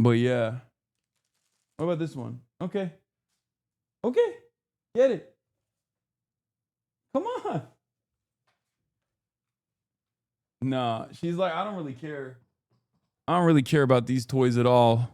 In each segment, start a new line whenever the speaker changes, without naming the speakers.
But yeah. What about this one? Okay. Okay. Get it. Come on. Nah, she's like, I don't really care. I don't really care about these toys at all.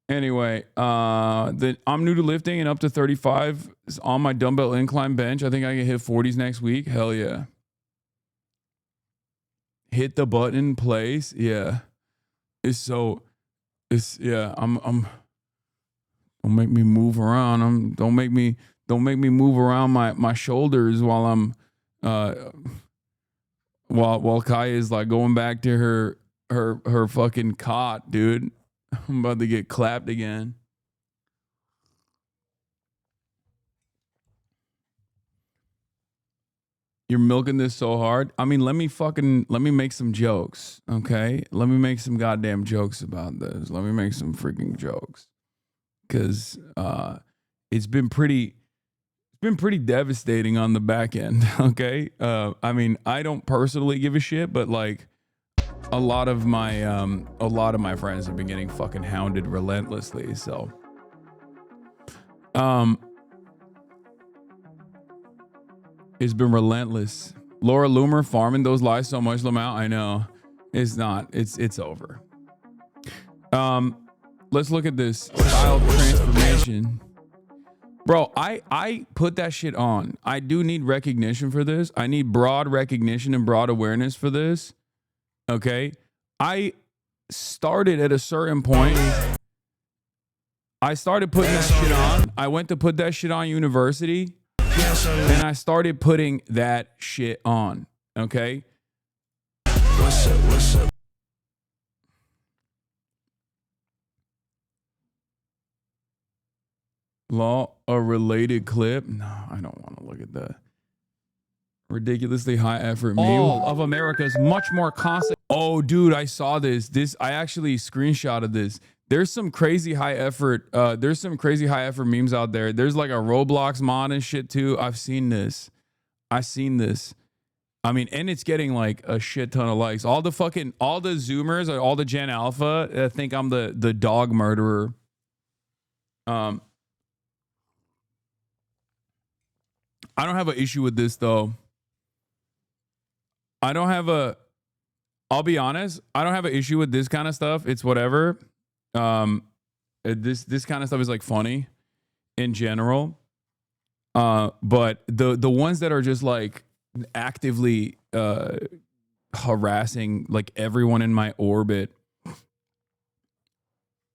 Anyway, I'm new to lifting and up to 35 is on my dumbbell incline bench. I think I can hit 40s next week. Hell yeah. Hit the button, place. Yeah. I'm don't make me move around. Don't make me move around my shoulders while I'm while Kaya is like going back to her fucking cot, dude. I'm about to get clapped again. You're milking this so hard. I mean, let me make some jokes, okay? Let me make some goddamn jokes about this. Let me make some freaking jokes. Cause it's been pretty devastating on the back end, okay? I mean, I don't personally give a shit, but like a lot of my friends have been getting fucking hounded relentlessly, so it's been relentless. Laura Loomer farming those lies so much, Lamau. I know. It's not. It's over. Let's look at this style transformation. Bro, I put that shit on. I do need recognition for this. I need broad recognition and broad awareness for this. Okay? I started at a certain point. I started putting that shit on. I went to put that shit on university. And I started putting that shit on. Okay? What's up? Law, a related clip? No, I don't want to look at that. Ridiculously high effort meme. All of America's much more constant. Oh, dude, I saw this. I actually screenshotted this. There's some crazy high effort. There's some crazy high effort memes out there. There's like a Roblox mod and shit too. I've seen this. I mean, and it's getting like a shit ton of likes. All the Zoomers, all the Gen Alpha think I'm the dog murderer. I don't have an issue with this though. I'll be honest, I don't have an issue with this kind of stuff. It's whatever. This kind of stuff is like funny in general. But the ones that are just like actively harassing like everyone in my orbit,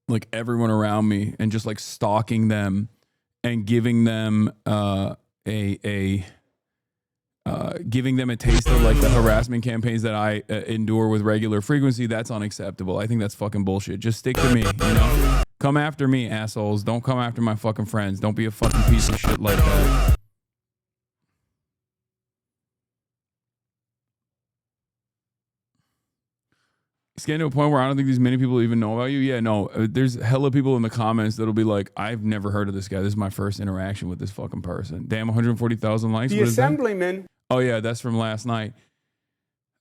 like everyone around me, and just like stalking them and giving them giving them a taste of like the harassment campaigns that I endure with regular frequency, that's unacceptable. I think that's fucking bullshit. Just stick to me, you know? Come after me, assholes. Don't come after my fucking friends. Don't be a fucking piece of shit like that. It's getting to a point where I don't think these many people even know about you. Yeah, no, there's hella people in the comments that'll be like, I've never heard of this guy. This is my first interaction with this fucking person. Damn, 140,000 likes.
The Assemblyman.
Oh yeah, that's from last night.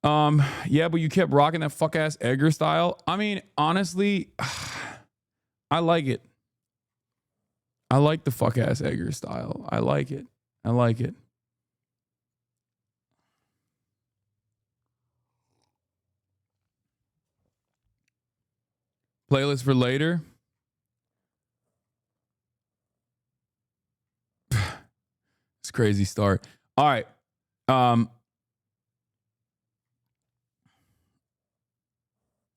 Yeah, but you kept rocking that fuck ass Edgar style. I mean, honestly, I like it. I like the fuck ass Edgar style. I like it. Playlist for later. It's crazy start. All right.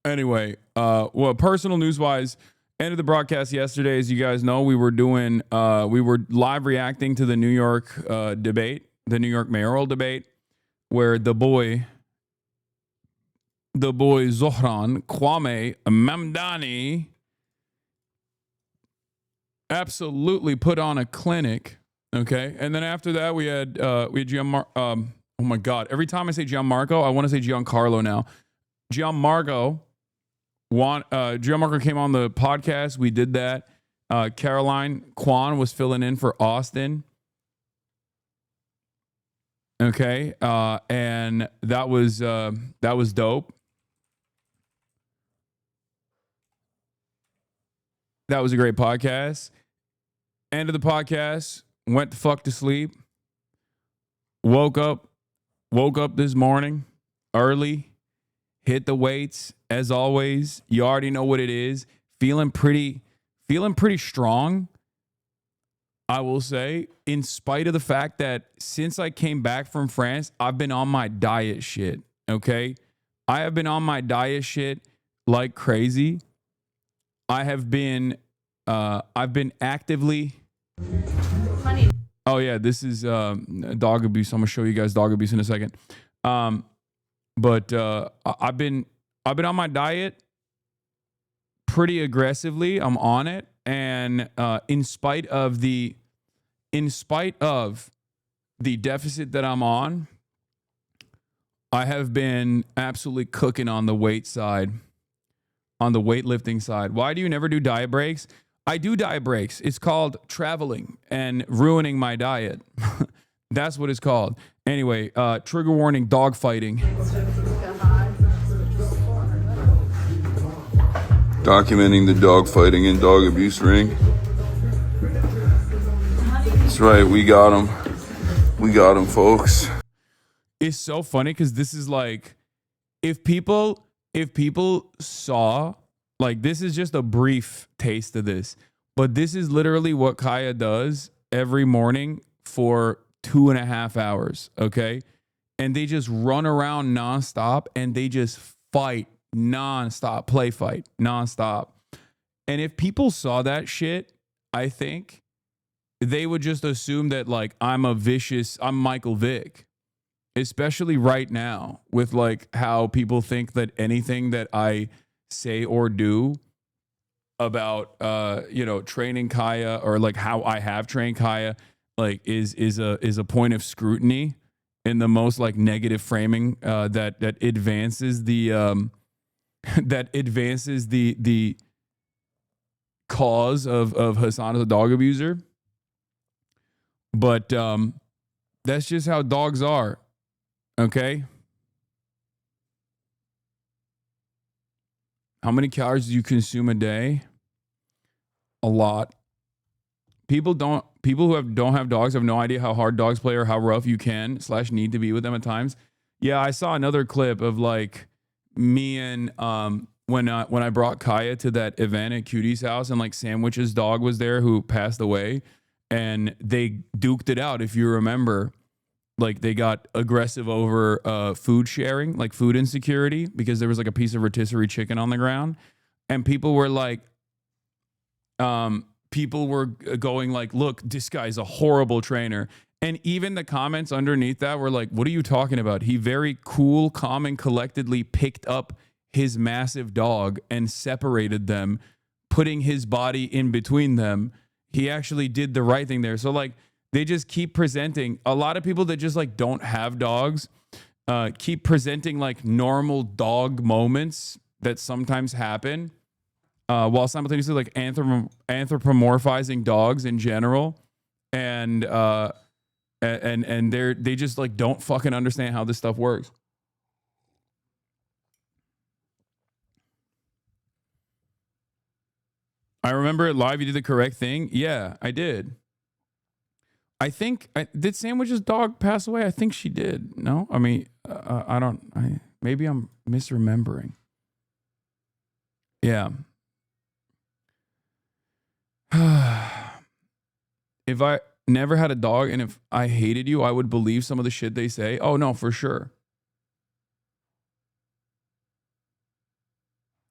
Anyway, well, personal news wise, ended the broadcast yesterday. As you guys know, we were live reacting to the New York debate, the New York mayoral debate, where the boy Zohran Kwame Mamdani absolutely put on a clinic. Okay. And then after that, we had Gianmarco. Oh my God. Every time I say Gianmarco, I want to say Giancarlo now. Gianmarco Geo Marker came on the podcast. We did that. Caroline Kwan was filling in for Austin. Okay. And that was dope. That was a great podcast. End of the podcast. Went the fuck to sleep. Woke up this morning early. Hit the weights as always. You already know what it is. Feeling pretty strong. I will say, in spite of the fact that since I came back from France, I've been on my diet shit. Okay, I have been on my diet shit like crazy. I've been actively. Honey. Oh yeah, this is dog abuse. I'm gonna show you guys dog abuse in a second. But I've been on my diet pretty aggressively. I'm on it, and in spite of the deficit that I'm on, I have been absolutely cooking on the weight side, on the weightlifting side. Why do you never do diet breaks? I do diet breaks. It's called traveling and ruining my diet. That's what it's called. Anyway, trigger warning, dog fighting.
Documenting the dog fighting and dog abuse ring. That's right, we got him. We got him, folks.
It's so funny because this is like, if people saw, like, this is just a brief taste of this, but this is literally what Kaya does every morning for 2.5 hours, okay? And they just run around nonstop and they just fight nonstop, play fight nonstop. And if people saw that shit, I think they would just assume that, like, I'm Michael Vick, especially right now with, like, how people think that anything that I say or do about training Kaya, or like how I have trained Kaya, like is a point of scrutiny in the most like negative framing that advances the the cause of Hasan as a dog abuser. But that's just how dogs are. Okay. How many calories do you consume a day? A lot. People who don't have dogs have no idea how hard dogs play or how rough you can / need to be with them at times. Yeah, I saw another clip of like me and when I brought Kaya to that event at Cutie's house, and like Sandwich's dog was there who passed away, and they duked it out, if you remember. Like they got aggressive over food sharing, like food insecurity, because there was like a piece of rotisserie chicken on the ground, and people were like, going like, look, this guy's a horrible trainer. And even the comments underneath that were like, what are you talking about? He very cool, calm, and collectedly picked up his massive dog and separated them, putting his body in between them. He actually did the right thing there. So like, they just keep presenting, a lot of people that just like don't have dogs keep presenting like normal dog moments that sometimes happen, while simultaneously like anthropomorphizing dogs in general, and they just like don't fucking understand how this stuff works. I remember it live. You did the correct thing. Yeah, I did. I think did Sandwich's dog pass away? I think she did. No, I mean, maybe I'm misremembering. Yeah. If I never had a dog and if I hated you, I would believe some of the shit they say. Oh no, for sure.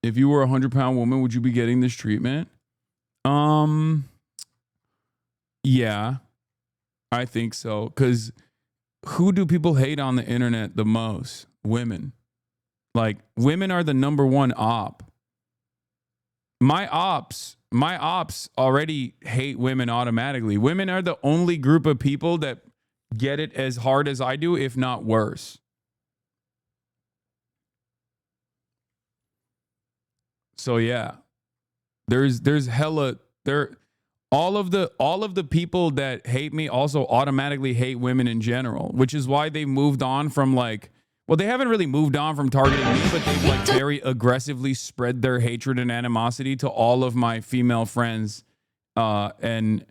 If you were a 100-pound woman, would you be getting this treatment? Yeah. I think so, because who do people hate on the internet the most? Women. Like, women are the number one op. My ops already hate women automatically. Women are the only group of people that get it as hard as I do, if not worse. So yeah, there's hella there. All of the people that hate me also automatically hate women in general, which is why they moved on from like, well, they haven't really moved on from targeting me, but they've like very aggressively spread their hatred and animosity to all of my female friends, and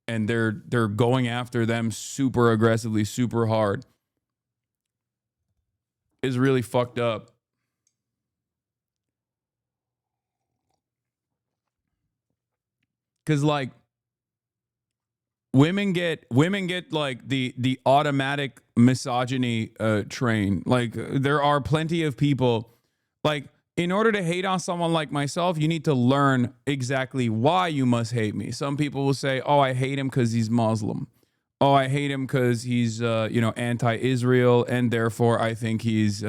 they're going after them super aggressively, super hard. Is really fucked up. Cause like women get like the automatic misogyny train. Like there are plenty of people like in order to hate on someone like myself, you need to learn exactly why you must hate me. Some people will say, "Oh, I hate him because he's Muslim. Oh, I hate him because he's anti-Israel, and therefore I think he's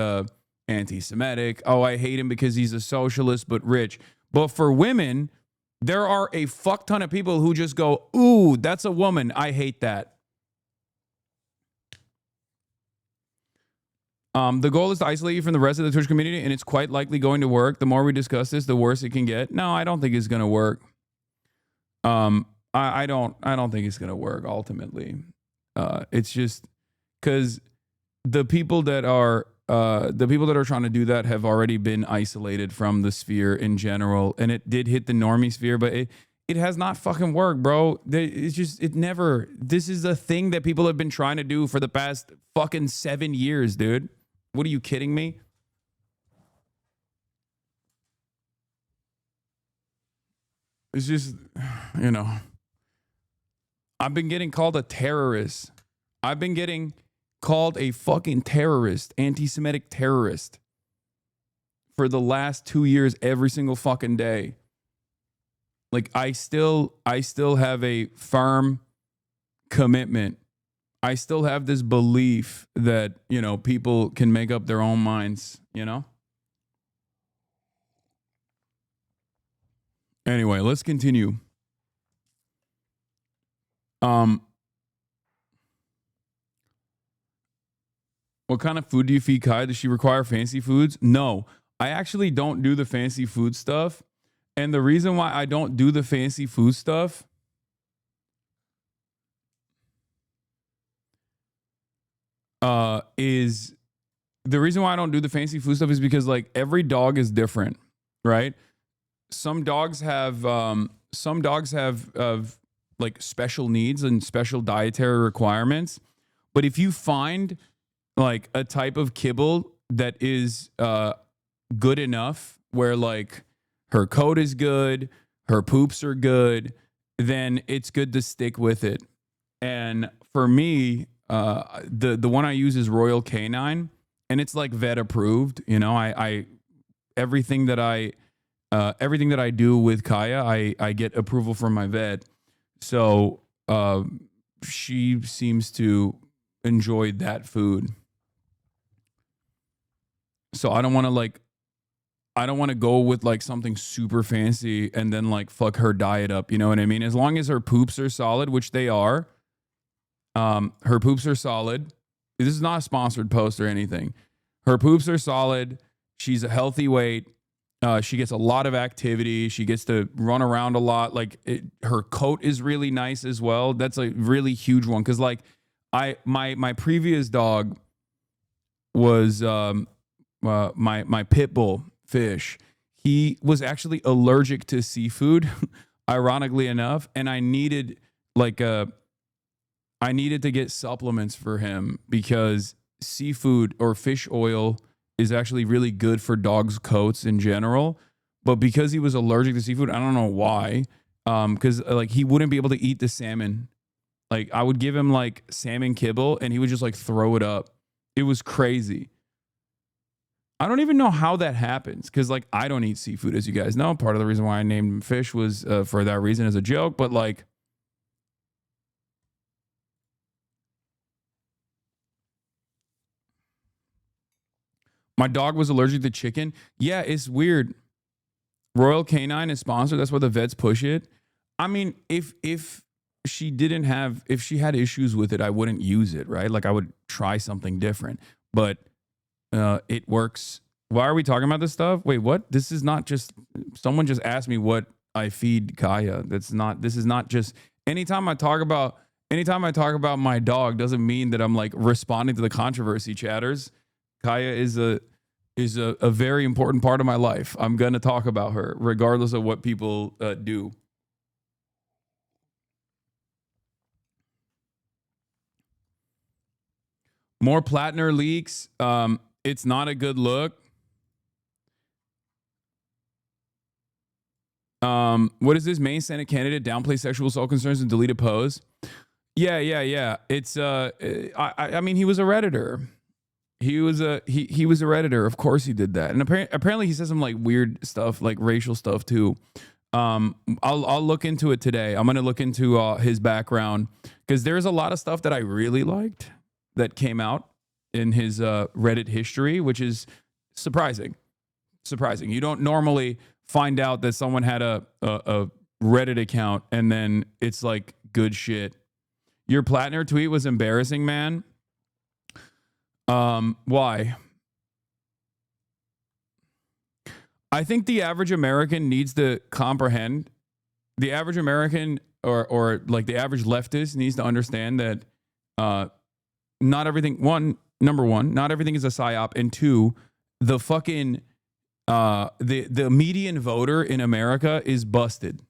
anti-Semitic. Oh, I hate him because he's a socialist but rich." But for women, there are a fuck ton of people who just go, "Ooh, that's a woman. I hate that." The goal is to isolate you from the rest of the Twitch community, and it's quite likely going to work. The more we discuss this, the worse it can get. No, I don't think it's going to work. I don't think it's going to work ultimately. It's just because the people that are trying to do that have already been isolated from the sphere in general, and it did hit the normie sphere, but it has not fucking worked, bro. It's just, it never, this is a thing that people have been trying to do for the past fucking 7 years, dude. What are you kidding me? It's just, I've been getting called a terrorist. I've been getting called a fucking terrorist, anti-Semitic terrorist for the last 2 years, every single fucking day. Like I still have a firm commitment. I still have this belief that, people can make up their own minds, Anyway, let's continue. What kind of food do you feed Kai? Does she require fancy foods? No, I actually don't do the fancy food stuff. And the reason why I don't do the fancy food stuff is because like every dog is different, right? Some dogs have like special needs and special dietary requirements. But if you find like a type of kibble that is good enough where like her coat is good, her poops are good, then it's good to stick with it. And for me, the one I use is Royal Canine, and it's like vet approved. I everything that I do with Kaya, I get approval from my vet. So she seems to enjoy that food. So I don't want to go with like something super fancy and then like fuck her diet up. You know what I mean? As long as her poops are solid, which they are. Her poops are solid. This is not a sponsored post or anything. Her poops are solid. She's a healthy weight. She gets a lot of activity. She gets to run around a lot. Like her coat is really nice as well. That's a really huge one. Cause like my previous dog was, my pit bull Fish. He was actually allergic to seafood, ironically enough. And I needed to get supplements for him because seafood or fish oil is actually really good for dogs' coats in general. But because he was allergic to seafood, I don't know why. Because like he wouldn't be able to eat the salmon. Like I would give him like salmon kibble and he would just like throw it up. It was crazy. I don't even know how that happens because like I don't eat seafood, as you guys know. Part of the reason why I named him Fish was for that reason, as a joke. But like, my dog was allergic to chicken. Yeah, it's weird. Royal Canine is sponsored. That's why the vets push it. I mean, if she had issues with it, I wouldn't use it, right? Like I would try something different. But it works Why are we talking about this stuff? Wait, what? This is not just someone just asked me what I feed Kaya. This is not just anytime I talk about my dog doesn't mean that I'm like responding to the controversy chatters. Kaya is a very important part of my life. I'm going to talk about her regardless of what people do. More Platner leaks. It's not a good look. What is this? Main Senate candidate downplay sexual assault concerns and delete a post. Yeah. It's I mean, he was a Redditor. He was a Redditor. Of course he did that. And apparently he says some like weird stuff, like racial stuff too. I'll look into it today. I'm gonna look into his background because there's a lot of stuff that I really liked that came out in his Reddit history, which is surprising. You don't normally find out that someone had a Reddit account and then it's like good shit. Your Platner tweet was embarrassing, man. Why? I think the average American needs to comprehend. The average American or like the average leftist needs to understand that not everything. Number one, not everything is a psyop, and two, the fucking the median voter in America is busted.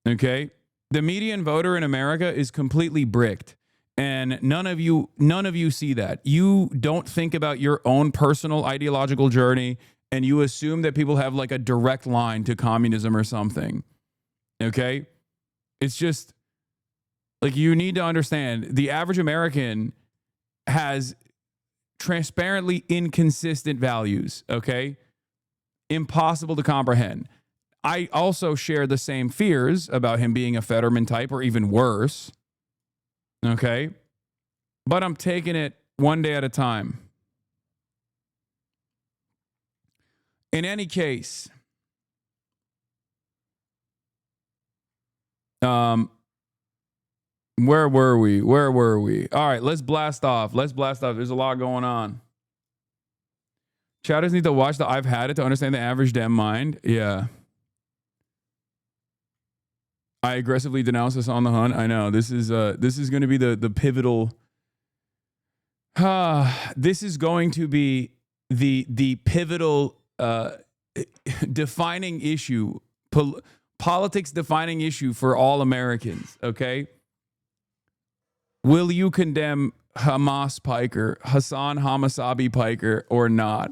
Okay, the median voter in America is completely bricked. And none of you see that. You don't think about your own personal ideological journey, and you assume that people have like a direct line to communism or something. Okay? It's just like you need to understand the average American has transparently inconsistent values, okay? Impossible to comprehend. I also share the same fears about him being a Fetterman type or even worse. Okay, but I'm taking it one day at a time. In any case, where were we? All right, let's blast off. There's a lot going on. Chatters need to watch the I've Had It to understand the average Dem mind. Yeah. I aggressively denounce us on the hunt. I know this is going to be the pivotal. This is going to be the pivotal defining issue, politics defining issue for all Americans. Okay, will you condemn Hamas Piker, HasanAbi Piker, or not?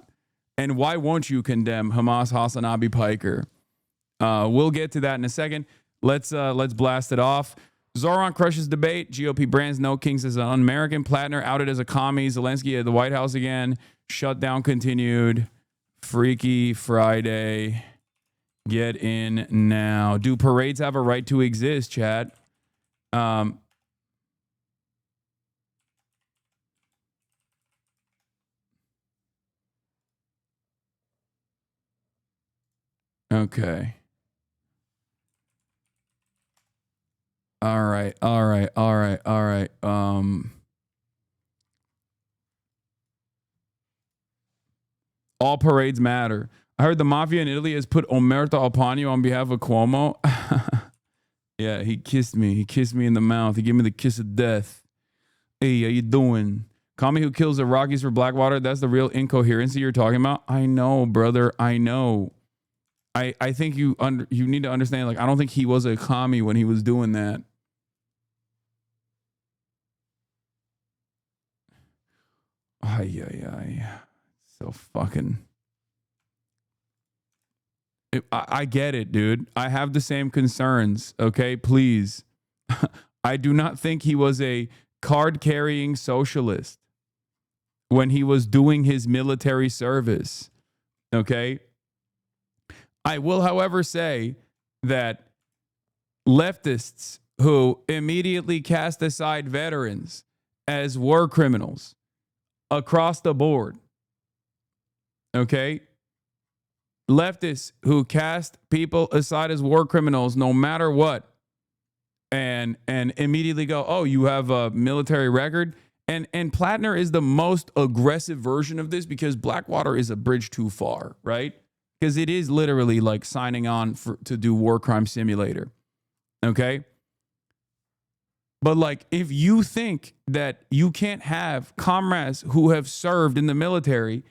And why won't you condemn HasanAbi Piker? We'll get to that in a second. Let's blast it off. Zohran crushes debate. GOP brands Nokings as an Un-American. Platner outed as a commie. ZELENSKY at the White House again. Shutdown continued. Freaky Friday. Get in now. Do parades have a right to exist, chat? Okay. All right. All parades matter. I heard the mafia in Italy has put Omerta Alpano on behalf of Cuomo. Yeah, he kissed me. He kissed me in the mouth. He gave me the kiss of death. Hey, how you doing? Commie who kills the Rockies for Blackwater. That's the real incoherency you're talking about. I know, brother. I know. I think you need to understand, like, I don't think he was a commie when he was doing that. So fucking. I get it, dude. I have the same concerns. Okay, please. I do not think he was a card-carrying socialist when he was doing his military service. Okay. I will, however, say that leftists who immediately cast aside veterans as war criminals across the board, okay? Leftists who cast people aside as war criminals no matter what, and immediately go, oh, you have a military record, And Platner is the most aggressive version of this because Blackwater is a bridge too far, right? Because it is literally like signing on to do War Crime Simulator. Okay? But like, if you think that you can't have comrades who have served in the military,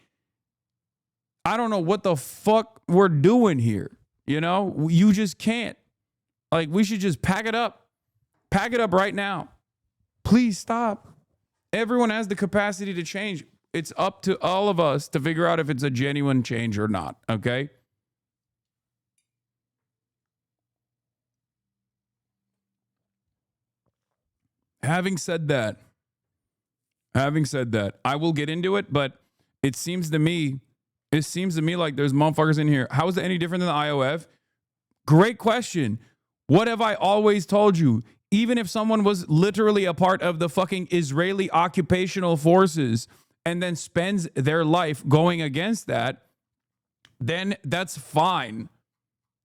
I don't know what the fuck we're doing here. You know, you just can't. Like, we should just pack it up. Pack it up right now. Please stop. Everyone has the capacity to change. It's up to all of us to figure out if it's a genuine change or not. Okay? Having said that, I will get into it, but it seems to me like there's motherfuckers in here. How is it any different than the IOF? Great question. What have I always told you? Even if someone was literally a part of the fucking Israeli occupational forces and then spends their life going against that, then that's fine.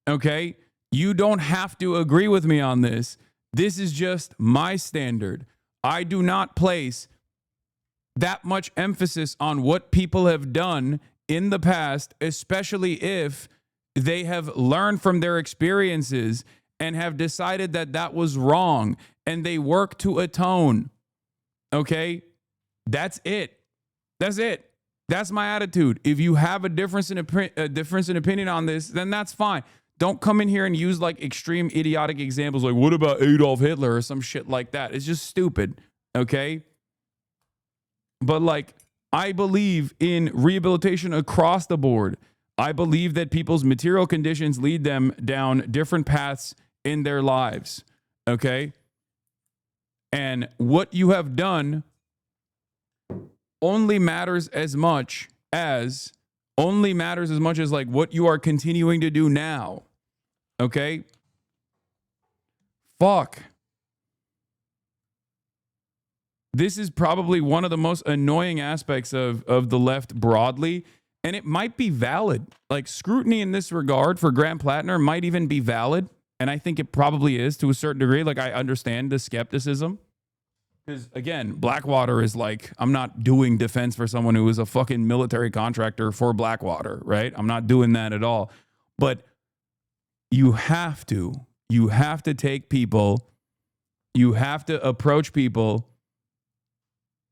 Okay? You don't have to agree with me on this. This is just my standard. I do not place that much emphasis on what people have done in the past, especially if they have learned from their experiences and have decided that that was wrong and they work to atone. Okay? That's it. That's it. That's my attitude. If you have a difference in opinion on this, then that's fine. Don't come in here and use like extreme idiotic examples like, what about Adolf Hitler or some shit like that? It's just stupid, okay? But like, I believe in rehabilitation across the board. I believe that people's material conditions lead them down different paths in their lives, okay? And what you have done only matters as much as like what you are continuing to do now. Okay? Fuck. This is probably one of the most annoying aspects of the left broadly, and it might be valid. Like, scrutiny in this regard for Grant Platner might even be valid, and I think it probably is to a certain degree. Like, I understand the skepticism. Because, again, Blackwater is like, I'm not doing defense for someone who is a fucking military contractor for Blackwater, right? I'm not doing that at all. But you have to take people, you have to approach people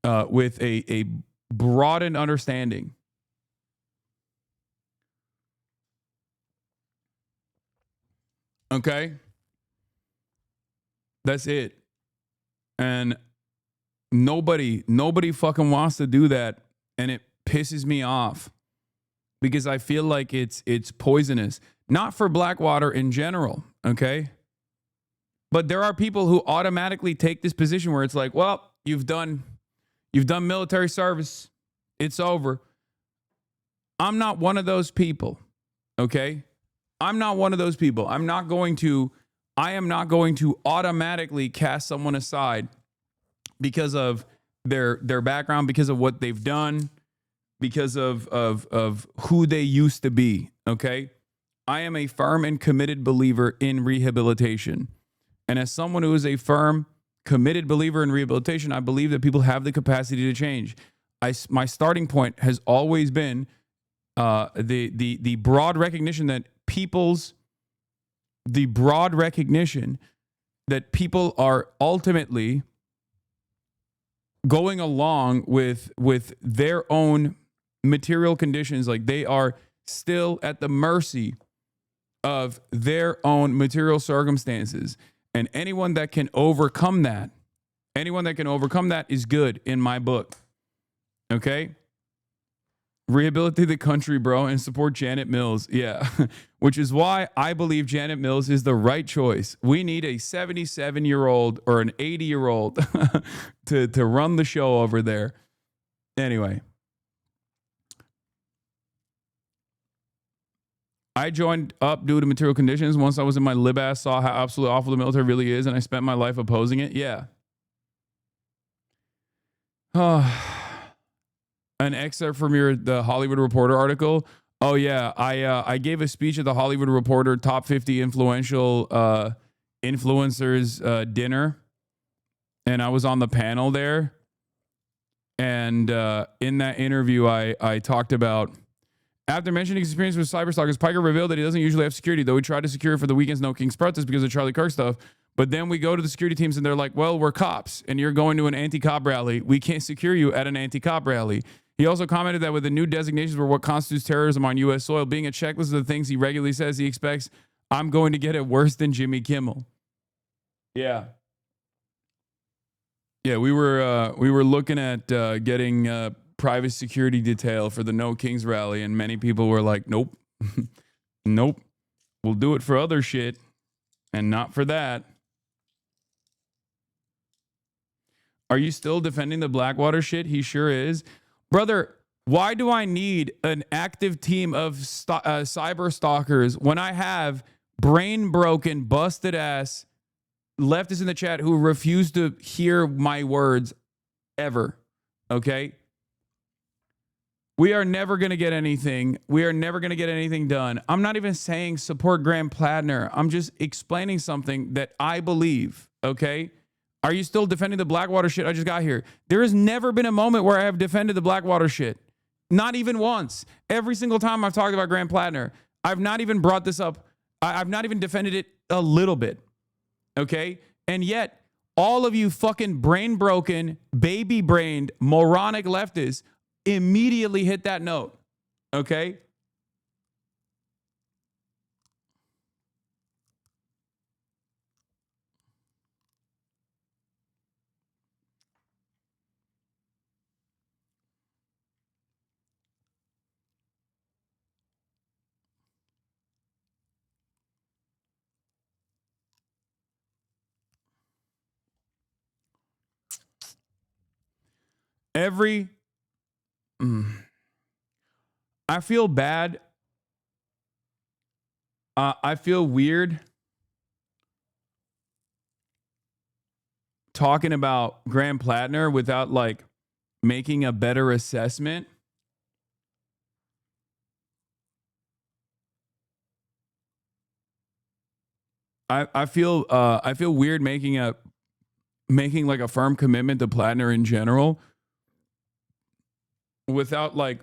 with a broadened understanding. Okay? That's it. And nobody fucking wants to do that, and it pisses me off because I feel like it's poisonous. Not for Blackwater in general, okay? But there are people who automatically take this position where it's like, well, you've done military service. It's over. I'm not one of those people, okay? I'm not one of those people. I am not going to automatically cast someone aside because of their background, because of what they've done, because of who they used to be, okay? I am a firm and committed believer in rehabilitation. And as someone who is a firm, committed believer in rehabilitation, I believe that people have the capacity to change. My starting point has always been the broad recognition that people are ultimately going along with their own material conditions. Like, they are still at the mercy of their own material circumstances. And anyone that can overcome that is good in my book. Okay? Rehabilitate the country, bro, and support Janet Mills. Yeah. Which is why I believe Janet Mills is the right choice. We need a 77-year-old or an 80-year-old to run the show over there. Anyway. I joined up due to material conditions. Once I was in my lib ass, saw how absolutely awful the military really is, and I spent my life opposing it. Yeah. An excerpt from the Hollywood Reporter article. Oh yeah, I gave a speech at the Hollywood Reporter Top 50 Influential Influencers dinner, and I was on the panel there. And in that interview, I talked about, after mentioning his experience with cyberstalkers, Piker revealed that he doesn't usually have security, though he tried to secure it for the weekend's Nokings protest because of Charlie Kirk stuff. But then we go to the security teams and they're like, well, we're cops and you're going to an anti-cop rally. We can't secure you at an anti-cop rally. He also commented that with the new designations for what constitutes terrorism on U.S. soil being a checklist of the things he regularly says he expects, I'm going to get it worse than Jimmy Kimmel. Yeah. Yeah, we were looking at getting private security detail for the Nokings rally, and many people were like, nope, nope, we'll do it for other shit and not for that. Are you still defending the Blackwater shit? He sure is. Brother, why do I need an active team of cyber stalkers when I have brain broken, busted ass leftists in the chat who refuse to hear my words ever? Okay? We are never going to get anything. We are never going to get anything done. I'm not even saying support Graham Platner. I'm just explaining something that I believe, okay? Are you still defending the Blackwater shit? I just got here. There has never been a moment where I have defended the Blackwater shit. Not even once. Every single time I've talked about Graham Platner, I've not even brought this up. I've not even defended it a little bit, okay? And yet, all of you fucking brain-broken, baby-brained, moronic leftists immediately hit that note, okay? I feel bad. I feel weird talking about Graham Platner without like making a better assessment. I feel weird making like a firm commitment to Platner in general without like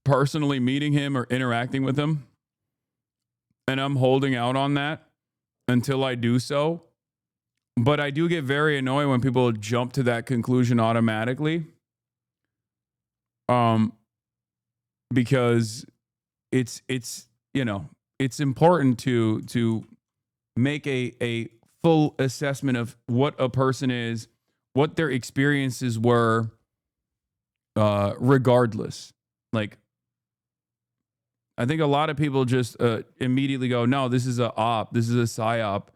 personally meeting him or interacting with him. And I'm holding out on that until I do so. But I do get very annoyed when people jump to that conclusion automatically. Because it's you know, it's important to make a full assessment of what a person is, what their experiences were, regardless. Like, I think a lot of people just immediately go, no, this is a op, this is a psyop.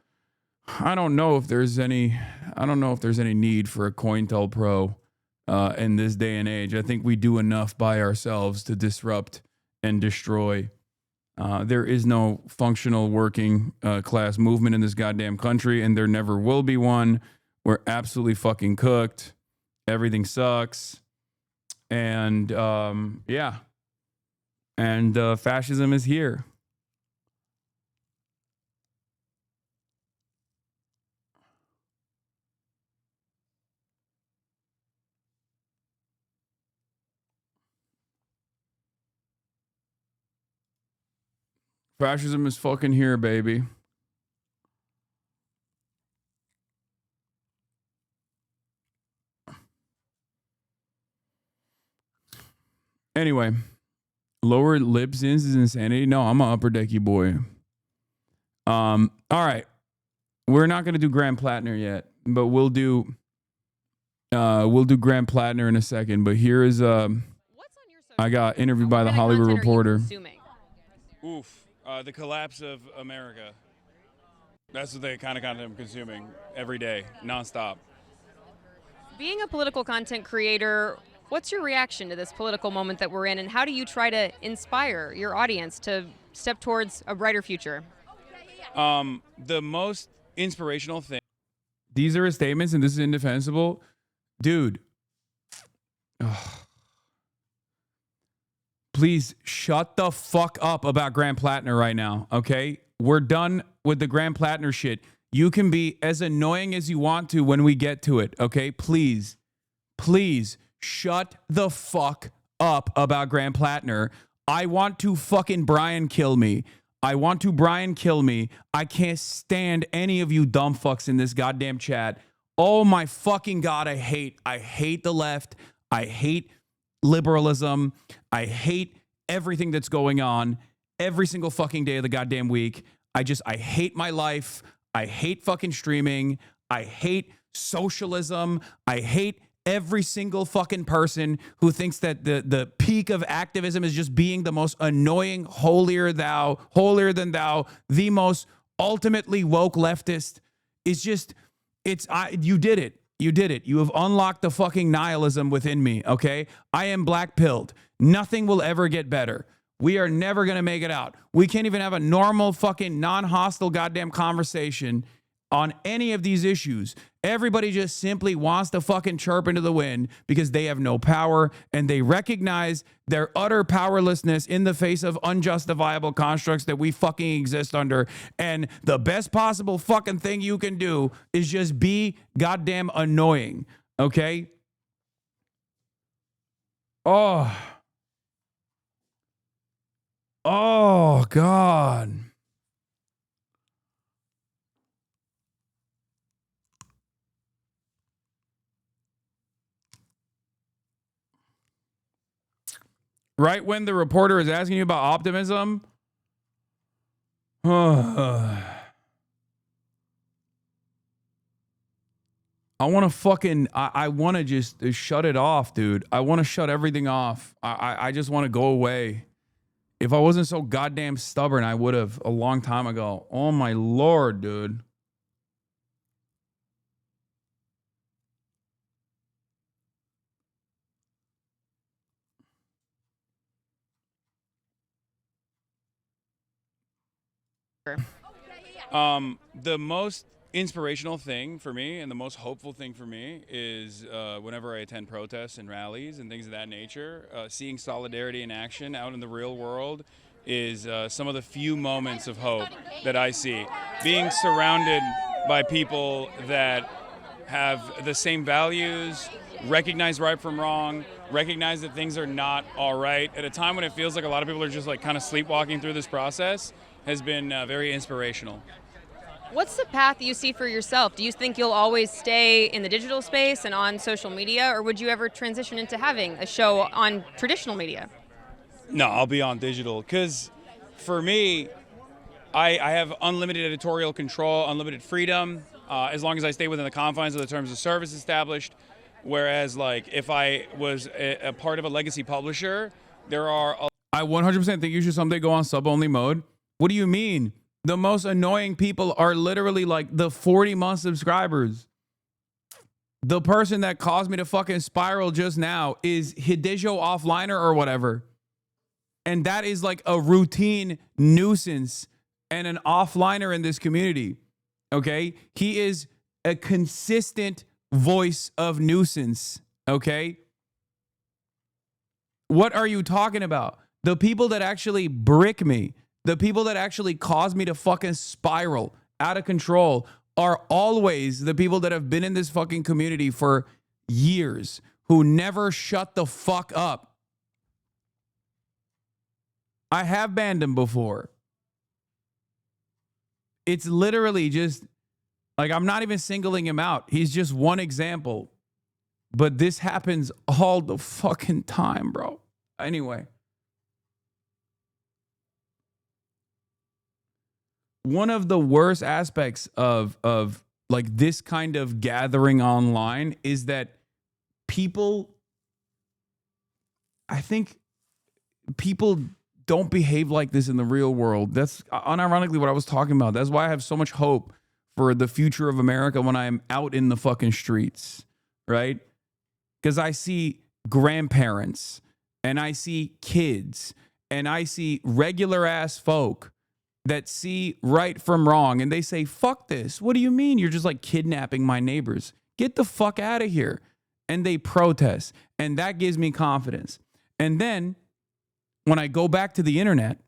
I don't know if there's any need for a COINTELPRO in this day and age. I think we do enough by ourselves to disrupt and destroy. There is no functional working class movement in this goddamn country, and there never will be one. We're absolutely fucking cooked. Everything sucks. And yeah. And fascism is here. Fascism is fucking here, baby. Anyway, lower lip sins is insanity. No, I'm an upper decky boy. All right. We're not gonna do Graham Platner yet, but we'll do Graham Platner in a second. But here is I got interviewed by the Hollywood Reporter. Oof. The collapse of America. That's what the kind of content I'm consuming every day, nonstop.
Being a political content creator, what's your reaction to this political moment that we're in, and how do you try to inspire your audience to step towards a brighter future?
The most inspirational thing. These are his statements, and this is indefensible. Dude. Ugh. Please shut the fuck up about Graham Platner right now, okay? We're done with the Graham Platner shit. You can be as annoying as you want to when we get to it, okay? Please. please shut the fuck up about Graham Platner. I want to fucking Brian kill me. I want to Brian kill me. I can't stand any of you dumb fucks in this goddamn chat. Oh my fucking God, I hate the left. I hate liberalism. I hate everything that's going on every single fucking day of the goddamn week. I hate my life. I hate fucking streaming. I hate socialism. I hate every single fucking person who thinks that the peak of activism is just being the most annoying, holier than thou, the most ultimately woke leftist. You did it. You did it. You have unlocked the fucking nihilism within me, okay? I am black-pilled. Nothing will ever get better. We are never going to make it out. We can't even have a normal fucking non-hostile goddamn conversation on any of these issues. Everybody just simply wants to fucking chirp into the wind because they have no power and they recognize their utter powerlessness in the face of unjustifiable constructs that we fucking exist under. And the best possible fucking thing you can do is just be goddamn annoying. Okay? Oh, God. Right when the reporter is asking you about optimism, I want to fucking, I want to just shut it off, dude. I want to shut everything off. I just want to go away. If I wasn't so goddamn stubborn, I would have a long time ago. Oh my Lord, dude. The most inspirational thing for me and the most hopeful thing for me is whenever I attend protests and rallies and things of that nature, seeing solidarity in action out in the real world is some of the few moments of hope that I see. Being surrounded by people that have the same values, recognize right from wrong, recognize that things are not all right at a time when it feels like a lot of people are just like kind of sleepwalking through this process has been very inspirational.
What's the path you see for yourself? Do you think you'll always stay in the digital space and on social media, or would you ever transition into having a show on traditional media?
No, I'll be on digital because for me, I have unlimited editorial control, unlimited freedom, as long as I stay within the confines of the terms of service established. Whereas, like, if I was a part of a legacy publisher, I 100% think you should someday go on sub-only mode. What do you mean? The most annoying people are literally like the 40-month subscribers. The person that caused me to fucking spiral just now is Hideo Offliner or whatever. And that is like a routine nuisance and an offliner in this community. Okay? He is a consistent voice of nuisance. Okay? What are you talking about? The people that actually brick me, the people that actually cause me to fucking spiral out of control are always the people that have been in this fucking community for years, who never shut the fuck up. I have banned him before. It's literally just, like, I'm not even singling him out. He's just one example. But this happens all the fucking time, bro. Anyway. One of the worst aspects of like this kind of gathering online is that I think people don't behave like this in the real world. That's unironically what I was talking about. That's why I have so much hope for the future of America when I am out in the fucking streets, right? Because I see grandparents and I see kids and I see regular ass folk that see right from wrong and they say, fuck this. What do you mean? You're just like kidnapping my neighbors. Get the fuck out of here. And they protest. And that gives me confidence. And then when I go back to the internet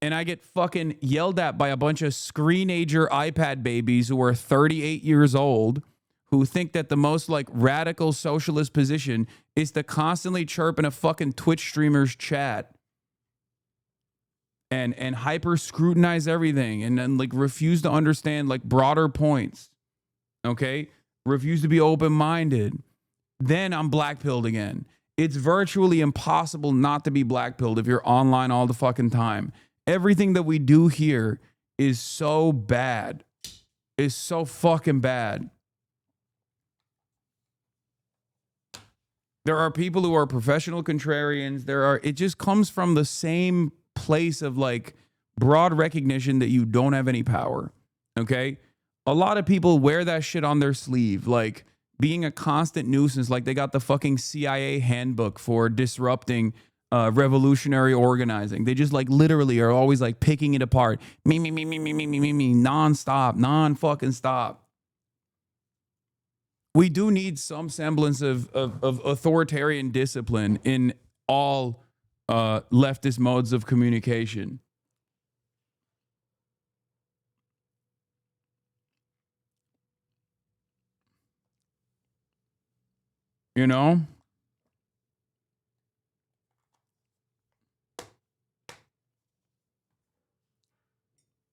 and I get fucking yelled at by a bunch of screenager iPad babies who are 38 years old, who think that the most like radical socialist position is to constantly chirp in a fucking Twitch streamer's chat and hyper scrutinize everything and then like refuse to understand like broader points. Okay? Refuse to be open-minded. Then I'm black-pilled again. It's virtually impossible not to be black-pilled if you're online all the fucking time. Everything that we do here is so bad. Is so fucking bad. There are people who are professional contrarians. It just comes from the same place of like broad recognition that you don't have any power. Okay? A lot of people wear that shit on their sleeve, like being a constant nuisance, like they got the fucking CIA handbook for disrupting revolutionary organizing. They just like literally are always like picking it apart. Me, non-stop, non-fucking stop. We do need some semblance of authoritarian discipline in all leftist modes of communication. You know?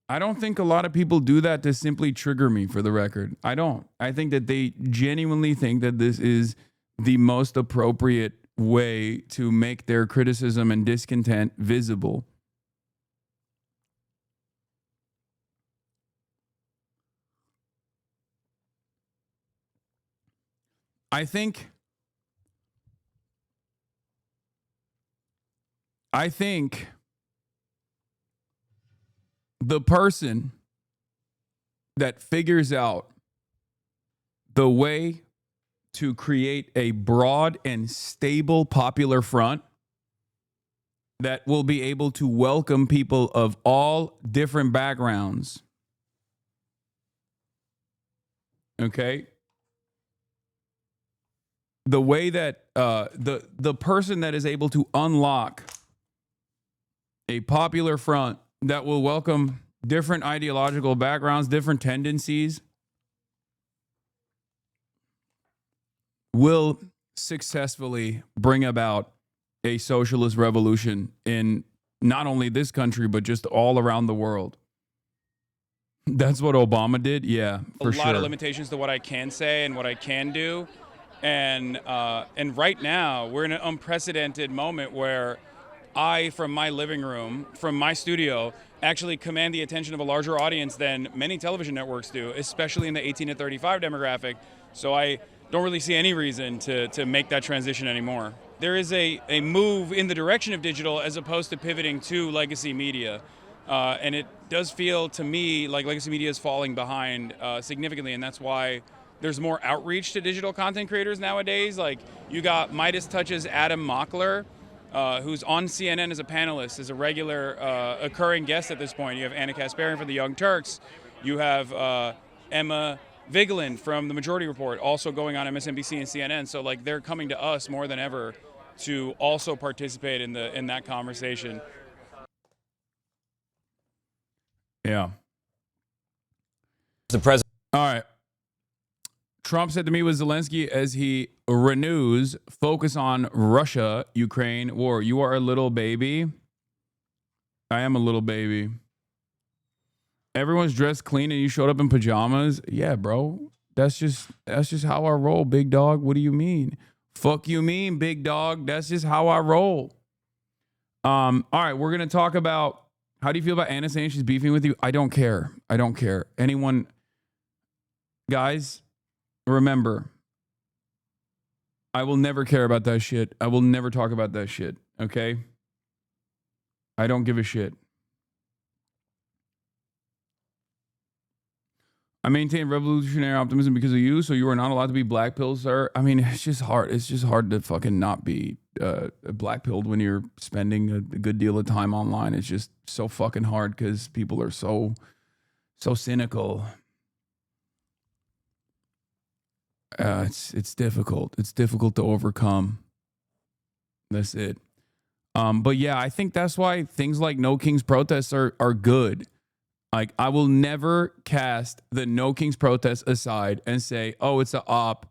I don't think a lot of people do that to simply trigger me, for the record. I don't. I think that they genuinely think that this is the most appropriate way to make their criticism and discontent visible. I think the person that figures out the way to create a broad and stable popular front that will be able to welcome people of all different backgrounds. Okay? The way that the person that is able to unlock a popular front that will welcome different ideological backgrounds, different tendencies, will successfully bring about a socialist revolution in not only this country, but just all around the world. That's what Obama did? Yeah, for sure. A lot of limitations to what I can say and what I can do. And right now, we're in an unprecedented moment where I, from my living room, from my studio, actually command the attention of a larger audience than many television networks do, especially in the 18 to 35 demographic. So I don't really see any reason to make that transition anymore. There is a move in the direction of digital as opposed to pivoting to legacy media. And it does feel to me like legacy media is falling behind significantly, and that's why there's more outreach to digital content creators nowadays. Like, you got Midas Touch's Adam Mockler, who's on CNN as a panelist, as a regular occurring guest at this point. You have Anna Kasparian from the Young Turks. You have Emma Vigeland from The Majority Report, also going on MSNBC and CNN. So, like, they're coming to us more than ever to also participate in that conversation. Yeah.
The president.
All right. Trump said to meet with Zelensky as he renews focus on Russia-Ukraine war. You are a little baby. I am a little baby. Everyone's dressed clean and you showed up in pajamas. Yeah, bro. That's just how I roll, big dog. What do you mean? Fuck you mean, big dog? That's just how I roll. All right, we're gonna talk about how do you feel about Anna saying she's beefing with you? I don't care. I don't care. Anyone, guys, remember, I will never care about that shit. I will never talk about that shit, okay? I don't give a shit. I maintain revolutionary optimism because of you, so you are not allowed to be black-pilled, sir. I mean, it's just hard. It's just hard to fucking not be black-pilled when you're spending a good deal of time online. It's just so fucking hard because people are so cynical. It's difficult. It's difficult to overcome. That's it. But yeah, I think that's why things like Nokings protests are good. Like, I will never cast the Nokings protest aside and say, oh, it's a op.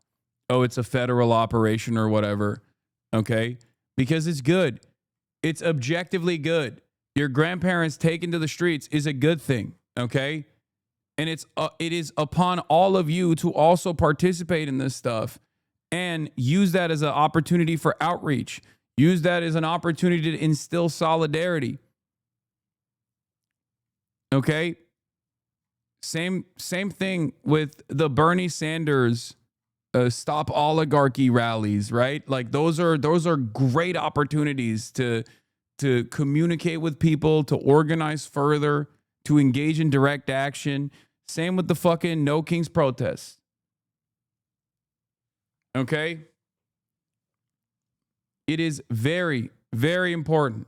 Oh, it's a federal operation or whatever. Okay? Because it's good. It's objectively good. Your grandparents taken to the streets is a good thing. Okay? And it is upon all of you to also participate in this stuff and use that as an opportunity for outreach. Use that as an opportunity to instill solidarity. Okay? Same thing with the Bernie Sanders stop oligarchy rallies, right? Like those are great opportunities to communicate with people, to organize further, to engage in direct action. Same with the fucking Nokings protests. Okay? It is very, very important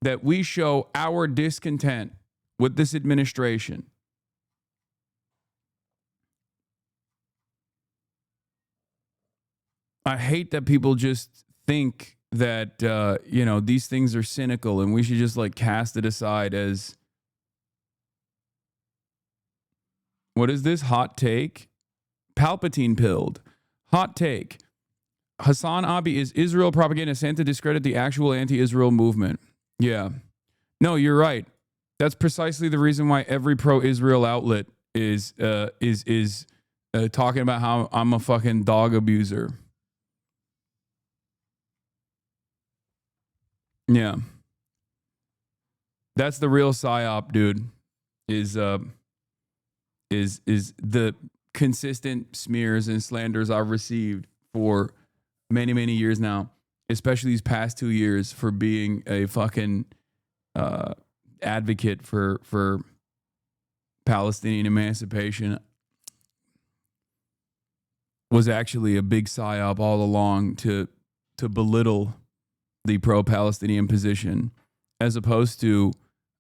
that we show our discontent with this administration. I hate that people just think that, these things are cynical and we should just like cast it aside as, what is this? Hot take? Palpatine pilled. Hot take. HasanAbi is Israel propaganda sent to discredit the actual anti-Israel movement. Yeah. No, you're right. That's precisely the reason why every pro-Israel outlet is talking about how I'm a fucking dog abuser. Yeah. That's the real psyop, dude. Is the consistent smears and slanders I've received for many, many years now, especially these past 2 years, for being a fucking advocate for Palestinian emancipation, was actually a big psyop all along to belittle the pro-Palestinian position, as opposed to,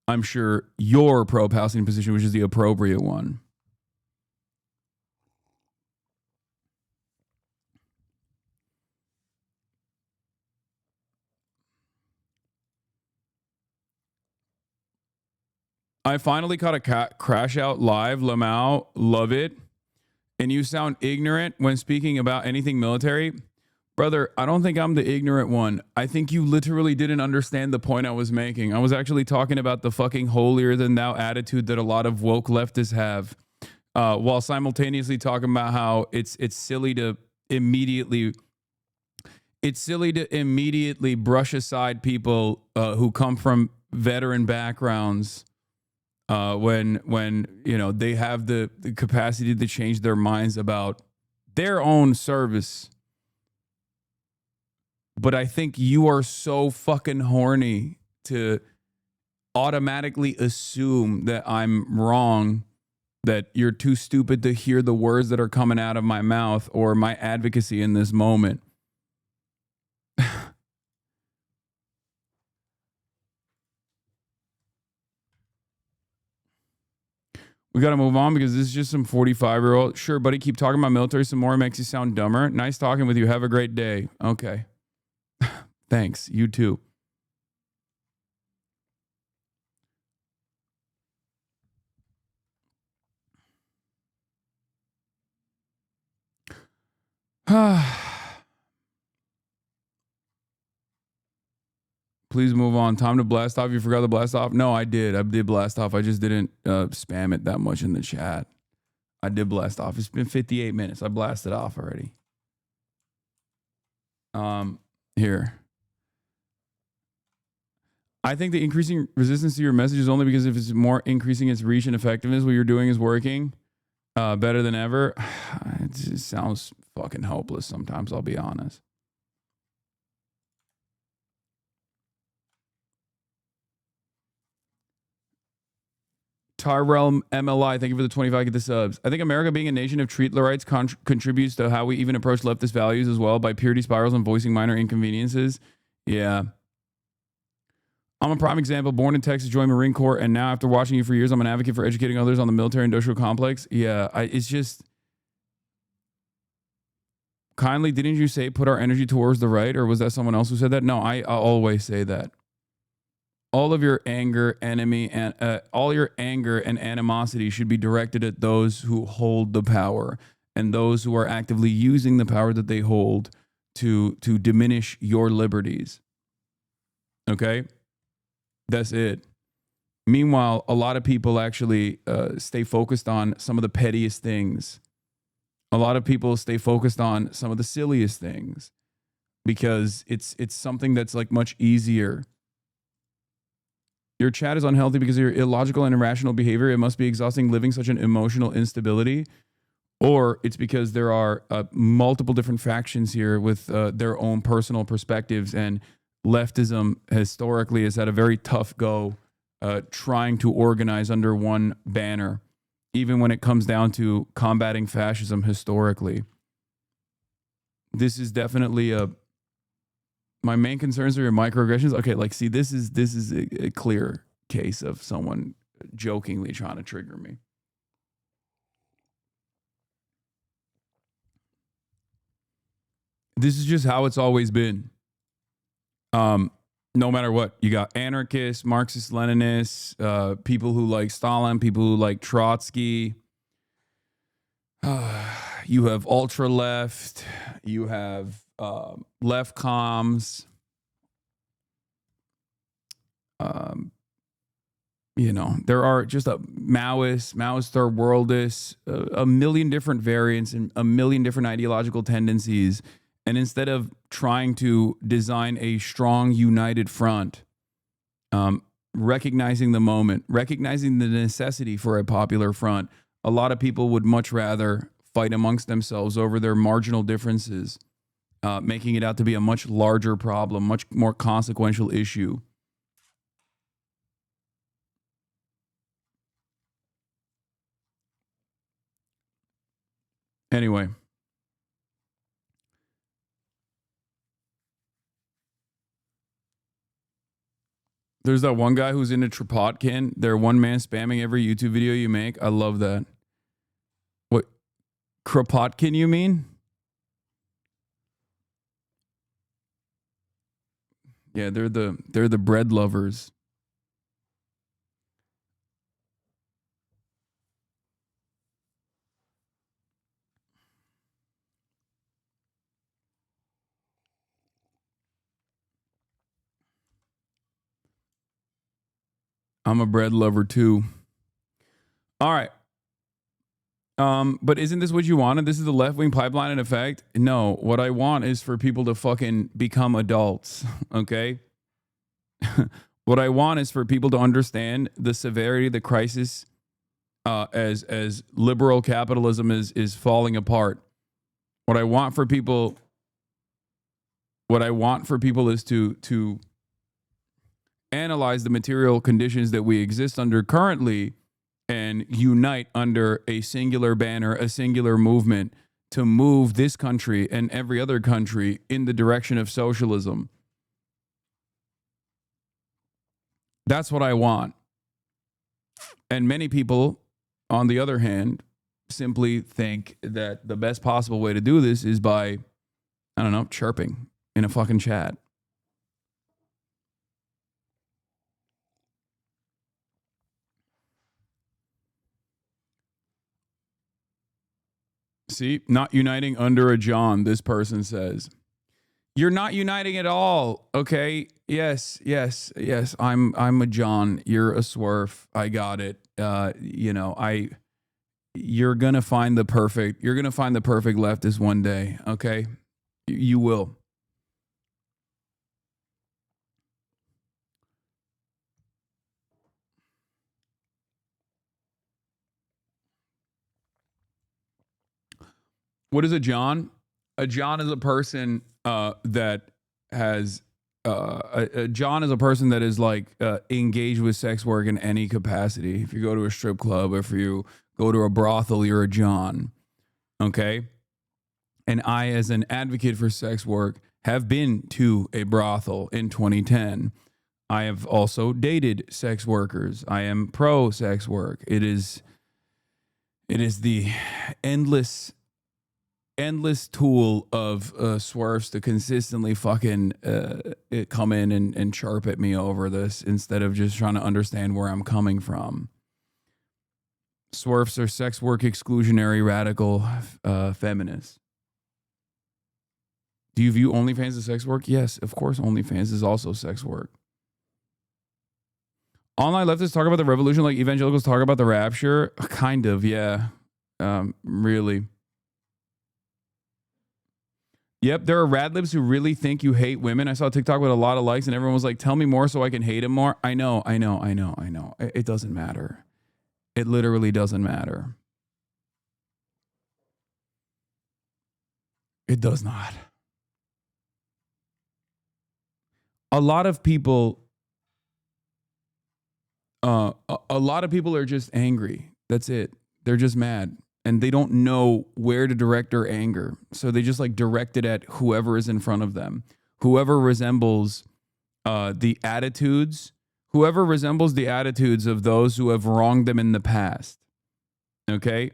I'm sure, your pro-Palestinian position, which is the appropriate one. I finally caught a crash out live. Lamau, love it. And you sound ignorant when speaking about anything military. Brother, I don't think I'm the ignorant one. I think you literally didn't understand the point I was making. I was actually talking about the fucking holier than thou attitude that a lot of woke leftists have, while simultaneously talking about how it's silly to immediately brush aside people who come from veteran backgrounds when they have the capacity to change their minds about their own service. But I think you are so fucking horny to automatically assume that I'm wrong, that you're too stupid to hear the words that are coming out of my mouth or my advocacy in this moment. We got to move on because this is just some 45-year-old. Sure, buddy, keep talking about military some more. It makes you sound dumber. Nice talking with you. Have a great day. Okay. Thanks. You too. Please move on. Time to blast off. You forgot to blast off? No, I did. I did blast off. I just didn't spam it that much in the chat. I did blast off. It's been 58 minutes. I blasted off already. Here. I think the increasing resistance to your message is only because if it's more increasing its reach and effectiveness, what you're doing is working better than ever. It just sounds fucking hopeless sometimes, I'll be honest. Tyrell MLI, thank you for the 25. Get the subs. I think America being a nation of treatlerites contributes to how we even approach leftist values as well, by purity spirals and voicing minor inconveniences. Yeah. I'm a prime example. Born in Texas, joined Marine Corps, and now after watching you for years, I'm an advocate for educating others on the military-industrial complex. Yeah, it's just... Kindly, didn't you say put our energy towards the right, or was that someone else who said that? No, I always say that. all of your anger, all your anger and animosity should be directed at those who hold the power and those who are actively using the power that they hold to diminish your liberties. Okay? That's it. Meanwhile, a lot of people actually stay focused on some of the pettiest things. A lot of people stay focused on some of the silliest things because it's something that's like much easier. Your chat is unhealthy because of your illogical and irrational behavior. It must be exhausting living such an emotional instability. Or it's because there are multiple different factions here with their own personal perspectives, and leftism historically has had a very tough go trying to organize under one banner, even when it comes down to combating fascism historically. This is definitely my main concerns are your microaggressions. Okay, like, see, this is a clear case of someone jokingly trying to trigger me. This is just how it's always been. No matter what, you got anarchists, Marxist, Leninists, people who like Stalin, people who like Trotsky. You have ultra left. You have left comms. You know, there are just a Maoist third worldists, a million different variants and a million different ideological tendencies. And instead of trying to design a strong, united front, recognizing the moment, recognizing the necessity for a popular front, a lot of people would much rather fight amongst themselves over their marginal differences, making it out to be a much larger problem, much more consequential issue. Anyway. There's that one guy who's into Kropotkin. They're one man spamming every YouTube video you make. I love that. What? Kropotkin, you mean? Yeah, they're the bread lovers. I'm a bread lover too. All right. But isn't this what you wanted? This is the left-wing pipeline in effect? No, what I want is for people to fucking become adults, okay? What I want is for people to understand the severity of the crisis as liberal capitalism is falling apart. What I want for people is to analyze the material conditions that we exist under currently and unite under a singular banner, a singular movement to move this country and every other country in the direction of socialism. That's what I want. And many people, on the other hand, simply think that the best possible way to do this is by, I don't know, chirping in a fucking chat. See, not uniting under a John, this person says. You're not uniting at all, okay? Yes. I'm a John. You're a Swerve. I got it. You're gonna find the perfect leftist one day, okay? You will. What is a John? A John is a person that has a John is a person that is like engaged with sex work in any capacity. If you go to a strip club, if you go to a brothel, you're a John. Okay? And I, as an advocate for sex work, have been to a brothel in 2010. I have also dated sex workers. I am pro sex work. It is the endless endless tool of swerves to consistently fucking come in and chirp at me over this instead of just trying to understand where I'm coming from. Swerves are sex work exclusionary radical feminists. Do you view OnlyFans as sex work? Yes, of course OnlyFans is also sex work. Online leftists talk about the revolution like evangelicals talk about the rapture. Kind of, yeah. Really. Yep, there are radlibs who really think you hate women. I saw a TikTok with a lot of likes and everyone was like, tell me more so I can hate him more. I know. It doesn't matter. It literally doesn't matter. It does not. A lot of people are just angry. That's it. They're just mad. And they don't know where to direct their anger. So they just like direct it at whoever is in front of them. Whoever resembles the attitudes of those who have wronged them in the past. Okay?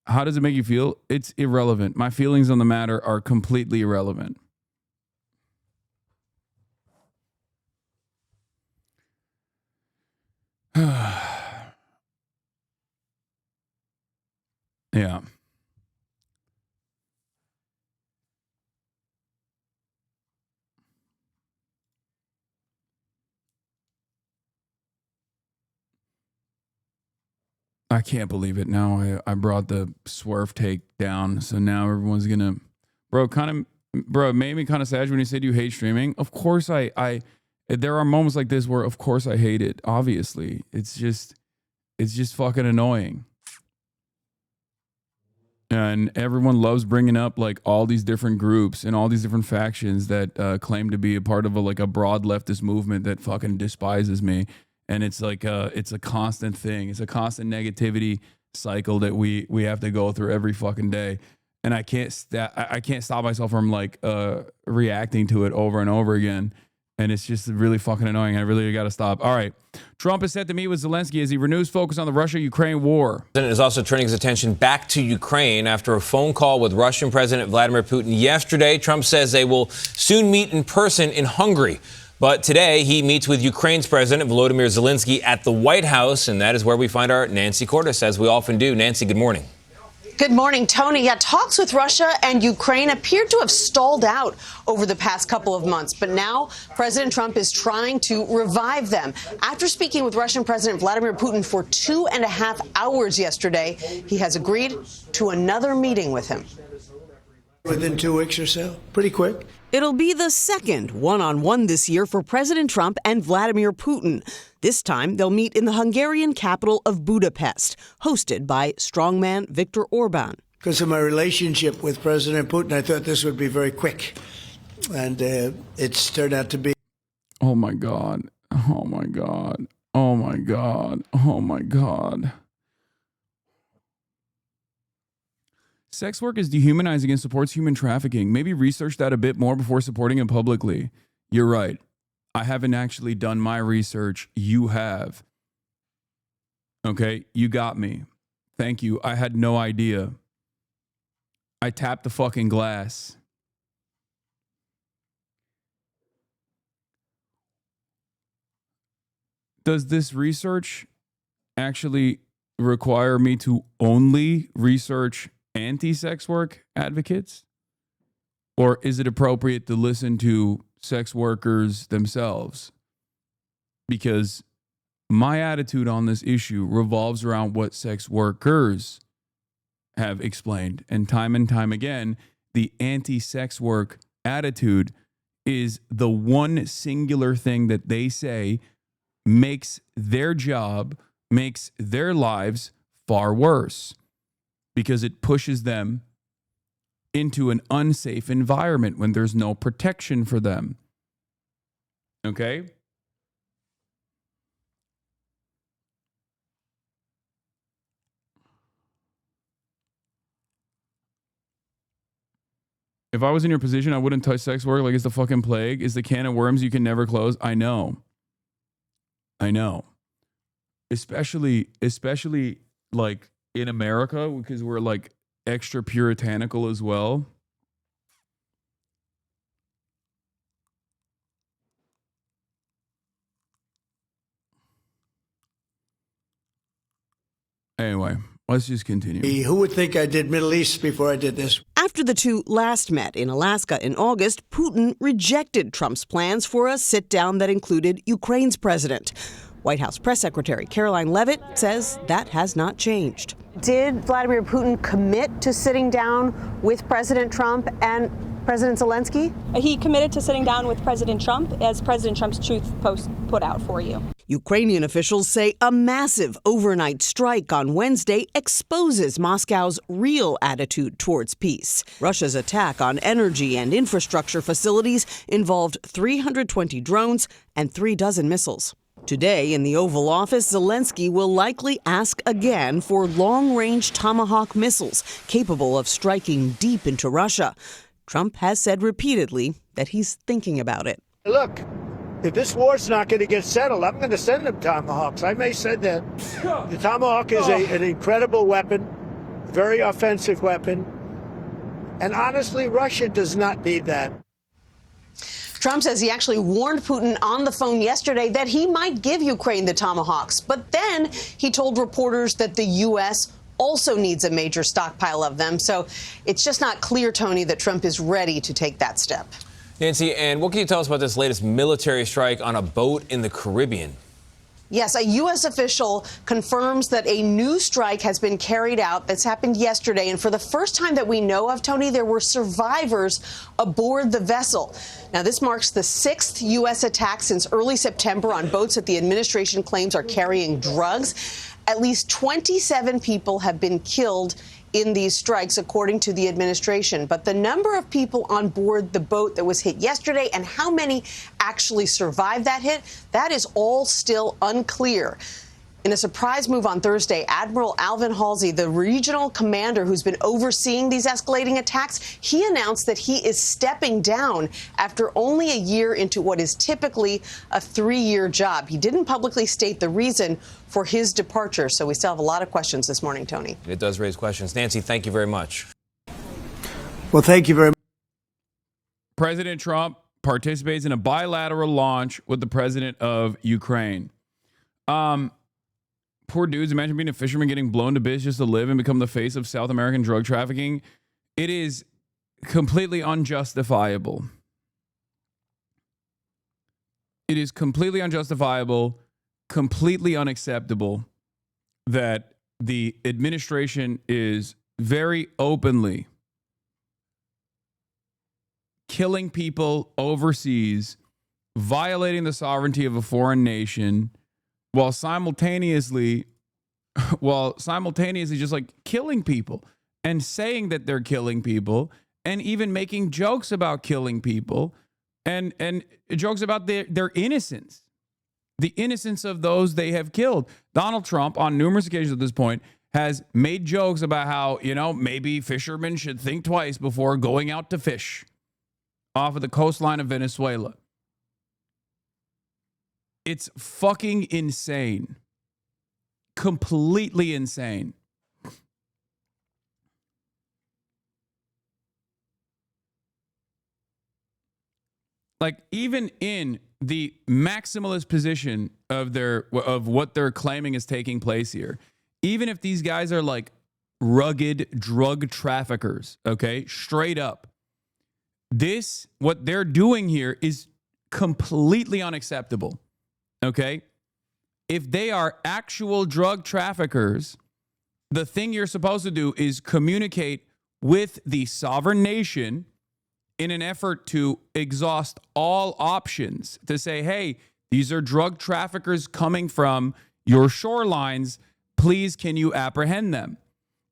How does it make you feel? It's irrelevant. My feelings on the matter are completely irrelevant. Yeah. I can't believe it. Now I brought the swerve take down. So now everyone's going to, it made me kind of sad when you said you hate streaming. Of course there are moments like this where of course I hate it. Obviously it's just fucking annoying. And everyone loves bringing up like all these different groups and all these different factions that claim to be a part of a broad leftist movement that fucking despises me. And it's like it's a constant thing. It's a constant negativity cycle that we have to go through every fucking day. And I can't stop myself from like reacting to it over and over again. And it's just really fucking annoying. I really got to stop. All right. Trump is set to meet with Zelensky as he renews focus on the Russia-Ukraine war. The
president is also turning his attention back to Ukraine after a phone call with Russian President Vladimir Putin yesterday. Trump says they will soon meet in person in Hungary. But today he meets with Ukraine's President Volodymyr Zelensky at the White House. And that is where we find our Nancy Cordes, as we often do. Nancy, good morning.
Good morning, Tony. Yeah, talks with Russia and Ukraine appear to have stalled out over the past couple of months. But now President Trump is trying to revive them. After speaking with Russian President Vladimir Putin for 2.5 hours yesterday, he has agreed to another meeting with him.
Within 2 weeks or so. Pretty quick.
It'll be the second one-on-one this year for President Trump and Vladimir Putin. This time, they'll meet in the Hungarian capital of Budapest, hosted by strongman Viktor Orban.
Because of my relationship with President Putin, I thought this would be very quick. And it's turned out to be.
Oh, my God. Oh, my God. Oh, my God. Oh, my God. Sex work is dehumanizing and supports human trafficking. Maybe research that a bit more before supporting it publicly. You're right. I haven't actually done my research. You have. Okay, you got me. Thank you. I had no idea. I tapped the fucking glass. Does this research actually require me to only research anti-sex work advocates? Or is it appropriate to listen to sex workers themselves? Because my attitude on this issue revolves around what sex workers have explained. And time again, the anti-sex work attitude is the one singular thing that they say makes their job, makes their lives far worse, because it pushes them into an unsafe environment when there's no protection for them. Okay? If I was in your position, I wouldn't touch sex work like it's the fucking plague. It's the can of worms you can never close. I know. Especially like in America because we're like extra puritanical as well. Anyway, let's just continue.
Who would think I did Middle East before I did this?
After the two last met in Alaska in August, Putin rejected Trump's plans for a sit-down that included Ukraine's president. White House Press Secretary Caroline Leavitt says that has not changed.
Did Vladimir Putin commit to sitting down with President Trump and President Zelensky?
He committed to sitting down with President Trump, as President Trump's Truth Post put out for you.
Ukrainian officials say a massive overnight strike on Wednesday exposes Moscow's real attitude towards peace. Russia's attack on energy and infrastructure facilities involved 320 drones and 36 missiles. Today, in the Oval Office, Zelensky will likely ask again for long-range Tomahawk missiles capable of striking deep into Russia. Trump has said repeatedly that he's thinking about it.
Look, if this war's not going to get settled, I'm going to send them Tomahawks. I may send that. The Tomahawk is an incredible weapon, very offensive weapon. And honestly, Russia does not need that.
Trump says he actually warned Putin on the phone yesterday that he might give Ukraine the Tomahawks. But then he told reporters that the U.S. also needs a major stockpile of them. So it's just not clear, Tony, that Trump is ready to take that step.
Nancy, and what can you tell us about this latest military strike on a boat in the Caribbean?
Yes, a U.S. official confirms that a new strike has been carried out. That's happened yesterday. And for the first time that we know of, Tony, there were survivors aboard the vessel. Now, this marks the 6th U.S. attack since early September on boats that the administration claims are carrying drugs. At least 27 people have been killed in these strikes, according to the administration. But the number of people on board the boat that was hit yesterday and how many actually survived that hit, that is all still unclear. In a surprise move on Thursday, Admiral Alvin Halsey, the regional commander who's been overseeing these escalating attacks, he announced that he is stepping down after only a year into what is typically a 3-year job. He didn't publicly state the reason for his departure, so we still have a lot of questions this morning, Tony.
It does raise questions. Nancy, thank you very much.
Well, thank you very much.
President Trump participates in a bilateral launch with the president of Ukraine. Poor dudes, imagine being a fisherman getting blown to bits just to live and become the face of South American drug trafficking. It is completely unjustifiable. It is completely unjustifiable, completely unacceptable that the administration is very openly killing people overseas, violating the sovereignty of a foreign nation, while simultaneously just like killing people and saying that they're killing people and even making jokes about killing people and jokes about their innocence, the innocence of those they have killed. Donald Trump, on numerous occasions at this point, has made jokes about how, maybe fishermen should think twice before going out to fish off of the coastline of Venezuela. It's fucking insane. Completely insane. Like, even in the maximalist position of what they're claiming is taking place here, even if these guys are like rugged drug traffickers, okay, straight up, what they're doing here is completely unacceptable. Okay? If they are actual drug traffickers, the thing you're supposed to do is communicate with the sovereign nation in an effort to exhaust all options, to say, hey, these are drug traffickers coming from your shorelines. Please, can you apprehend them?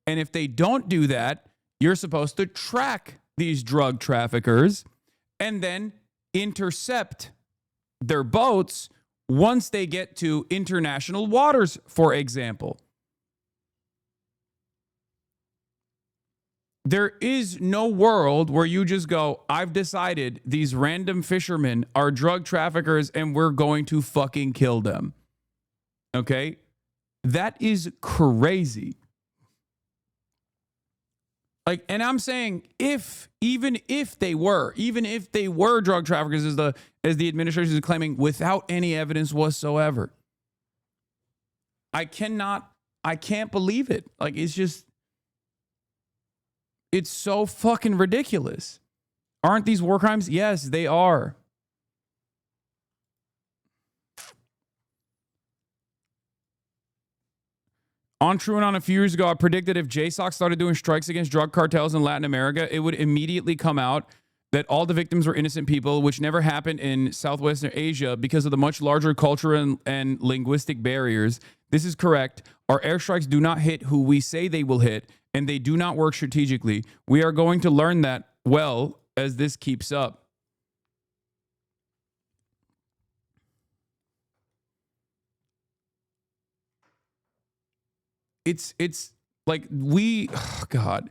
And if they don't do that, you're supposed to track these drug traffickers and then intercept their boats once they get to international waters, for example. There is no world where you just go, I've decided these random fishermen are drug traffickers and we're going to fucking kill them. Okay? That is crazy. Like, and I'm saying even if they were drug traffickers, as the administration is claiming, without any evidence whatsoever. I can't believe it. Like, it's so fucking ridiculous. Aren't these war crimes? Yes, they are. On TrueAnon a few years ago, I predicted if JSOC started doing strikes against drug cartels in Latin America, it would immediately come out that all the victims were innocent people, which never happened in Southwestern Asia because of the much larger cultural and linguistic barriers. This is correct. Our airstrikes do not hit who we say they will hit, and they do not work strategically. We are going to learn that well as this keeps up. It's like God,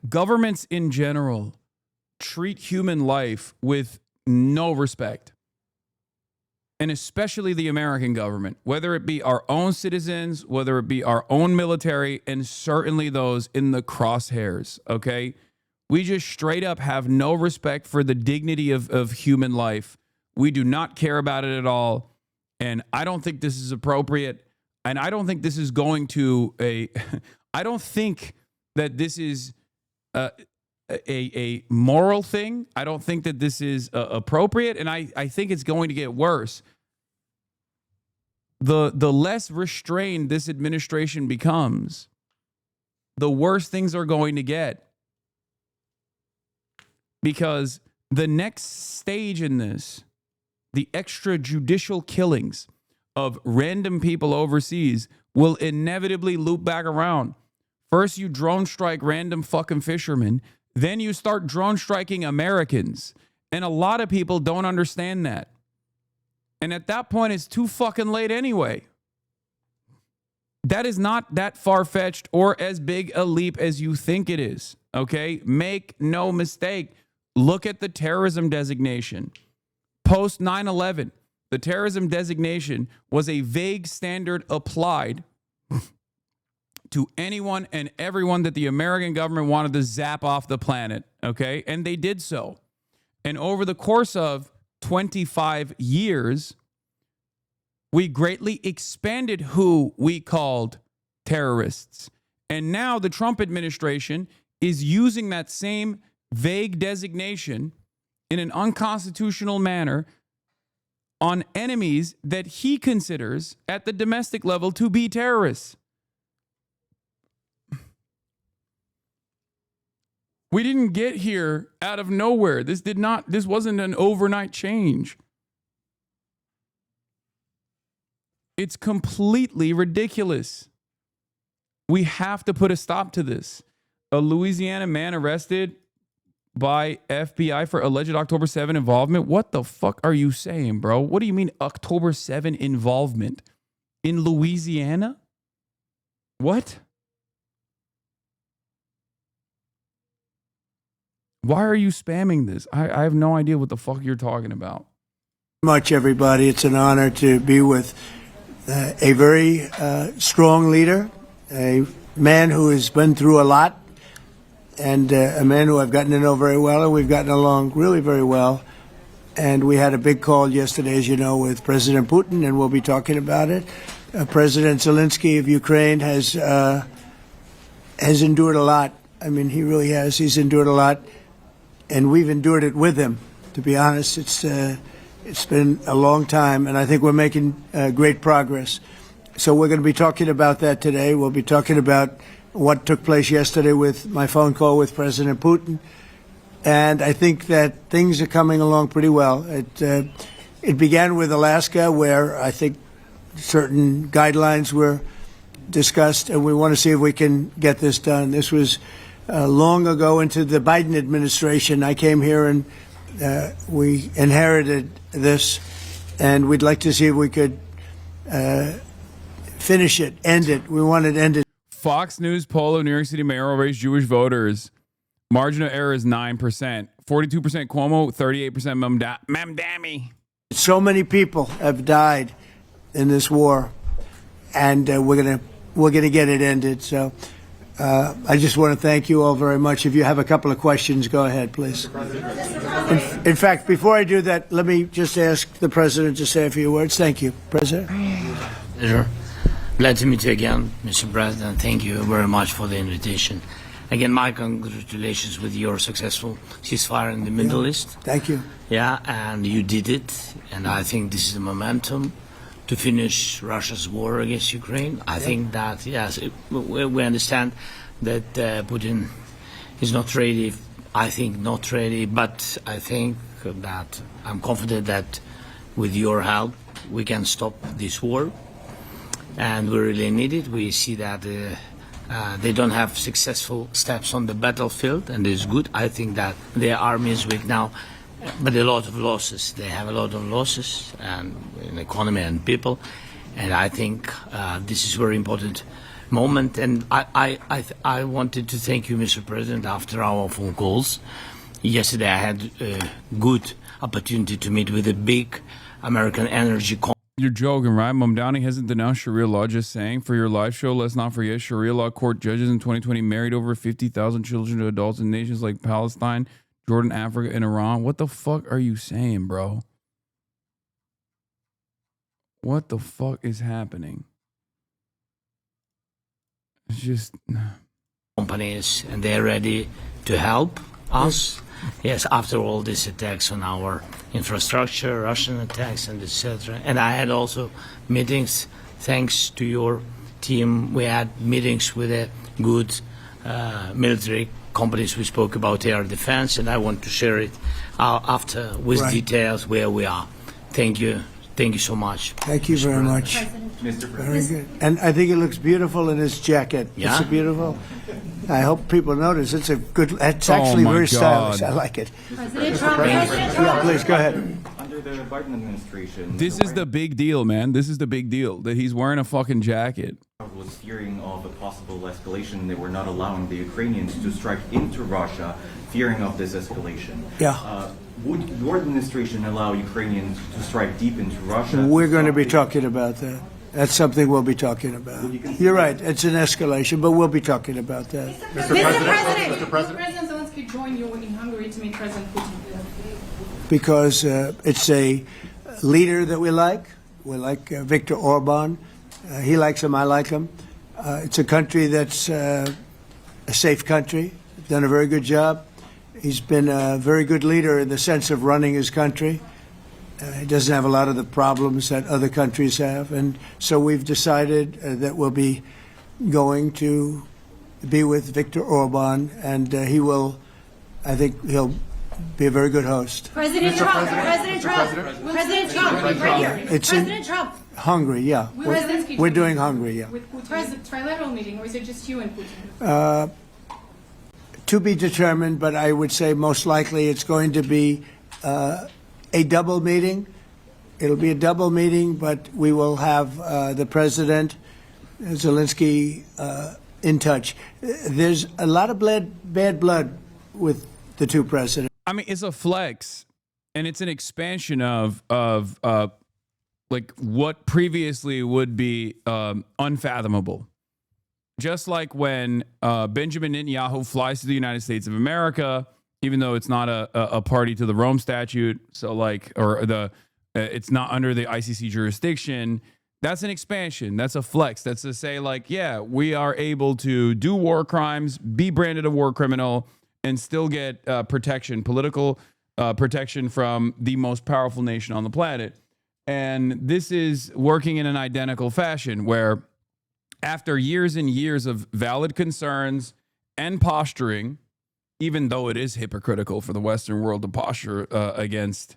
governments in general treat human life with no respect. And especially the American government, whether it be our own citizens, whether it be our own military, and certainly those in the crosshairs, okay? We just straight up have no respect for the dignity of human life. We do not care about it at all. And I don't think this is appropriate. And I don't think this is going to I don't think that this is a moral thing. I don't think that this is appropriate. And I think it's going to get worse. The less restrained this administration becomes, the worse things are going to get. Because the next stage in this, the extrajudicial killings of random people overseas, will inevitably loop back around. First, you drone strike random fucking fishermen. Then you start drone striking Americans. And a lot of people don't understand that. And at that point, it's too fucking late anyway. That is not that far-fetched or as big a leap as you think it is. Okay? Make no mistake. Look at the terrorism designation. Post 9/11. The terrorism designation was a vague standard applied to anyone and everyone that the American government wanted to zap off the planet, okay? And they did so. And over the course of 25 years, we greatly expanded who we called terrorists. And now the Trump administration is using that same vague designation in an unconstitutional manner on enemies that he considers at the domestic level to be terrorists. We didn't get here out of nowhere. This wasn't an overnight change. It's completely ridiculous. We have to put a stop to this. A Louisiana man arrested by FBI for alleged October 7 involvement. What the fuck are you saying, bro? What do you mean October 7 involvement in Louisiana? What? Why are you spamming this? I have no idea what the fuck you're talking about.
Much, everybody. It's an honor to be with a very strong leader, a man who has been through a lot, and a man who I've gotten to know very well, and we've gotten along really very well. And we had a big call yesterday, as you know, with President Putin, and we'll be talking about it. President Zelensky of Ukraine has endured a lot. I mean, he really has. He's endured a lot, and we've endured it with him. To be honest, it's been a long time, and I think we're making great progress. So we're going to be talking about that today. We'll be talking about what took place yesterday with my phone call with President Putin. And I think that things are coming along pretty well. It began with Alaska, where I think certain guidelines were discussed, and we want to see if we can get this done. This was long ago into the Biden administration. I came here and we inherited this, and we'd like to see if we could finish it, end it. We want it ended.
Fox News poll of New York City mayoral race Jewish voters. Margin of error is 9%. 42% Cuomo, 38% Mamdani.
So many people have died in this war, and we're gonna get it ended. So I just want to thank you all very much. If you have a couple of questions, go ahead, please. In fact, before I do that, let me just ask the President to say a few words. Thank you, President.
Pleasure. Glad to meet you again, Mr. President. Thank you very much for the invitation. Again, my congratulations with your successful ceasefire in the Middle East.
Thank you.
Yeah, and you did it. And I think this is the momentum to finish Russia's war against Ukraine. I think that, yes, we understand that Putin is not ready. I think not ready, but I think that I'm confident that with your help, we can stop this war. And we really need it. We see that they don't have successful steps on the battlefield, and it's good. I think that their army is weak now, but a lot of losses. They have a lot of losses and in economy and people, and I think this is a very important moment. And I wanted to thank you, Mr. President, after our phone calls. Yesterday I had a good opportunity to meet with a big American energy company.
You're joking, right? Mamdani hasn't denounced Sharia law, just saying. For your live show, let's not forget Sharia law court judges in 2020 married over 50,000 children to adults in nations like Palestine, Jordan, Africa, and Iran. What the fuck are you saying, bro? What the fuck is happening? It's just...
companies, and they're ready to help us. Yes, after all these attacks on our infrastructure, Russian attacks, and etc. And I had also meetings, thanks to your team. We had meetings with a good military companies. We spoke about air defense, and I want to share it after with details where we are. Thank you. Thank you so much.
Thank you very much.
Mr.
Very good. And I think it looks beautiful in his jacket.
Yeah?
It's beautiful. I hope people notice. It's a good. It's actually very stylish. I like it.
President Trump.
Yeah, please go ahead.
Under the Biden administration,
this is the big deal, man. This is the big deal, that he's wearing a fucking jacket.
Was fearing of a possible escalation. They were not allowing the Ukrainians to strike into Russia, fearing of this escalation.
Yeah.
Would your administration allow Ukrainians to strike deep into Russia?
We're going to be talking about that. That's something we'll be talking about. You're right. It's an escalation, but we'll be talking about that.
Mr. President, Mr. President Zelensky joined you in Hungary to meet President Putin.
Because it's a leader that we like. We like Viktor Orban. He likes him. I like him. It's a country that's a safe country. Done a very good job. He's been a very good leader in the sense of running his country. He doesn't have a lot of the problems that other countries have. And so we've decided that we'll be going to be with Viktor Orban, and he will, I think he'll be a very good host.
President Trump, President Trump, President Trump, right here.
It's
President Trump.
Hungary, yeah. We're doing Hungary, yeah.
With Putin. Trilateral meeting, or is it just you and Putin?
To be determined, but I would say most likely it's going to be a double meeting. It'll be a double meeting, but we will have the President, Zelensky, in touch. There's a lot of bad blood with the two presidents.
I mean, it's a flex, and it's an expansion of like what previously would be unfathomable. Just like when Benjamin Netanyahu flies to the United States of America, even though it's not a party to the Rome Statute, so like, or it's not under the ICC jurisdiction. That's an expansion. That's a flex. That's to say, like, yeah, we are able to do war crimes, be branded a war criminal, and still get protection, political protection from the most powerful nation on the planet. And this is working in an identical fashion where, after years and years of valid concerns and posturing, even though it is hypocritical for the Western world to posture against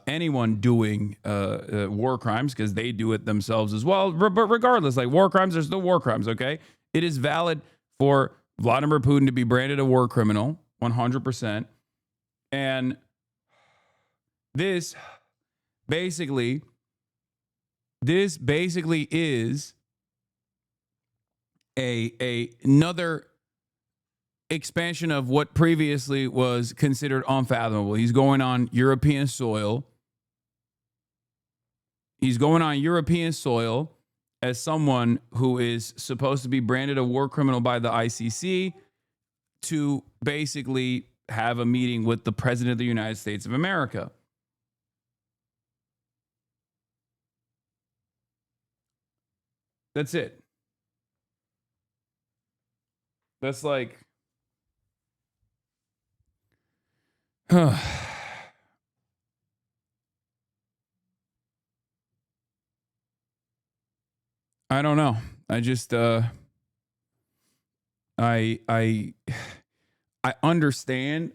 anyone doing war crimes, because they do it themselves as well. But regardless, like war crimes are still war crimes, okay? It is valid for Vladimir Putin to be branded a war criminal, 100%. And this basically is another expansion of what previously was considered unfathomable. He's going on European soil. as someone who is supposed to be branded a war criminal by the ICC to basically have a meeting with the President of the United States of America. That's it. That's like, I don't know. I just I understand.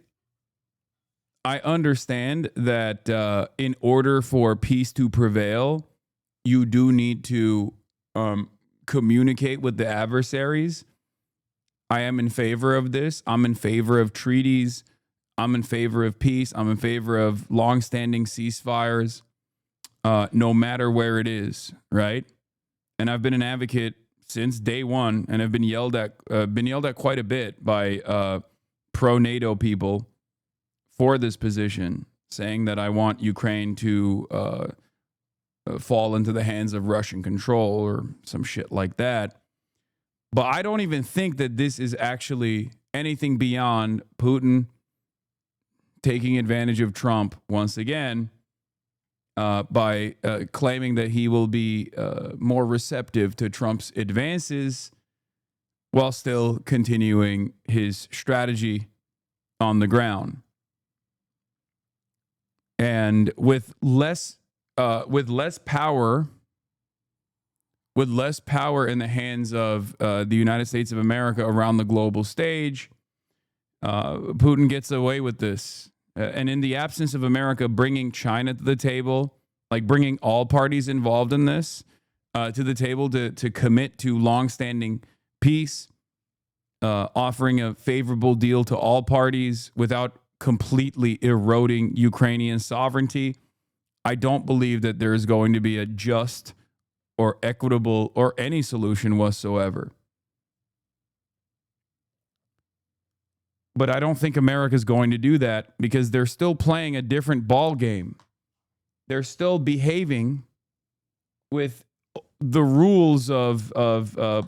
I understand that in order for peace to prevail, you do need to communicate with the adversaries. I am in favor of this. I'm in favor of treaties. I'm in favor of peace. I'm in favor of longstanding ceasefires, no matter where it is, right? And I've been an advocate since day one, and have been yelled at quite a bit by pro-NATO people for this position, saying that I want Ukraine to fall into the hands of Russian control or some shit like that. But I don't even think that this is actually anything beyond Putin taking advantage of Trump once again by claiming that he will be more receptive to Trump's advances while still continuing his strategy on the ground. And with less power in the hands of the United States of America around the global stage, Putin gets away with this. And in the absence of America bringing China to the table, like bringing all parties involved in this to the table to commit to longstanding peace, offering a favorable deal to all parties without completely eroding Ukrainian sovereignty, I don't believe that there is going to be a just or equitable or any solution whatsoever. But I don't think America's going to do that because they're still playing a different ball game. They're still behaving with the rules of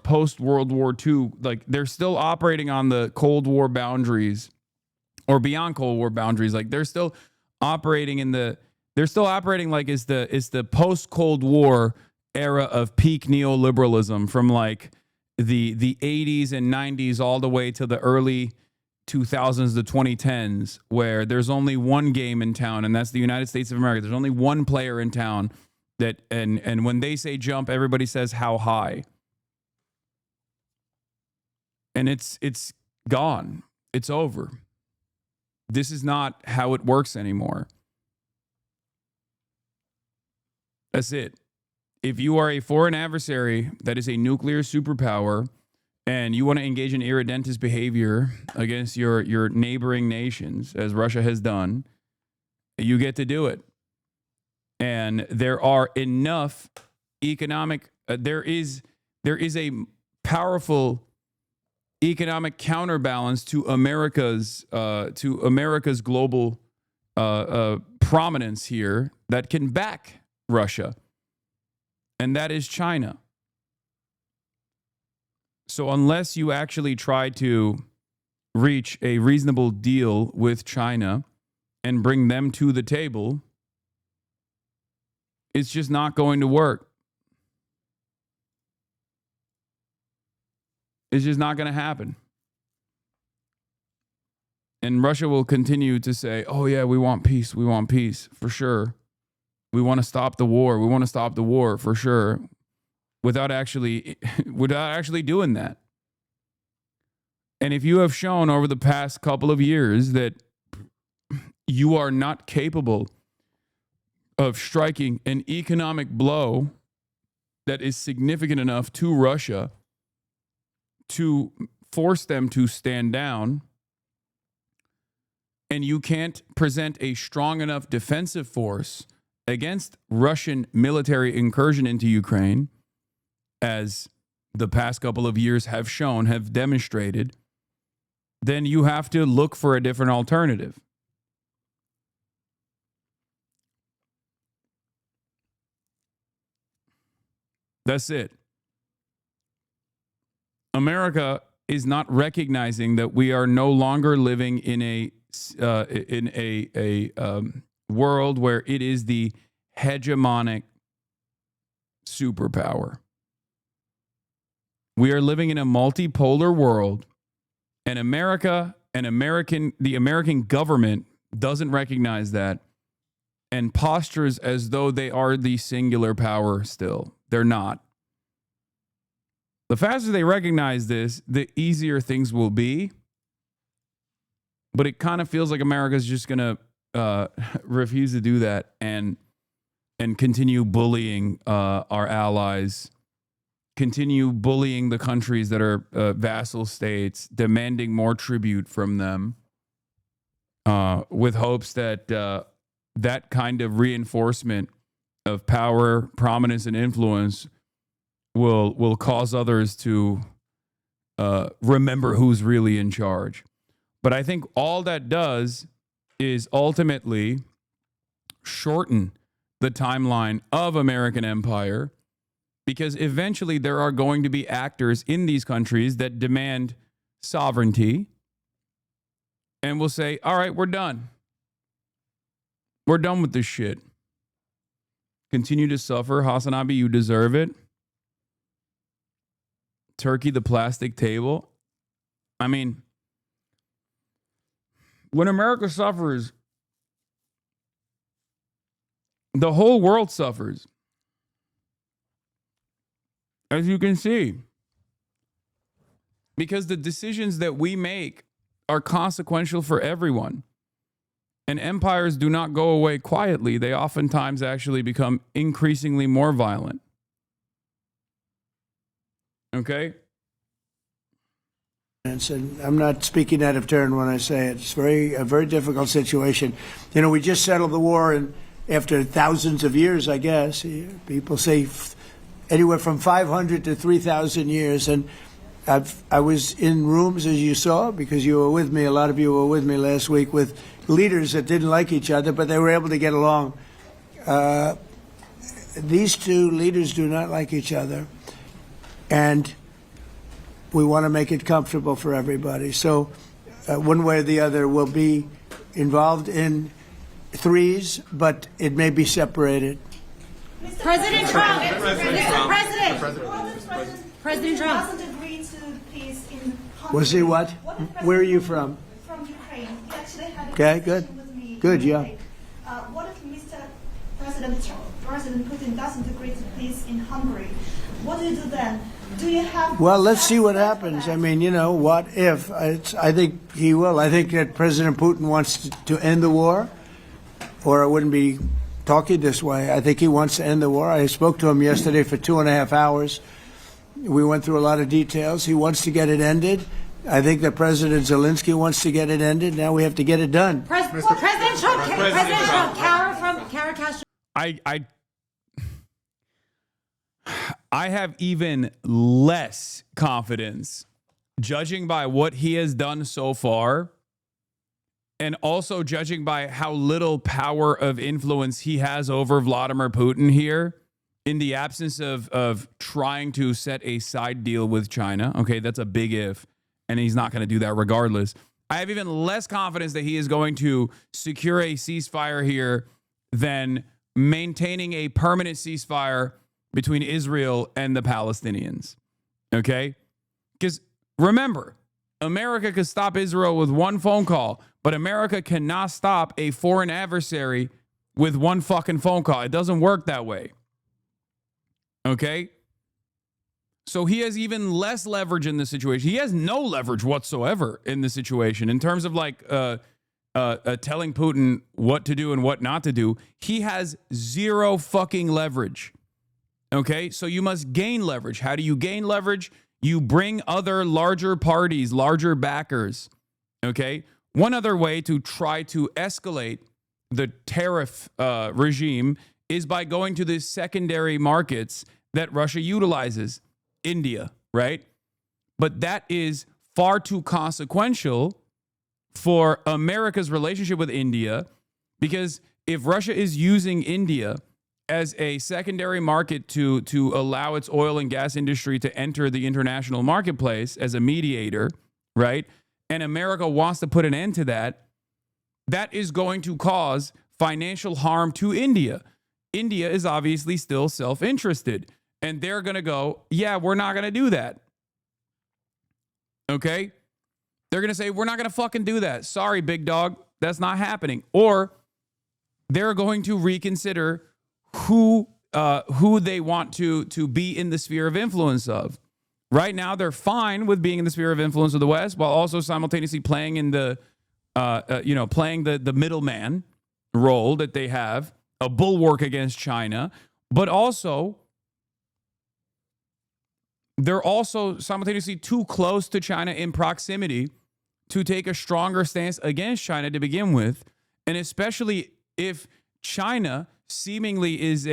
post-World War II. Like, they're still operating on the Cold War boundaries or beyond Cold War boundaries. Like, they're still operating like it's the post-Cold War era of peak neoliberalism from like the 80s and 90s all the way to the early 2000s to 2010s, where there's only one game in town, and that's the United States of America. There's only one player in town that, and when they say jump, everybody says how high. And it's gone. It's over. This is not how it works anymore. That's it. If you are a foreign adversary that is a nuclear superpower, and you want to engage in irredentist behavior against your neighboring nations, as Russia has done, you get to do it. And there are enough economic, there is a powerful economic counterbalance to America's global prominence here that can back Russia, and that is China. So unless you actually try to reach a reasonable deal with China and bring them to the table, it's just not going to work. It's just not going to happen. And Russia will continue to say, oh yeah, we want peace for sure. We want to stop the war for sure. Without actually doing that. And if you have shown over the past couple of years that you are not capable of striking an economic blow that is significant enough to Russia to force them to stand down, and you can't present a strong enough defensive force against Russian military incursion into Ukraine, as the past couple of years have demonstrated, then you have to look for a different alternative. That's it. America is not recognizing that we are no longer living in a world where it is the hegemonic superpower. We are living in a multipolar world, and America and the American government doesn't recognize that and postures as though they are the singular power still. They're not. The faster they recognize this, the easier things will be. But it kind of feels like America's just going to refuse to do that and continue bullying our allies, continue bullying the countries that are vassal states, demanding more tribute from them, with hopes that that kind of reinforcement of power, prominence, and influence will cause others to remember who's really in charge. But I think all that does is ultimately shorten the timeline of American empire, because eventually there are going to be actors in these countries that demand sovereignty and will say, all right, we're done. We're done with this shit. Continue to suffer. HasanAbi, you deserve it. Turkey, the plastic table. I mean, when America suffers, the whole world suffers. As you can see. Because the decisions that we make are consequential for everyone. And empires do not go away quietly. They oftentimes actually become increasingly more violent. Okay?
And I'm not speaking out of turn when I say it's a very difficult situation. You know, we just settled the war, and after thousands of years, I guess. People say anywhere from 500 to 3,000 years. And I was in rooms, as you saw, because you were with me, a lot of you were with me last week, with leaders that didn't like each other, but they were able to get along. These two leaders do not like each other, and we want to make it comfortable for everybody. So one way or the other we'll be involved in threes, but it may be separated.
President Trump, President Trump doesn't agree to peace in Hungary.
Was he what? Where are you from?
From Ukraine. He actually had a
Okay,
conversation
good.
with me.
Good, yeah.
What if President Putin doesn't agree to peace in Hungary? What do you do then? Do you have...
Well, let's see what happens. I mean, you know, what if? I think he will. I think that President Putin wants to end the war, or I wouldn't be talking this way. I think he wants to end the war. I spoke to him yesterday for 2.5 hours. We went through a lot of details. He wants to get it ended. I think that President ZELENSKY wants to get it ended. Now we have to get it done.
President Trump, Kara Castro.
I have even less confidence, judging by what he has done so far, and also judging by how little power of influence he has over Vladimir Putin here, in the absence of trying to set a side deal with China. Okay, that's a big if, and he's not going to do that regardless. I have even less confidence that he is going to secure a ceasefire here than maintaining a permanent ceasefire between Israel and the Palestinians. Okay? Because remember, America could stop Israel with one phone call, but America cannot stop a foreign adversary with one fucking phone call. It doesn't work that way. Okay? So he has even less leverage in this situation. He has no leverage whatsoever in this situation in terms of like telling Putin what to do and what not to do. He has zero fucking leverage. Okay? So you must gain leverage. How do you gain leverage? You bring other larger parties, larger backers. Okay? One other way to try to escalate the tariff regime is by going to the secondary markets that Russia utilizes. India, right? But that is far too consequential for America's relationship with India, because if Russia is using India as a secondary market to allow its oil and gas industry to enter the international marketplace as a mediator, right? And America wants to put an end to that. That is going to cause financial harm to India. India is obviously still self-interested, and they're going to go, yeah, we're not going to do that. Okay? They're going to say, we're not going to fucking do that. Sorry, big dog. That's not happening. Or they're going to reconsider who they want to be in the sphere of influence of. Right now, they're fine with being in the sphere of influence of the West, while also simultaneously playing in the, playing the middleman role that they have, a bulwark against China. But also, they're also simultaneously too close to China in proximity to take a stronger stance against China to begin with, and especially if China seemingly is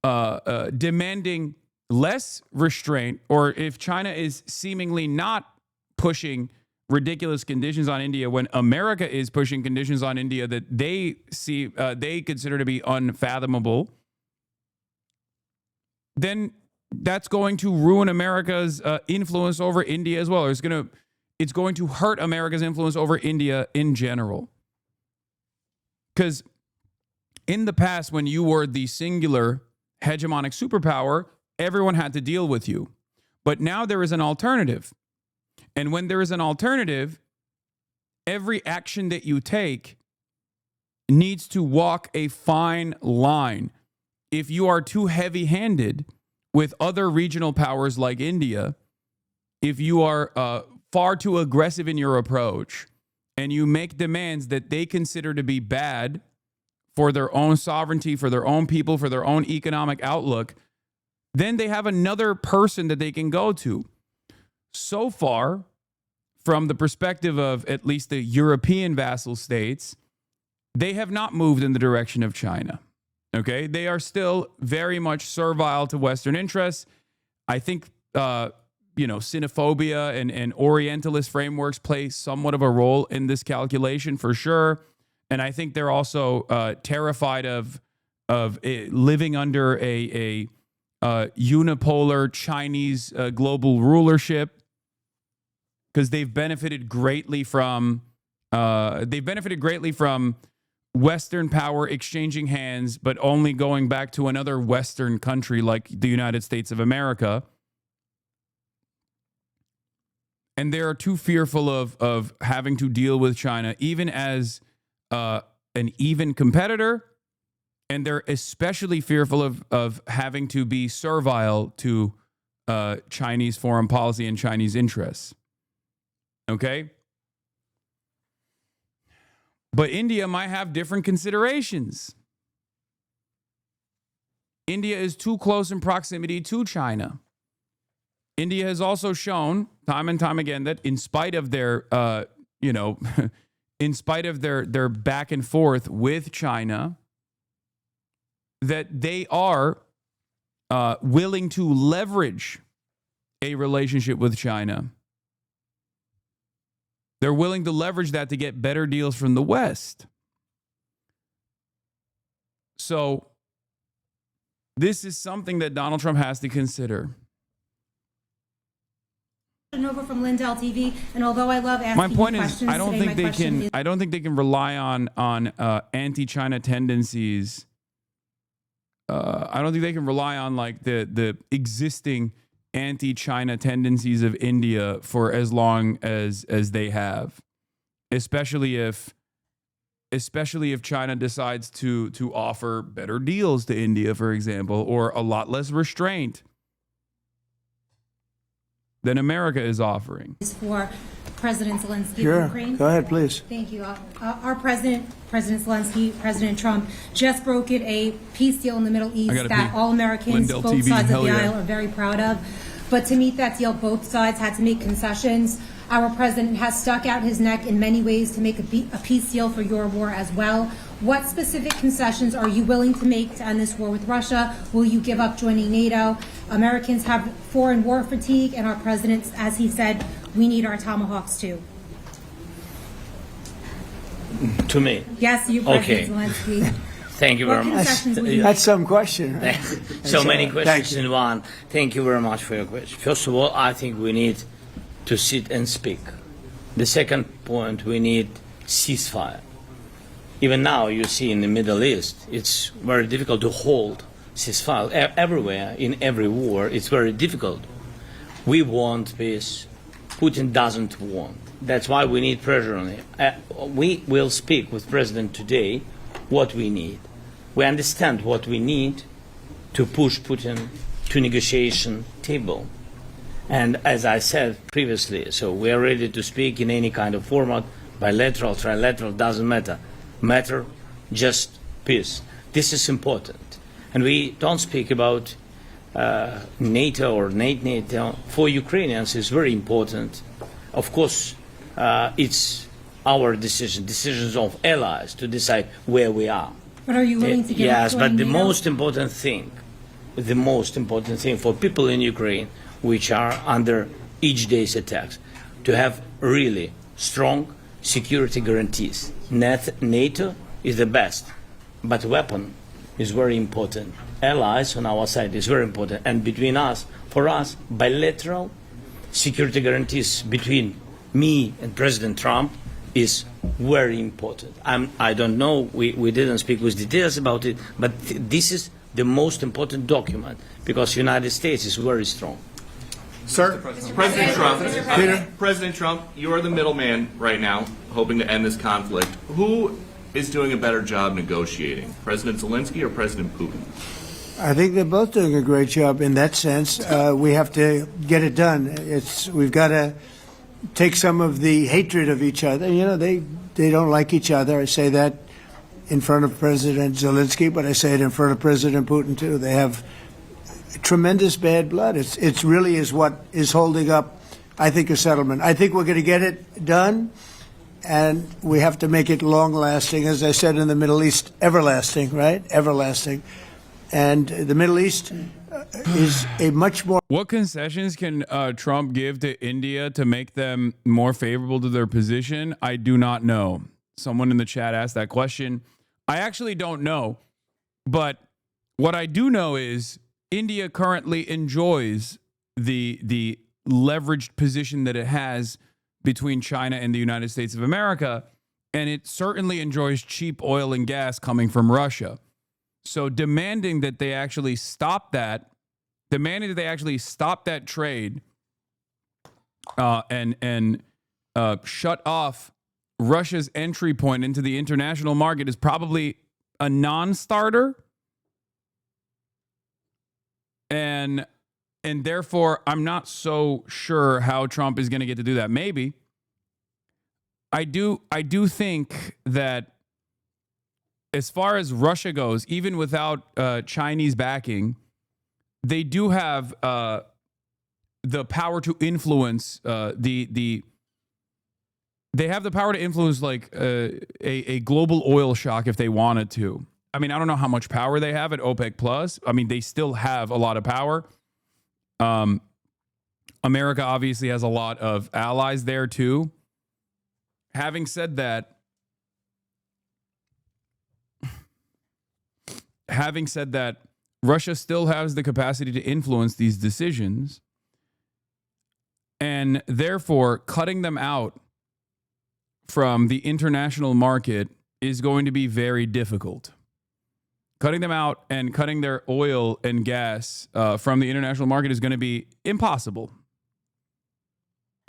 demanding less restraint, or if China is seemingly not pushing ridiculous conditions on India when America is pushing conditions on India that they see they consider to be unfathomable, then that's going to ruin America's influence over India as well. It's going to hurt America's influence over India in general. Because in the past, when you were the singular hegemonic superpower, everyone had to deal with you. But now there is an alternative. And when there is an alternative, every action that you take needs to walk a fine line. If you are too heavy-handed with other regional powers like India, if you are far too aggressive in your approach, and you make demands that they consider to be bad for their own sovereignty, for their own people, for their own economic outlook, then they have another person that they can go to. So far, from the perspective of at least the European vassal states, they have not moved in the direction of China. Okay? They are still very much servile to Western interests. I think, xenophobia and Orientalist frameworks play somewhat of a role in this calculation for sure. And I think they're also terrified of living under a unipolar Chinese global rulership, because they've benefited greatly from Western power exchanging hands, but only going back to another Western country like the United States of America. And they are too fearful of having to deal with China, even as an even competitor. And they're especially fearful of having to be servile to Chinese foreign policy and Chinese interests. Okay? But India might have different considerations. India is too close in proximity to China. India has also shown time and time again that in spite of their, in spite of their back and forth with China, that they are willing to leverage a relationship with China. They're willing to leverage that to get better deals from the West. So this is something that Donald Trump has to consider.
Over from Lindell TV, and although I love asking
my point is,
questions
I don't
today,
think they can. I don't think they can rely on anti-China tendencies. I don't think they can rely on like the existing anti-China tendencies of India for as long as they have, especially if China decides to offer better deals to India, for example, or a lot less restraint than America is offering.
For President Zelensky
Sure.
of Ukraine.
Go ahead, please.
Thank you. Our President Zelensky, President Trump, just brokered a peace deal in the Middle East that all Americans,
Lindell
both
TV,
sides of
hell
the
yeah.
aisle, are very proud of. But to meet that deal, both sides had to make concessions. Our president has stuck out his neck in many ways to make a peace deal for your war as well. What specific concessions are you willing to make to end this war with Russia? Will you give up joining NATO? Americans have foreign war fatigue, and our president, as he said, we need our tomahawks too.
To me?
Yes, you, President Zelensky.
Thank you very much.
That's some question. Right?
So many questions in one. Thank you very much for your question. First of all, I think we need to sit and speak. The second point, we need ceasefire. Even now, you see in the Middle East, it's very difficult to hold ceasefire. Everywhere, in every war, it's very difficult. We want peace. Putin doesn't want. That's why we need pressure on him. We will speak with President today what we need. We understand what we need to push Putin to negotiation table. And as I said previously, so we are ready to speak in any kind of format, bilateral, trilateral, doesn't matter, just peace. This is important. And we don't speak about NATO or NATO. For Ukrainians, it's very important. Of course, it's our decisions of allies to decide where we are.
But are you willing to give
Yes, but the
NATO?
most important thing for people in Ukraine, which are under each day's attacks, to have really strong security guarantees. NATO is the best, but weapon is very important. Allies on our side is very important. And between us, for us, bilateral security guarantees between me and President Trump is very important. I don't know, we didn't speak with details about it, but this is the most important document because the United States is very strong.
Sir, President Trump, you are the middleman right now, hoping to end this conflict. Who is doing a better job negotiating, President Zelensky or President Putin?
I think they're both doing a great job in that sense. We have to get it done. We've got to take some of the hatred of each other. You know, they don't like each other. I say that in front of President Zelensky, but I say it in front of President Putin too. They have tremendous bad blood. It's really is what is holding up, I think, a settlement. I think we're going to get it done, and we have to make it long-lasting. As I said in the Middle East, everlasting, right? Everlasting. And the Middle East is a much more...
What concessions can Trump give to India to make them more favorable to their position? I do not know. Someone in the chat asked that question. I actually don't know. But what I do know is India currently enjoys the leveraged position that it has between China and the United States of America, and it certainly enjoys cheap oil and gas coming from Russia. So demanding that they actually stop that trade and shut off Russia's entry point into the international market is probably a non-starter. And therefore, I'm not so sure how Trump is going to get to do that. Maybe. I do think that as far as Russia goes, even without Chinese backing, they do have the power to influence they have the power to influence like a global oil shock if they wanted to. I mean, I don't know how much power they have at OPEC Plus. I mean, they still have a lot of power. America obviously has a lot of allies there too. Having said that, Russia still has the capacity to influence these decisions, and therefore cutting them out from the international market is going to be very difficult. Cutting them out and cutting their oil and gas from the international market is going to be impossible.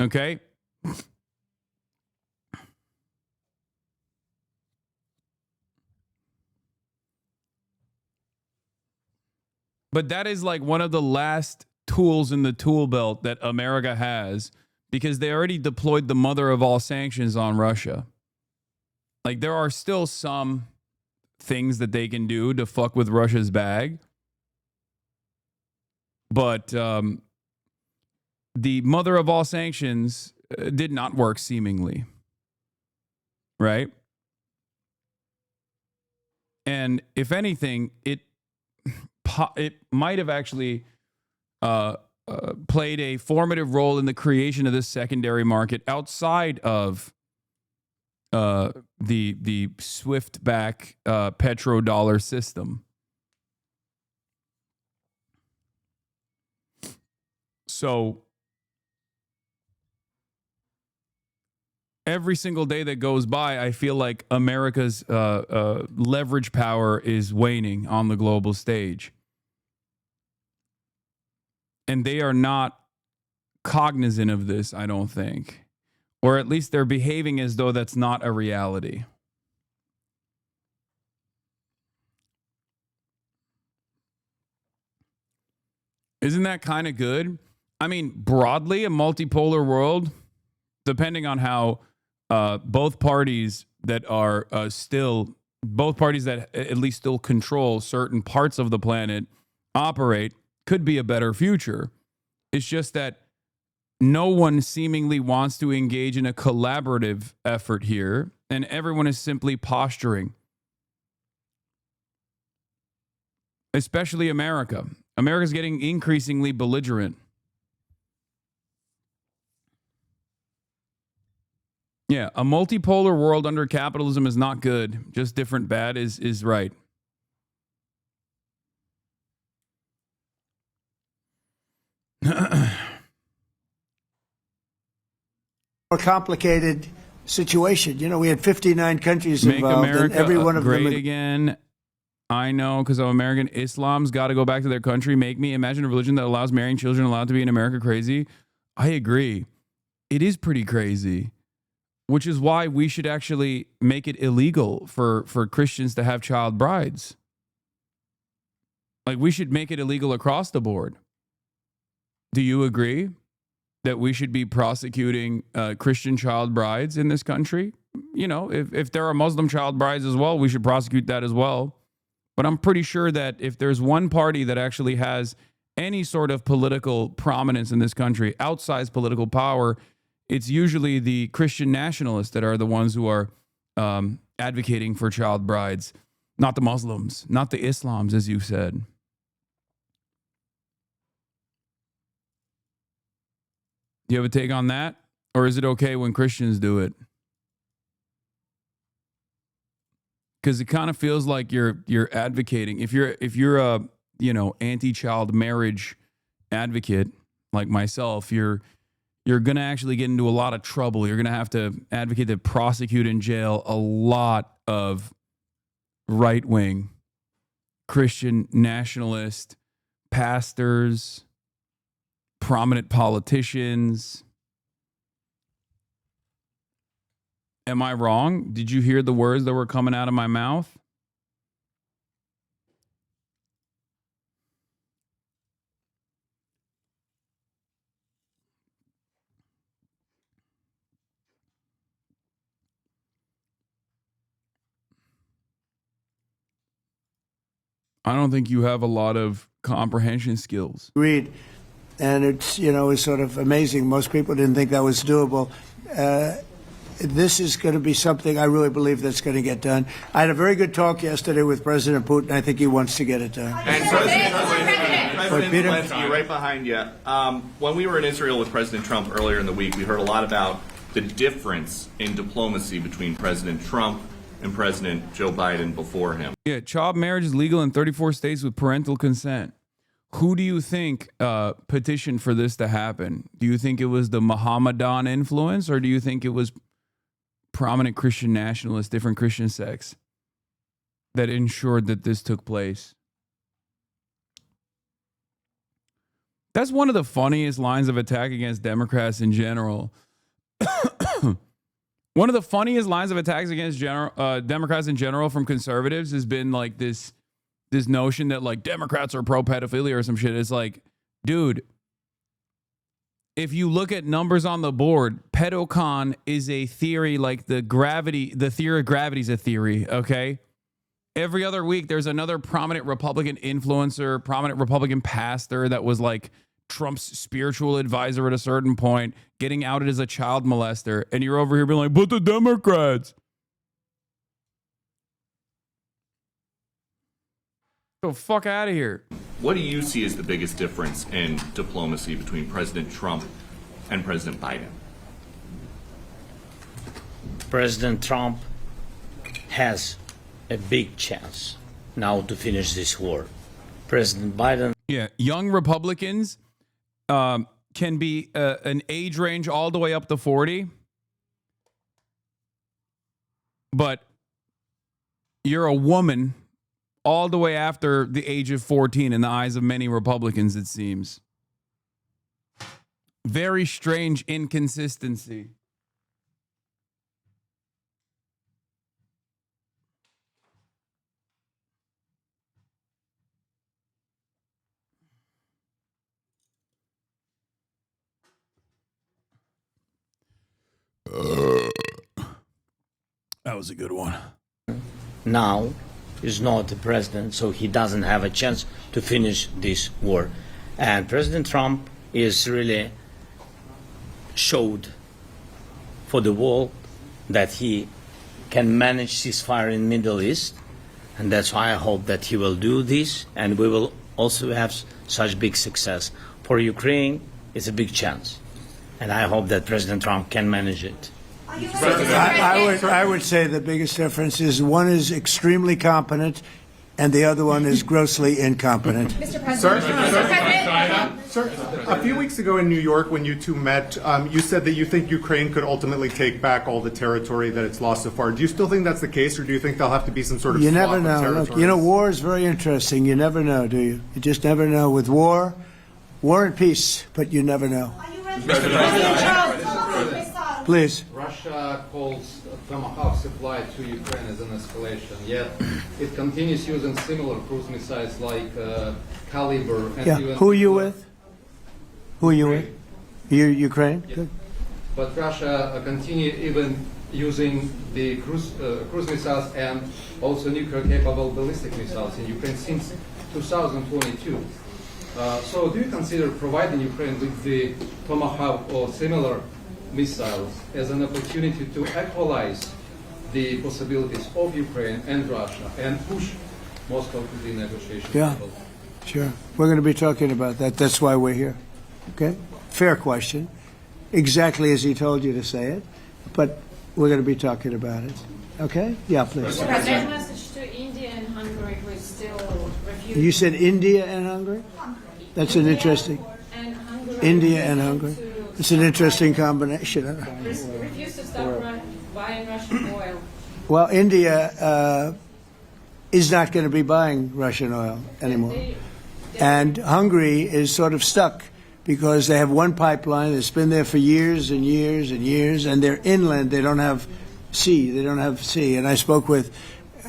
Okay? But that is like one of the last tools in the tool belt that America has, because they already deployed the mother of all sanctions on Russia. Like, there are still some things that they can do to fuck with Russia's bag. But the mother of all sanctions did not work, seemingly. Right? And if anything, it might have actually played a formative role in the creation of this secondary market outside of the swift back petrodollar system. So every single day that goes by, I feel like America's leverage power is waning on the global stage. And they are not cognizant of this, I don't think. Or at least they're behaving as though that's not a reality. Isn't that kind of good? I mean, broadly, a multipolar world, depending on how both parties that are both parties that at least still control certain parts of the planet operate, could be a better future. It's just that no one seemingly wants to engage in a collaborative effort here, and everyone is simply posturing. Especially America. America's getting increasingly belligerent. Yeah, a multipolar world under capitalism is not good. Just different bad is right.
More complicated situation. You know, we had 59 countries
Make
involved,
America
and every one of
great
them
again. I know, because I'm American. Islam's got to go back to their country. Make me imagine a religion that allows marrying children allowed to be in America crazy. I agree. It is pretty crazy, which is why we should actually make it illegal for Christians to have child brides. Like, we should make it illegal across the board. Do you agree that we should be prosecuting Christian child brides in this country? You know, if there are Muslim child brides as well, we should prosecute that as well. But I'm pretty sure that if there's one party that actually has any sort of political prominence in this country, outsized political power, it's usually the Christian nationalists that are the ones who are advocating for child brides, not the Muslims, not the Islams, as you said. Do you have a take on that? Or is it okay when Christians do it? Because it kind of feels like you're advocating. If you're a anti-child marriage advocate like myself, you're gonna actually get into a lot of trouble. You're gonna have to advocate to prosecute and jail a lot of right-wing Christian nationalist pastors, prominent politicians. Am I wrong? Did you hear the words that were coming out of my mouth? I don't think you have a lot of comprehension skills.
agreed. And it's, it's sort of amazing. Most people didn't think that was doable. This is going to be something I really believe that's going to get done. I had a very good talk yesterday with President Putin. I think he wants to get it done.
And President Zelensky, right behind you. When we were in Israel with President Trump earlier in the week, we heard a lot about the difference in diplomacy between President Trump and President Joe Biden before him.
Yeah, child marriage is legal in 34 states with parental consent. Who do you think petitioned for this to happen? Do you think it was the Mohammedan influence, or do you think it was prominent Christian nationalists, different Christian sects, that ensured that this took place? That's one of the funniest lines of attack against Democrats in general. One of the funniest lines of attacks against Democrats in general from conservatives has been like this notion that like Democrats are pro-pedophilia or some shit. It's like, dude, if you look at numbers on the board, pedocon is a theory like the theory of gravity is a theory, okay? Every other week, there's another prominent Republican influencer, prominent Republican pastor that was like Trump's spiritual advisor at a certain point, getting outed as a child molester. And you're over here being like, but the Democrats. Get the fuck out of here.
What do you see as the biggest difference in diplomacy between President Trump and President Biden?
President Trump has a big chance now to finish this war. President Biden.
Yeah, young Republicans can be an age range all the way up to 40. But you're a woman all the way after the age of 14 in the eyes of many Republicans, it seems. Very strange inconsistency. That was a good one.
Now is not the president, so he doesn't have a chance to finish this war. And President Trump is really showed for the world that he can manage ceasefire in Middle East, and that's why I hope that he will do this, and we will also have such big success. For Ukraine, it's a big chance, and I hope that President Trump can manage it.
I would say the biggest difference is one is extremely competent and the other one is grossly incompetent.
Mr. President. Sir, a few weeks ago in New York when you two met, you said that you think Ukraine could ultimately take back all the territory that it's lost so far. Do you still think that's the case, or do you think there'll have to be some sort of
You never
swap of
know.
territories?
Look, you know, war is very interesting. You never know, do you? You just never know. With war and peace, but you never know. Please.
Russia calls Tomahawk supply to Ukraine as an escalation, yet it continues using similar cruise missiles like Caliber. And
Yeah.
even
Who are you with? Who are you with? You Ukraine?
Yeah.
Good.
But Russia continue even using the cruise missiles and also nuclear-capable ballistic missiles in Ukraine since 2022. So do you consider providing Ukraine with the Tomahawk or similar missiles as an opportunity to equalize the possibilities of Ukraine and Russia and push Moscow to the negotiation
Yeah.
table?
Sure. We're going to be talking about that. That's why we're here. Okay? Fair question. Exactly as he told you to say it. But we're going to be talking about it. Okay? Yeah, please.
Mr. President, message to India and Hungary who is still refusing.
You said India and Hungary? That's an interesting.
And Hungary
India and Hungary. It's an interesting combination.
refuse to stop buying Russian oil.
Well, India is not going to be buying Russian oil anymore. And Hungary is sort of stuck because they have one pipeline that's been there for years and years and years, and they're inland. They don't have sea. They don't have sea. And I spoke with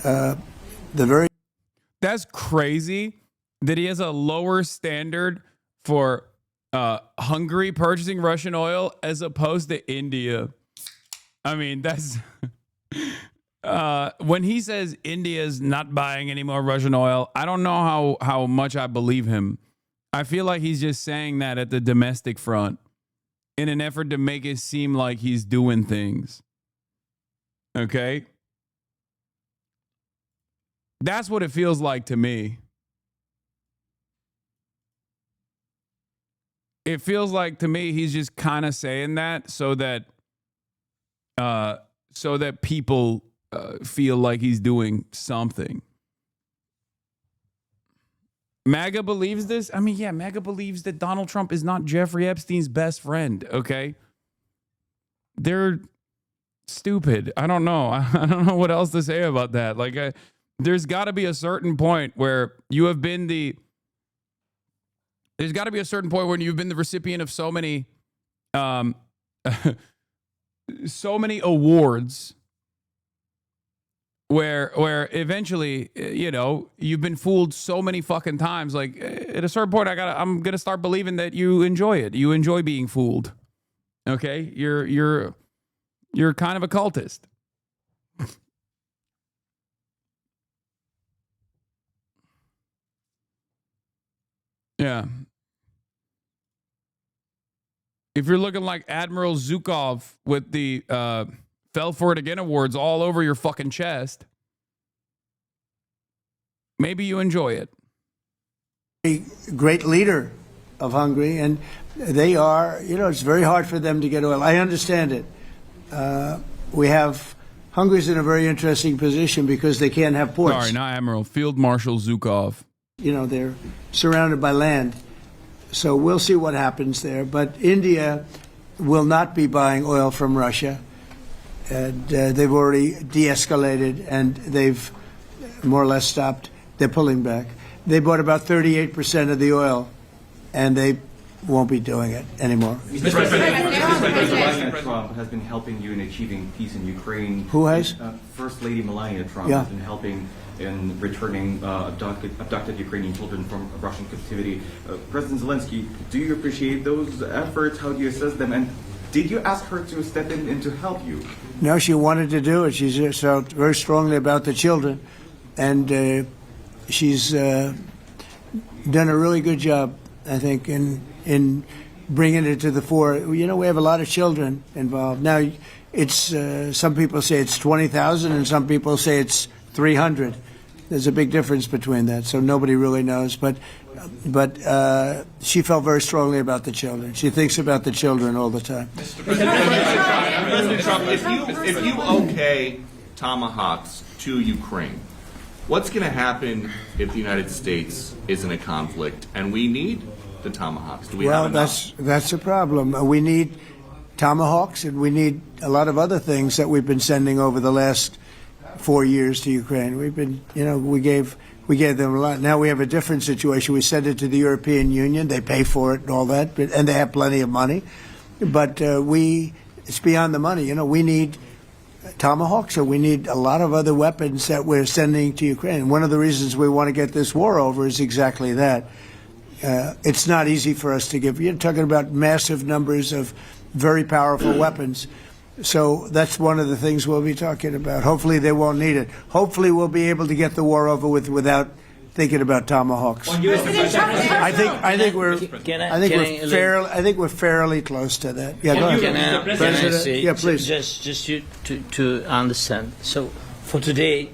the very...
That's crazy that he has a lower standard for Hungary purchasing Russian oil as opposed to India. I mean, that's... when he says India's not buying any more Russian oil, I don't know how much I believe him. I feel like he's just saying that at the domestic front in an effort to make it seem like he's doing things. Okay? That's what it feels like to me. It feels like to me he's just kind of saying that so that people feel like he's doing something. MAGA believes this? I mean, yeah, MAGA believes that Donald Trump is not Jeffrey Epstein's best friend, okay? They're stupid. I don't know. I don't know what else to say about that. Like, there's got to be a certain point where you have been the... There's got to be a certain point when you've been the recipient of so many so many awards where eventually, you know, you've been fooled so many fucking times. Like, at a certain point, I'm gonna start believing that you enjoy it. You enjoy being fooled. Okay, you're kind of a cultist. Yeah. If you're looking like Admiral Zhukov with the Fell For It Again awards all over your fucking chest, maybe you enjoy it.
A great leader of Hungary, and they are, you know, it's very hard for them to get oil. I understand it.
we have Hungary's in a very interesting position because they can't have ports.
Sorry, not Admiral. Field Marshal Zhukov.
You know, they're surrounded by land. So we'll see what happens there. But India will not be buying oil from Russia. And they've already de-escalated, and they've more or less stopped. They're pulling back. They bought about 38% of the oil, and they won't be doing it anymore.
Mr. President Trump has been helping you in achieving peace in Ukraine.
Who has?
First Lady Melania Trump has been helping in returning abducted Ukrainian children from Russian captivity. President Zelensky, do you appreciate those efforts? How do you assess them? And did you ask her to step in and to help you?
No, she wanted to do it. She felt very strongly about the children, and she's done a really good job, I think, in bringing it to the fore. You know, we have a lot of children involved. Now, it's some people say it's 20,000 and some people say it's 300. There's a big difference between that, so nobody really knows. But she felt very strongly about the children. She thinks about the children all the time.
President Trump, if you okay tomahawks to Ukraine, what's going to happen if the United States is in a conflict and we need the tomahawks? Do we have enough?
That's a problem. We need tomahawks, and we need a lot of other things that we've been sending over the last 4 years to Ukraine. We've been, you know, we gave them a lot. Now we have a different situation. We send it to the European Union. They pay for it and all that, and they have plenty of money. But it's beyond the money. You know, we need tomahawks, or we need a lot of other weapons that we're sending to Ukraine. One of the reasons we want to get this war over is exactly that. It's not easy for us to give. You're talking about massive numbers of very powerful weapons. So that's one of the things we'll be talking about. Hopefully they won't need it. Hopefully we'll be able to get the war over with without thinking about tomahawks. I think we're fairly close to that. Yeah, go ahead.
Can I say,
yeah, please.
Just to understand. So for today,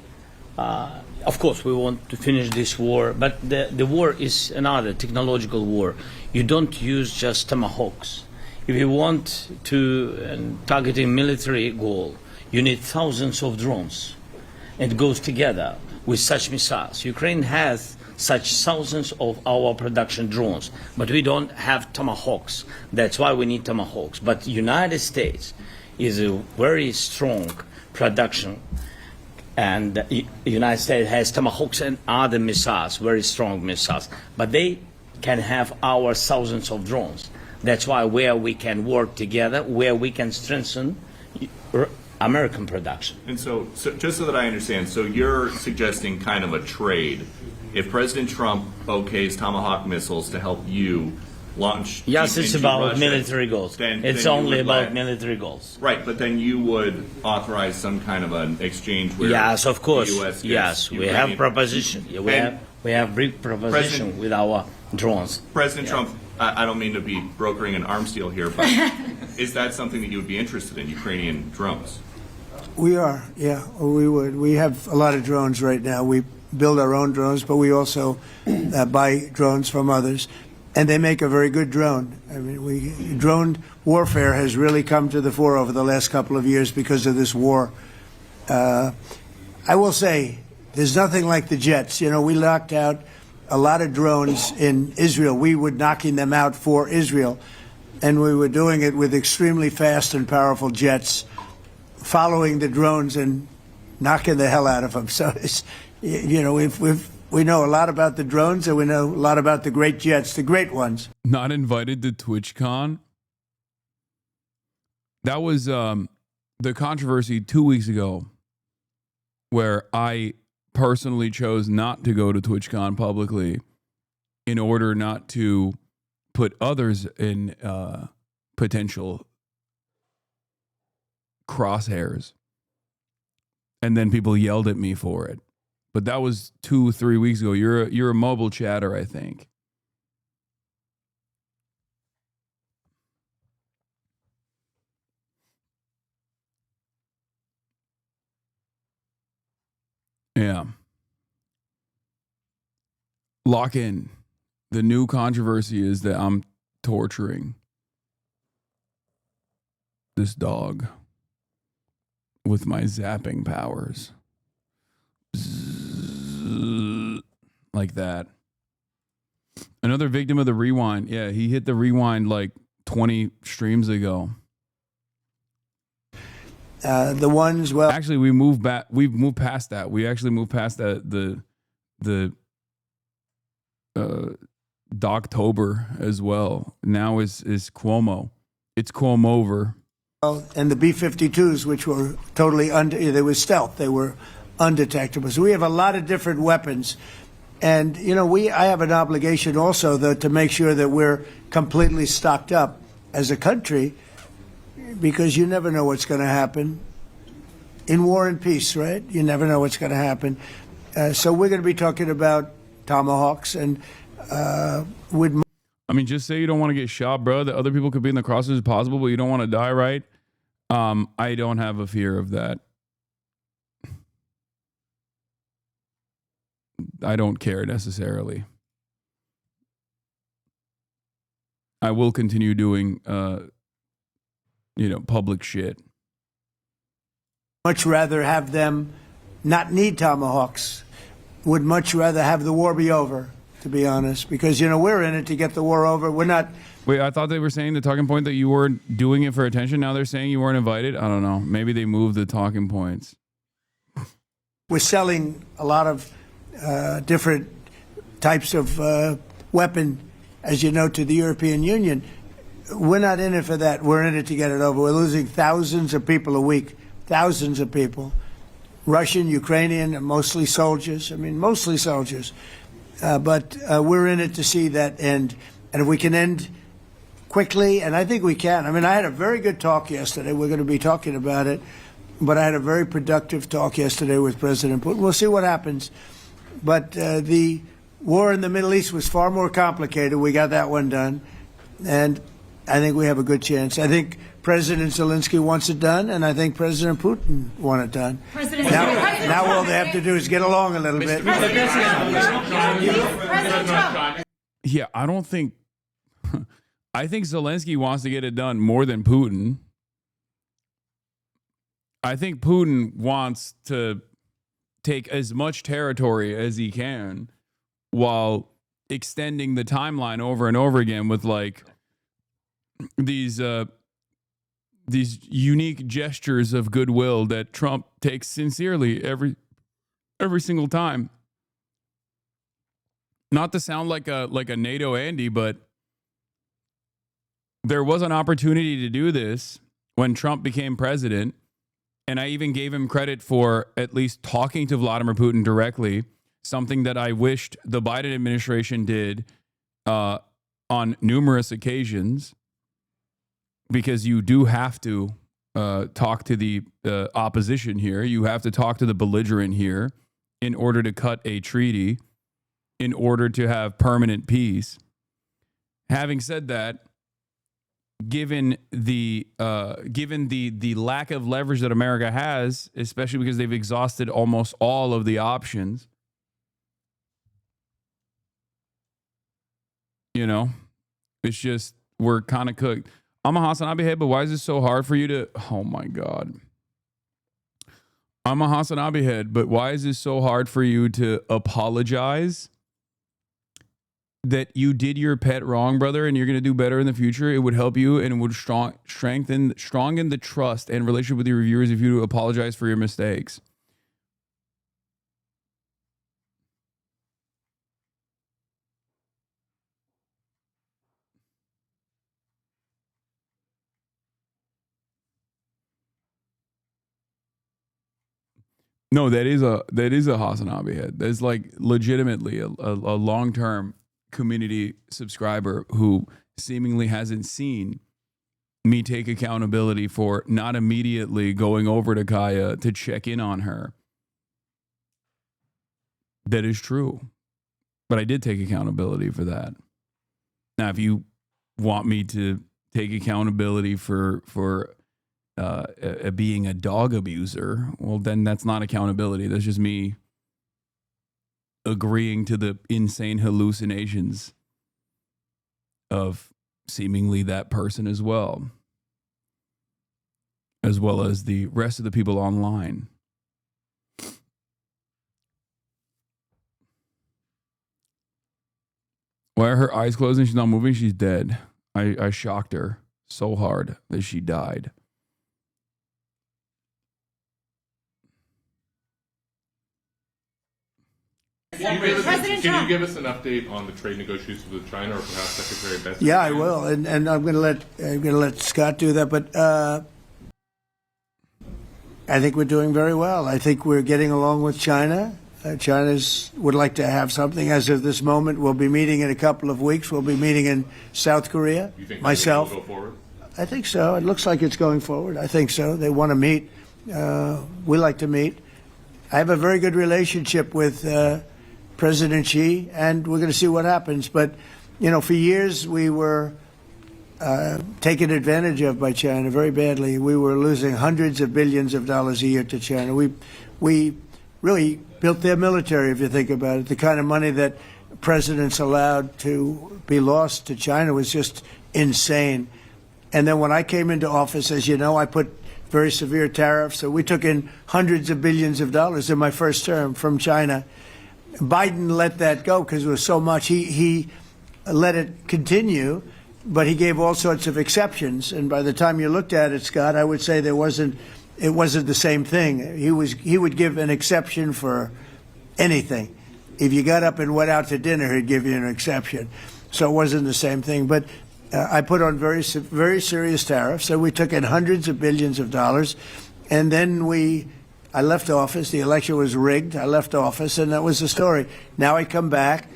of course, we want to finish this war, but the war is another technological war. You don't use just tomahawks. If you want to target a military goal, you need thousands of drones. It goes together with such missiles. Ukraine has such thousands of our production drones, but we don't have tomahawks. That's why we need tomahawks. But United States is a very strong production, and the United States has tomahawks and other missiles, very strong missiles, but they can have our thousands of drones. That's why where we can work together, where we can strengthen American production.
And so just so that I understand, so you're suggesting kind of a trade. If President Trump okays Tomahawk missiles to help you launch...
Yes, it's about
Russia,
military goals. It's only about military goals.
Right, but then you would authorize some kind of an exchange where...
Yes, of course.
The US
yes, we have proposition. We have big proposition with our drones.
President Trump, I don't mean to be brokering an arms deal here, but is that something that you would be interested in, Ukrainian drones?
We are, yeah, we would. We have a lot of drones right now. We build our own drones, but we also buy drones from others, and they make a very good drone. I mean, drone warfare has really come to the fore over the last couple of years because of this war. I will say, there's nothing like the jets. You know, we knocked out a lot of drones in Israel. We were knocking them out for Israel, and we were doing it with extremely fast and powerful jets, following the drones and knocking the hell out of them. So, it's, you know, we know a lot about the drones, and we know a lot about the great jets, the great ones.
Not invited to TwitchCon? That was the controversy 2 weeks ago, where I personally chose not to go to TwitchCon publicly in order not to put others in potential crosshairs. And then people yelled at me for it. But that was 2-3 weeks ago. You're a mobile chatter, I think. Yeah. Lock in. The new controversy is that I'm torturing this dog. with my zapping powers. Bzzz, like that. Another victim of the rewind. Yeah, he hit the rewind like 20 streams ago.
The ones, well,
actually, we moved back. We've moved past that. We actually moved past that. The Doctober as well. Now is Cuomo. It's Cuomo over.
And the B-52s, which were totally they were stealth. They were undetectable. So we have a lot of different weapons. And, you know, I have an obligation also, though, to make sure that we're completely stocked up as a country, because you never know what's going to happen. In war and peace, right? You never know what's going to happen. So we're going to be talking about tomahawks and with...
I mean, just say you don't want to get shot, bro. That other people could be in the crosshairs as possible, but you don't want to die, right? I don't have a fear of that. I don't care necessarily. I will continue doing, public shit.
Much rather have them not need tomahawks. Would much rather have the war be over, to be honest, because, you know, we're in it to get the war over. We're not.
Wait, I thought they were saying the talking point that you weren't doing it for attention. Now they're saying you weren't invited. I don't know. Maybe they moved the talking points.
We're selling a lot of different types of weapon, as you know, to the European Union. We're not in it for that. We're in it to get it over. We're losing thousands of people a week, thousands of people. Russian, Ukrainian, mostly soldiers. I mean, mostly soldiers. But we're in it to see that end. And if we can end quickly, and I think we can. I mean, I had a very good talk yesterday. We're going to be talking about it. But I had a very productive talk yesterday with President Putin. We'll see what happens. But the war in the Middle East was far more complicated. We got that one done. And I think we have a good chance. I think President Zelensky wants it done, and I think President Putin wants it done. Now all they have to do is get along a little bit.
Yeah, I don't think... I think Zelensky wants to get it done more than Putin. I think Putin wants to take as much territory as he can while extending the timeline over and over again with like these unique gestures of goodwill that Trump takes sincerely every single time. Not to sound like a NATO Andy, but there was an opportunity to do this when Trump became president. And I even gave him credit for at least talking to Vladimir Putin directly, something that I wished the Biden administration did on numerous occasions, because you do have to talk to the opposition here. You have to talk to the belligerent here in order to cut a treaty, in order to have permanent peace. Having said that, given the lack of leverage that America has, especially because they've exhausted almost all of the options, you know, it's just we're kind of cooked. I'm a HasanAbi head, but why is it so hard for you to? Oh my God. I'm a HasanAbi head, but why is it so hard for you to apologize that you did your pet wrong, brother, and you're going to do better in the future? It would help you, and it would strengthen the trust and relationship with your reviewers if you apologize for your mistakes. No, that is a HasanAbi head. There's like legitimately a long-term community subscriber who seemingly hasn't seen me take accountability for not immediately going over to Kaya to check in on her. That is true. But I did take accountability for that. Now, if you want me to take accountability for being a dog abuser, well, then that's not accountability. That's just me agreeing to the insane hallucinations of seemingly that person as well. as well as the rest of the people online. Why are her eyes closed and she's not moving? She's dead. I shocked her so hard that she died.
Can you give us an update on the trade negotiations with China, or perhaps Secretary Bessent?
Yeah, I will, and I'm going to let Scott do that. But I think we're doing very well. I think we're getting along with China. China would like to have something. As of this moment, we'll be meeting in a couple of weeks. We'll be meeting in South Korea.
You think
myself.
Will go forward?
I think so. It looks like it's going forward. I think so. They want to meet. We like to meet. I have a very good relationship with President Xi, and we're going to see what happens. But, you know, for years we were taken advantage of by China very badly. We were losing hundreds of billions of dollars a year to China. We really built their military, if you think about it. The kind of money that presidents allowed to be lost to China was just insane. And then when I came into office, as you know, I put very severe tariffs. So we took in hundreds of billions of dollars in my first term from China. Biden let that go because it was so much. He let it continue, but he gave all sorts of exceptions. And by the time you looked at it, Scott, I would say it wasn't the same thing. He would give an exception for anything. If you got up and went out to dinner, he'd give you an exception. So it wasn't the same thing. But I put on very serious tariffs. So we took in hundreds of billions of dollars, and then I left office. The election was rigged. I left office, and that was the story. Now I come back,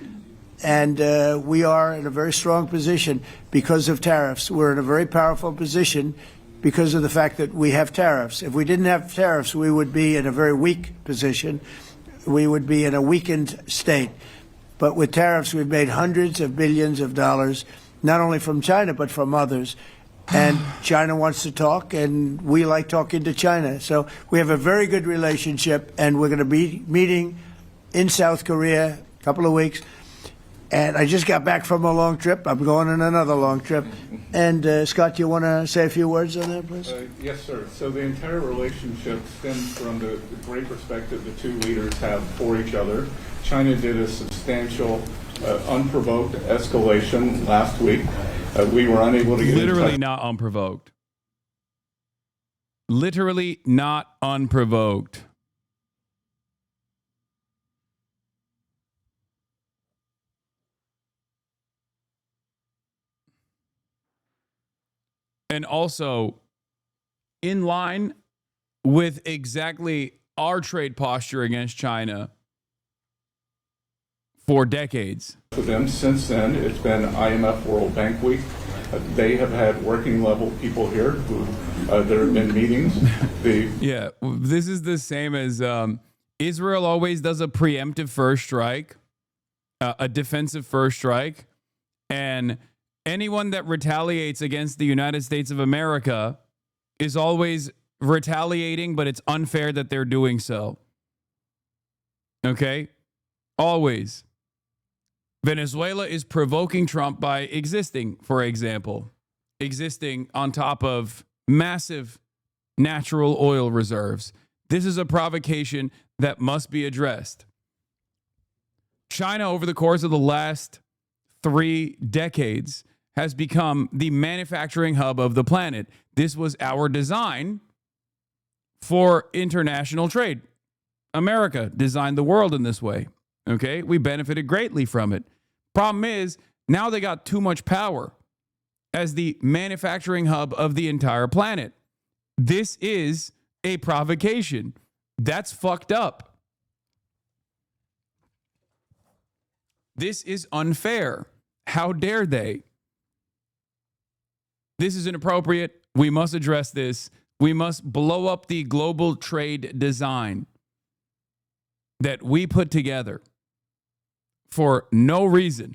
and we are in a very strong position because of tariffs. We're in a very powerful position because of the fact that we have tariffs. If we didn't have tariffs, we would be in a very weak position. We would be in a weakened state. But with tariffs, we've made hundreds of billions of dollars, not only from China, but from others. And China wants to talk, and we like talking to China. So we have a very good relationship, and we're going to be meeting in South Korea a couple of weeks. And I just got back from a long trip. I'm going on another long trip. And Scott, you want to say a few words on that, please?
Yes, sir. So the entire relationship stems from the great respect that the two leaders have for each other. China did a substantial, unprovoked escalation last week. We were unable to get
literally not unprovoked. Literally not unprovoked. And also in line with exactly our trade posture against China for decades.
For them since then, it's been IMF World Bank Week. They have had working level people here who there have been meetings.
Yeah, this is the same as Israel always does a preemptive first strike, a defensive first strike, and anyone that retaliates against the United States of America is always retaliating, but it's unfair that they're doing so. Okay? Always. Venezuela is provoking Trump by existing, for example, existing on top of massive natural oil reserves. This is a provocation that must be addressed. China, over the course of the last 3 decades, has become the manufacturing hub of the planet. This was our design for international trade. America designed the world in this way. Okay, we benefited greatly from it. Problem is, now they got too much power as the manufacturing hub of the entire planet. This is a provocation. That's fucked up. This is unfair. How dare they? This is inappropriate. We must address this. We must blow up the global trade design that we put together for no reason,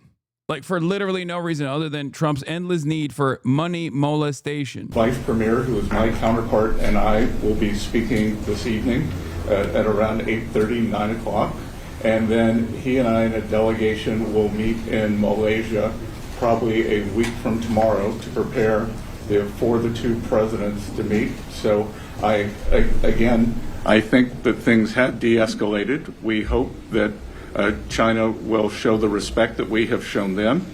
like for literally no reason other than Trump's endless need for money molestation.
Vice Premier, who is my counterpart, and I will be speaking this evening at around 8:30, 9 o'clock. And then he and I and a delegation will meet in Malaysia probably a week from tomorrow to prepare for the two presidents to meet. So again, I think that things have de-escalated. We hope that China will show the respect that we have shown them.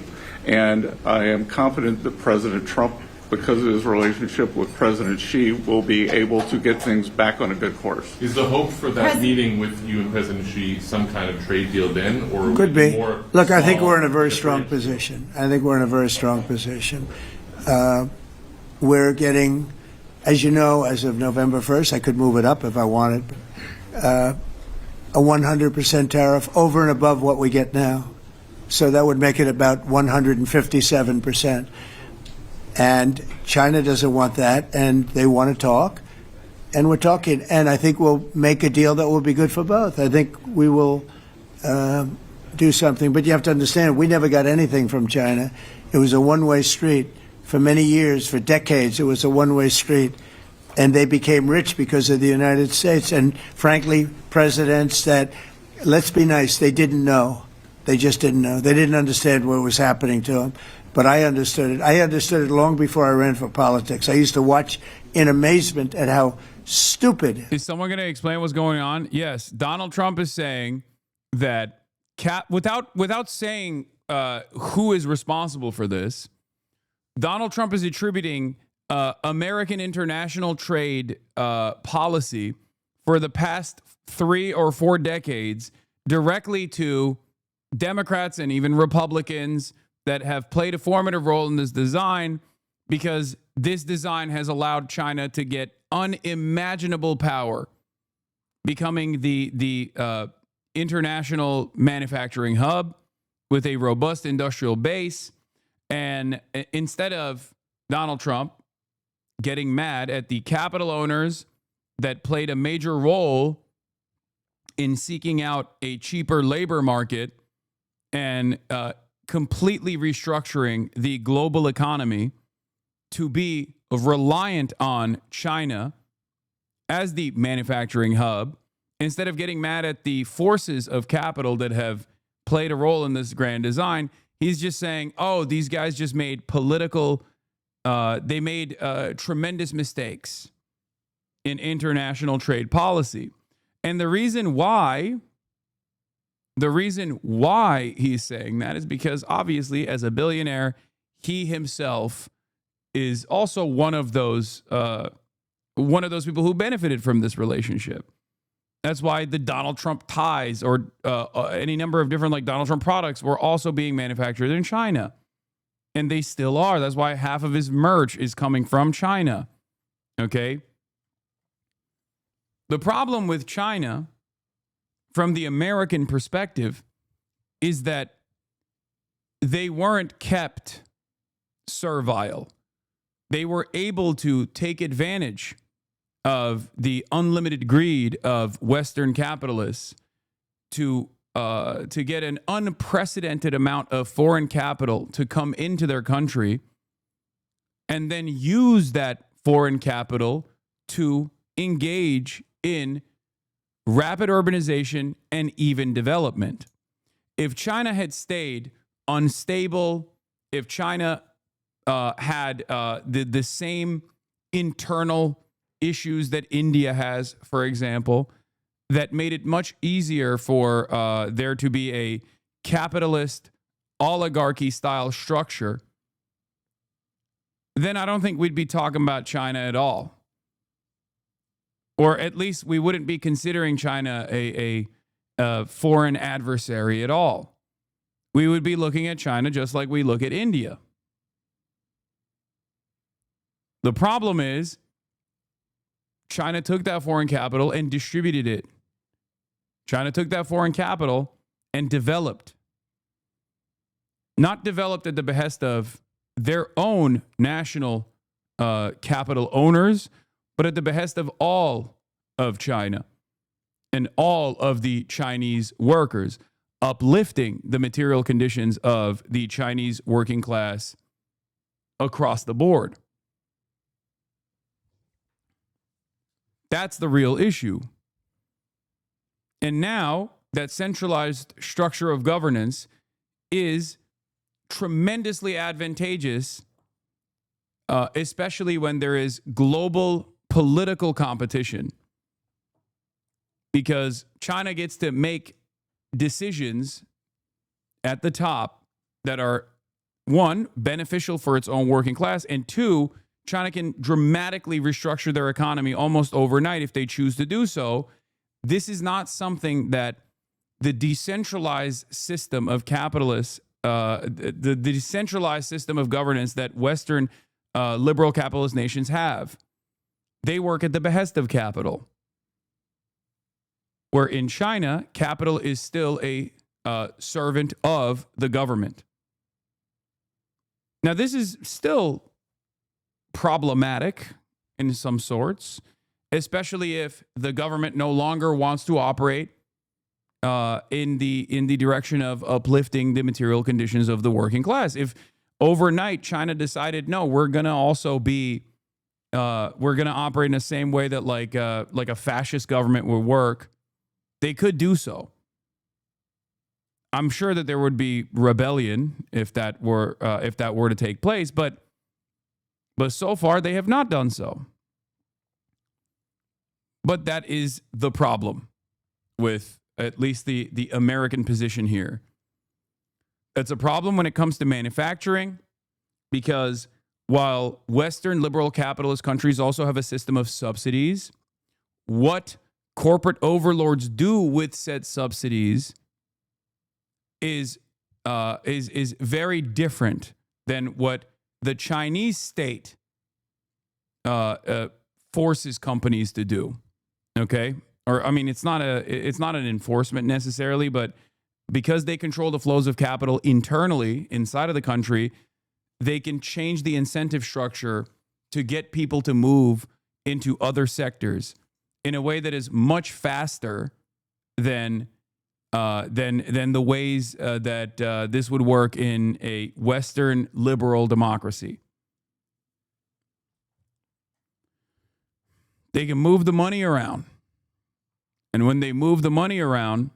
And I am confident that President Trump, because of his relationship with President Xi, will be able to get things back on a good course.
Is the hope for that meeting with you and President Xi some kind of trade deal then? Or
could be.
More
Look, I think we're in a very strong position. We're getting, as you know, as of November 1st, I could move it up if I wanted, a 100% tariff over and above what we get now. So that would make it about 157%. And China doesn't want that, and they want to talk. And we're talking. And I think we'll make a deal that will be good for both. I think we will do something. But you have to understand, we never got anything from China. It was a one-way street. For many years, for decades, it was a one-way street. And they became rich because of the United States. And frankly, presidents that, let's be nice, they didn't know. They just didn't know. They didn't understand what was happening to them. But I understood it. I understood it long before I ran for politics. I used to watch in amazement at how stupid.
Is someone going to explain what's going on? Yes. Donald Trump is saying that without saying who is responsible for this, Donald Trump is attributing American international trade policy for the past 3 or 4 decades directly to Democrats and even Republicans that have played a formative role in this design, because this design has allowed China to get unimaginable power, becoming the international manufacturing hub with a robust industrial base. And instead of Donald Trump getting mad at the capital owners that played a major role in seeking out a cheaper labor market and completely restructuring the global economy to be reliant on China as the manufacturing hub, instead of getting mad at the forces of capital that have played a role in this grand design, he's just saying, oh, these guys just made they made tremendous mistakes in international trade policy. And the reason why he's saying that is because obviously as a billionaire, he himself is also one of those people who benefited from this relationship. That's why the Donald Trump ties or any number of different like Donald Trump products were also being manufactured in China. And they still are. That's why half of his merch is coming from China. Okay? The problem with China from the American perspective is that they weren't kept servile. They were able to take advantage of the unlimited greed of Western capitalists to get an unprecedented amount of foreign capital to come into their country and then use that foreign capital to engage in rapid urbanization and even development. If China had stayed unstable, if China had the same internal issues that India has, for example, that made it much easier for there to be a capitalist oligarchy style structure, then I don't think we'd be talking about China at all. Or at least we wouldn't be considering China a foreign adversary at all. We would be looking at China just like we look at India. The problem is China took that foreign capital and distributed it. China took that foreign capital and developed. Not developed at the behest of their own national capital owners, but at the behest of all of China and all of the Chinese workers, uplifting the material conditions of the Chinese working class across the board. That's the real issue. And now that centralized structure of governance is tremendously advantageous especially when there is global political competition, because China gets to make decisions at the top that are, one, beneficial for its own working class, and two, China can dramatically restructure their economy almost overnight if they choose to do so. This is not something that the decentralized system of capitalists, the decentralized system of governance that Western liberal capitalist nations have. They work at the behest of capital. Where in China, capital is still a servant of the government. Now, this is still problematic in some sorts, especially if the government no longer wants to operate in the direction of uplifting the material conditions of the working class. If overnight China decided, no, we're going to also be, we're going to operate in the same way that like a fascist government would work, they could do so. I'm sure that there would be rebellion if that were to take place, but so far they have not done so. But that is the problem with at least the American position here. It's a problem when it comes to manufacturing, because while Western liberal capitalist countries also have a system of subsidies, what corporate overlords do with said subsidies is very different than what the Chinese state forces companies to do. Okay? Or I mean, it's not an enforcement necessarily, but because they control the flows of capital internally inside of the country, they can change the incentive structure to get people to move into other sectors in a way that is much faster than the ways that this would work in a Western liberal democracy. They can move the money around. And when they move the money around,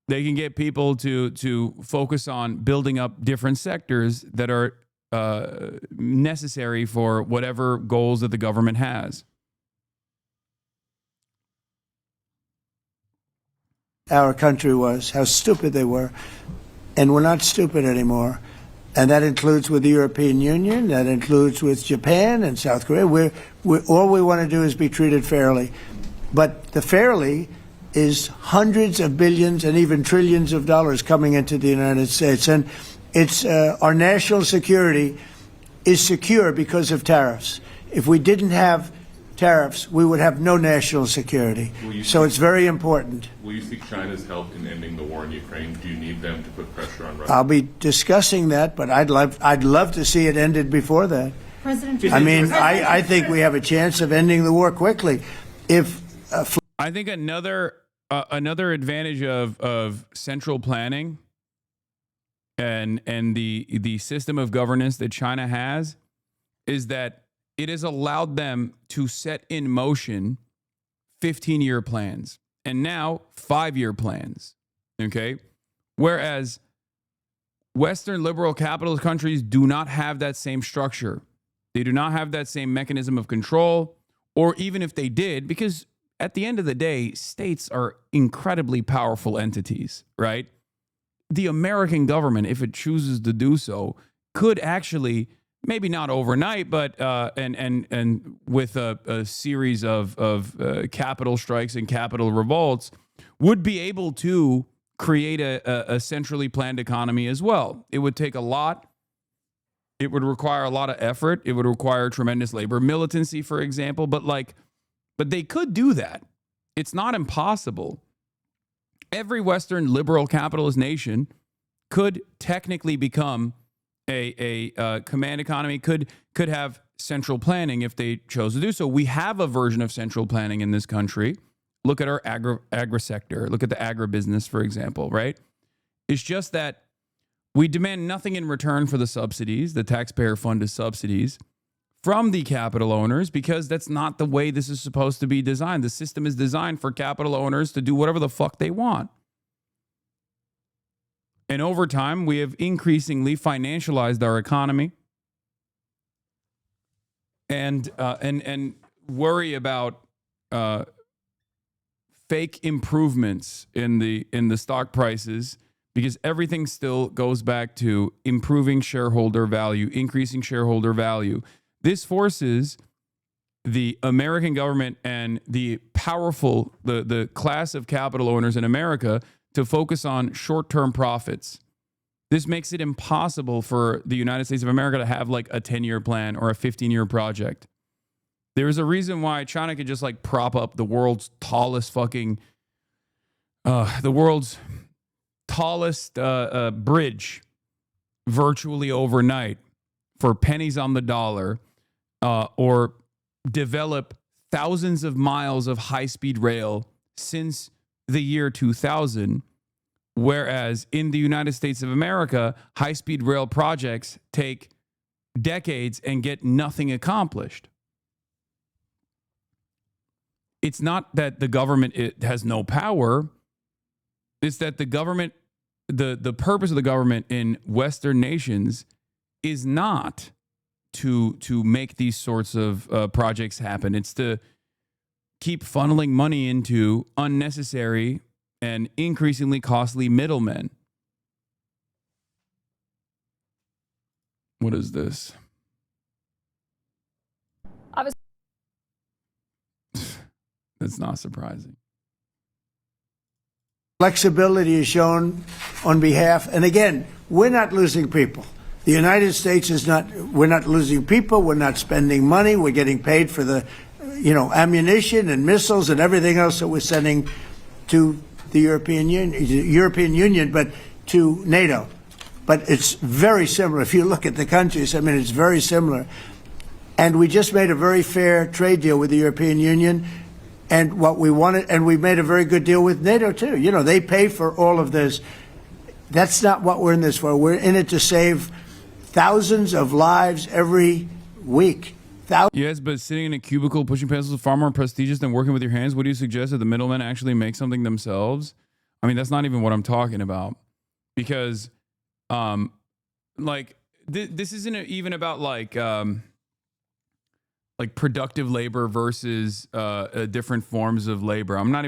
they can get people to focus on building up different sectors that are necessary for whatever goals that the government has.
Our country was, how stupid they were. And we're not stupid anymore. And that includes with the European Union, that includes with Japan and South Korea. All we want to do is be treated fairly. But the fairly is hundreds of billions and even trillions of dollars coming into the United States. And it's our national security is secure because of tariffs. If we didn't have tariffs, we would have no national security. So it's very important.
Will you seek China's help in ending the war in Ukraine? Do you need them to put pressure on Russia?
I'll be discussing that, but I'd love to see it ended before that. I think we have a chance of ending the war quickly.
I think another advantage of central planning and the system of governance that China has is that it has allowed them to set in motion 15-year plans and now 5-year plans. Okay? Whereas Western liberal capitalist countries do not have that same structure. They do not have that same mechanism of control, or even if they did, because at the end of the day, states are incredibly powerful entities, right? The American government, if it chooses to do so, could actually, maybe not overnight, but and with a series of capital strikes and capital revolts, would be able to create a centrally planned economy as well. It would take a lot. It would require a lot of effort. It would require tremendous labor militancy, for example. But they could do that. It's not impossible. Every Western liberal capitalist nation could technically become a command economy, could have central planning if they chose to do so. We have a version of central planning in this country. Look at our agri sector. Look at the agribusiness, for example, right? It's just that we demand nothing in return for the subsidies, the taxpayer-funded subsidies, from the capital owners, because that's not the way this is supposed to be designed. The system is designed for capital owners to do whatever the fuck they want. And over time, we have increasingly financialized our economy. and worry about fake improvements in the stock prices, because everything still goes back to improving shareholder value, increasing shareholder value. This forces the American government and the powerful, the class of capital owners in America to focus on short-term profits. This makes it impossible for the United States of America to have like a 10-year plan or a 15-year project. There's a reason why China could just like prop up the world's tallest fucking, the world's tallest bridge virtually overnight for pennies on the dollar, or develop thousands of miles of high-speed rail since the year 2000, whereas in the United States of America, high-speed rail projects take decades and get nothing accomplished. It's not that the government has no power. It's that the government, the purpose of the government in Western nations is not to make these sorts of projects happen. It's to keep funneling money into unnecessary and increasingly costly middlemen. What is this? That's not surprising.
Flexibility is shown on behalf, and again, we're not losing people. The United States is not, we're not losing people, we're not spending money, we're getting paid for the, ammunition and missiles and everything else that we're sending to the European Union, but to NATO. But it's very similar. If you look at the countries, it's very similar. And we just made a very fair trade deal with the European Union. And what we wanted, and we made a very good deal with NATO too. They pay for all of this. That's not what we're in this for. We're in it to save thousands of lives every week.
Yes, but sitting in a cubicle pushing pencils is far more prestigious than working with your hands. Would you suggest that the middlemen actually make something themselves? That's not even what I'm talking about. Because, this isn't even about like productive labor versus different forms of labor. I'm not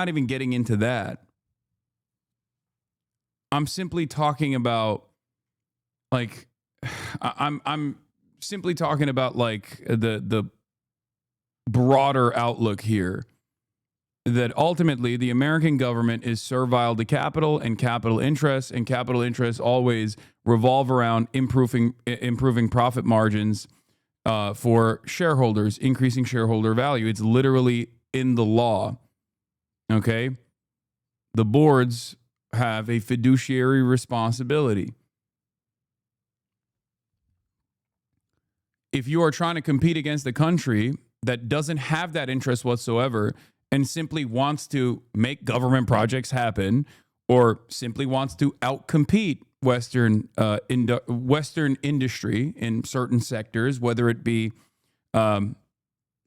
even getting into that. I'm simply talking about I'm simply talking about the broader outlook here, that ultimately the American government is servile to capital and capital interests, and capital interests always revolve around improving profit margins for shareholders, increasing shareholder value. It's literally in the law. Okay? The boards have a fiduciary responsibility. If you are trying to compete against a country that doesn't have that interest whatsoever and simply wants to make government projects happen, or simply wants to outcompete Western industry in certain sectors, whether it be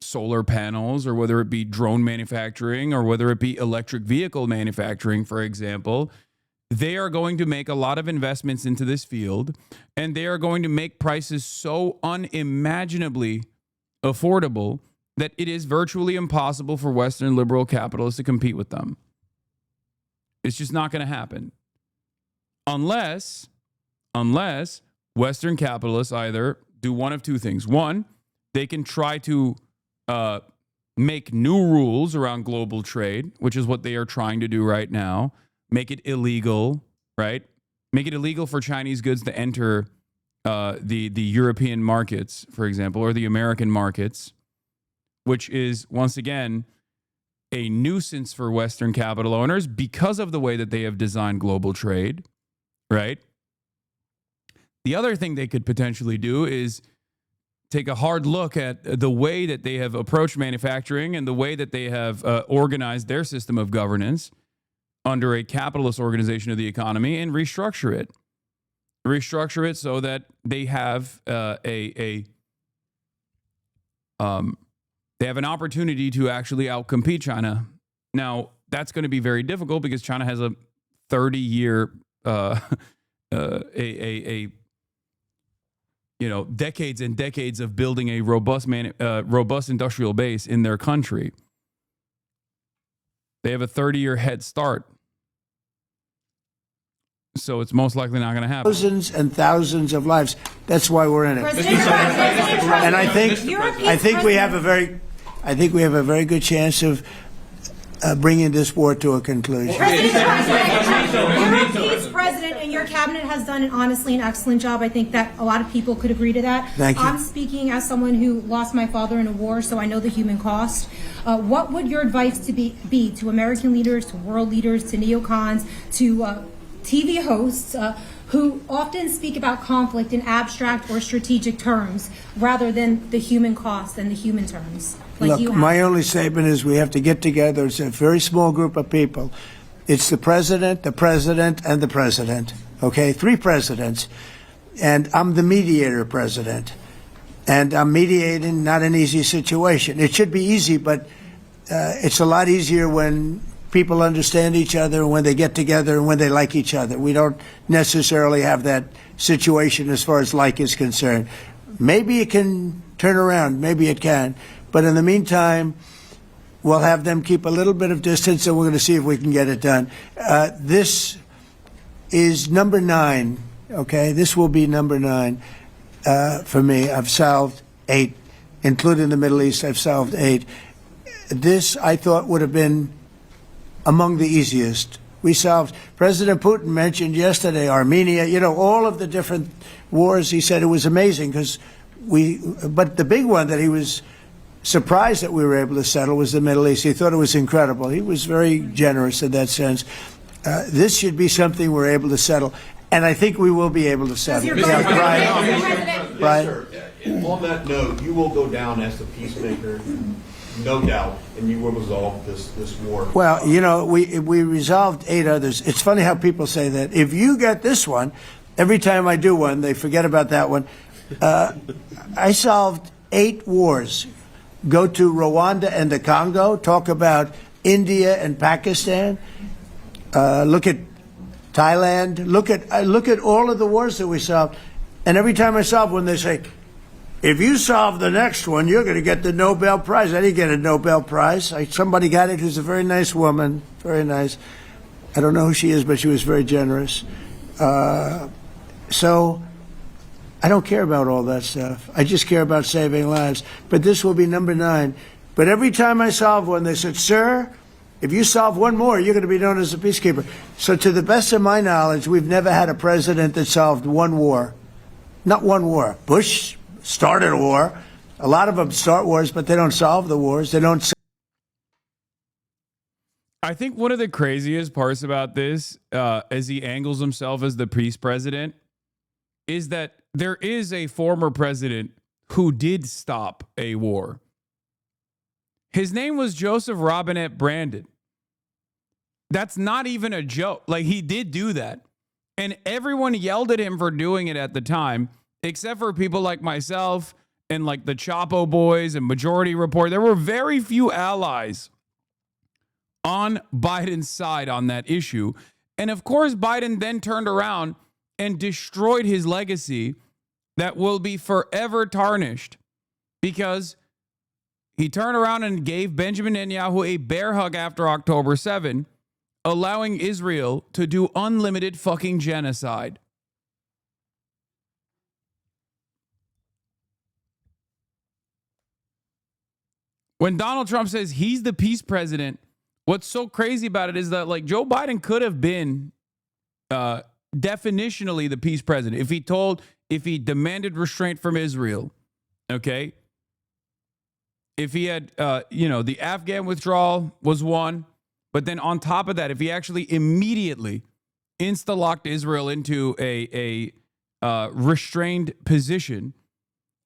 solar panels, or whether it be drone manufacturing, or whether it be electric vehicle manufacturing, for example, they are going to make a lot of investments into this field, and they are going to make prices so unimaginably affordable that it is virtually impossible for Western liberal capitalists to compete with them. It's just not going to happen. Unless Western capitalists either do one of two things. One, they can try to make new rules around global trade, which is what they are trying to do right now. Make it illegal, right? Make it illegal for Chinese goods to enter the European markets, for example, or the American markets, which is, once again, a nuisance for Western capital owners because of the way that they have designed global trade, right? The other thing they could potentially do is take a hard look at the way that they have approached manufacturing and the way that they have organized their system of governance under a capitalist organization of the economy, and restructure it. Restructure it so that they have they have an opportunity to actually outcompete China. Now, that's going to be very difficult because China has a 30-year decades and decades of building a robust industrial base in their country. They have a 30-year head start. So it's most likely not going to happen.
Thousands and thousands of lives. That's why we're in it. And I think we have a very good chance of bringing this war to a conclusion.
You're a peace president, and your cabinet has done honestly an excellent job. I think that a lot of people could agree to that.
Thank you.
I'm speaking as someone who lost my father in a war, so I know the human cost. What would your advice be to American leaders, to world leaders, to neocons, to TV hosts who often speak about conflict in abstract or strategic terms rather than the human cost and the human terms?
Look, my only statement is we have to get together. It's a very small group of people. It's the president, and the president. Okay, 3 presidents. And I'm the mediator president. And I'm mediating not an easy situation. It should be easy, but it's a lot easier when people understand each other and when they get together and when they like each other. We don't necessarily have that situation as far as like is concerned. Maybe it can turn around. Maybe it can. But in the meantime, we'll have them keep a little bit of distance, and we're going to see if we can get it done. This is number 9, okay? This will be number 9 for me. I've solved 8, including the Middle East. I've solved 8. This, I thought, would have been among the easiest. We solved, President Putin mentioned yesterday Armenia, all of the different wars. He said it was amazing but the big one that he was surprised that we were able to settle was the Middle East. He thought it was incredible. He was very generous in that sense. This should be something we're able to settle, and I think we will be able to settle.
Yes, sir. On that note, you will go down as the peacemaker, no doubt, and you will resolve this war.
Well, we resolved 8 others. It's funny how people say that. If you get this one, every time I do one, they forget about that one. I solved 8 wars. Go to Rwanda and the Congo, talk about India and Pakistan, look at Thailand, look at all of the wars that we solved. And every time I solve one, they say, if you solve the next one, you're going to get the Nobel Prize. I didn't get a Nobel Prize. Somebody got it who's a very nice woman, very nice. I don't know who she is, but she was very generous. So I don't care about all that stuff. I just care about saving lives. But this will be number 9. But every time I solve one, they said, sir, if you solve one more, you're going to be known as a peacekeeper. So to the best of my knowledge, we've never had a president that solved one war. Not one war. Bush started a war. A lot of them start wars, but they don't solve the wars. They don't.
I think one of the craziest parts about this, as he angles himself as the peace president, is that there is a former president who did stop a war. His name was Joseph Robinette Brandon. That's not even a joke. Like, he did do that. And everyone yelled at him for doing it at the time, except for people like myself and like the Chapo boys and Majority Report. There were very few allies on Biden's side on that issue. And of course, Biden then turned around and destroyed his legacy that will be forever tarnished because he turned around and gave Benjamin Netanyahu a bear hug after October 7, allowing Israel to do unlimited fucking genocide. When Donald Trump says he's the peace president, what's so crazy about it is that, like, Joe Biden could have been definitionally the peace president if he demanded restraint from Israel, okay? If he had, the Afghan withdrawal was one, but then on top of that, if he actually immediately insta-locked Israel into a restrained position,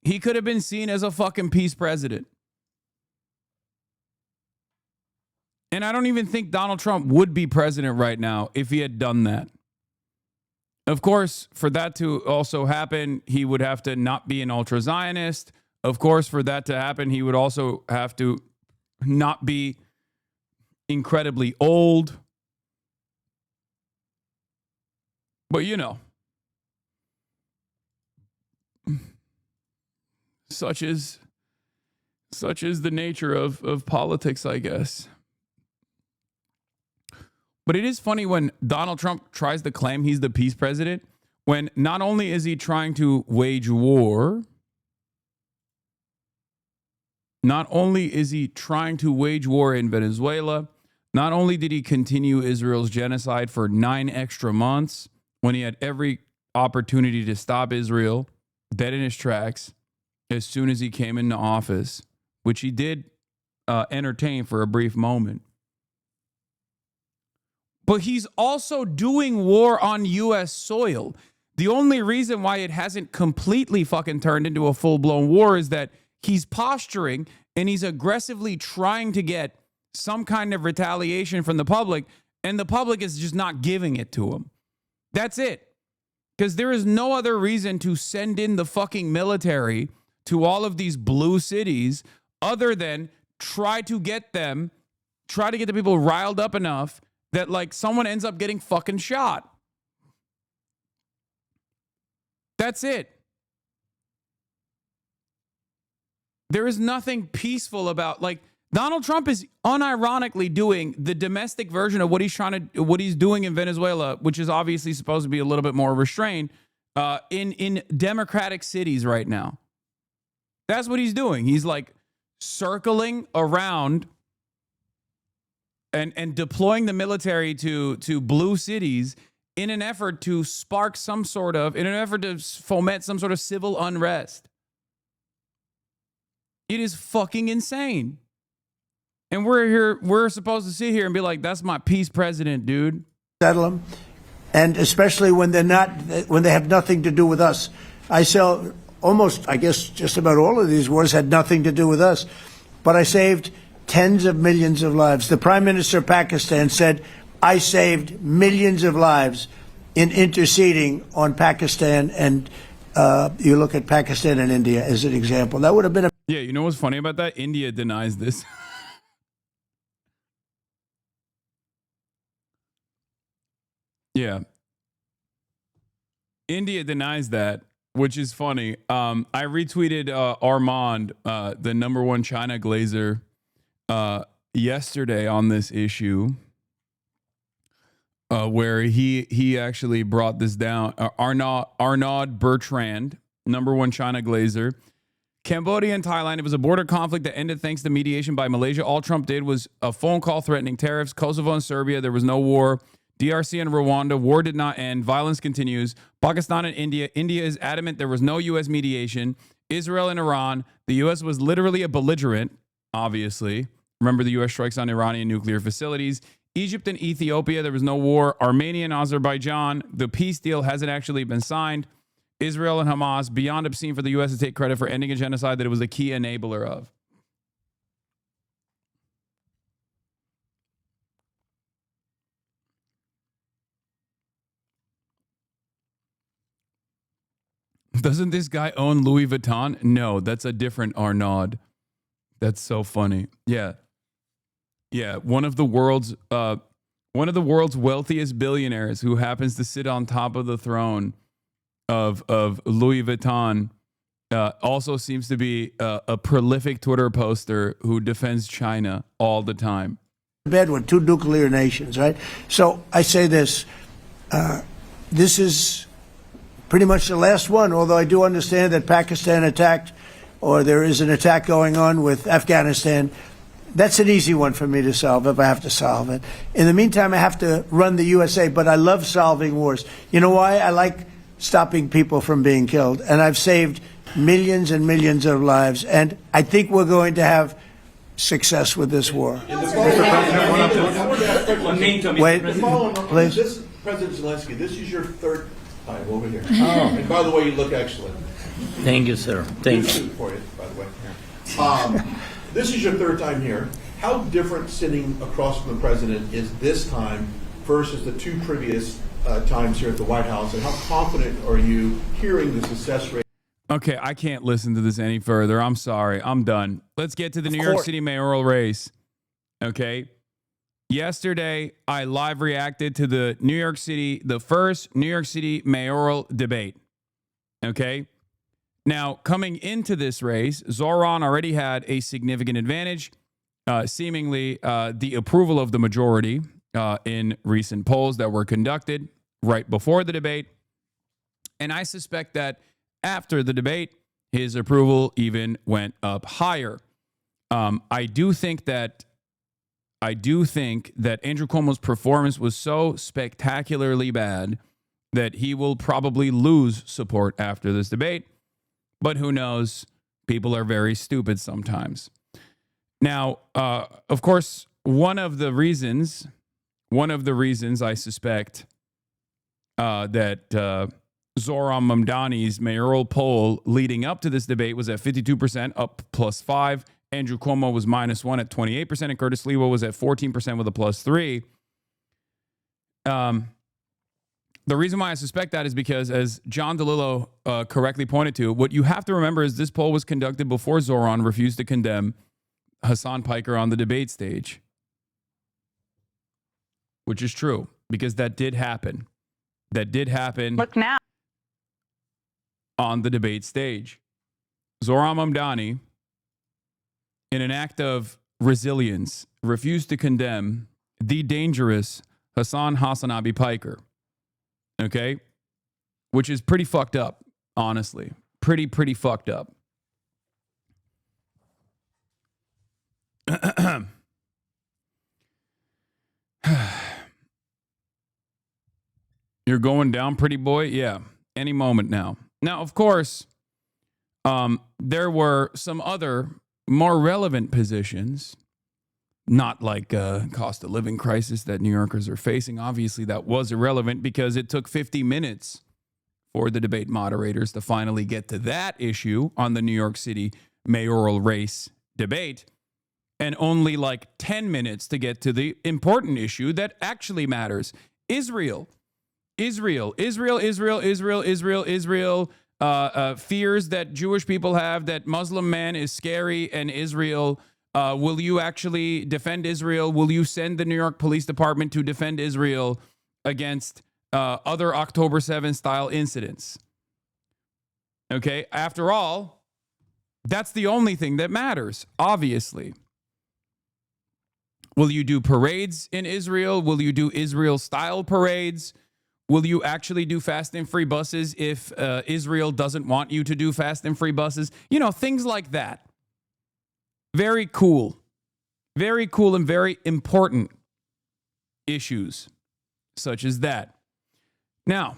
he could have been seen as a fucking peace president. And I don't even think Donald Trump would be president right now if he had done that. Of course, for that to also happen, he would have to not be an ultra-Zionist. Of course, for that to happen, he would also have to not be incredibly old. But, such is the nature of politics, I guess. But it is funny when Donald Trump tries to claim he's the peace president, when not only is he trying to wage war, not only is he trying to wage war in Venezuela, not only did he continue Israel's genocide for 9 extra months when he had every opportunity to stop Israel dead in his tracks as soon as he came into office, which he did entertain for a brief moment. But he's also doing war on U.S. soil. The only reason why it hasn't completely fucking turned into a full-blown war is that he's posturing and he's aggressively trying to get some kind of retaliation from the public, and the public is just not giving it to him. That's it. Because there is no other reason to send in the fucking military to all of these blue cities other than try to get the people riled up enough that like someone ends up getting fucking shot. That's it. There is nothing peaceful about, like, Donald Trump is unironically doing the domestic version of what he's doing in Venezuela, which is obviously supposed to be a little bit more restrained in democratic cities right now. That's what he's doing. He's like circling around and deploying the military to blue cities in an effort to foment some sort of civil unrest. It is fucking insane. And we're supposed to sit here and be like, that's my peace president, dude.
Settle them. And especially when they have nothing to do with us. I sell almost, I guess, just about all of these wars had nothing to do with us. But I saved tens of millions of lives. The Prime Minister of Pakistan said, I saved millions of lives in interceding on Pakistan. And you look at Pakistan and India as an example. That would have been a...
Yeah, you know what's funny about that? India denies this. Yeah. India denies that, which is funny. I retweeted Armand, the #1 China glazer, yesterday on this issue, where he actually brought this down. Arnaud Bertrand, #1 China glazer. Cambodia and Thailand, it was a border conflict that ended thanks to mediation by Malaysia. All Trump did was a phone call threatening tariffs. Kosovo and Serbia, there was no war. DRC and Rwanda, war did not end. Violence continues. Pakistan and India. India is adamant there was no U.S. mediation. Israel and Iran. The U.S. was literally a belligerent, obviously. Remember the U.S. strikes on Iranian nuclear facilities. Egypt and Ethiopia, there was no war. Armenia and Azerbaijan, the peace deal hasn't actually been signed. Israel and Hamas, beyond obscene for the U.S. to take credit for ending a genocide that it was a key enabler of. Doesn't this guy own Louis Vuitton? No, that's a different Arnaud. That's so funny. Yeah. Yeah, one of the world's wealthiest billionaires who happens to sit on top of the throne of Louis Vuitton also seems to be a prolific Twitter poster who defends China all the time.
Bed with 2 nuclear nations, right? So I say this. This is pretty much the last one, although I do understand that Pakistan attacked, or there is an attack going on with Afghanistan. That's an easy one for me to solve if I have to solve it. In the meantime, I have to run the USA, but I love solving wars. You know why? I like stopping people from being killed, and I've saved millions and millions of lives, and I think we're going to have success with this war. Wait, please.
This, President Zelensky, this is your third time over here. Oh. And by the way, you look excellent.
Thank you, sir. Thank you.
For you, by the way. This is your third time here. How different sitting across from the president is this time versus the 2 previous times here at the White House, and how confident are you hearing the success rate?
Okay, I can't listen to this any further. I'm sorry. I'm done. Let's get to the New York City mayoral race. Okay. Yesterday, I live reacted to the first New York City mayoral debate. Okay. Now, coming into this race, Zohran already had a significant advantage, seemingly the approval of the majority in recent polls that were conducted right before the debate. And I suspect that after the debate, his approval even went up higher. I do think that Andrew Cuomo's performance was so spectacularly bad that he will probably lose support after this debate. But who knows? People are very stupid sometimes. Now, of course, one of the reasons I suspect that Zohran Mamdani's mayoral poll leading up to this debate was at 52%, up +5. Andrew Cuomo was -1 at 28%, and Curtis Sliwa was at 14% with a +3. The reason why I suspect that is because, as John DeLillo correctly pointed to, what you have to remember is this poll was conducted before Zohran refused to condemn Hasan Piker on the debate stage, which is true, because that did happen. That did happen. Look now. On the debate stage. Zohran Mamdani, in an act of resilience, refused to condemn the dangerous HasanAbi Piker. Okay? Which is pretty fucked up, honestly. Pretty fucked up. You're going down, pretty boy? Yeah, any moment now. Now, of course, there were some other more relevant positions, not like cost of living crisis that New Yorkers are facing. Obviously, that was irrelevant because it took 50 minutes for the debate moderators to finally get to that issue on the New York City mayoral race debate, and only like 10 minutes to get to the important issue that actually matters. Israel fears that Jewish people have that Muslim man is scary, and Israel, will you actually defend Israel? Will you send the New York Police Department to defend Israel against other October 7th style incidents? Okay, after all, that's the only thing that matters, obviously. Will you do parades in Israel? Will you do Israel-style parades? Will you actually do fast and free buses if Israel doesn't want you to do fast and free buses? You know, things like that. Very cool. Very cool and very important issues such as that. Now,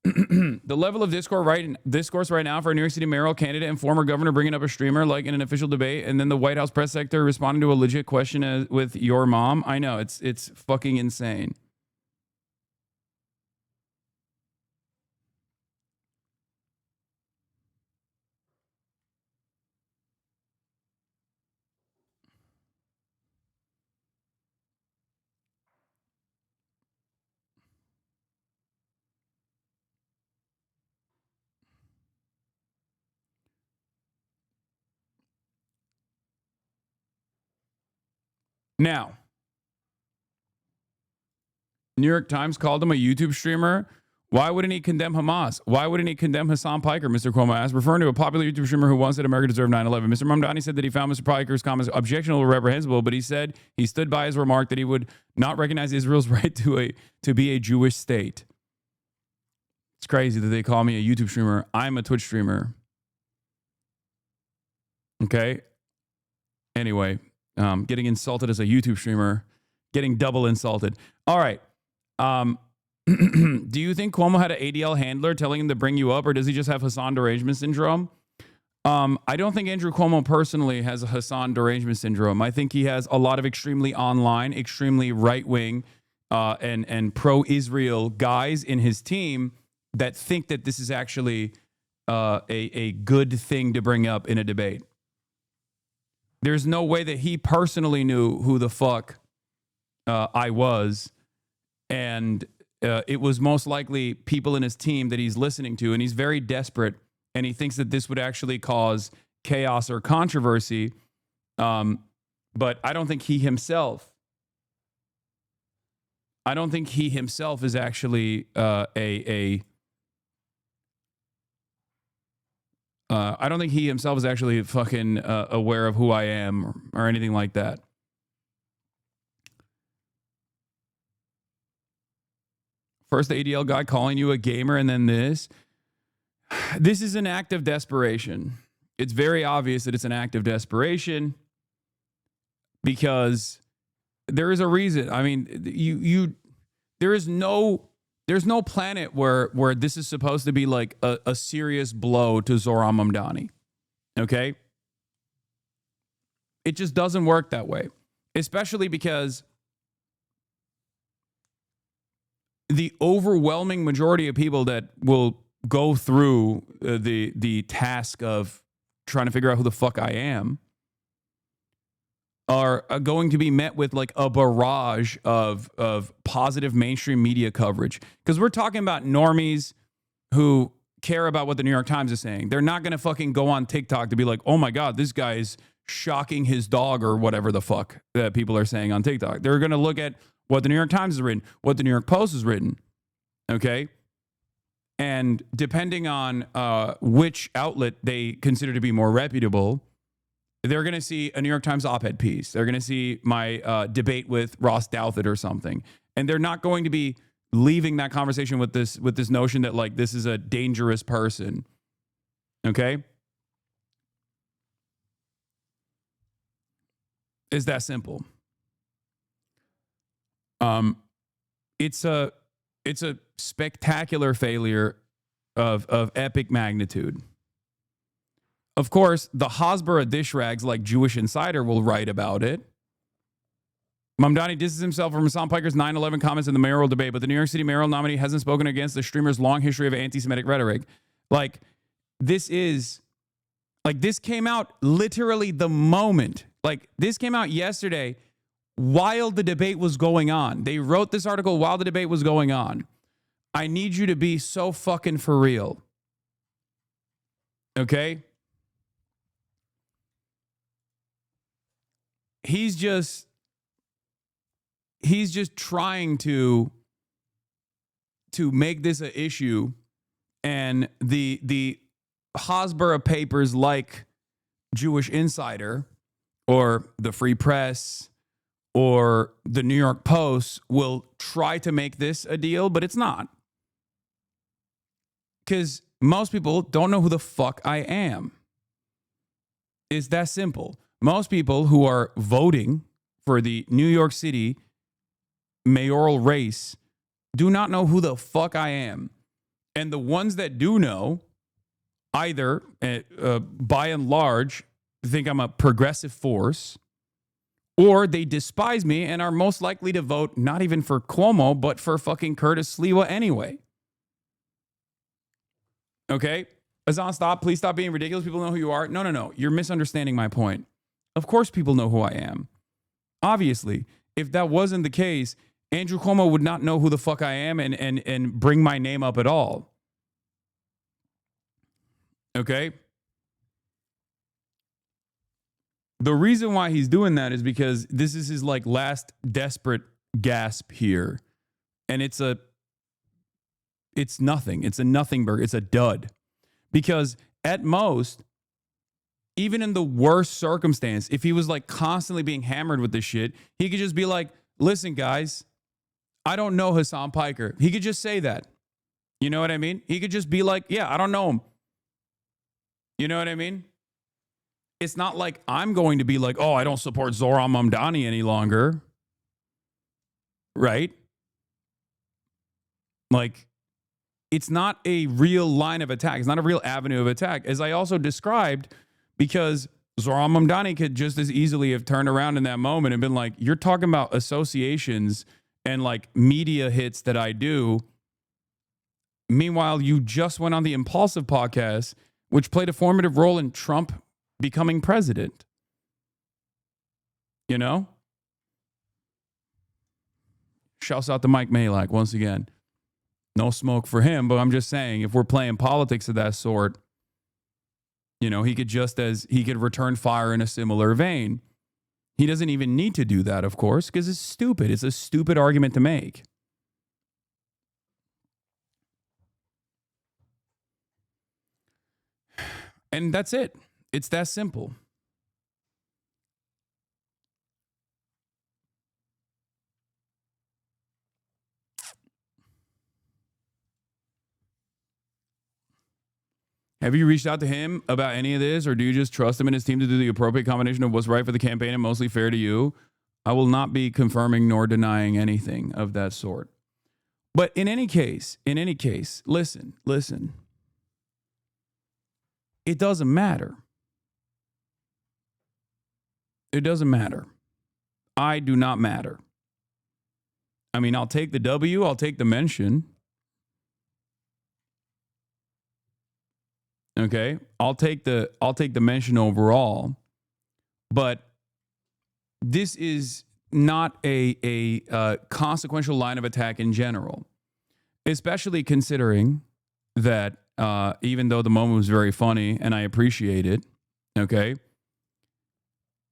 the level of discourse right now for a New York City mayoral candidate and former governor bringing up a streamer like in an official debate, and then the White House press secretary responding to a legit question with your mom. I know, it's fucking insane. Now, New York Times called him a YouTube streamer. Why wouldn't he condemn Hamas? Why wouldn't he condemn Hasan Piker, Mr. Cuomo asked, referring to a popular YouTube streamer who once said America deserved 9/11. Mr. Mamdani said that he found Mr. Piker's comments objectionable or reprehensible, but he said he stood by his remark that he would not recognize Israel's right to be a Jewish state. It's crazy that they call me a YouTube streamer. I'm a Twitch streamer. Okay? Anyway, getting insulted as a YouTube streamer, getting double insulted. All right. Do you think Cuomo had an ADL handler telling him to bring you up, or does he just have Hasan derangement syndrome? I don't think Andrew Cuomo personally has a Hasan derangement syndrome. I think he has a lot of extremely online, extremely right-wing, and pro-Israel guys in his team that think that this is actually a good thing to bring up in a debate. There's no way that he personally knew who the fuck I was, and it was most likely people in his team that he's listening to, and he's very desperate, and he thinks that this would actually cause chaos or controversy, but I don't think he himself is actually I don't think he himself is actually fucking aware of who I am or anything like that. First the ADL guy calling you a gamer and then this. This is an act of desperation. It's very obvious that it's an act of desperation because there is a reason. I mean, there's no planet where this is supposed to be like a serious blow to Zohran Mamdani. Okay? It just doesn't work that way. Especially because the overwhelming majority of people that will go through the task of trying to figure out who the fuck I am are going to be met with like a barrage of positive mainstream media coverage. Because we're talking about normies who care about what the New York Times is saying. They're not going to fucking go on TikTok to be like, oh my God, this guy is shocking his dog or whatever the fuck that people are saying on TikTok. They're going to look at what the New York Times has written, what the New York Post has written. Okay? And depending on which outlet they consider to be more reputable, they're going to see a New York Times op-ed piece. They're going to see my debate with Ross Douthat or something. And they're not going to be leaving that conversation with this notion that like this is a dangerous person. Okay? It's that simple. It's a spectacular failure of epic magnitude. Of course, the Hasbara dish rags like Jewish Insider will write about it. Mamdani distances himself from Hasan Piker's 9/11 comments in the mayoral debate, but the New York City mayoral nominee hasn't spoken against the streamer's long history of anti-Semitic rhetoric. Like, this came out literally the moment. Like, this came out yesterday while the debate was going on. They wrote this article while the debate was going on. I need you to be so fucking for real. Okay? He's just trying to make this an issue, and the Hasbara papers like Jewish Insider or the Free Press or the New York Post will try to make this a deal, but it's not. Because most people don't know who the fuck I am. It's that simple. Most people who are voting for the New York City mayoral race do not know who the fuck I am. And the ones that do know, either by and large, think I'm a progressive force, or they despise me and are most likely to vote not even for Cuomo, but for fucking Curtis Sliwa anyway. Okay? Hasan, stop. Please stop being ridiculous. People know who you are. No. You're misunderstanding my point. Of course people know who I am. Obviously, if that wasn't the case, Andrew Cuomo would not know who the fuck I am and bring my name up at all. Okay? The reason why he's doing that is because this is his like last desperate gasp here. And it's nothing. It's a nothing burger. It's a dud. Because at most, even in the worst circumstance, if he was like constantly being hammered with this shit, he could just be like, listen, guys, I don't know Hasan Piker. He could just say that. You know what I mean? He could just be like, yeah, I don't know him. You know what I mean? It's not like I'm going to be like, oh, I don't support Zohran Mamdani any longer. Right? Like, it's not a real line of attack. It's not a real avenue of attack, as I also described, because Zohran Mamdani could just as easily have turned around in that moment and been like, you're talking about associations and like media hits that I do. Meanwhile, you just went on the Impulsive podcast, which played a formative role in Trump becoming president. You know? Shouts out to Mike Malak once again. No smoke for him, but I'm just saying, if we're playing politics of that sort, you know, he could return fire in a similar vein. He doesn't even need to do that, of course, because it's stupid. It's a stupid argument to make. And that's it. It's that simple. Have you reached out to him about any of this, or do you just trust him and his team to do the appropriate combination of what's right for the campaign and mostly fair to you? I will not be confirming nor denying anything of that sort. But in any case, listen. It doesn't matter. It doesn't matter. I do not matter. I mean, I'll take the W, I'll take the mention. Okay, I'll take the mention overall, but this is not a consequential line of attack in general, especially considering that even though the moment was very funny and I appreciate it, okay,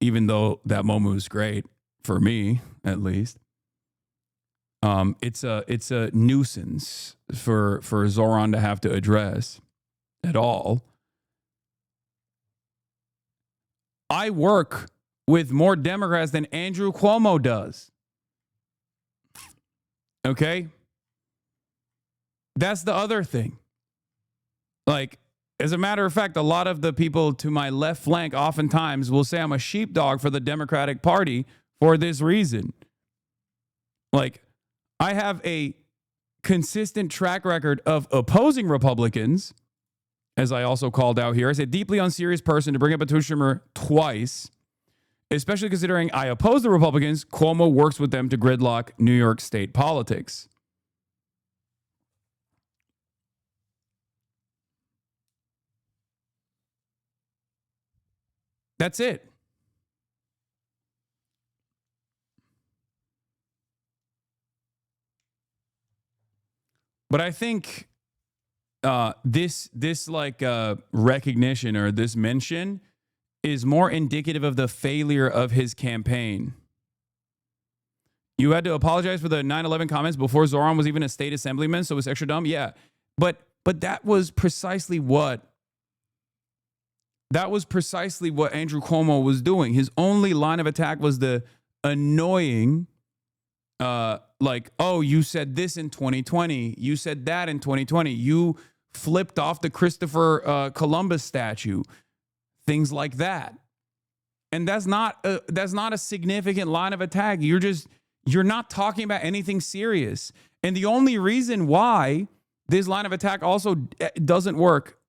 even though that moment was great for me at least, it's a nuisance for Zohran to have to address at all. I work with more Democrats than Andrew Cuomo does. Okay? That's the other thing. Like, as a matter of fact, a lot of the people to my left flank oftentimes will say I'm a sheepdog for the Democratic Party for this reason. Like, I have a consistent track record of opposing Republicans, as I also called out here. I said deeply unserious person to bring up a Schumer twice, especially considering I oppose the Republicans. Cuomo works with them to gridlock New York state politics. That's it. But I think this recognition or this mention is more indicative of the failure of his campaign. You had to apologize for the 9/11 comments before Zohran was even a state assemblyman, so it's extra dumb. Yeah, but that was precisely what Andrew Cuomo was doing. His only line of attack was the annoying, oh, you said this in 2020, you said that in 2020, you flipped off the Christopher Columbus statue, things like that. And that's not a significant line of attack. You're not talking about anything serious. And the only reason why this line of attack also doesn't work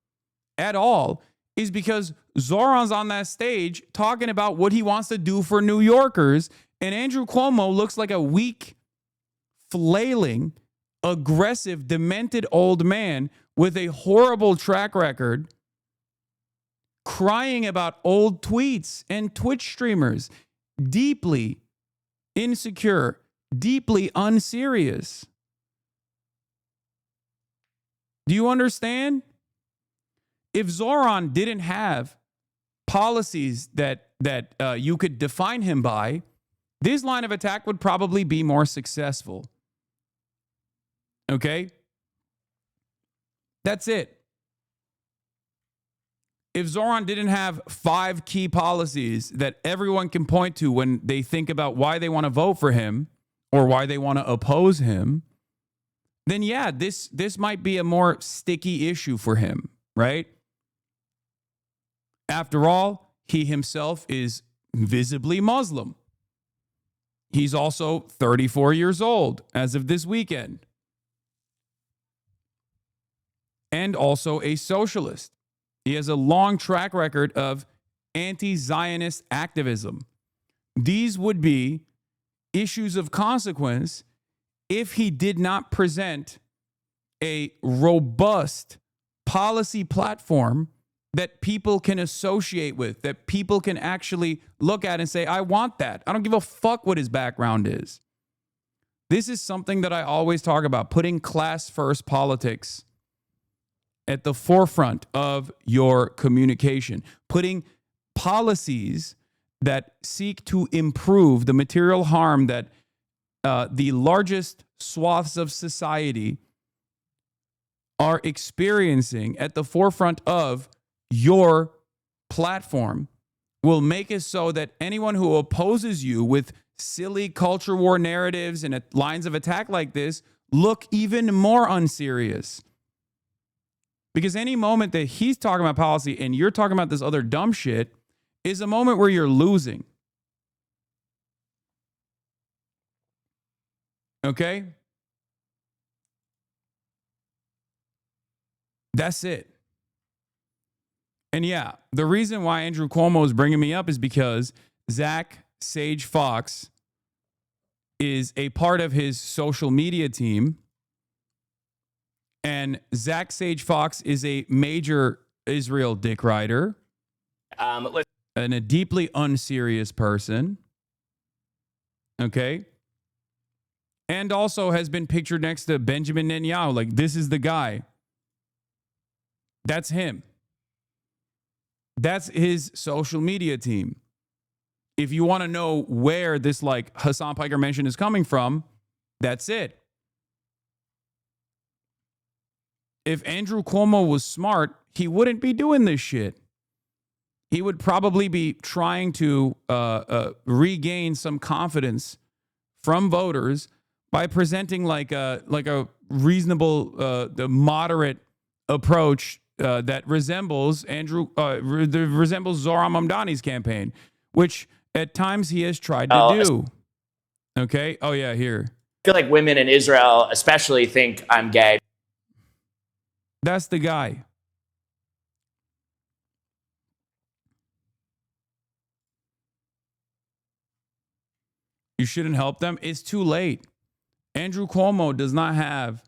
at all is because Zohran's on that stage talking about what he wants to do for New Yorkers, and Andrew Cuomo looks like a weak, flailing, aggressive, demented old man with a horrible track record, crying about old tweets and Twitch streamers, deeply insecure, deeply unserious. Do you understand? If Zohran didn't have policies that you could define him by, this line of attack would probably be more successful. Okay? That's it. If Zohran didn't have 5 key policies that everyone can point to when they think about why they want to vote for him or why they want to oppose him, then yeah, this might be a more sticky issue for him, right? After all, he himself is visibly Muslim. He's also 34 years old as of this weekend. And also a socialist. He has a long track record of anti-Zionist activism. These would be issues of consequence if he did not present a robust policy platform that people can associate with, that people can actually look at and say, I want that. I don't give a fuck what his background is. This is something that I always talk about, putting class first politics at the forefront of your communication, putting policies that seek to improve the material harm that the largest swaths of society are experiencing at the forefront of your platform will make it so that anyone who opposes you with silly culture war narratives and lines of attack like this look even more unserious. Because any moment that he's talking about policy and you're talking about this other dumb shit is a moment where you're losing. Okay? That's it. And yeah, the reason why Andrew Cuomo is bringing me up is because Zach Sage Fox is a part of his social media team. And Zach Sage Fox is a major Israel dick rider and a deeply unserious person. Okay? And also has been pictured next to Benjamin Netanyahu. Like, this is the guy. That's him. That's his social media team. If you want to know where this like Hasan Piker mention is coming from, that's it. If Andrew Cuomo was smart, he wouldn't be doing this shit. He would probably be trying to regain some confidence from voters by presenting like a reasonable, the moderate approach that resembles resembles Zohran Mamdani's campaign, which at times he has tried to do. Okay. Oh yeah, here.
I feel like women in Israel especially think I'm gay.
That's the guy. You shouldn't help them. It's too late. Andrew Cuomo does not have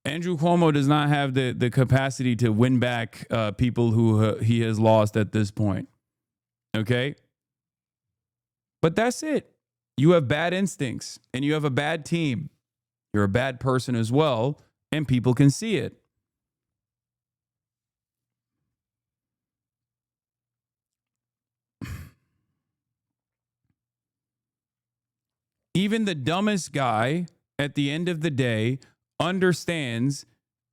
the capacity to win back people who he has lost at this point. Okay? But that's it. You have bad instincts and you have a bad team. You're a bad person as well, and people can see it. Even the dumbest guy at the end of the day understands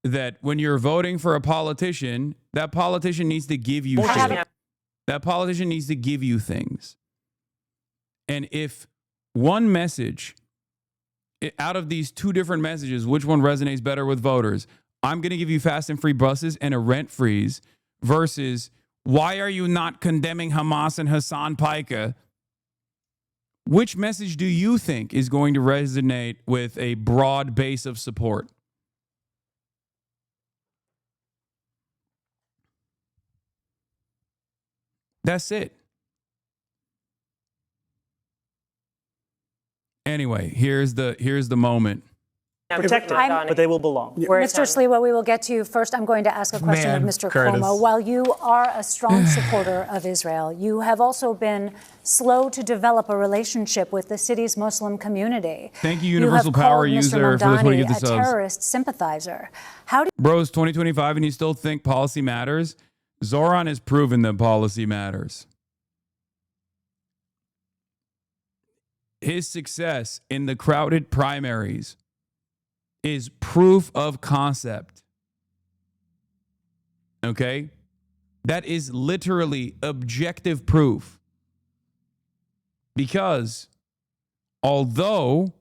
that when you're voting for a politician, that politician needs to give you shit. That politician needs to give you things. And if one message out of these two different messages, which one resonates better with voters? I'm going to give you fast and free buses and a rent freeze versus why are you not condemning Hamas and Hasan Piker? Which message do you think is going to resonate with a broad base of support? That's it. Anyway, here's the moment.
Protected, but they will belong.
Mr. Sliwa, we will get to you. First, I'm going to ask a question of Mr. Cuomo. While you are a strong supporter of Israel, you have also been slow to develop a relationship with the city's Muslim community.
Thank you, Universal Power user, for this one. You get the
a
subs.
terrorist sympathizer. How do
Bros, 2025, and you still think policy matters? Zohran has proven that policy matters. His success in the crowded primaries is proof of concept. Okay? That is literally objective proof. Because although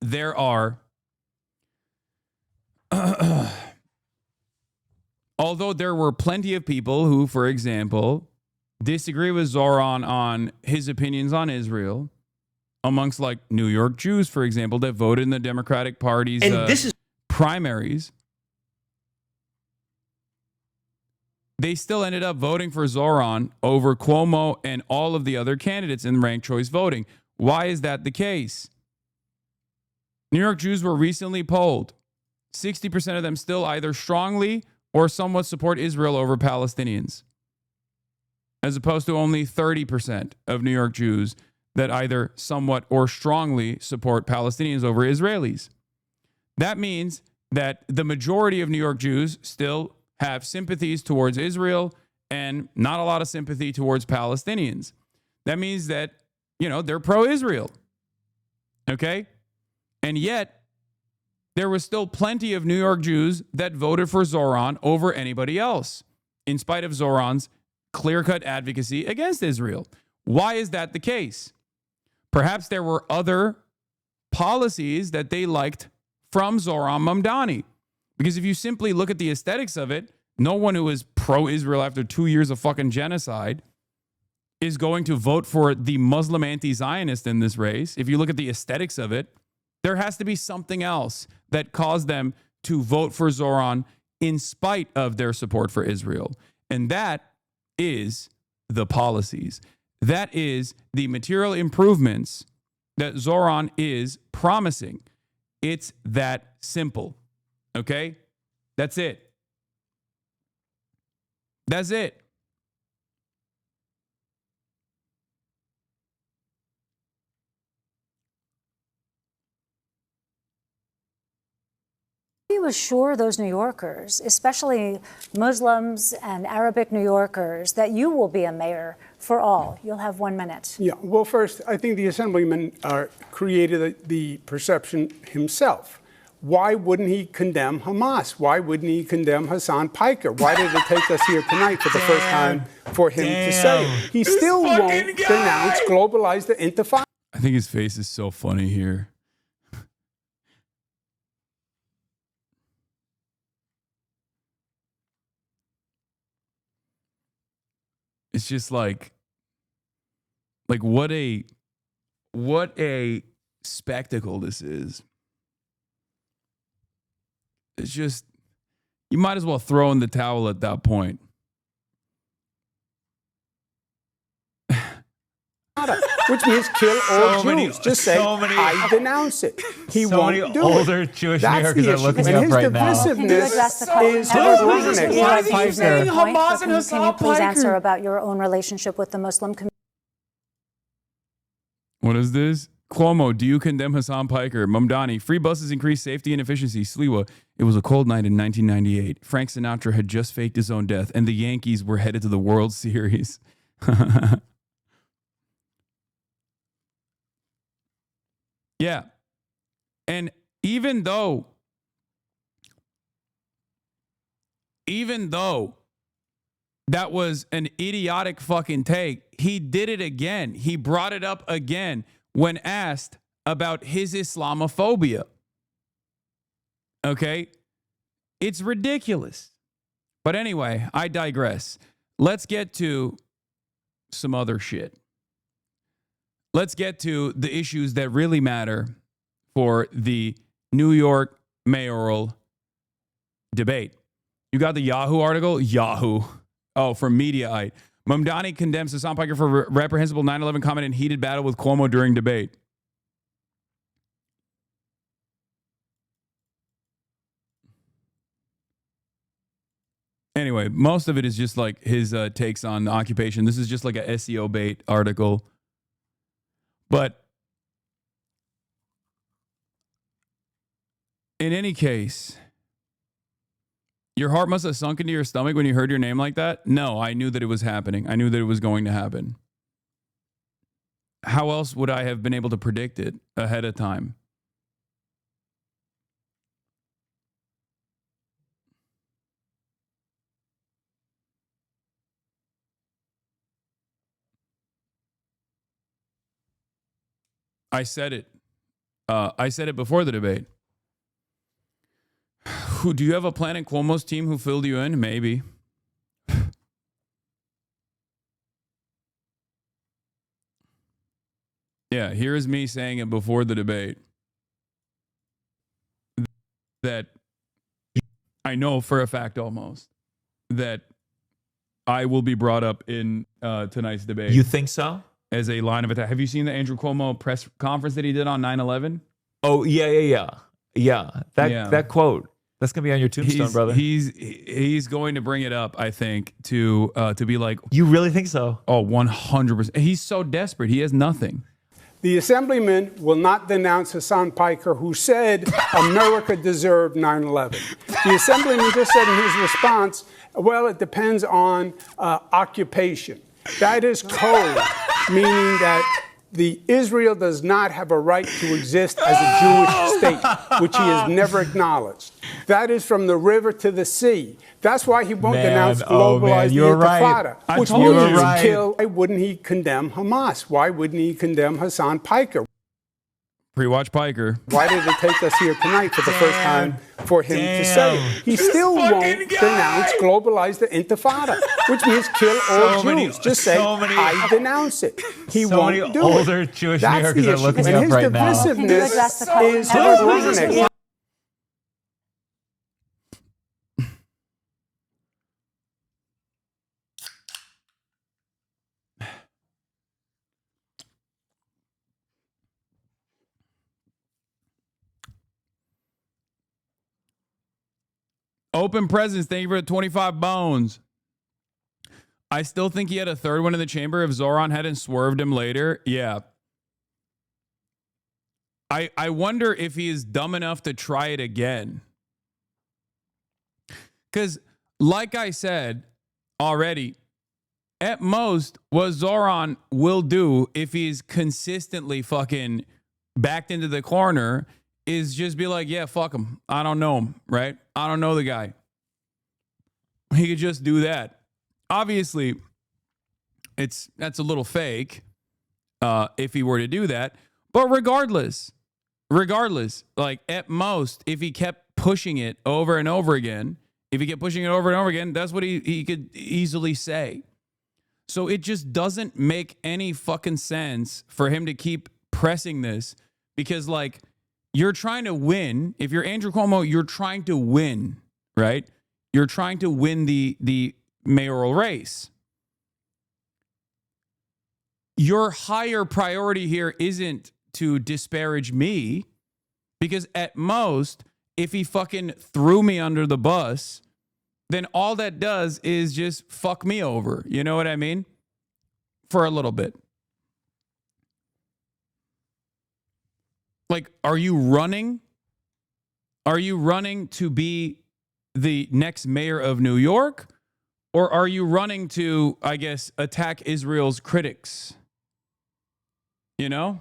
there are although there were plenty of people who, for example, disagree with Zohran on his opinions on Israel, amongst like New York Jews, for example, that voted in the Democratic Party's primaries, they still ended up voting for Zohran over Cuomo and all of the other candidates in ranked choice voting. Why is that the case? New York Jews were recently polled. 60% of them still either strongly or somewhat support Israel over Palestinians, as opposed to only 30% of New York Jews that either somewhat or strongly support Palestinians over Israelis. That means that the majority of New York Jews still have sympathies towards Israel and not a lot of sympathy towards Palestinians. That means that, they're pro-Israel. Okay? And yet, there was still plenty of New York Jews that voted for Zohran over anybody else, in spite of Zohran's clear-cut advocacy against Israel. Why is that the case? Perhaps there were other policies that they liked from Zohran Mamdani. Because if you simply look at the aesthetics of it, no one who is pro-Israel after 2 years of fucking genocide is going to vote for the Muslim anti-Zionist in this race. If you look at the aesthetics of it, there has to be something else that caused them to vote for Zohran in spite of their support for Israel. And that is the policies. That is the material improvements that Zohran is promising. It's that simple. Okay? That's it. That's it.
You assure those New Yorkers, especially Muslims and Arabic New Yorkers, that you will be a mayor for all? You'll have 1 minute.
Yeah, well, first, I think the Assemblyman created the perception himself. Why wouldn't he condemn Hamas? Why wouldn't he condemn Hasan Piker? Why did it take us here tonight for the first time for him to say it? He still won't denounce, globalize the intifada.
I think his face is so funny here. It's just like what a spectacle this is. It's just, you might as well throw in the towel at that point.
Which means kill all Jews. Just say, I denounce it. He won't do it.
Older Jewish New Yorkers are looking up right now.
Can you address the question?
Why is he saying
Hamas and Hasan Piker? Can you please answer about your own relationship with the Muslim community?
What is this? Cuomo, do you condemn Hasan Piker? Mamdani, free buses increase safety and efficiency. Sliwa, it was a cold night in 1998. Frank Sinatra had just faked his own death, and the Yankees were headed to the World Series. Yeah. And even though that was an idiotic fucking take, he did it again. He brought it up again when asked about his Islamophobia. Okay? It's ridiculous. But anyway, I digress. Let's get to some other shit. Let's get to the issues that really matter for the New York mayoral debate. You got the Yahoo article? Yahoo. Oh, from Mediaite. Mamdani condemns Hasan Piker for reprehensible 9/11 comment in heated battle with Cuomo during debate. Anyway, most of it is just like his takes on the occupation. This is just like a SEO bait article. But in any case, your heart must have sunk into your stomach when you heard your name like that. No, I knew that it was happening. I knew that it was going to happen. How else would I have been able to predict it ahead of time? I said it. I said it before the debate. Do you have a Planet Cuomo's team who filled you in? Maybe. Yeah, here is me saying it before the debate. That I know for a fact almost that I will be brought up in tonight's debate.
You think so?
As a line of attack. Have you seen the Andrew Cuomo press conference that he did on 9/11?
Oh, yeah. That quote. That's going to be on your tombstone, brother.
He's going to bring it up, I think, to be like...
You really think so?
Oh, 100%. He's so desperate. He has nothing.
The Assemblyman will not denounce Hasan Piker, who said America deserved 9/11. The Assemblyman just said in his response, well, it depends on occupation. That is code, meaning that Israel does not have a right to exist as a Jewish state, which he has never acknowledged. That is from the river to the sea. That's why he won't denounce globalized Intifada, which means kill. Why wouldn't he condemn Hamas? Why wouldn't he condemn Hasan Piker?
Pre-watch Piker.
Why did it take us here tonight for the first time for him to say it? He still won't denounce globalize the Intifada, which means kill all Jews. Just say, I denounce it. He won't do it.
Older Jewish Americans are looking up right now.
And his divisiveness is horrific.
Open presents. Thank you for the 25 bones. I still think he had a third one in the chamber if Zohran hadn't swerved him later. Yeah. I wonder if he is dumb enough to try it again. Because, like I said already, at most, what Zohran will do if he's consistently fucking backed into the corner is just be like, yeah, fuck him. I don't know him, right? I don't know the guy. He could just do that. Obviously, that's a little fake if he were to do that. But regardless, like at most, if he kept pushing it over and over again, that's what he could easily say. So it just doesn't make any fucking sense for him to keep pressing this because, like, you're trying to win. If you're Andrew Cuomo, you're trying to win, right? You're trying to win the mayoral race. Your higher priority here isn't to disparage me, because at most, if he fucking threw me under the bus, then all that does is just fuck me over. You know what I mean? For a little bit. Like, are you running? Are you running to be the next mayor of New York? Or are you running to, I guess, attack Israel's critics? You know?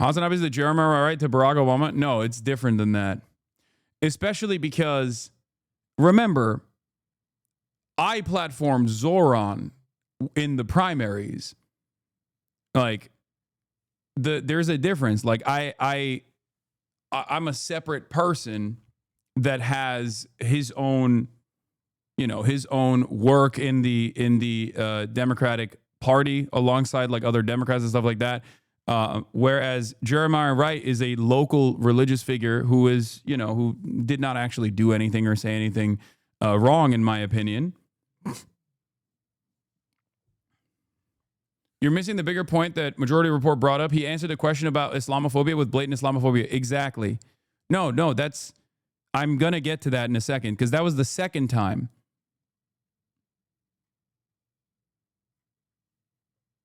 HasanAbi is the Jeremiah right to Barack Obama? No, it's different than that. Especially because, remember, I platformed Zohran in the primaries. Like, there's a difference. Like, I'm a separate person that has his own, his own work in the Democratic Party alongside like other Democrats and stuff like that. Whereas Jeremiah Wright is a local religious figure who is, who did not actually do anything or say anything wrong, in my opinion. You're missing the bigger point that Majority Report brought up. He answered a question about Islamophobia with blatant Islamophobia. Exactly. No, I'm going to get to that in a second, because that was the second time.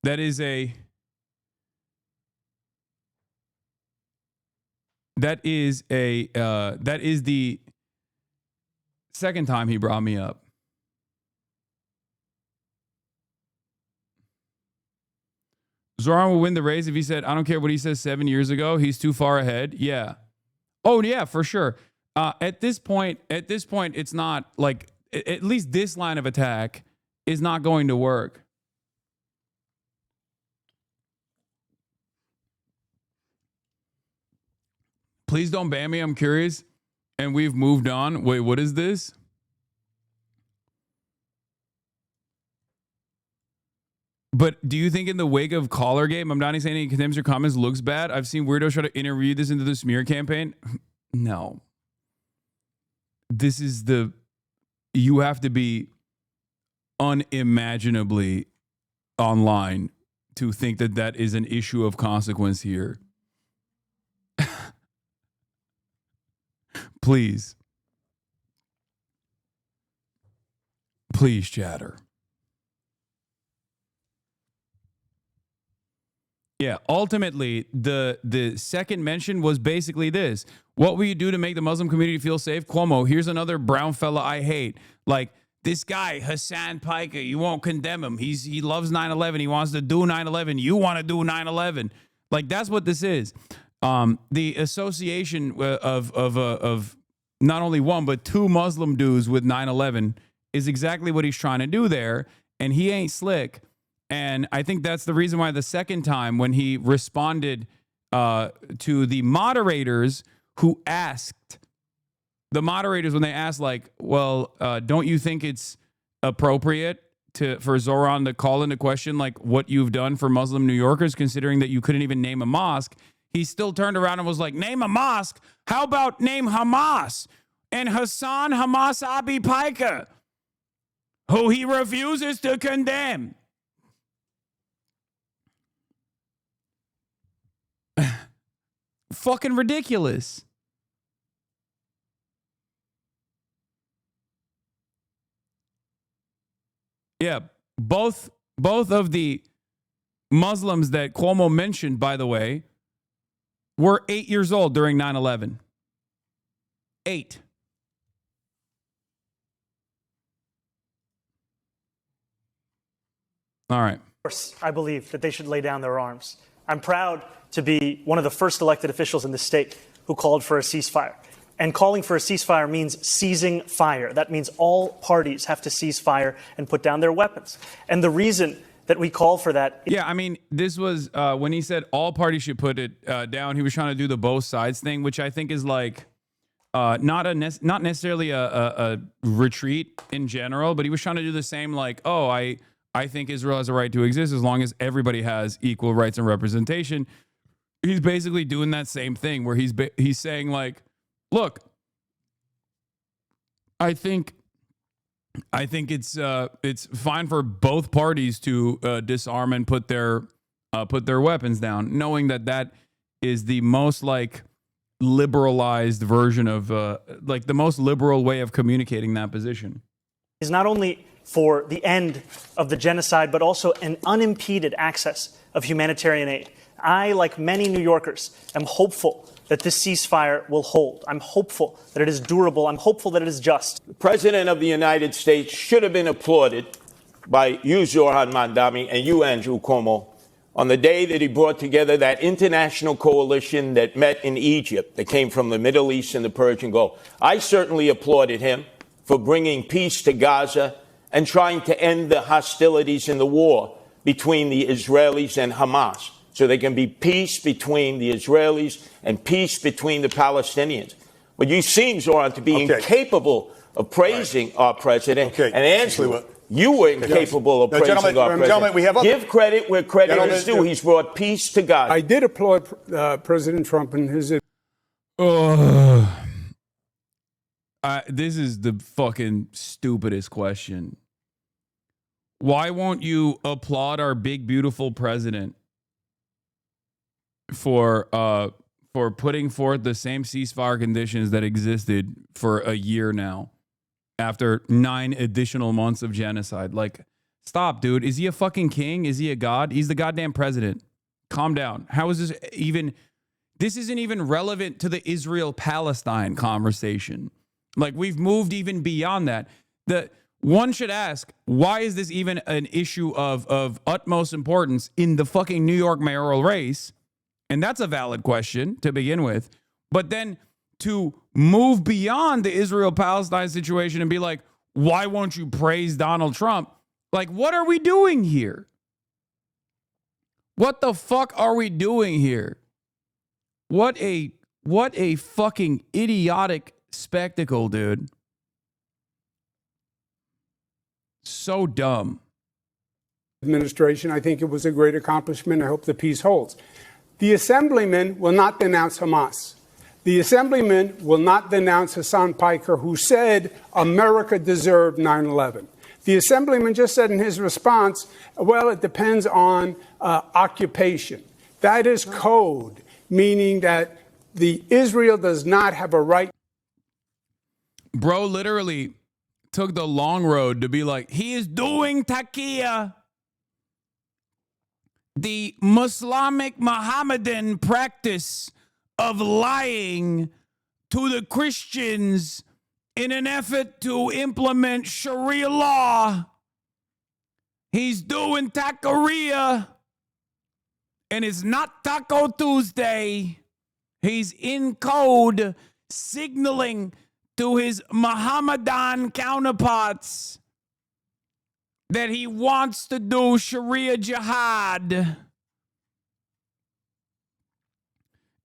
That is the second time he brought me up. Zohran will win the race if he said, I don't care what he says 7 years ago. He's too far ahead. Yeah. Oh, yeah, for sure. At this point, it's not like, at least this line of attack is not going to work. Please don't ban me. I'm curious. And we've moved on. Wait, what is this? But do you think in the wake of Collargate, Mamdani saying he condemns your comments looks bad? I've seen weirdos try to interview this into the smear campaign. No. This is you have to be unimaginably online to think that that is an issue of consequence here. Please. Please, chatter. Yeah, ultimately, the second mention was basically this. What will you do to make the Muslim community feel safe? Cuomo, here's another brown fella I hate. Like, this guy, Hasan Piker, you won't condemn him. He loves 9/11. He wants to do 9/11. You want to do 9/11. Like, that's what this is. The association of not only one, but two Muslim dudes with 9/11 is exactly what he's trying to do there. And he ain't slick. And I think that's the reason why the second time when he responded to the moderators who asked, when they asked, like, well, don't you think it's appropriate for Zohran to call into question, like, what you've done for Muslim New Yorkers, considering that you couldn't even name a mosque? He still turned around and was like, name a mosque? How about name Hamas and HasanAbi Piker, who he refuses to condemn? Fucking ridiculous. Yeah, both of the Muslims that Cuomo mentioned, by the way, were 8 years old during 9/11. 8. All right.
Of course, I believe that they should lay down their arms. I'm proud to be one of the first elected officials in the state who called for a ceasefire. And calling for a ceasefire means ceasing fire. That means all parties have to cease fire and put down their weapons. And the reason that we call for that.
Yeah, I mean, this was when he said all parties should put it down. He was trying to do the both sides thing, which I think is like not necessarily a retreat in general, but he was trying to do the same, like, oh, I think Israel has a right to exist as long as everybody has equal rights and representation. He's basically doing that same thing where he's saying, like, look, I think it's fine for both parties to disarm and put their weapons down, knowing that is the most, like, liberalized version of like the most liberal way of communicating that position.
Is not only for the end of the genocide, but also an unimpeded access of humanitarian aid. I, like many New Yorkers, am hopeful that this ceasefire will hold. I'm hopeful that it is durable. I'm hopeful that it is just.
The President of the United States should have been applauded by you, Zohran Mandami, and you, Andrew Cuomo, on the day that he brought together that international coalition that met in Egypt, that came from the Middle East and the Persian Gulf. I certainly applauded him for bringing peace to Gaza and trying to end the hostilities in the war between the Israelis and Hamas, so there can be peace between the Israelis and peace between the Palestinians. But you seem, Zohran, to be incapable of praising our president. And Andrew, you were incapable of praising our president.
Gentlemen, we have
Give credit where credit is due. He's brought peace to Gaza.
I did applaud President Trump and his...
This is the fucking stupidest question. Why won't you applaud our big, beautiful president for putting forth the same ceasefire conditions that existed for a year now after 9 additional months of genocide? Like, stop, dude. Is he a fucking king? Is he a god? He's the goddamn president. Calm down. How is this even... This isn't even relevant to the Israel-Palestine conversation. Like, we've moved even beyond that. One should ask, why is this even an issue of utmost importance in the fucking New York mayoral race? And that's a valid question to begin with. But then to move beyond the Israel-Palestine situation and be like, why won't you praise Donald Trump? Like, what are we doing here? What the fuck are we doing here? What a fucking idiotic spectacle, dude. So dumb.
Administration, I think it was a great accomplishment. I hope the peace holds. The assemblyman will not denounce Hamas. The assemblyman will not denounce Hasan Piker, who said America deserved 9/11. The assemblyman just said in his response, well, it depends on occupation. That is code, meaning that Israel does not have a right.
Bro literally took the long road to be like, he is doing taqiyya, the Muslimic Mohammedan practice of lying to the Christians in an effort to implement Sharia law. He's doing taqueria, and it's not Taco Tuesday. He's in code signaling to his Mohammedan counterparts that he wants to do Sharia jihad.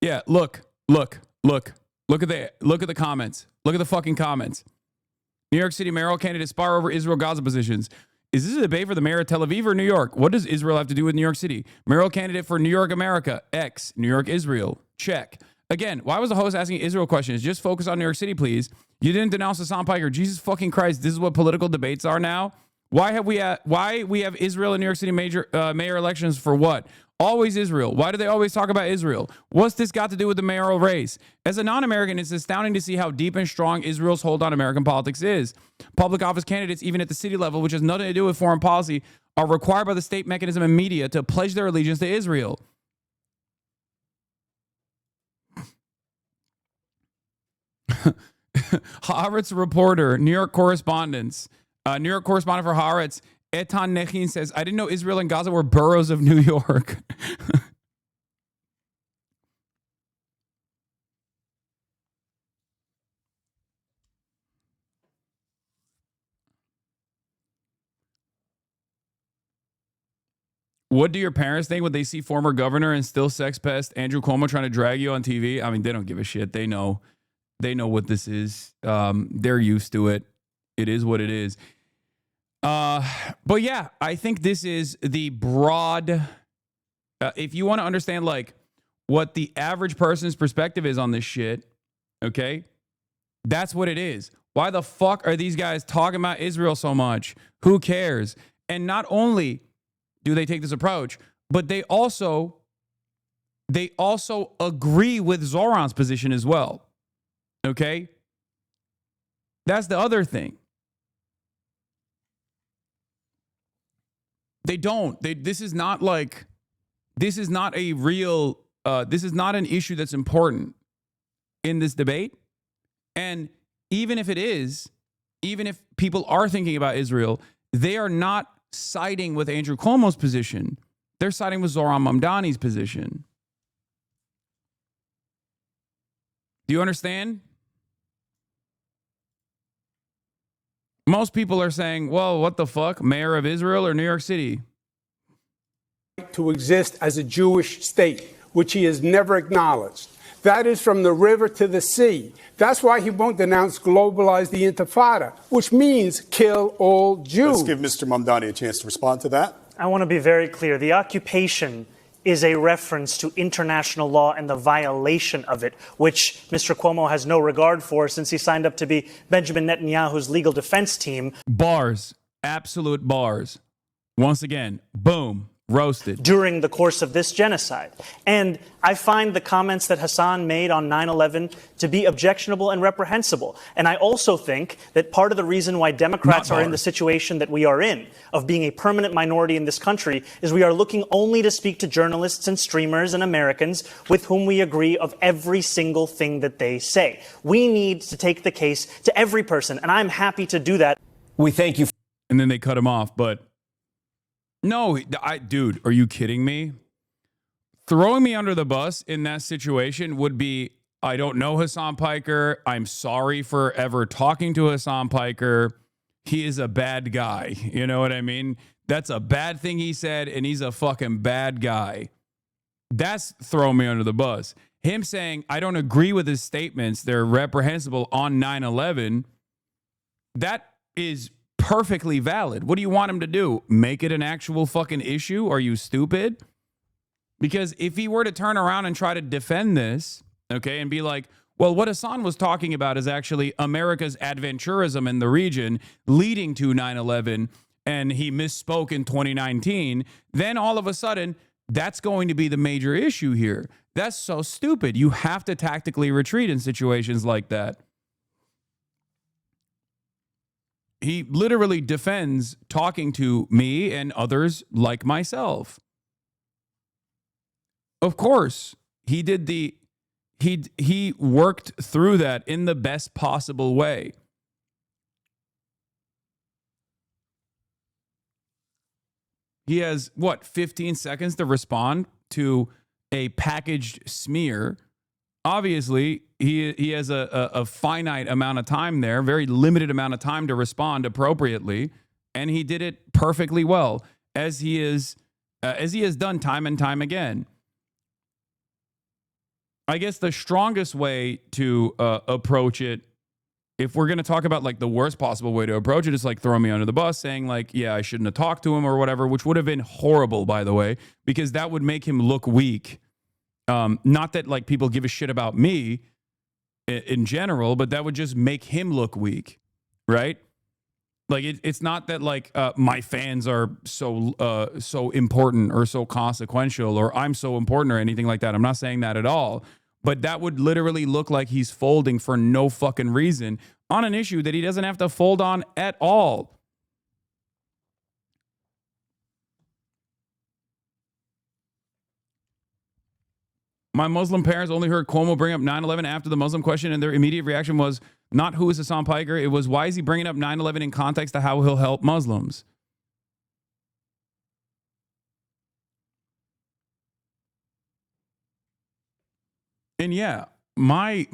Yeah, look at the comments. Look at the fucking comments. New York City mayoral candidate spar over Israel-Gaza positions. Is this a debate for the mayor of Tel Aviv or New York? What does Israel have to do with New York City? Mayoral candidate for New York, America. X. New York, Israel. Check. Again, why was the host asking Israel questions? Just focus on New York City, please. You didn't denounce Hasan Piker. Jesus fucking Christ. This is what political debates are now. Why we have Israel and New York City mayor elections for what? Always Israel. Why do they always talk about Israel? What's this got to do with the mayoral race? As a non-American, it's astounding to see how deep and strong Israel's hold on American politics is. Public office candidates, even at the city level, which has nothing to do with foreign policy, are required by the state mechanism and media to pledge their allegiance to Israel. Haaretz reporter, New York correspondent for Haaretz, Etan Nechin says, I didn't know Israel and Gaza were boroughs of New York. What do your parents think when they see former governor and still sex pest Andrew Cuomo trying to drag you on TV? I mean, they don't give a shit. They know what this is. They're used to it. It is what it is. But yeah, I think this is the broad, if you want to understand like what the average person's perspective is on this shit, okay, that's what it is. Why the fuck are these guys talking about Israel so much? Who cares? And not only do they take this approach, but they also agree with Zohran's position as well. Okay? That's the other thing. They don't. This is not an issue that's important in this debate. And even if it is, even if people are thinking about Israel, they are not siding with Andrew Cuomo's position. They're siding with Zohran Mamdani's position. Do you understand? Most people are saying, well, what the fuck? Mayor of Israel or New York City?
To exist as a Jewish state, which he has never acknowledged. That is from the river to the sea. That's why he won't denounce globalize the Intifada, which means kill all Jews.
Let's give Mr. Mamdani a chance to respond to that.
I want to be very clear. The occupation is a reference to international law and the violation of it, which Mr. Cuomo has no regard for since he signed up to be Benjamin Netanyahu's legal defense team.
Bars. Absolute bars. Once again, boom. Roasted.
During the course of this genocide. And I find the comments that Hasan made on 9/11 to be objectionable and reprehensible. And I also think that part of the reason why Democrats are in the situation that we are in, of being a permanent minority in this country, is we are looking only to speak to journalists and streamers and Americans with whom we agree of every single thing that they say. We need to take the case to every person, and I'm happy to do that.
We thank you. And then they cut him off, but no, dude, are you kidding me? Throwing me under the bus in that situation would be, I don't know Hasan Piker. I'm sorry for ever talking to Hasan Piker. He is a bad guy. You know what I mean? That's a bad thing he said, and he's a fucking bad guy. That's throwing me under the bus. Him saying, I don't agree with his statements, they're reprehensible on 9/11, that is perfectly valid. What do you want him to do? Make it an actual fucking issue? Are you stupid? Because if he were to turn around and try to defend this, okay, and be like, well, what Hasan was talking about is actually America's adventurism in the region leading to 9/11, and he misspoke in 2019, then all of a sudden, that's going to be the major issue here. That's so stupid. You have to tactically retreat in situations like that. He literally defends talking to me and others like myself. Of course, he did he worked through that in the best possible way. He has, 15 seconds to respond to a packaged smear. Obviously, he has a finite amount of time there, very limited amount of time to respond appropriately, and he did it perfectly well, as he has done time and time again. I guess the strongest way to approach it, if we're going to talk about like the worst possible way to approach it, is like throwing me under the bus, saying like, yeah, I shouldn't have talked to him or whatever, which would have been horrible, by the way, because that would make him look weak. Not that like people give a shit about me in general, but that would just make him look weak, right? Like it's not that like my fans are so important or so consequential, or I'm so important or anything like that. I'm not saying that at all. But that would literally look like he's folding for no fucking reason on an issue that he doesn't have to fold on at all. My Muslim parents only heard Cuomo bring up 9/11 after the Muslim question, and their immediate reaction was not who is Hasan Piker. It was, why is he bringing up 9/11 in context to how he'll help Muslims? And yeah, my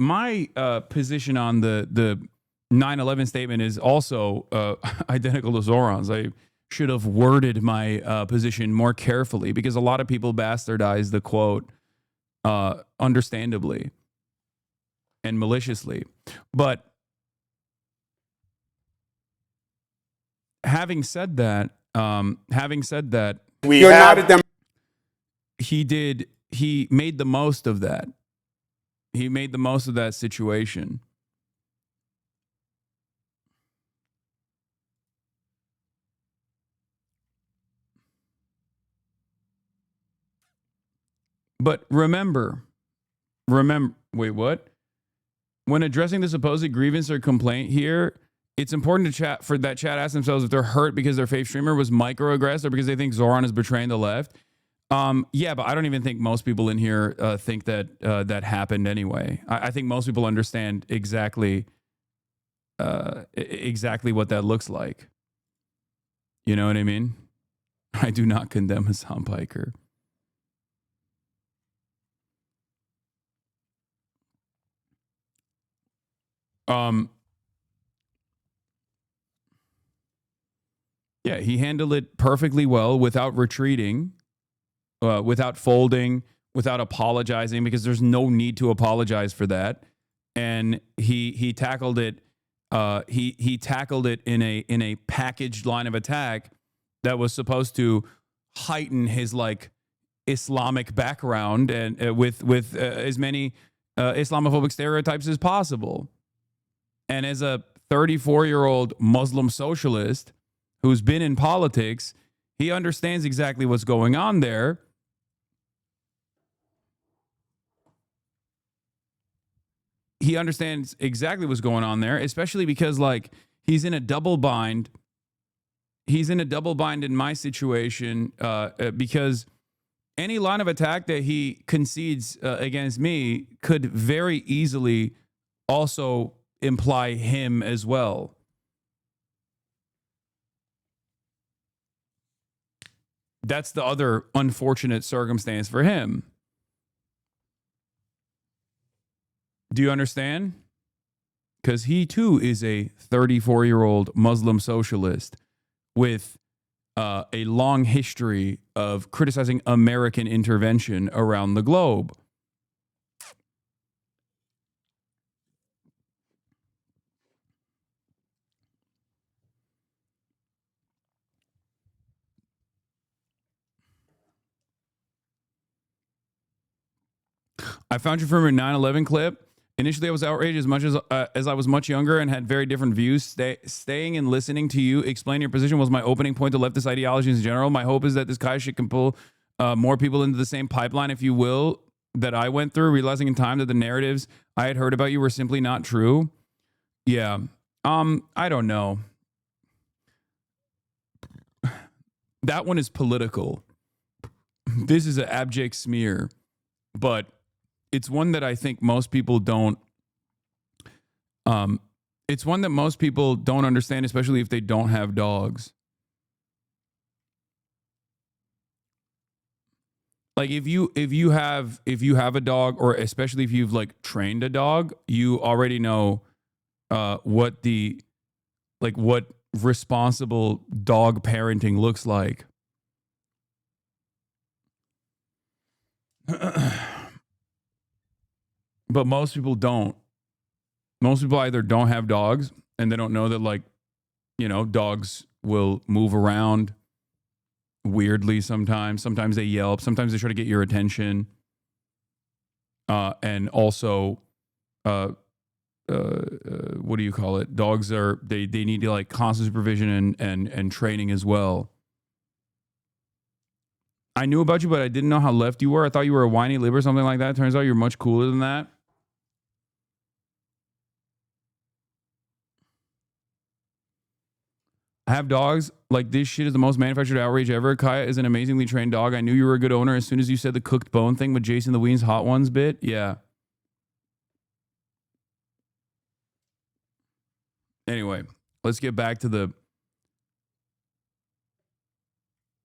position on the 9/11 statement is also identical to Zohran's. I should have worded my position more carefully, because a lot of people bastardize the quote understandably and maliciously. But having said that, he made the most of that. He made the most of that situation. But remember, wait, what? When addressing the supposed grievance or complaint here, it's important to chat ask themselves if they're hurt because their favorite streamer was microaggressed or because they think Zohran is betraying the left. Yeah, but I don't even think most people in here think that that happened anyway. I think most people understand exactly what that looks like. You know what I mean? I do not condemn Hasan Piker. Yeah, he handled it perfectly well without retreating. Without folding, without apologizing, because there's no need to apologize for that. And he tackled it. He tackled it in a packaged line of attack that was supposed to heighten his like Islamic background and with as many Islamophobic stereotypes as possible. And as a 34-year-old Muslim socialist who's been in politics, he understands exactly what's going on there. He understands exactly what's going on there, especially because like he's in a double bind. He's in a double bind in my situation because any line of attack that he concedes against me could very easily also imply him as well. That's the other unfortunate circumstance for him. Do you understand? Because he too is a 34-year-old Muslim socialist with a long history of criticizing American intervention around the globe. I found you from your 9/11 clip. Initially, I was outraged as much as I was much younger and had very different views. Staying and listening to you explain your position was my opening point to leftist ideologies in general. My hope is that this guy can pull more people into the same pipeline, if you will, that I went through, realizing in time that the narratives I had heard about you were simply not true. Yeah. I don't know. That one is political. This is an abject smear, but it's one that I think most people don't. It's one that most people don't understand, especially if they don't have dogs. Like if you have a dog, or especially if you've like trained a dog, you already know what responsible dog parenting looks like. But most people don't. Most people either don't have dogs and they don't know that, like, you know, dogs will move around weirdly sometimes. Sometimes they yelp. Sometimes they try to get your attention. And also, what do you call it? Dogs are, they need to like constant supervision and training as well. I knew about you, but I didn't know how left you were. I thought you were a whiny lib or something like that. Turns out you're much cooler than that. I have dogs. Like, this shit is the most manufactured outrage ever. Kaya is an amazingly trained dog. I knew you were a good owner as soon as you said the cooked bone thing with Jason the Ween's Hot Ones bit. Yeah. Anyway, let's get back to the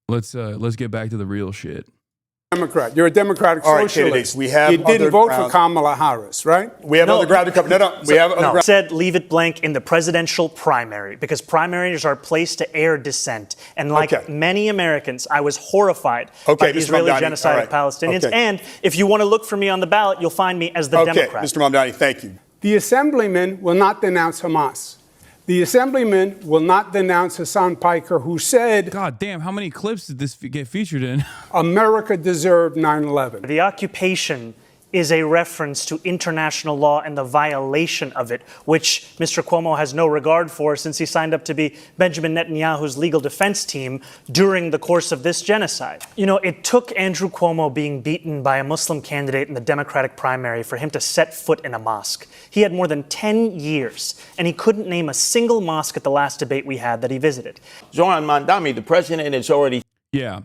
let's get back to the real shit.
Democrat. You're a Democratic
All right,
socialist.
candidates, we have
you didn't
other
vote
grounds.
for Kamala Harris, right?
We have other ground to cover. We have other ground.
Said leave it blank in the presidential primary, because primaries are a place to air dissent. And like many Americans, I was horrified by the Israeli genocide of Palestinians.
Okay.
And if you want to look for me on the ballot, you'll find me as the Democrat.
Mr. Mamdani, thank you.
The assemblyman will not denounce Hamas. The assemblyman will not denounce Hasan Piker, who said,
God damn, how many clips did this get featured in?
America deserved 9/11.
The occupation is a reference to international law and the violation of it, which Mr. Cuomo has no regard for since he signed up to be Benjamin Netanyahu's legal defense team during the course of this genocide. You know, it took Andrew Cuomo being beaten by a Muslim candidate in the Democratic primary for him to set foot in a mosque. He had more than 10 years, and he couldn't name a single mosque at the last debate we had that he visited.
Zohran Mandami, the president has already...
Yeah.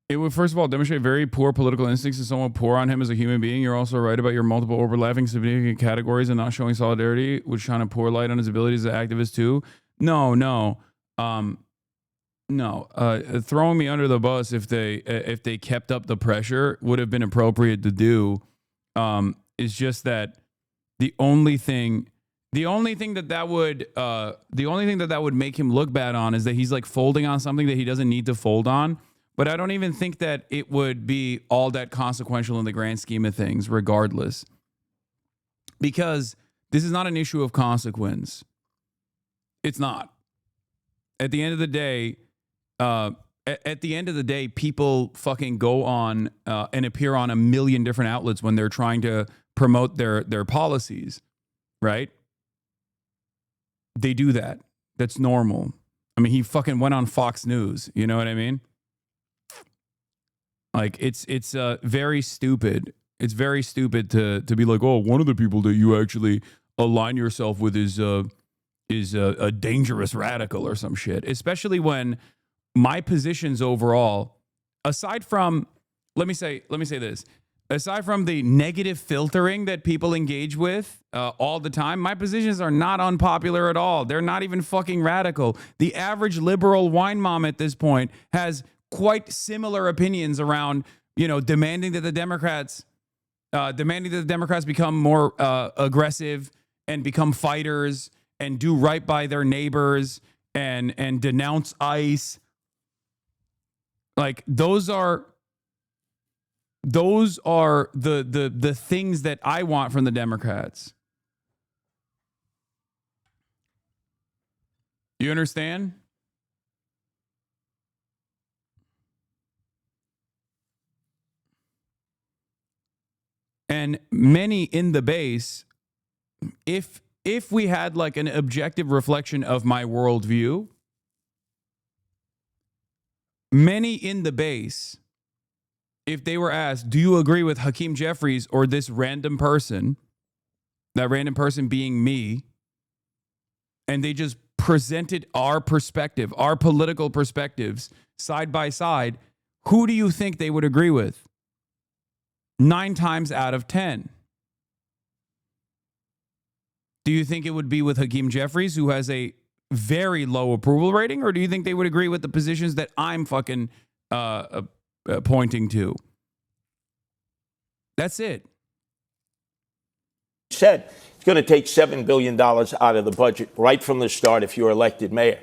It would, first of all, demonstrate very poor political instincts and somewhat poor on him as a human being. You're also right about your multiple overlapping significant categories and not showing solidarity, which shine a poor light on his abilities as an activist too. No. Throwing me under the bus if they kept up the pressure would have been appropriate to do. It's just that the only thing that would make him look bad on is that he's like folding on something that he doesn't need to fold on. But I don't even think that it would be all that consequential in the grand scheme of things, regardless. Because this is not an issue of consequence. It's not. At the end of the day, people fucking go on and appear on a million different outlets when they're trying to promote their policies, right? They do that. That's normal. I mean, he fucking went on Fox News. You know what I mean? Like, it's very stupid. It's very stupid to be like, oh, one of the people that you actually align yourself with is a dangerous radical or some shit. Especially when my positions overall, aside from, let me say this, aside from the negative filtering that people engage with all the time, my positions are not unpopular at all. They're not even fucking radical. The average liberal wine mom at this point has quite similar opinions around, you know, demanding that the Democrats become more aggressive and become fighters and do right by their neighbors and denounce ICE. Like, those are the things that I want from the Democrats. You understand? And many in the base, if we had like an objective reflection of my worldview, many in the base, if they were asked, do you agree with Hakeem Jeffries or this random person, that random person being me, and they just presented our perspective, our political perspectives side by side, who do you think they would agree with? 9 times out of 10. Do you think it would be with Hakeem Jeffries, who has a very low approval rating, or do you think they would agree with the positions that I'm fucking pointing to. That's it.
Said it's going to take $7 billion out of the budget right from the start if you're elected mayor.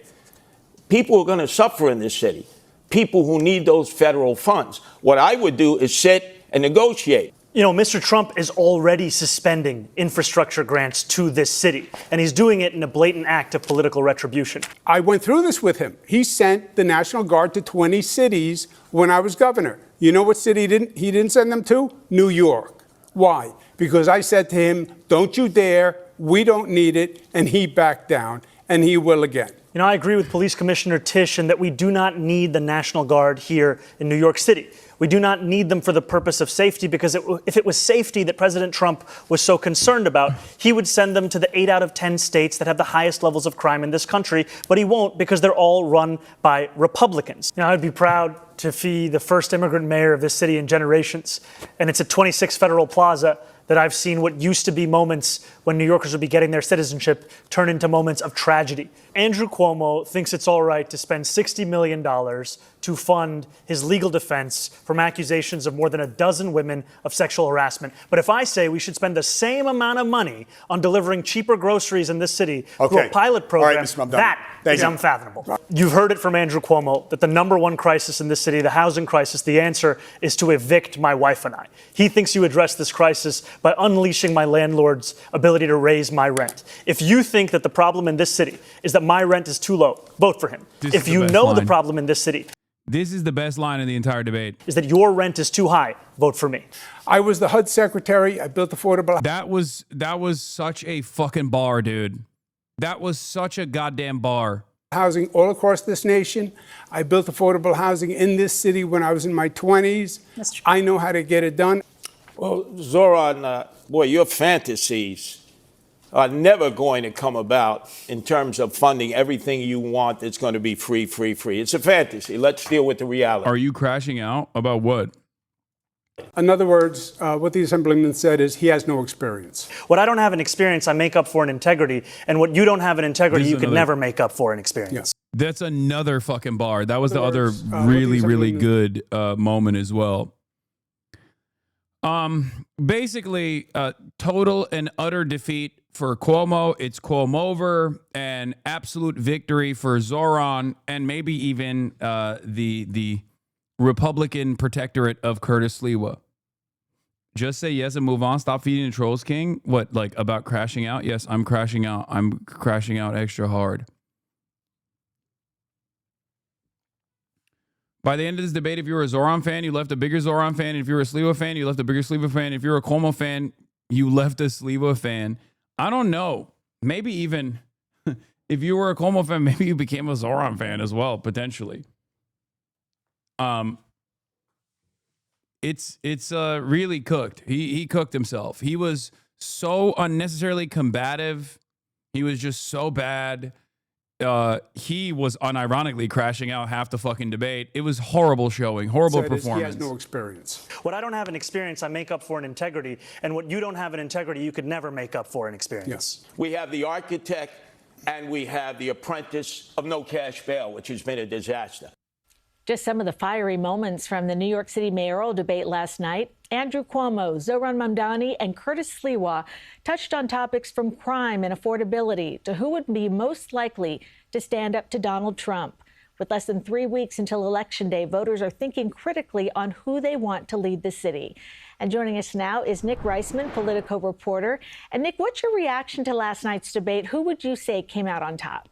People are going to suffer in this city. People who need those federal funds. What I would do is sit and negotiate.
You know, Mr. Trump is already suspending infrastructure grants to this city, and he's doing it in a blatant act of political retribution.
I went through this with him. He sent the National Guard to 20 cities when I was governor. You know what city he didn't send them to? New York. Why? Because I said to him, don't you dare, we don't need it, and he backed down, and he will again.
You know, I agree with Police Commissioner Tisch in that we do not need the National Guard here in New York City. We do not need them for the purpose of safety, because if it was safety that President Trump was so concerned about, he would send them to the 8 out of 10 states that have the highest levels of crime in this country, but he won't because they're all run by Republicans. You know, I'd be proud to be the first immigrant mayor of this city in generations, and it's at 26 Federal Plaza that I've seen what used to be moments when New Yorkers would be getting their citizenship turn into moments of tragedy. Andrew Cuomo thinks it's all right to spend $60 million to fund his legal defense from accusations of more than a dozen women of sexual harassment. But if I say we should spend the same amount of money on delivering cheaper groceries in this city through a pilot program, that is unfathomable. You've heard it from Andrew Cuomo that the number one crisis in this city, the housing crisis, the answer is to evict my wife and I. He thinks you address this crisis by unleashing my landlord's ability to raise my rent. If you think that the problem in this city is that my rent is too low, vote for him. If you know the problem in this city,
this is the best line in the entire debate,
is that your rent is too high, vote for me.
I was the HUD secretary. I built affordable.
That was such a fucking bar, dude. That was such a goddamn bar.
Housing all across this nation. I built affordable housing in this city when I was in my 20s. I know how to get it done.
Well, Zohran, boy, your fantasies are never going to come about in terms of funding everything you want that's going to be free. It's a fantasy. Let's deal with the reality.
Are you crashing out about what?
In other words, what the Assemblyman said is he has no experience.
What I don't have in experience, I make up for in integrity. And what you don't have in integrity, you could never make up for in experience.
Yeah.
That's another fucking bar. That was the other really good moment as well. Basically, total and utter defeat for Cuomo. It's Cuomo-over, and absolute victory for Zohran, and maybe even the Republican protectorate of Curtis Sliwa. Just say yes and move on. Stop feeding the trolls, King. What, like about crashing out? Yes, I'm crashing out. I'm crashing out extra hard. By the end of this debate, if you were a Zohran fan, you left a bigger Zohran fan. If you were a Sliwa fan, you left a bigger Sliwa fan. If you're a Cuomo fan, you left a Sliwa fan. I don't know. Maybe even if you were a Cuomo fan, maybe you became a Zohran fan as well, potentially. It's really cooked. He cooked himself. He was so unnecessarily combative. He was just so bad. He was unironically crashing out half the fucking debate. It was horrible showing, horrible performance.
He has no experience.
What I don't have in experience, I make up for in integrity. And what you don't have in integrity, you could never make up for in experience.
Yes.
We have the architect and we have the apprentice of no cash bail, which has been a disaster.
Just some of the fiery moments from the New York City mayoral debate last night. Andrew Cuomo, Zohran Mamdani, and Curtis Sliwa touched on topics from crime and affordability to who would be most likely to stand up to Donald Trump. With less than 3 weeks until Election Day, voters are thinking critically on who they want to lead the city. And joining us now is Nick Reisman, Politico reporter. And Nick, what's your reaction to last night's debate? Who would you say came out on top?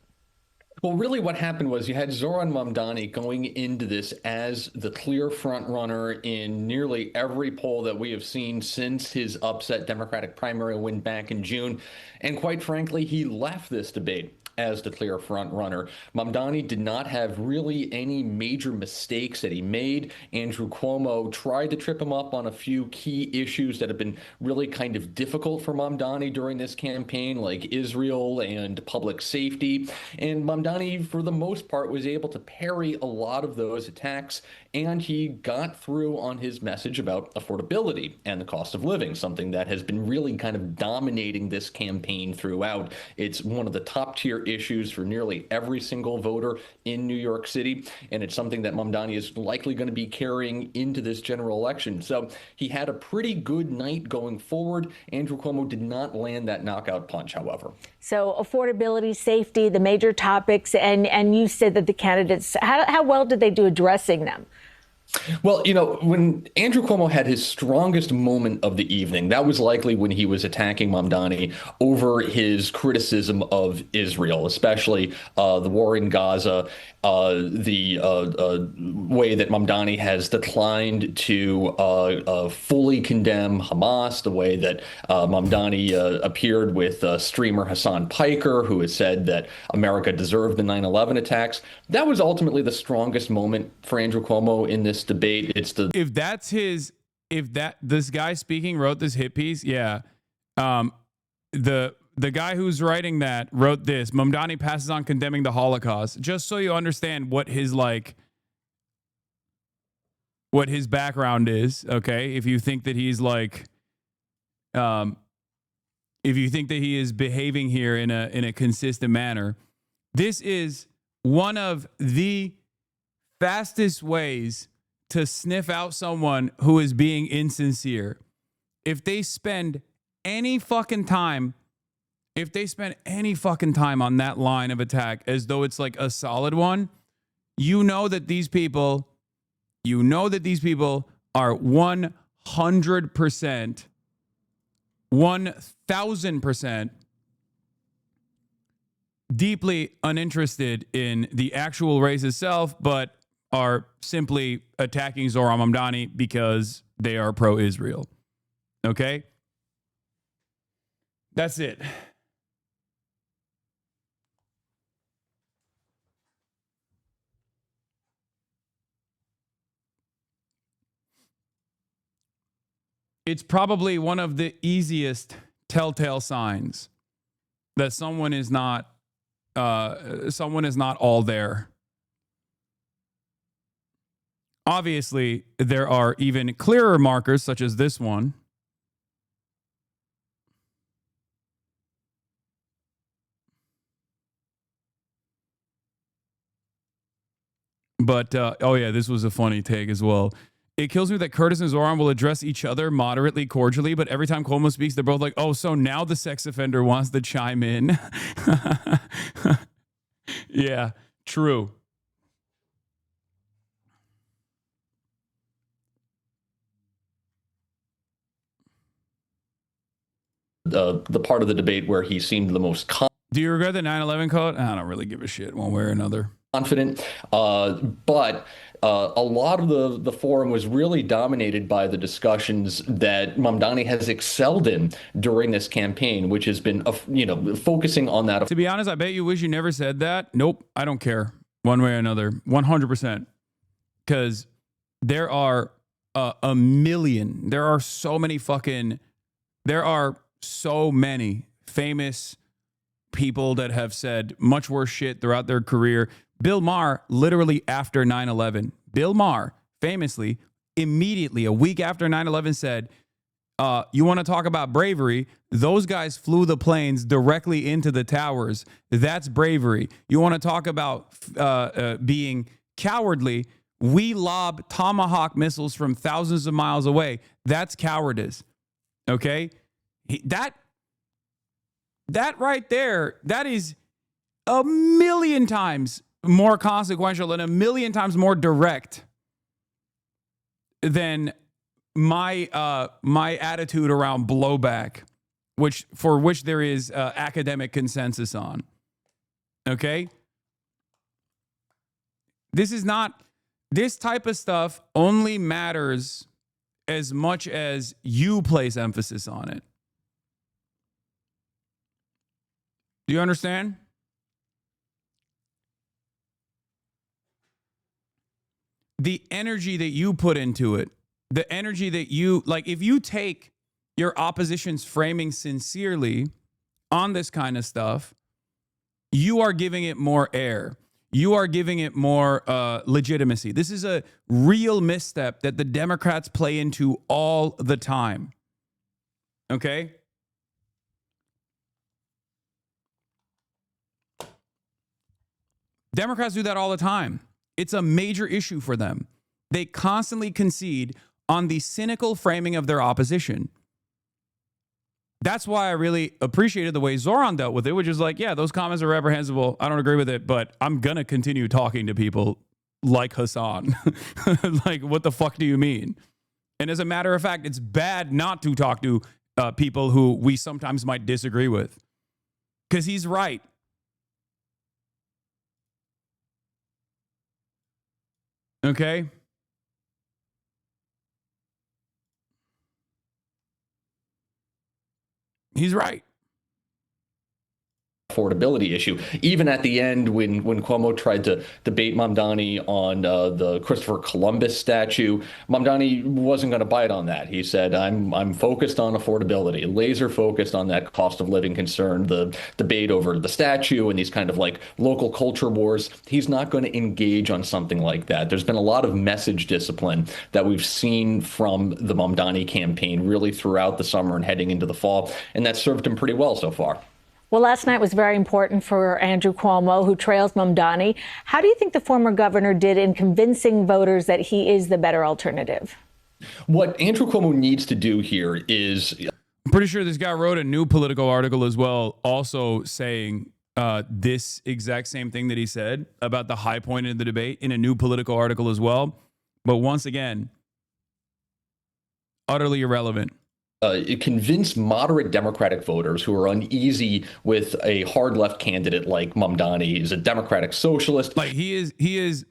Well, really what happened was you had Zohran Mamdani going into this as the clear front runner in nearly every poll that we have seen since his upset Democratic primary win back in June. And quite frankly, he left this debate as the clear front runner. Mamdani did not have really any major mistakes that he made. Andrew Cuomo tried to trip him up on a few key issues that have been really kind of difficult for Mamdani during this campaign, like Israel and public safety. And Mamdani, for the most part, was able to parry a lot of those attacks, and he got through on his message about affordability and the cost of living, something that has been really kind of dominating this campaign throughout. It's one of the top tier issues for nearly every single voter in New York City, and it's something that Mamdani is likely going to be carrying into this general election. So he had a pretty good night going forward. Andrew Cuomo did not land that knockout punch, however.
So affordability, safety, the major topics, and you said that the candidates, how well did they do addressing them?
Well, you know, when Andrew Cuomo had his strongest moment of the evening, that was likely when he was attacking Mamdani over his criticism of Israel, especially the war in Gaza, the way that Mamdani has declined to fully condemn Hamas, the way that Mamdani appeared with streamer Hasan Piker, who has said that America deserved the 9/11 attacks. That was ultimately the strongest moment for Andrew Cuomo in this debate. It's the
this guy speaking wrote this hit piece, yeah. The guy who's writing that wrote this: Mamdani passes on condemning the Holocaust. Just so you understand what his background is, okay? If you think that he's if you think that he is behaving here in a consistent manner, this is one of the fastest ways to sniff out someone who is being insincere. If they spend any fucking time on that line of attack as though it's like a solid one, you know that these people are 100%, 1000% deeply uninterested in the actual race itself, but are simply attacking Zohran Mamdani because they are pro-Israel. Okay? That's it. It's probably one of the easiest telltale signs that someone is not all there. Obviously, there are even clearer markers, such as this one. But, oh yeah, this was a funny take as well. It kills me that Curtis and Zohran will address each other moderately cordially, but every time Cuomo speaks, they're both like, oh, so now the sex offender wants to chime in. Yeah, true.
The part of the debate where he seemed the most
Do you regret the 9/11 quote? I don't really give a shit one way or another.
Confident, but a lot of the forum was really dominated by the discussions that Mamdani has excelled in during this campaign, which has been, focusing on that.
To be honest, I bet you wish you never said that. Nope, I don't care one way or another, 100%. Because there are a million, there are so many famous people that have said much worse shit throughout their career. Bill Maher, literally after 9/11, Bill Maher famously, immediately, a week after 9/11 said, you want to talk about bravery? Those guys flew the planes directly into the towers. That's bravery. You want to talk about being cowardly? We lob Tomahawk missiles from thousands of miles away. That's cowardice. Okay? That right there, that is a million times more consequential and a million times more direct than my attitude around blowback, for which there is academic consensus on. Okay? This type of stuff only matters as much as you place emphasis on it. Do you understand? The energy that you put into it, the energy that you, if you take your opposition's framing sincerely on this kind of stuff, you are giving it more air. You are giving it more legitimacy. This is a real misstep that the Democrats play into all the time. Okay? Democrats do that all the time. It's a major issue for them. They constantly concede on the cynical framing of their opposition. That's why I really appreciated the way Zohran dealt with it, which is like, yeah, those comments are reprehensible. I don't agree with it, but I'm going to continue talking to people like Hasan. Like, what the fuck do you mean? And as a matter of fact, it's bad not to talk to people who we sometimes might disagree with, because he's right. Okay? He's right.
Affordability issue. Even at the end, when Cuomo tried to debate Mamdani on the Christopher Columbus statue, Mamdani wasn't going to bite on that. He said, I'm focused on affordability, laser focused on that cost of living concern, the debate over the statue and these kind of like local culture wars. He's not going to engage on something like that. There's been a lot of message discipline that we've seen from the Mamdani campaign really throughout the summer and heading into the fall, and that served him pretty well so far.
Well, last night was very important for Andrew Cuomo, who trails Mamdani. How do you think the former governor did in convincing voters that he is the better alternative?
What Andrew Cuomo needs to do here is...
I'm pretty sure this guy wrote a new Politico article as well, also saying this exact same thing that he said about the high point in the debate in a new Politico article as well. But once again, utterly irrelevant.
It convinced moderate Democratic voters who are uneasy with a hard left candidate like Mamdani. He's a Democratic socialist.
Like he is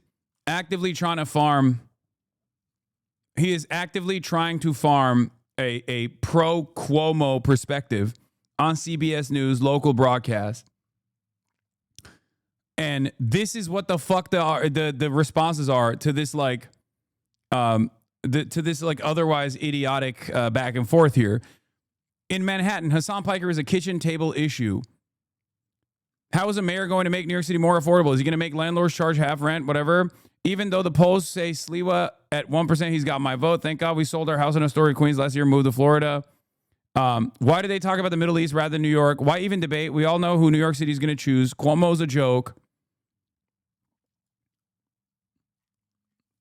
actively trying to farm. He is actively trying to farm a pro Cuomo perspective on CBS News local broadcast. And this is what the fuck the responses are to this like to this like otherwise idiotic back and forth here. In Manhattan, Hasan Piker is a kitchen table issue. How is a mayor going to make New York City more affordable? Is he going to make landlords charge half rent, whatever? Even though the polls say Sliwa at 1%, he's got my vote. Thank God we sold our house in Astoria, Queens last year, moved to Florida. Why do they talk about the Middle East rather than New York? Why even debate? We all know who New York City is going to choose. Cuomo's a joke.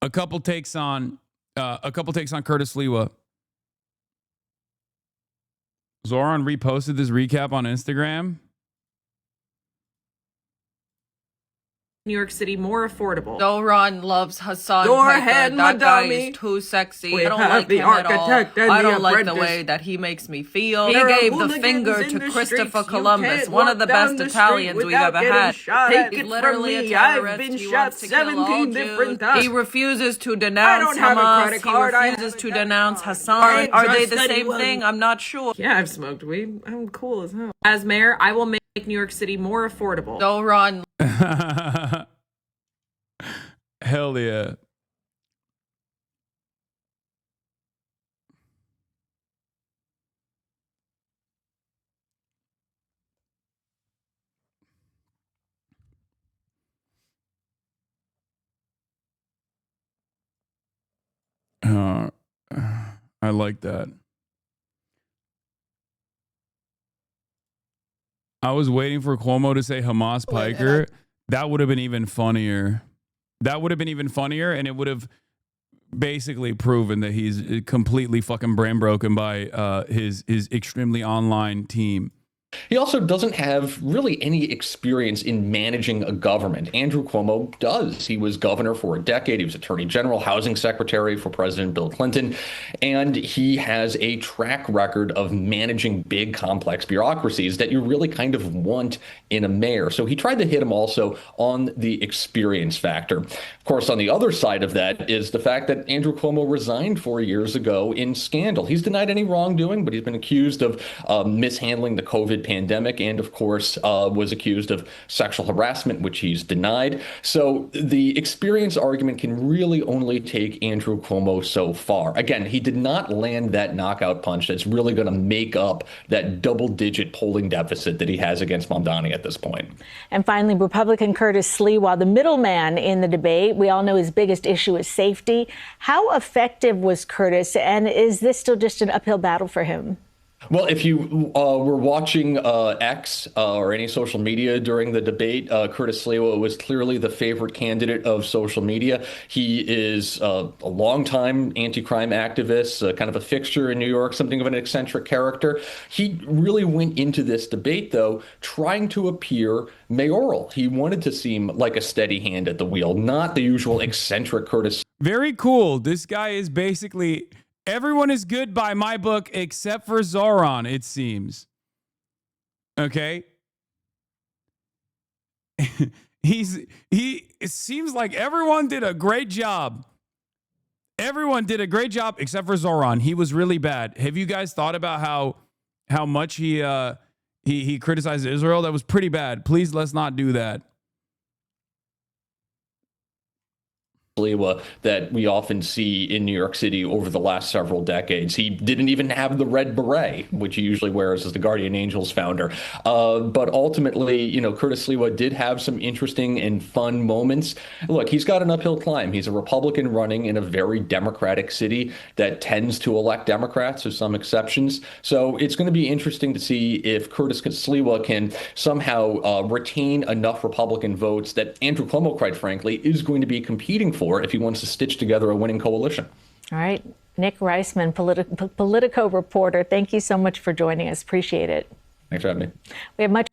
A couple takes on Curtis Sliwa. Zohran reposted this recap on Instagram.
New York City more affordable.
Zohran loves Hasan
Go
Piker.
ahead,
That guy
Madami.
is too sexy.
We
I don't
have
like
the
him at all.
architect and
I
the
don't like the
apprentice.
way that he makes me feel.
There
He
are
gave the
hooligans
finger
in
to
the
Christopher
streets. You
Columbus,
can't
one of the
walk down
best
the
Italians
street
we've
without
ever
getting
had.
shot.
He's
Take it
literally
from
a
me. I've
terrorist.
been
He
shot
wants to kill
17
all
different
Jews.
times.
He refuses to
I
denounce
don't have a
Hamas.
credit
He
card. I
refuses
have
to
a debit
denounce
card.
Hasan.
I
Are they
trust
the same
anyone.
thing? I'm not sure.
Yeah, I've smoked weed. I'm cool as hell. As mayor, I will make New York City more affordable.
Zohran.
Hell yeah. I like that. I was waiting for Cuomo to say Hamas Piker. That would have been even funnier. That would have been even funnier, and it would have basically proven that he's completely fucking brain broken by his extremely online team.
He also doesn't have really any experience in managing a government. Andrew Cuomo does. He was governor for a decade. He was attorney general, housing secretary for President Bill Clinton. And he has a track record of managing big, complex bureaucracies that you really kind of want in a mayor. So he tried to hit him also on the experience factor. Of course, on the other side of that is the fact that Andrew Cuomo resigned 4 years ago in scandal. He's denied any wrongdoing, but he's been accused of mishandling the COVID pandemic and, of course, was accused of sexual harassment, which he's denied. So the experience argument can really only take Andrew Cuomo so far. Again, he did not land that knockout punch that's really going to make up that double-digit polling deficit that he has against Mamdani at this point.
And finally, Republican Curtis Sliwa, the middleman in the debate. We all know his biggest issue is safety. How effective was Curtis, and is this still just an uphill battle for him?
Well, if you were watching X or any social media during the debate, Curtis Sliwa was clearly the favorite candidate of social media. He is a longtime anti-crime activist, kind of a fixture in New York, something of an eccentric character. He really went into this debate, though, trying to appear mayoral. He wanted to seem like a steady hand at the wheel, not the usual eccentric Curtis.
Very cool. This guy is basically... Everyone is good by my book except for Zohran, it seems. Okay? It seems like everyone did a great job. Everyone did a great job except for Zohran. He was really bad. Have you guys thought about how much he criticized Israel? That was pretty bad. Please, let's not do that.
That we often see in New York City over the last several decades. He didn't even have the red beret, which he usually wears as the Guardian Angels founder. But ultimately, Curtis Sliwa did have some interesting and fun moments. Look, he's got an uphill climb. He's a Republican running in a very Democratic city that tends to elect Democrats, with some exceptions. So it's going to be interesting to see if Curtis Sliwa can somehow retain enough Republican votes that Andrew Cuomo, quite frankly, is going to be competing for if he wants to stitch together a winning coalition.
All right. Nick Reisman, Politico reporter, thank you so much for joining us. Appreciate it.
Thanks for having me.
We have much.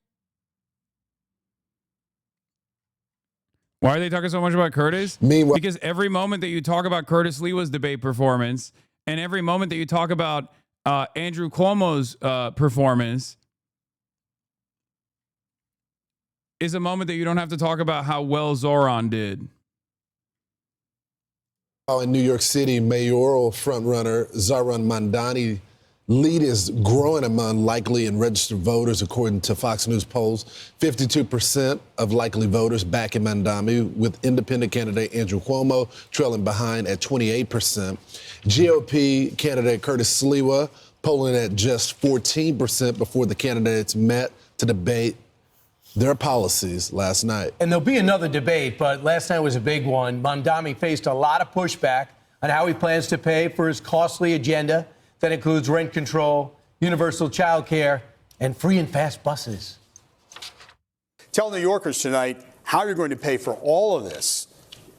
Why are they talking so much about Curtis? Because every moment that you talk about Curtis Sliwa's debate performance and every moment that you talk about Andrew Cuomo's performance is a moment that you don't have to talk about how well Zohran did.
In New York City, mayoral frontrunner Zohran Mamdani lead is growing among likely and registered voters, according to Fox News polls. 52% of likely voters backing Mamdani, with independent candidate Andrew Cuomo trailing behind at 28%. GOP candidate Curtis Sliwa polling at just 14% before the candidates met to debate their policies last night.
And there'll be another debate, but last night was a big one. Mamdani faced a lot of pushback on how he plans to pay for his costly agenda that includes rent control, universal child care, and free and fast buses.
Tell New Yorkers tonight how you're going to pay for all of this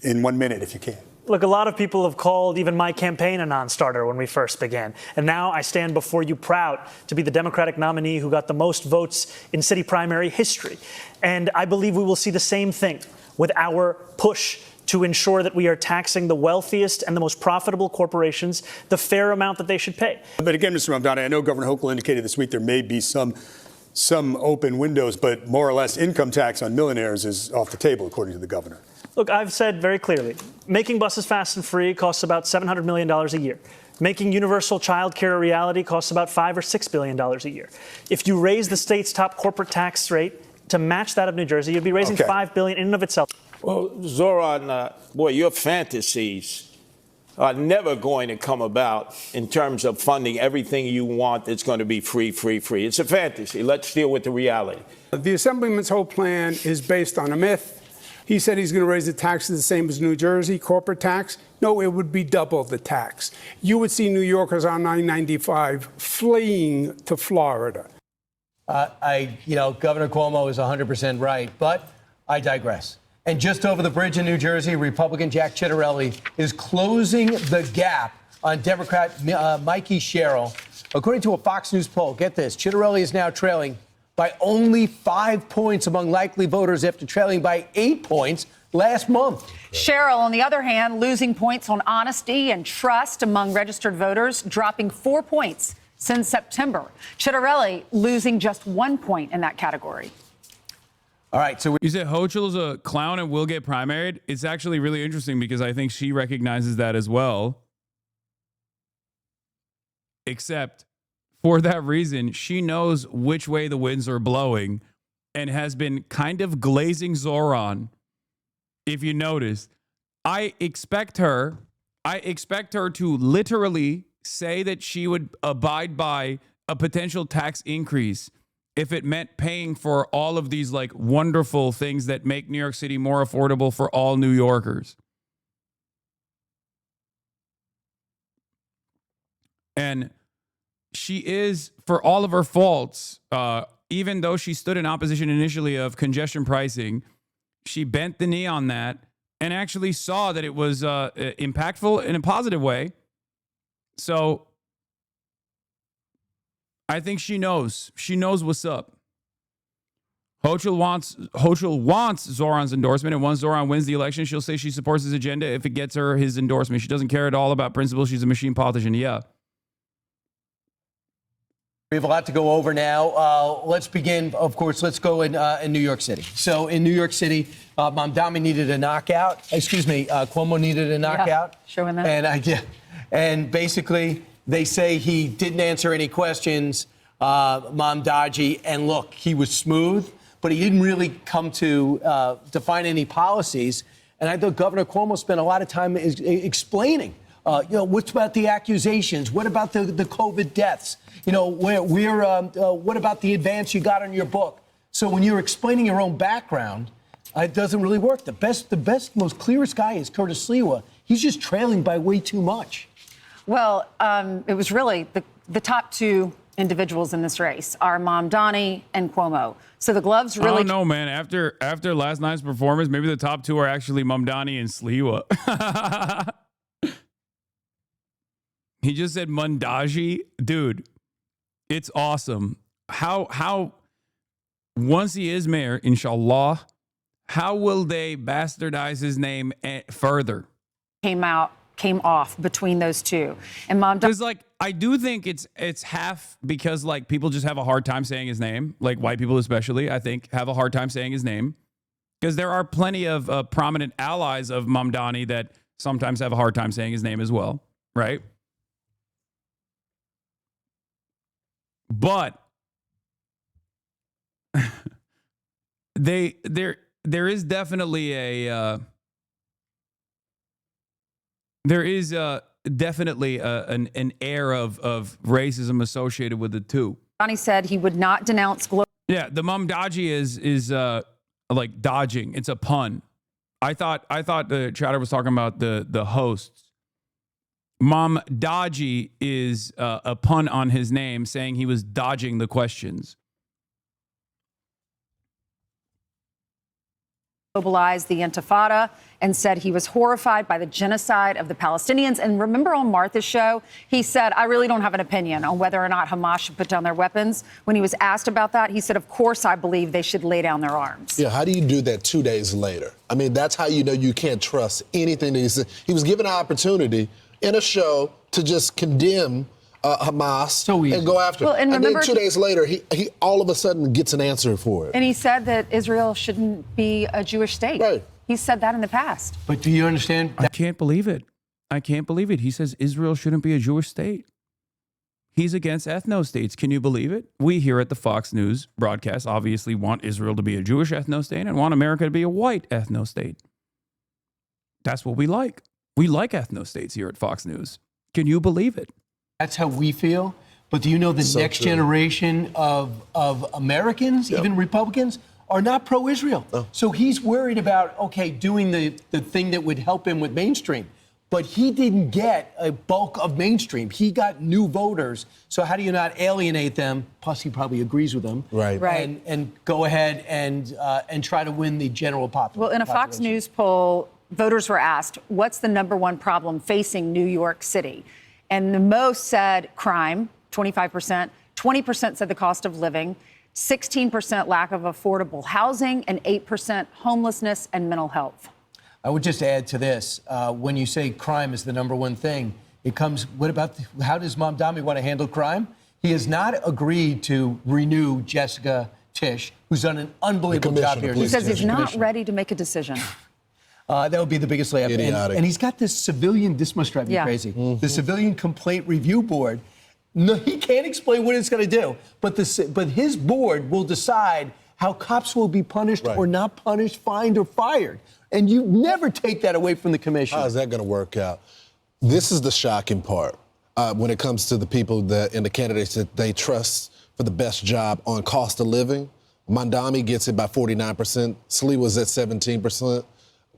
in 1 minute, if you can.
Look, a lot of people have called even my campaign a non-starter when we first began. And now I stand before you proud to be the Democratic nominee who got the most votes in city primary history. And I believe we will see the same thing with our push to ensure that we are taxing the wealthiest and the most profitable corporations the fair amount that they should pay.
But again, Mr. Mamdani, I know Governor Hochul indicated this week there may be some open windows, but more or less income tax on millionaires is off the table, according to the governor.
Look, I've said very clearly, making buses fast and free costs about $700 million a year. Making universal child care a reality costs about $5 or $6 billion a year. If you raise the state's top corporate tax rate to match that of New Jersey, you'd be raising $5 billion in and of itself.
Well, Zohran, boy, your fantasies are never going to come about in terms of funding everything you want that's going to be free, free, free. It's a fantasy. Let's deal with the reality.
The Assemblyman's whole plan is based on a myth. He said he's going to raise the taxes the same as New Jersey, corporate tax. No, it would be double the tax. You would see New Yorkers on I-95 fleeing to Florida.
Governor Cuomo is 100% right, but I digress. And just over the bridge in New Jersey, Republican Jack Ciattarelli is closing the gap on Democrat Mikey Sherrill. According to a Fox News poll, get this, Ciattarelli is now trailing by only 5 points among likely voters after trailing by 8 points last month.
Sherrill, on the other hand, losing points on honesty and trust among registered voters, dropping 4 points since September. Ciattarelli losing just 1 point in that category.
All right, so you said Hochul is a clown and will get primaried. It's actually really interesting because I think she recognizes that as well. Except for that reason, she knows which way the winds are blowing and has been kind of glazing Zohran. If you notice, I expect her to literally say that she would abide by a potential tax increase if it meant paying for all of these like wonderful things that make New York City more affordable for all New Yorkers. And she is, for all of her faults, even though she stood in opposition initially of congestion pricing, she bent the knee on that and actually saw that it was impactful in a positive way. So I think she knows. She knows what's up. Hochul wants Zohran's endorsement, and once Zohran wins the election, she'll say she supports his agenda if it gets her his endorsement. She doesn't care at all about principles. She's a machine politician. Yeah.
We have a lot to go over now. Let's begin, of course, let's go in New York City. So in New York City, Mamdani needed a knockout. Cuomo needed a knockout.
Yeah, showing that.
And basically, they say he didn't answer any questions, Mamdani. And look, he was smooth, but he didn't really come to define any policies. And I thought Governor Cuomo spent a lot of time explaining, what's about the accusations? What about the COVID deaths? What about the advance you got on your book? So when you're explaining your own background, it doesn't really work. The best, most clearest guy is Curtis Sliwa. He's just trailing by way too much.
Well, it was really the top two individuals in this race are Mamdani and Cuomo. So the gloves really.
Oh no, man! After last night's performance, maybe the top two are actually Mamdani and Sliwa. He just said Mundaji, dude. It's awesome. How once he is mayor, inshallah, how will they bastardize his name further?
Came off between those two, and Mamdani.
Because I do think it's half because people just have a hard time saying his name, like white people especially. I think have a hard time saying his name because there are plenty of prominent allies of Mamdani that sometimes have a hard time saying his name as well, right? But there is definitely an air of racism associated with it too.
Mamdani said he would not denounce global.
Yeah, the Mamdaji is like dodging. It's a pun. I thought the chatter was talking about the hosts. Mamdaji is a pun on his name, saying he was dodging the questions.
Mobilized the Intifada and said he was horrified by the genocide of the Palestinians. And remember on Martha's show, he said, I really don't have an opinion on whether or not Hamas should put down their weapons. When he was asked about that, he said, of course, I believe they should lay down their arms.
Yeah, how do you do that 2 days later? I mean, that's how you know you can't trust anything that he said. He was given an opportunity in a show to just condemn Hamas and go after
well, and
then 2 days later, he all of a sudden gets an answer for it.
And he said that Israel shouldn't be a Jewish state.
Right.
He said that in the past.
But do you understand?
I can't believe it. He says Israel shouldn't be a Jewish state. He's against ethno-states. Can you believe it? We here at the Fox News broadcast obviously want Israel to be a Jewish ethno-state and want America to be a white ethno-state. That's what we like. We like ethno-states here at Fox News. Can you believe it?
That's how we feel. But do you know the next generation of Americans, even Republicans, are not pro-Israel. Oh. So he's worried about, doing the thing that would help him with mainstream. But he didn't get a bulk of mainstream. He got new voters. So how do you not alienate them? Plus, he probably agrees with them.
Right.
And go ahead and try to win the general population.
Well, in a Fox News poll, voters were asked, what's the number one problem facing New York City? And the most said crime, 25%. 20% said the cost of living. 16% lack of affordable housing. And 8% homelessness and mental health.
I would just add to this. When you say crime is the number one thing, it comes, how does Mamdani want to handle crime? He has not agreed to renew Jessica Tisch, who's done an unbelievable job here.
He says he's not ready to make a decision.
That would be the biggest layup. And he's got this this must drive you crazy. Mm-hmm. The Civilian Complaint Review Board. No, he can't explain what it's going to do, but his board will decide how cops will be punished or not punished, fined or fired. And you never take that away from the commission.
How is that going to work out? This is the shocking part when it comes to the people and the candidates that they trust for the best job on cost of living. Mamdani gets it by 49%. Sliwa's at 17%.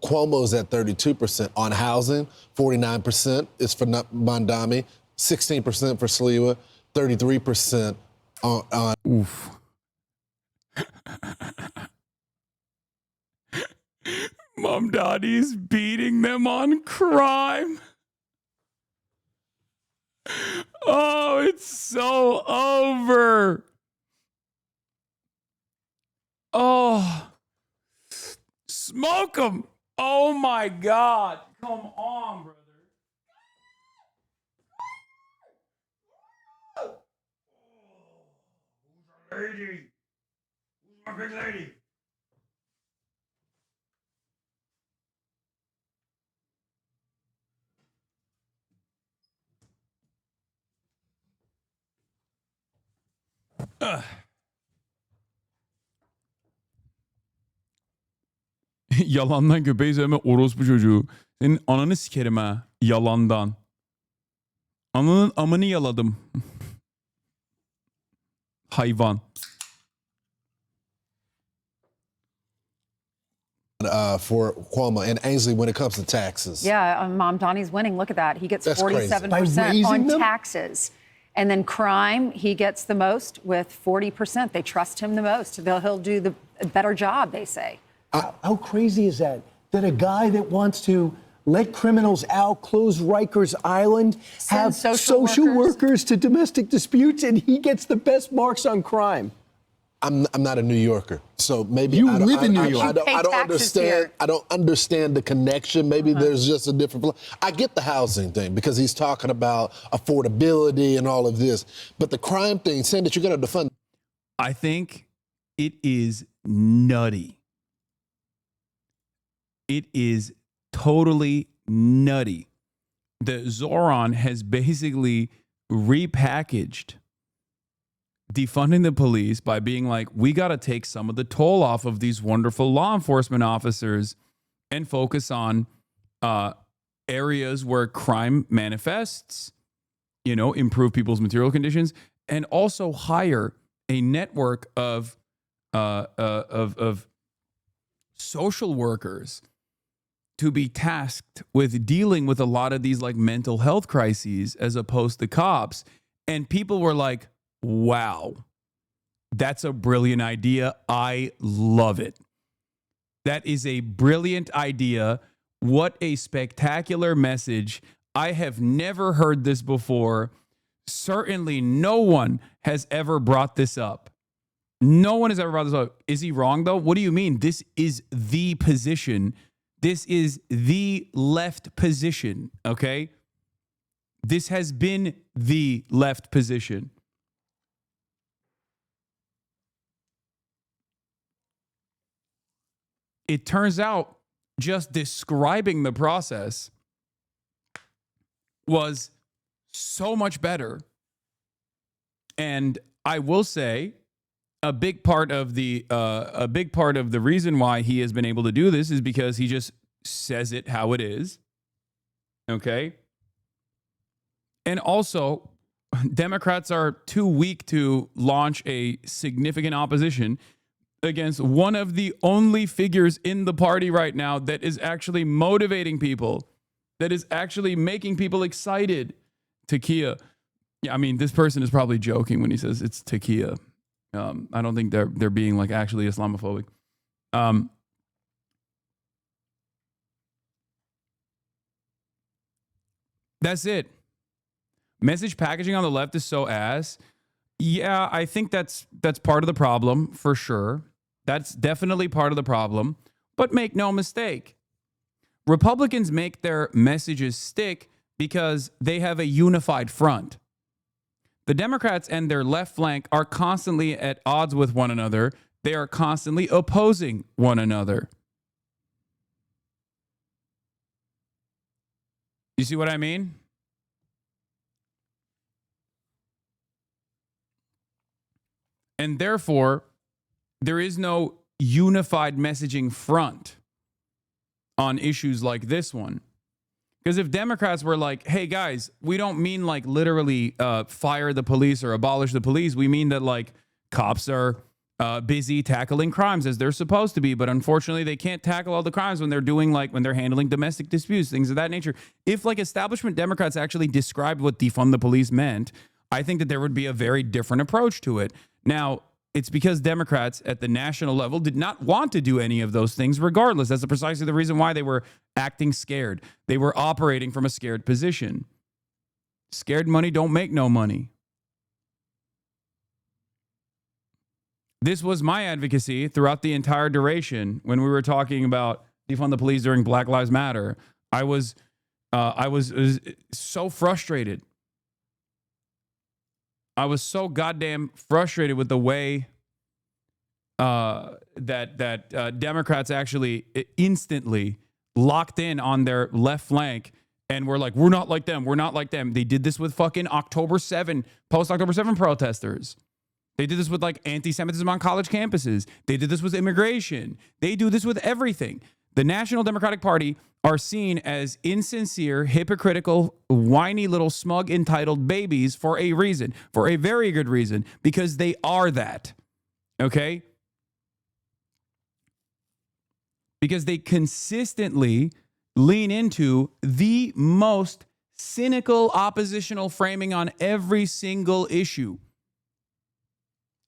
Cuomo's at 32%. On housing, 49% is for Mamdani, 16% for Sliwa. 33% on.
Oof. Mamdani's beating them on crime. Oh, it's so over. Oh, smoke them. Oh my God. Come on, brother. Who's our lady? Who's my big lady? Yalandan köpeği sevme orospu çocuğu. Senin ananı sikerim ha. Yalandan. Ananın amını yaladım. Hayvan.
For Cuomo and Ainsley when it comes to taxes.
Yeah, Mamdani's winning. Look at that. He gets
That's
47% on taxes. And then crime, he gets the most with 40%. They trust him the most. He'll do the better job, they say.
How crazy is that? That a guy that wants to let criminals out, close Rikers Island, have social workers to domestic disputes, and he gets the best marks on crime.
I'm not a New Yorker, so maybe
you live in New York.
I don't understand. I don't understand the connection. Maybe there's just a different. I get the housing thing because he's talking about affordability and all of this, but the crime thing, saying that you're going to defund.
I think it is nutty. It is totally nutty that Zohran has basically repackaged defunding the police by being like, we got to take some of the toll off of these wonderful law enforcement officers and focus on areas where crime manifests, you know, improve people's material conditions, and also hire a network of social workers to be tasked with dealing with a lot of these like mental health crises as opposed to cops. And people were like, wow, that's a brilliant idea. I love it. That is a brilliant idea. What a spectacular message. I have never heard this before. Certainly no one has ever brought this up. No one has ever brought this up. Is he wrong, though? What do you mean? This is the position. This is the left position, okay? This has been the left position. It turns out just describing the process was so much better. And I will say a big part of the reason why he has been able to do this is because he just says it how it is. Okay? And also, Democrats are too weak to launch a significant opposition against one of the only figures in the party right now that is actually motivating people, that is actually making people excited. Takia. Yeah, I mean, this person is probably joking when he says it's Takia. I don't think they're being like actually Islamophobic. That's it. Message packaging on the left is so ass. Yeah, I think that's part of the problem for sure. That's definitely part of the problem. But make no mistake, Republicans make their messages stick because they have a unified front. The Democrats and their left flank are constantly at odds with one another. They are constantly opposing one another. You see what I mean? And therefore, there is no unified messaging front on issues like this one. Because if Democrats were like, hey, guys, we don't mean like literally fire the police or abolish the police. We mean that like cops are busy tackling crimes as they're supposed to be. But unfortunately, they can't tackle all the crimes when they're doing like when they're handling domestic disputes, things of that nature. If like establishment Democrats actually described what defund the police meant, I think that there would be a very different approach to it. Now, it's because Democrats at the national level did not want to do any of those things regardless. That's precisely the reason why they were acting scared. They were operating from a scared position. Scared money don't make no money. This was my advocacy throughout the entire duration when we were talking about defund the police during Black Lives Matter. I was so frustrated. I was so goddamn frustrated with the way that Democrats actually instantly locked in on their left flank and were like, we're not like them. We're not like them. They did this with fucking October 7, post-October 7 protesters. They did this with like anti-Semitism on college campuses. They did this with immigration. They do this with everything. The National Democratic Party are seen as insincere, hypocritical, whiny little smug, entitled babies for a reason, for a very good reason, because they are that. Okay? Because they consistently lean into the most cynical oppositional framing on every single issue.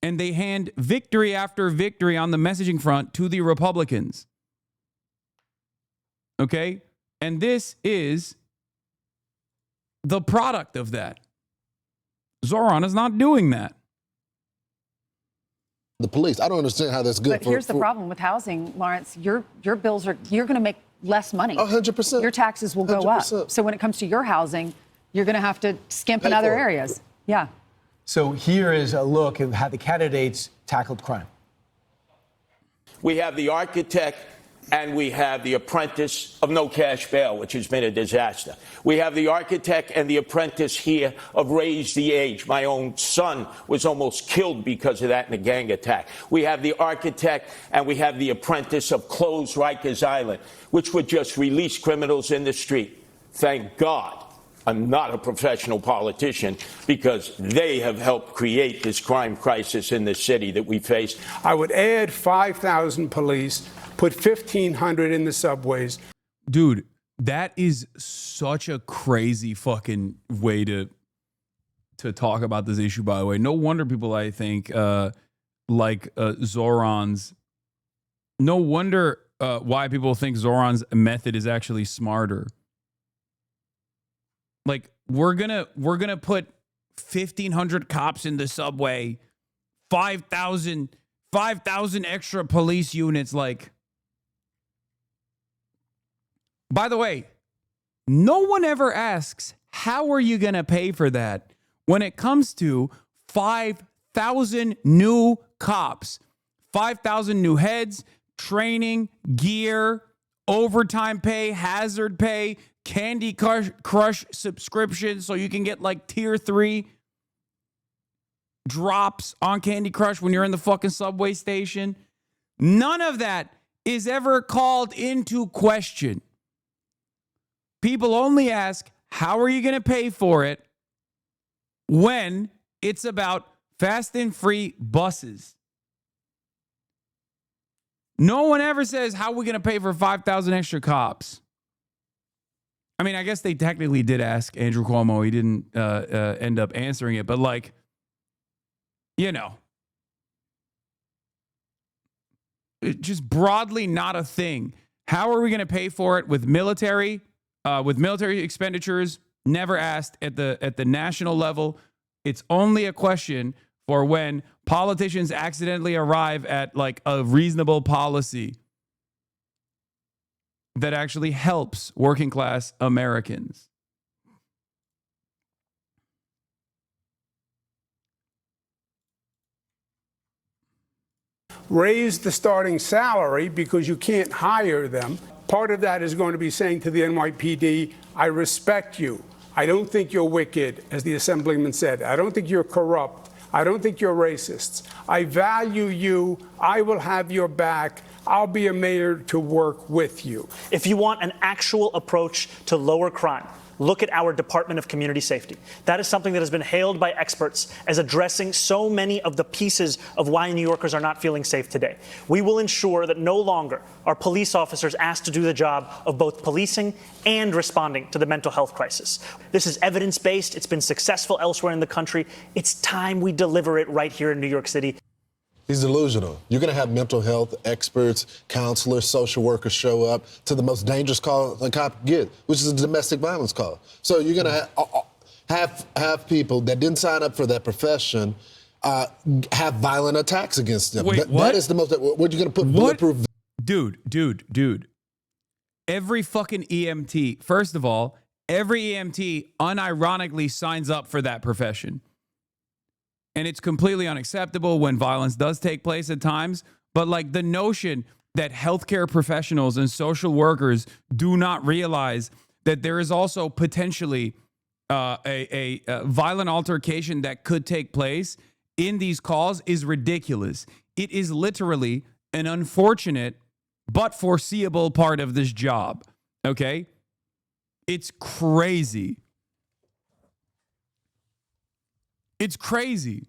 And they hand victory after victory on the messaging front to the Republicans. Okay? And this is the product of that. Zohran is not doing that.
The police, I don't understand how that's good.
But here's the problem with housing, Lawrence. Your bills are, you're going to make less money.
100%.
Your taxes will go
100%.
up. So when it comes to your housing, you're going to have to skimp in other areas. Yeah.
So here is a look at how the candidates tackled crime.
We have the architect and we have the apprentice of no cash bail, which has been a disaster. We have the architect and the apprentice here of Raise the Age. My own son was almost killed because of that in a gang attack. We have the architect and we have the apprentice of Close Rikers Island, which would just release criminals in the street. Thank God I'm not a professional politician, because they have helped create this crime crisis in the city that we face.
I would add 5,000 police, put 1,500 in the subways.
Dude, that is such a crazy fucking way to talk about this issue, by the way. No wonder people, I think, like Zohran's, no wonder why people think Zohran's method is actually smarter. Like, we're gonna put 1,500 cops in the subway, 5,000 extra police units. Like, by the way, no one ever asks, how are you gonna pay for that? When it comes to 5,000 new cops, 5,000 new heads, training, gear, overtime pay, hazard pay, Candy Crush subscription so you can get like tier 3 drops on Candy Crush when you're in the fucking subway station. None of that is ever called into question. People only ask, how are you going to pay for it, when it's about fast and free buses. No one ever says, how are we going to pay for 5,000 extra cops? I mean, I guess they technically did ask Andrew Cuomo. He didn't end up answering it. But, like, you know, it's just broadly not a thing. How are we going to pay for it with military expenditures? Never asked at the national level. It's only a question for when politicians accidentally arrive at, like, a reasonable policy that actually helps working class Americans.
Raise the starting salary because you can't hire them. Part of that is going to be saying to the NYPD, I respect you. I don't think you're wicked, as the Assemblyman said. I don't think you're corrupt. I don't think you're racists. I value you. I will have your back. I'll be a mayor to work with you.
If you want an actual approach to lower crime, look at our Department of Community Safety. That is something that has been hailed by experts as addressing so many of the pieces of why New Yorkers are not feeling safe today. We will ensure that no longer are police officers asked to do the job of both policing and responding to the mental health crisis. This is evidence-based. It's been successful elsewhere in the country. It's time we deliver it right here in New York City.
He's delusional. You're going to have mental health experts, counselors, social workers show up to the most dangerous call a cop can get, which is a domestic violence call. So you're going to have people that didn't sign up for that profession have violent attacks against them.
Wait, what?
That is the most. What are you going to put bulletproof?
Dude. Every fucking EMT, first of all, every EMT unironically signs up for that profession. And it's completely unacceptable when violence does take place at times. But like the notion that healthcare professionals and social workers do not realize that there is also potentially a violent altercation that could take place in these calls is ridiculous. It is literally an unfortunate but foreseeable part of this job. Okay? It's crazy. It's crazy.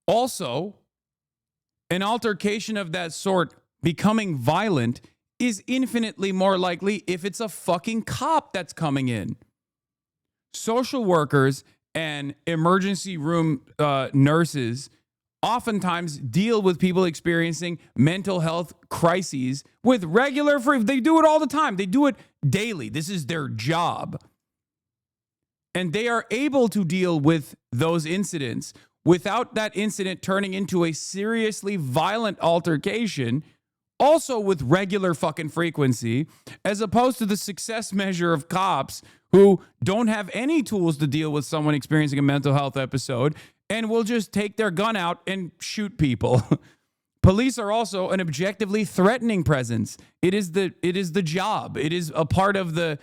Also, an altercation of that sort becoming violent is infinitely more likely if it's a fucking cop that's coming in. Social workers and emergency room nurses oftentimes deal with people experiencing mental health crises with regular, they do it all the time. They do it daily. This is their job. And they are able to deal with those incidents without that incident turning into a seriously violent altercation, also with regular fucking frequency, as opposed to the success measure of cops who don't have any tools to deal with someone experiencing a mental health episode and will just take their gun out and shoot people. Police are also an objectively threatening presence. It is the job. It is a part of the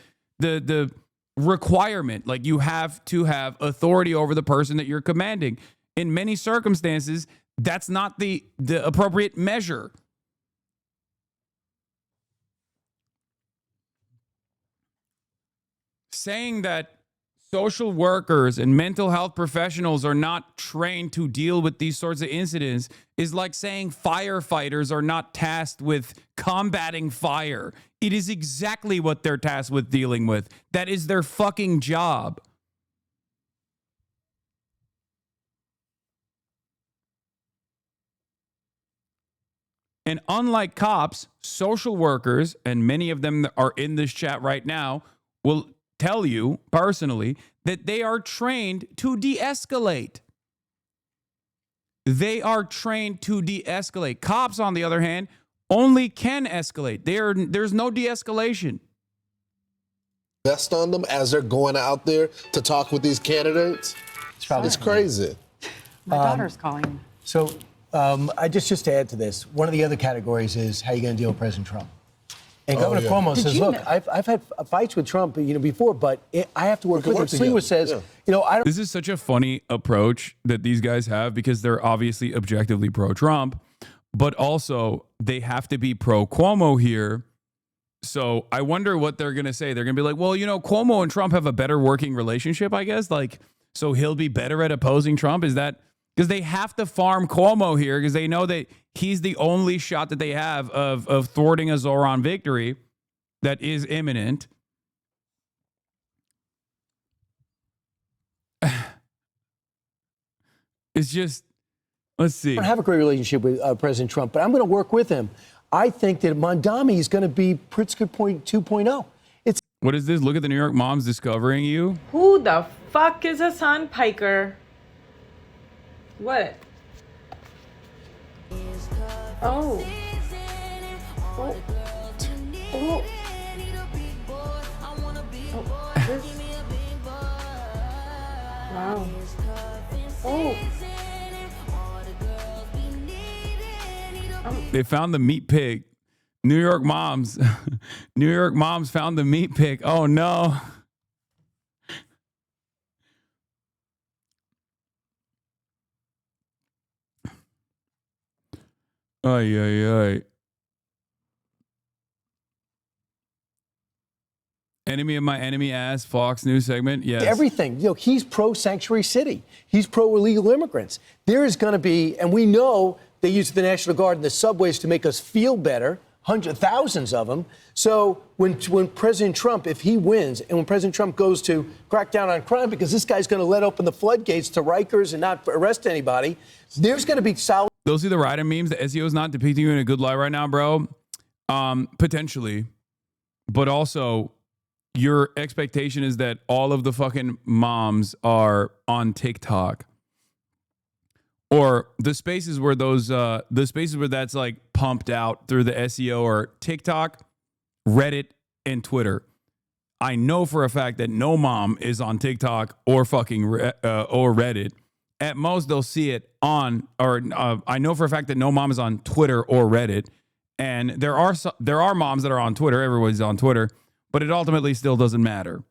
requirement. Like, you have to have authority over the person that you're commanding. In many circumstances, that's not the appropriate measure. Saying that social workers and mental health professionals are not trained to deal with these sorts of incidents is like saying firefighters are not tasked with combating fire. It is exactly what they're tasked with dealing with. That is their fucking job. And unlike cops, social workers, and many of them that are in this chat right now, will tell you personally that they are trained to de-escalate. They are trained to de-escalate. Cops, on the other hand, only can escalate. There's no de-escalation.
Best on them as they're going out there to talk with these candidates. It's crazy.
My daughter's calling.
So I just to add to this, one of the other categories is how you going to deal with President Trump. And Governor Cuomo says, look, I've had fights with Trump, before, but I have to work with him. Sliwa says, I don't.
This is such a funny approach that these guys have because they're obviously objectively pro-Trump, but also they have to be pro-Cuomo here. So I wonder what they're going to say. They're going to be like, well, Cuomo and Trump have a better working relationship, I guess. Like, so he'll be better at opposing Trump. Is that because they have to farm Cuomo here because they know that he's the only shot that they have of thwarting a Zohran victory that is imminent. It's just, let's see.
I don't have a great relationship with President Trump, but I'm going to work with him. I think that Mamdani is going to be Pritzker 2.0.
What is this? Look at the New York moms discovering you.
Who the fuck is Hasan Piker? What? Oh. Oh. Oh. Wow. Oh.
They found the meat pig. New York moms. New York moms found the meat pig. Oh no. Ay, ay, ay. Enemy of my enemy ass Fox News segment. Yes.
Everything. He's pro-sanctuary city. He's pro-illegal immigrants. There is going to be, and we know they use the National Guard in the subways to make us feel better, thousands of them. So when President Trump, if he wins, and when President Trump goes to crack down on crime, because this guy's going to let open the floodgates to Rikers and not arrest anybody, there's going to be solid.
Those are the writer memes. The SEO is not depicting you in a good light right now, bro. Potentially. But also, your expectation is that all of the fucking moms are on TikTok. Or the spaces where that's like pumped out through the SEO are TikTok, Reddit, and Twitter. I know for a fact that no mom is on TikTok or fucking or Reddit. At most, they'll see it on, or I know for a fact that no mom is on Twitter or Reddit. And there are moms that are on Twitter. Everybody's on Twitter, but it ultimately still doesn't matter.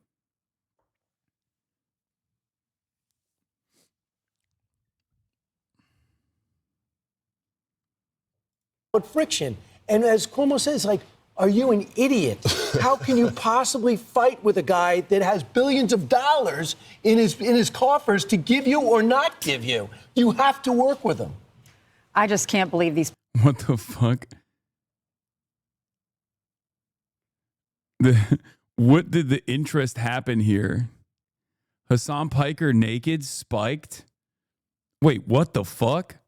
Friction. And as Cuomo says, like, are you an idiot? How can you possibly fight with a guy that has billions of dollars in his coffers to give you or not give you? You have to work with him.
I just can't believe these.
What the fuck? What did the interest happen here? Hasan Piker naked spiked? Wait, what the fuck?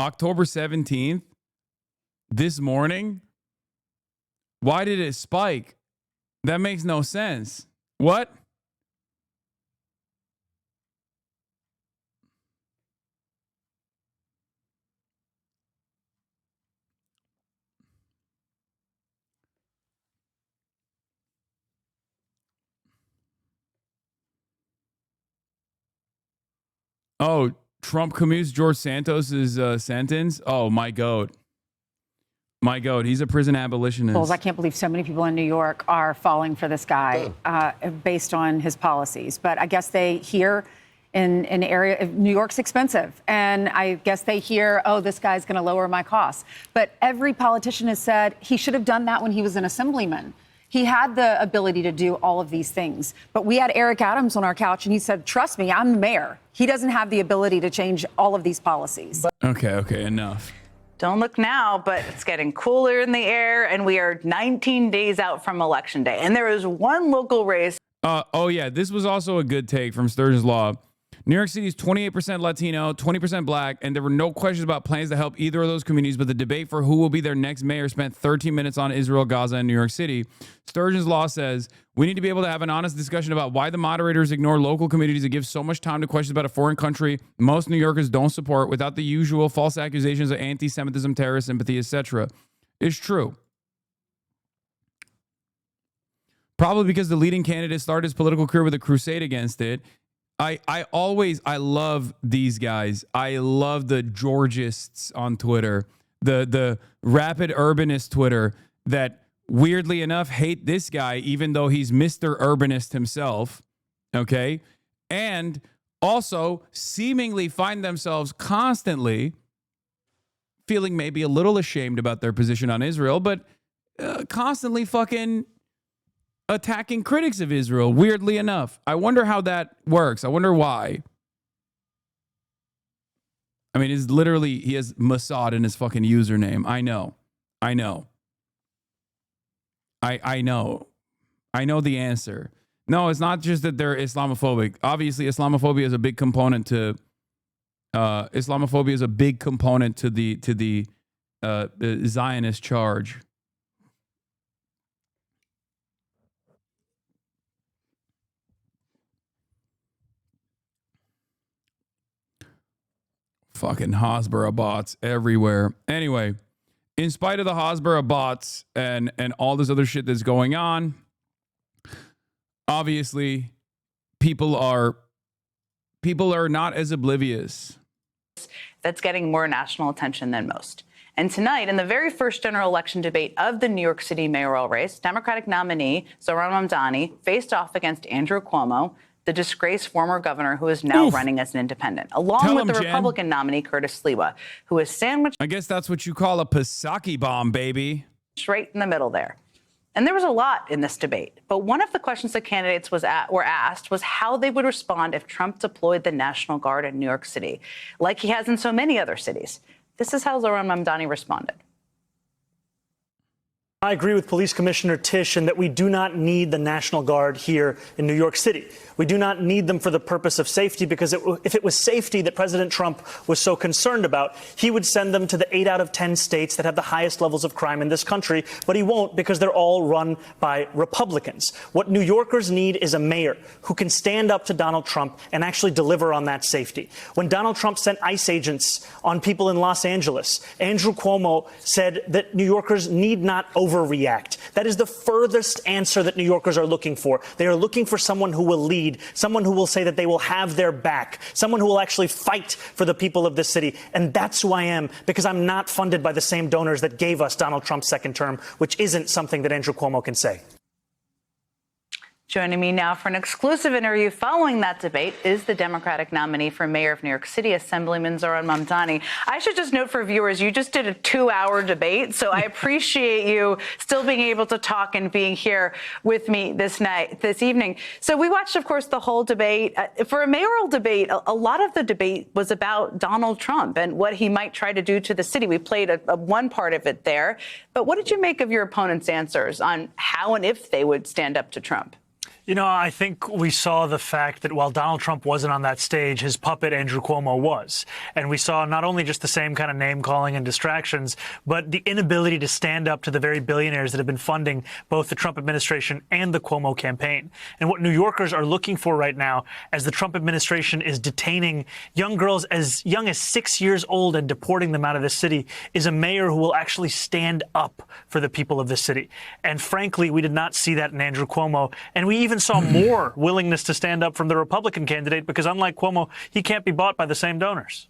October 17th? This morning? Why did it spike? That makes no sense. What? Oh, Trump commutes George Santos's sentence? Oh, my goat. My God, he's a prison abolitionist.
I can't believe so many people in New York are falling for this guy based on his policies. But I guess they hear in an area, New York's expensive. And I guess they hear, oh, this guy's going to lower my costs. But every politician has said he should have done that when he was an assemblyman. He had the ability to do all of these things. But we had Eric Adams on our couch, and he said, trust me, I'm the mayor. He doesn't have the ability to change all of these policies.
Okay, enough.
Don't look now, but it's getting cooler in the air, and we are 19 days out from Election Day. And there is one local race.
Oh, yeah, this was also a good take from Sturgeon's Law. New York City is 28% Latino, 20% black, and there were no questions about plans to help either of those communities, but the debate for who will be their next mayor spent 13 minutes on Israel, Gaza, and New York City. Sturgeon's Law says, we need to be able to have an honest discussion about why the moderators ignore local communities and give so much time to questions about a foreign country most New Yorkers don't support without the usual false accusations of anti-Semitism, terrorist sympathy, etc. It's true. Probably because the leading candidate started his political career with a crusade against it. I love these guys. I love the Georgists on Twitter, the rapid urbanist Twitter that weirdly enough hate this guy, even though he's Mr. Urbanist himself. Okay. And also seemingly find themselves constantly feeling maybe a little ashamed about their position on Israel, but constantly fucking attacking critics of Israel, weirdly enough. I wonder how that works. I wonder why. I mean, it's literally, he has Mossad in his fucking username. I know. I know the answer. No, it's not just that they're Islamophobic. Obviously, Islamophobia is a big component to the Zionist charge. Fucking Hasbara bots everywhere. Anyway, in spite of the Hasbara bots and all this other shit that's going on, obviously people are not as oblivious.
That's getting more national attention than most. And tonight, in the very first general election debate of the New York City mayoral race, Democratic nominee Zohran Mamdani faced off against Andrew Cuomo, the disgraced former governor who is now running as an independent, along with the Republican nominee Curtis Sliwa, who is sandwiched.
I guess that's what you call a Pisaki bomb, baby.
Right in the middle there. And there was a lot in this debate. But one of the questions the candidates were asked was how they would respond if Trump deployed the National Guard in New York City, like he has in so many other cities. This is how Zohran Mamdani responded.
I agree with Police Commissioner Tish in that we do not need the National Guard here in New York City. We do not need them for the purpose of safety, because if it was safety that President Trump was so concerned about, he would send them to the 8 out of 10 states that have the highest levels of crime in this country. But he won't, because they're all run by Republicans. What New Yorkers need is a mayor who can stand up to Donald Trump and actually deliver on that safety. When Donald Trump sent ICE agents on people in Los Angeles, Andrew Cuomo said that New Yorkers need not overreact. That is the furthest answer that New Yorkers are looking for. They are looking for someone who will lead, someone who will say that they will have their back, someone who will actually fight for the people of this city. And that's who I am, because I'm not funded by the same donors that gave us Donald Trump's second term, which isn't something that Andrew Cuomo can say.
Joining me now for an exclusive interview following that debate is the Democratic nominee for mayor of New York City, Assemblyman Zohran Mamdani. I should just note for viewers, you just did a 2-hour debate, so I appreciate you still being able to talk and being here with me this evening. So we watched, of course, the whole debate. For a mayoral debate, a lot of the debate was about Donald Trump and what he might try to do to the city. We played one part of it there. But what did you make of your opponent's answers on how and if they would stand up to Trump?
You know, I think we saw the fact that while Donald Trump wasn't on that stage, his puppet Andrew Cuomo was. And we saw not only just the same kind of name calling and distractions, but the inability to stand up to the very billionaires that have been funding both the Trump administration and the Cuomo campaign. And what New Yorkers are looking for right now, as the Trump administration is detaining young girls as young as 6 years old and deporting them out of the city, is a mayor who will actually stand up for the people of the city. And frankly, we did not see that in Andrew Cuomo. And we even saw more willingness to stand up from the Republican candidate, because unlike Cuomo, he can't be bought by the same donors.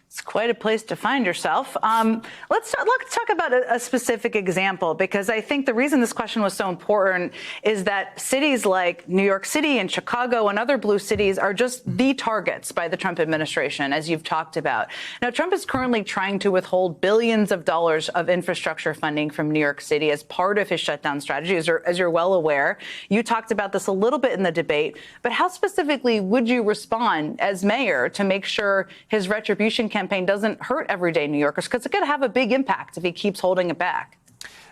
It's quite a place to find yourself. Let's talk about a specific example, because I think the reason this question was so important is that cities like New York City and Chicago and other blue cities are just the targets by the Trump administration, as you've talked about. Now, Trump is currently trying to withhold billions of dollars of infrastructure funding from New York City as part of his shutdown strategy, as you're well aware. You talked about this a little bit in the debate, but how specifically would you respond as mayor to make sure his retribution campaign doesn't hurt everyday New Yorkers? Because it could have a big impact if he keeps holding it back.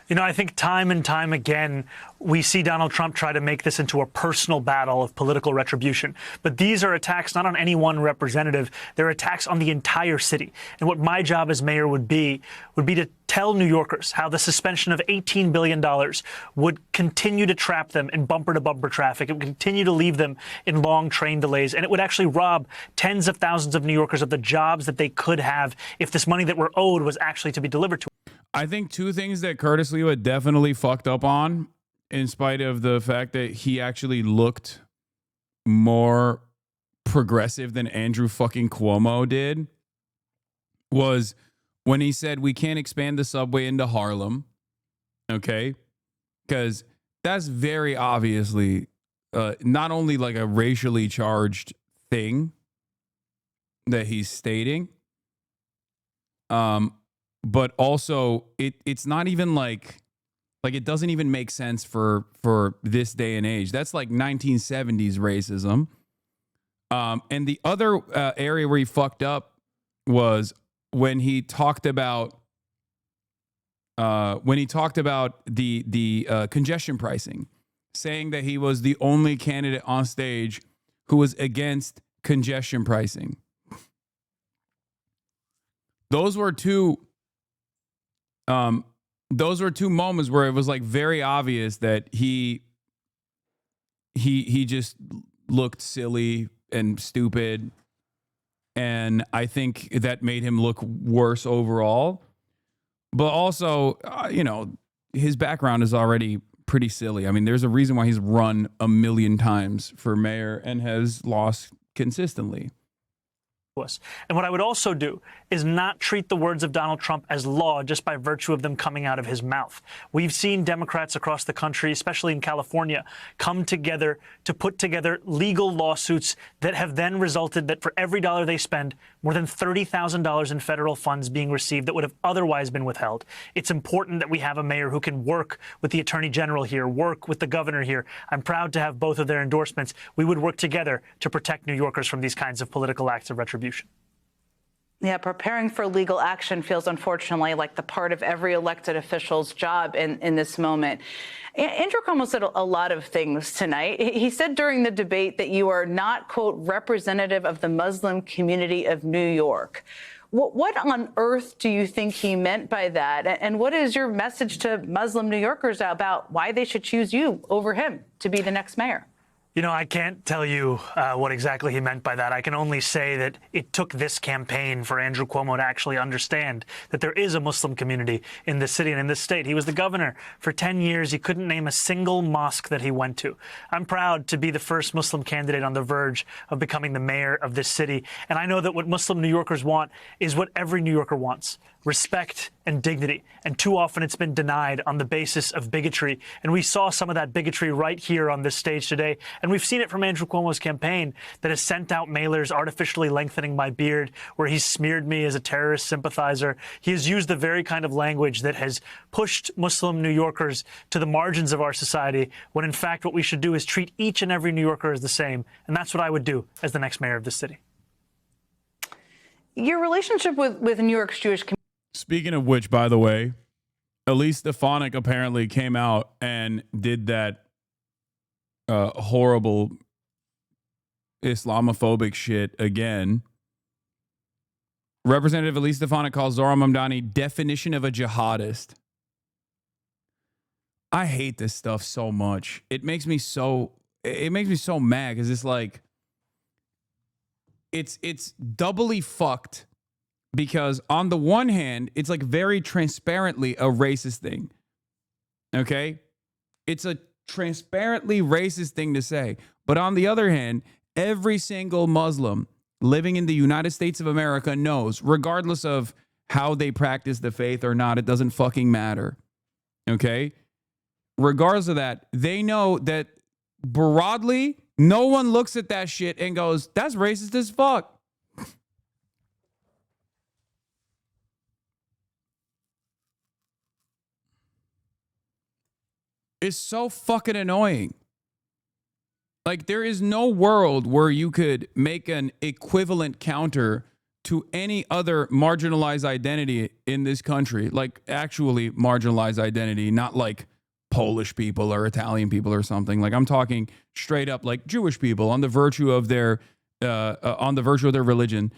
You know, I think time and time again, we see Donald Trump try to make this into a personal battle of political retribution. But these are attacks not on any one representative. They're attacks on the entire city. And what my job as mayor would be to tell New Yorkers how the suspension of $18 billion would continue to trap them in bumper-to-bumper traffic. It would continue to leave them in long train delays. And it would actually rob tens of thousands of New Yorkers of the jobs that they could have if this money that were owed was actually to be delivered to them.
I think two things that Curtis Lewa definitely fucked up on, in spite of the fact that he actually looked more progressive than Andrew fucking Cuomo did, was when he said we can't expand the subway into Harlem, okay? Because that's very obviously not only like a racially charged thing that he's stating, but also it's not even like it doesn't even make sense for this day and age. That's like 1970s racism. And the other area where he fucked up was when he talked about the congestion pricing, saying that he was the only candidate on stage who was against congestion pricing. Those were two moments where it was like very obvious that he just looked silly and stupid, and I think that made him look worse overall. But also, his background is already pretty silly. I mean, there's a reason why he's run a million times for mayor and has lost consistently.
us. And what I would also do is not treat the words of Donald Trump as law just by virtue of them coming out of his mouth. We've seen Democrats across the country, especially in California, come together to put together legal lawsuits that have then resulted that for every dollar they spend, more than $30,000 in federal funds being received that would have otherwise been withheld. It's important that we have a mayor who can work with the attorney general here, work with the governor here. I'm proud to have both of their endorsements. We would work together to protect New Yorkers from these kinds of political acts of retribution.
Yeah, preparing for legal action feels unfortunately like the part of every elected official's job in this moment. Andrew Cuomo said a lot of things tonight. He said during the debate that you are not, quote, representative of the Muslim community of New York. What on earth do you think he meant by that? And what is your message to Muslim New Yorkers about why they should choose you over him to be the next mayor?
You know, I can't tell you what exactly he meant by that. I can only say that it took this campaign for Andrew Cuomo to actually understand that there is a Muslim community in this city and in this state. He was the governor for 10 years. He couldn't name a single mosque that he went to. I'm proud to be the first Muslim candidate on the verge of becoming the mayor of this city. And I know that what Muslim New Yorkers want is what every New Yorker wants: respect and dignity. And too often it's been denied on the basis of bigotry. And we saw some of that bigotry right here on this stage today. And we've seen it from Andrew Cuomo's campaign that has sent out mailers artificially lengthening my beard, where he's smeared me as a terrorist sympathizer. He has used the very kind of language that has pushed Muslim New Yorkers to the margins of our society, when in fact what we should do is treat each and every New Yorker as the same. And that's what I would do as the next mayor of this city.
Your relationship with New York's Jewish community.
Speaking of which, by the way, Elise Stefanik apparently came out and did that horrible Islamophobic shit again. Representative Elise Stefanik calls Zohran Mamdani definition of a jihadist. I hate this stuff so much. It makes me so mad because it's like it's doubly fucked. Because on the one hand, it's like very transparently a racist thing. Okay? It's a transparently racist thing to say. But on the other hand, every single Muslim living in the United States of America knows, regardless of how they practice the faith or not, it doesn't fucking matter. Okay? Regardless of that, they know that broadly, no one looks at that shit and goes, that's racist as fuck. Is so fucking annoying. Like, there is no world where you could make an equivalent counter to any other marginalized identity in this country, like actually marginalized identity, not like Polish people or Italian people or something. Like, I'm talking straight up like Jewish people on the virtue of their religion.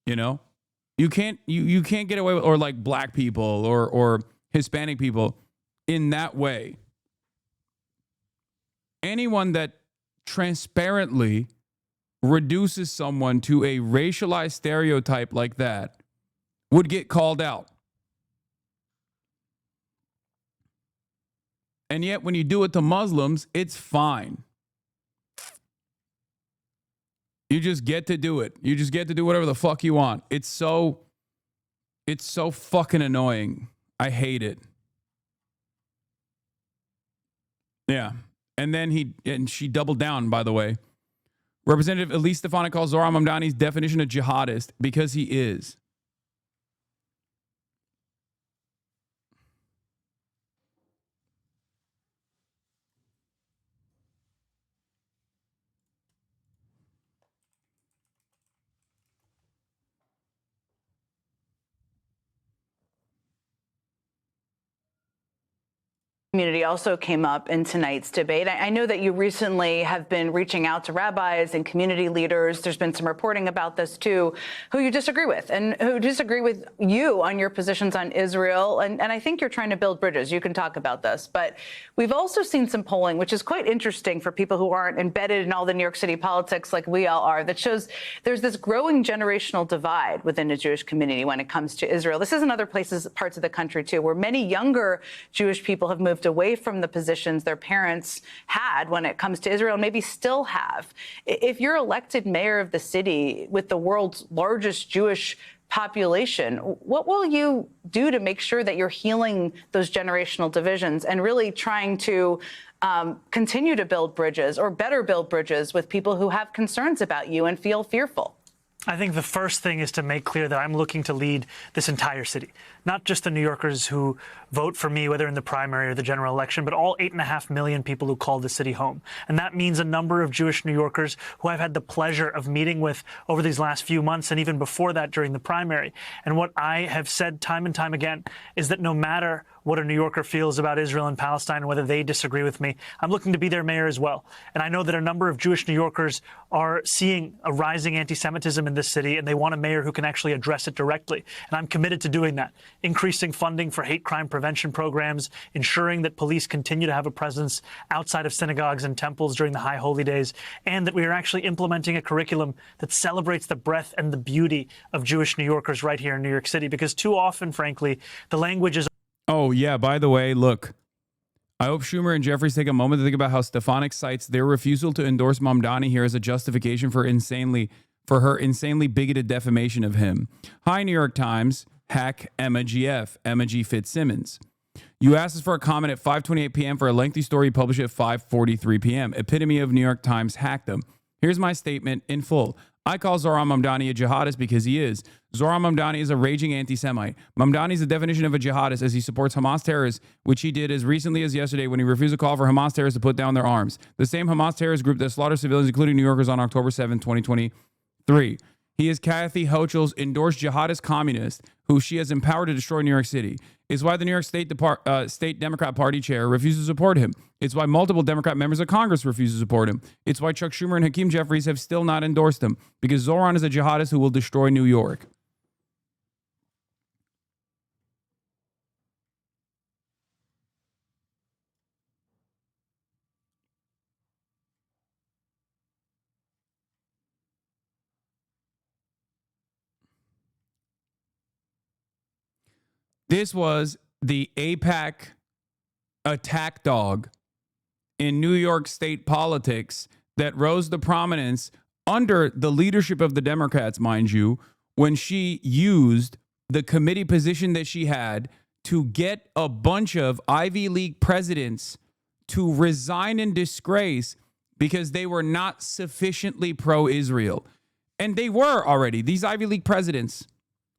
You know, you can't get away with, or like black people or Hispanic people in that way. Anyone that transparently reduces someone to a racialized stereotype like that would get called out. And yet when you do it to Muslims, it's fine. You just get to do it. You just get to do whatever the fuck you want. It's so fucking annoying. I hate it. Yeah. And then she doubled down, by the way. Representative Elise Stefanik calls Zohran Mamdani's definition of jihadist because he is.
Community also came up in tonight's debate. I know that you recently have been reaching out to rabbis and community leaders. There's been some reporting about this too, who you disagree with and who disagree with you on your positions on Israel. And I think you're trying to build bridges. You can talk about this. But we've also seen some polling, which is quite interesting for people who aren't embedded in all the New York City politics like we all are, that shows there's this growing generational divide within the Jewish community when it comes to Israel. This is in other parts of the country too, where many younger Jewish people have moved moved away from the positions their parents had when it comes to Israel, and maybe still have. If you're elected mayor of the city with the world's largest Jewish population, what will you do to make sure that you're healing those generational divisions and really trying to continue to build bridges or better build bridges with people who have concerns about you and feel fearful?
I think the first thing is to make clear that I'm looking to lead this entire city, not just the New Yorkers who vote for me, whether in the primary or the general election, but all 8.5 million people who call the city home. And that means a number of Jewish New Yorkers who I've had the pleasure of meeting with over these last few months and even before that during the primary. And what I have said time and time again is that no matter what a New Yorker feels about Israel and Palestine and whether they disagree with me, I'm looking to be their mayor as well. And I know that a number of Jewish New Yorkers are seeing a rising anti-Semitism in this city, and they want a mayor who can actually address it directly. And I'm committed to doing that, increasing funding for hate crime prevention programs, ensuring that police continue to have a presence outside of synagogues and temples during the high holy days, and that we are actually implementing a curriculum that celebrates the breadth and the beauty of Jewish New Yorkers right here in New York City. Because too often, frankly, the language is...
Oh, yeah, by the way, look, I hope Schumer and Jeffries take a moment to think about how Stefanik cites their refusal to endorse Mamdani here as a justification for her insanely bigoted defamation of him. Hi, New York Times. Hack Emma GF, Emma G. Fitzsimmons. You asked us for a comment at 5:28 p.m. for a lengthy story published at 5:43 p.m. Epitome of New York Times hackdom. Here's my statement in full. I call Zohran Mamdani a jihadist because he is. Zohran Mamdani is a raging anti-Semite. Mamdani is the definition of a jihadist as he supports Hamas terrorists, which he did as recently as yesterday when he refused to call for Hamas terrorists to put down their arms. The same Hamas terrorist group that slaughtered civilians, including New Yorkers, on October 7, 2023. He is Kathy Hochul's endorsed jihadist communist who she has empowered to destroy New York City. It's why the New York State Democrat Party chair refuses to support him. It's why multiple Democrat members of Congress refuse to support him. It's why Chuck Schumer and Hakeem Jeffries have still not endorsed him, because Zohran is a jihadist who will destroy New York. This was the AIPAC attack dog in New York State politics that rose to prominence under the leadership of the Democrats, mind you, when she used the committee position that she had to get a bunch of Ivy League presidents to resign in disgrace because they were not sufficiently pro-Israel. And they were already. These Ivy League presidents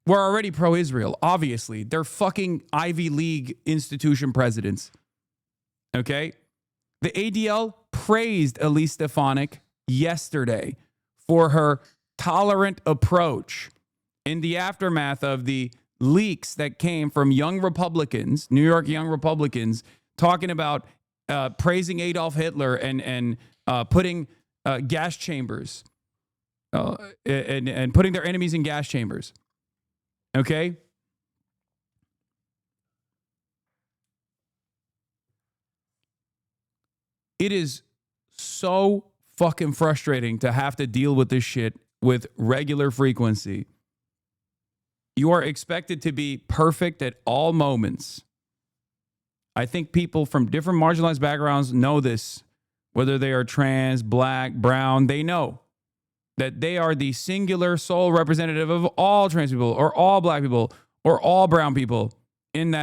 were already pro-Israel, obviously. They're fucking Ivy League institution presidents. Okay? The ADL praised Elise Stefanik yesterday for her tolerant approach in the aftermath of the leaks that came from young Republicans, New York young Republicans, talking about praising Adolf Hitler and putting gas chambers and putting their enemies in gas chambers. Okay? It is so fucking frustrating to have to deal with this shit with regular frequency. You are expected to be perfect at all moments. I think people from different marginalized backgrounds know this, whether they are trans, black, brown, they know that they are the singular sole representative of all trans people or all black people or all brown people in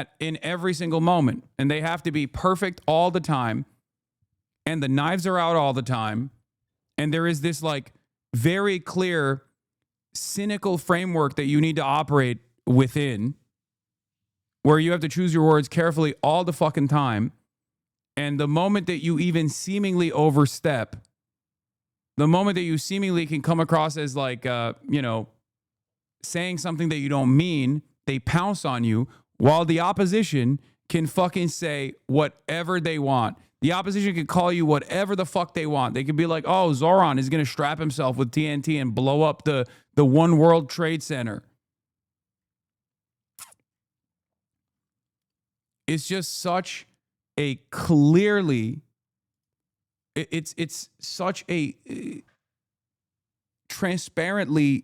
every single moment. And they have to be perfect all the time. And the knives are out all the time. And there is this like very clear cynical framework that you need to operate within, where you have to choose your words carefully all the fucking time. And the moment that you even seemingly overstep, the moment that you seemingly can come across as like, saying something that you don't mean, they pounce on you, while the opposition can fucking say whatever they want. The opposition can call you whatever the fuck they want. They could be like, oh, Zohran is going to strap himself with TNT and blow up the One World Trade Center. It's just such a clearly... It's such a transparently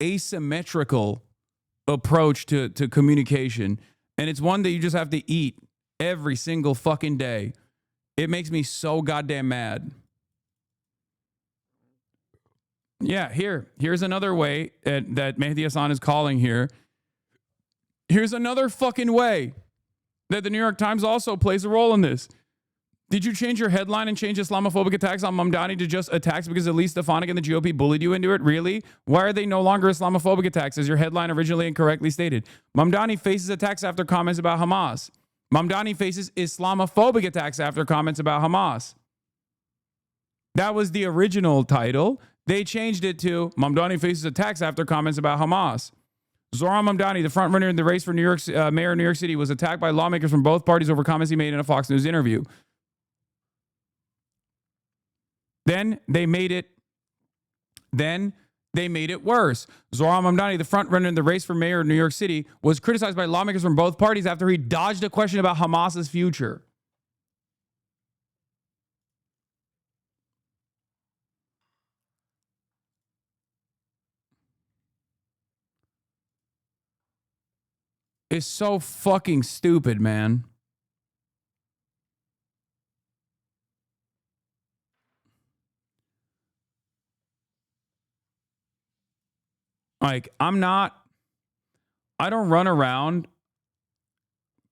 asymmetrical approach to communication, and it's one that you just have to eat every single fucking day. It makes me so goddamn mad. Yeah, here's another way that Mehdi Hasan is calling here. Here's another fucking way that the New York Times also plays a role in this. Did you change your headline and change Islamophobic attacks on Mamdani to just attacks because Elise Stefanik and the GOP bullied you into it? Really? Why are they no longer Islamophobic attacks, as your headline originally incorrectly stated? Mamdani faces attacks after comments about Hamas. Mamdani faces Islamophobic attacks after comments about Hamas. That was the original title. They changed it to Mamdani faces attacks after comments about Hamas. Zohran Mamdani, the frontrunner in the race for mayor of New York City, was attacked by lawmakers from both parties over comments he made in a Fox News interview. Then they made it worse. Zohran Mamdani, the frontrunner in the race for mayor of New York City, was criticized by lawmakers from both parties after he dodged a question about Hamas's future. It's so fucking stupid, man. Like, I don't run around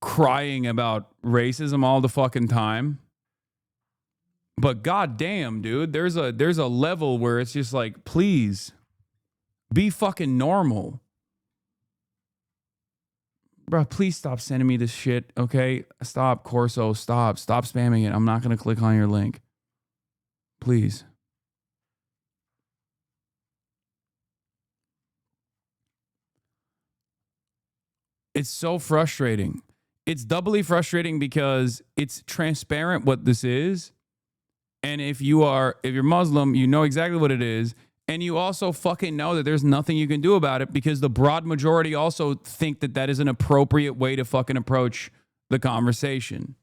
crying about racism all the fucking time. But goddamn, dude, there's a level where it's just like, please be fucking normal. Bro, please stop sending me this shit, okay? Stop, Corso, stop spamming it. I'm not going to click on your link. Please. It's so frustrating. It's doubly frustrating because it's transparent what this is. And if you're Muslim, you know exactly what it is. And you also fucking know that there's nothing you can do about it because the broad majority also think that that is an appropriate way to fucking approach the conversation.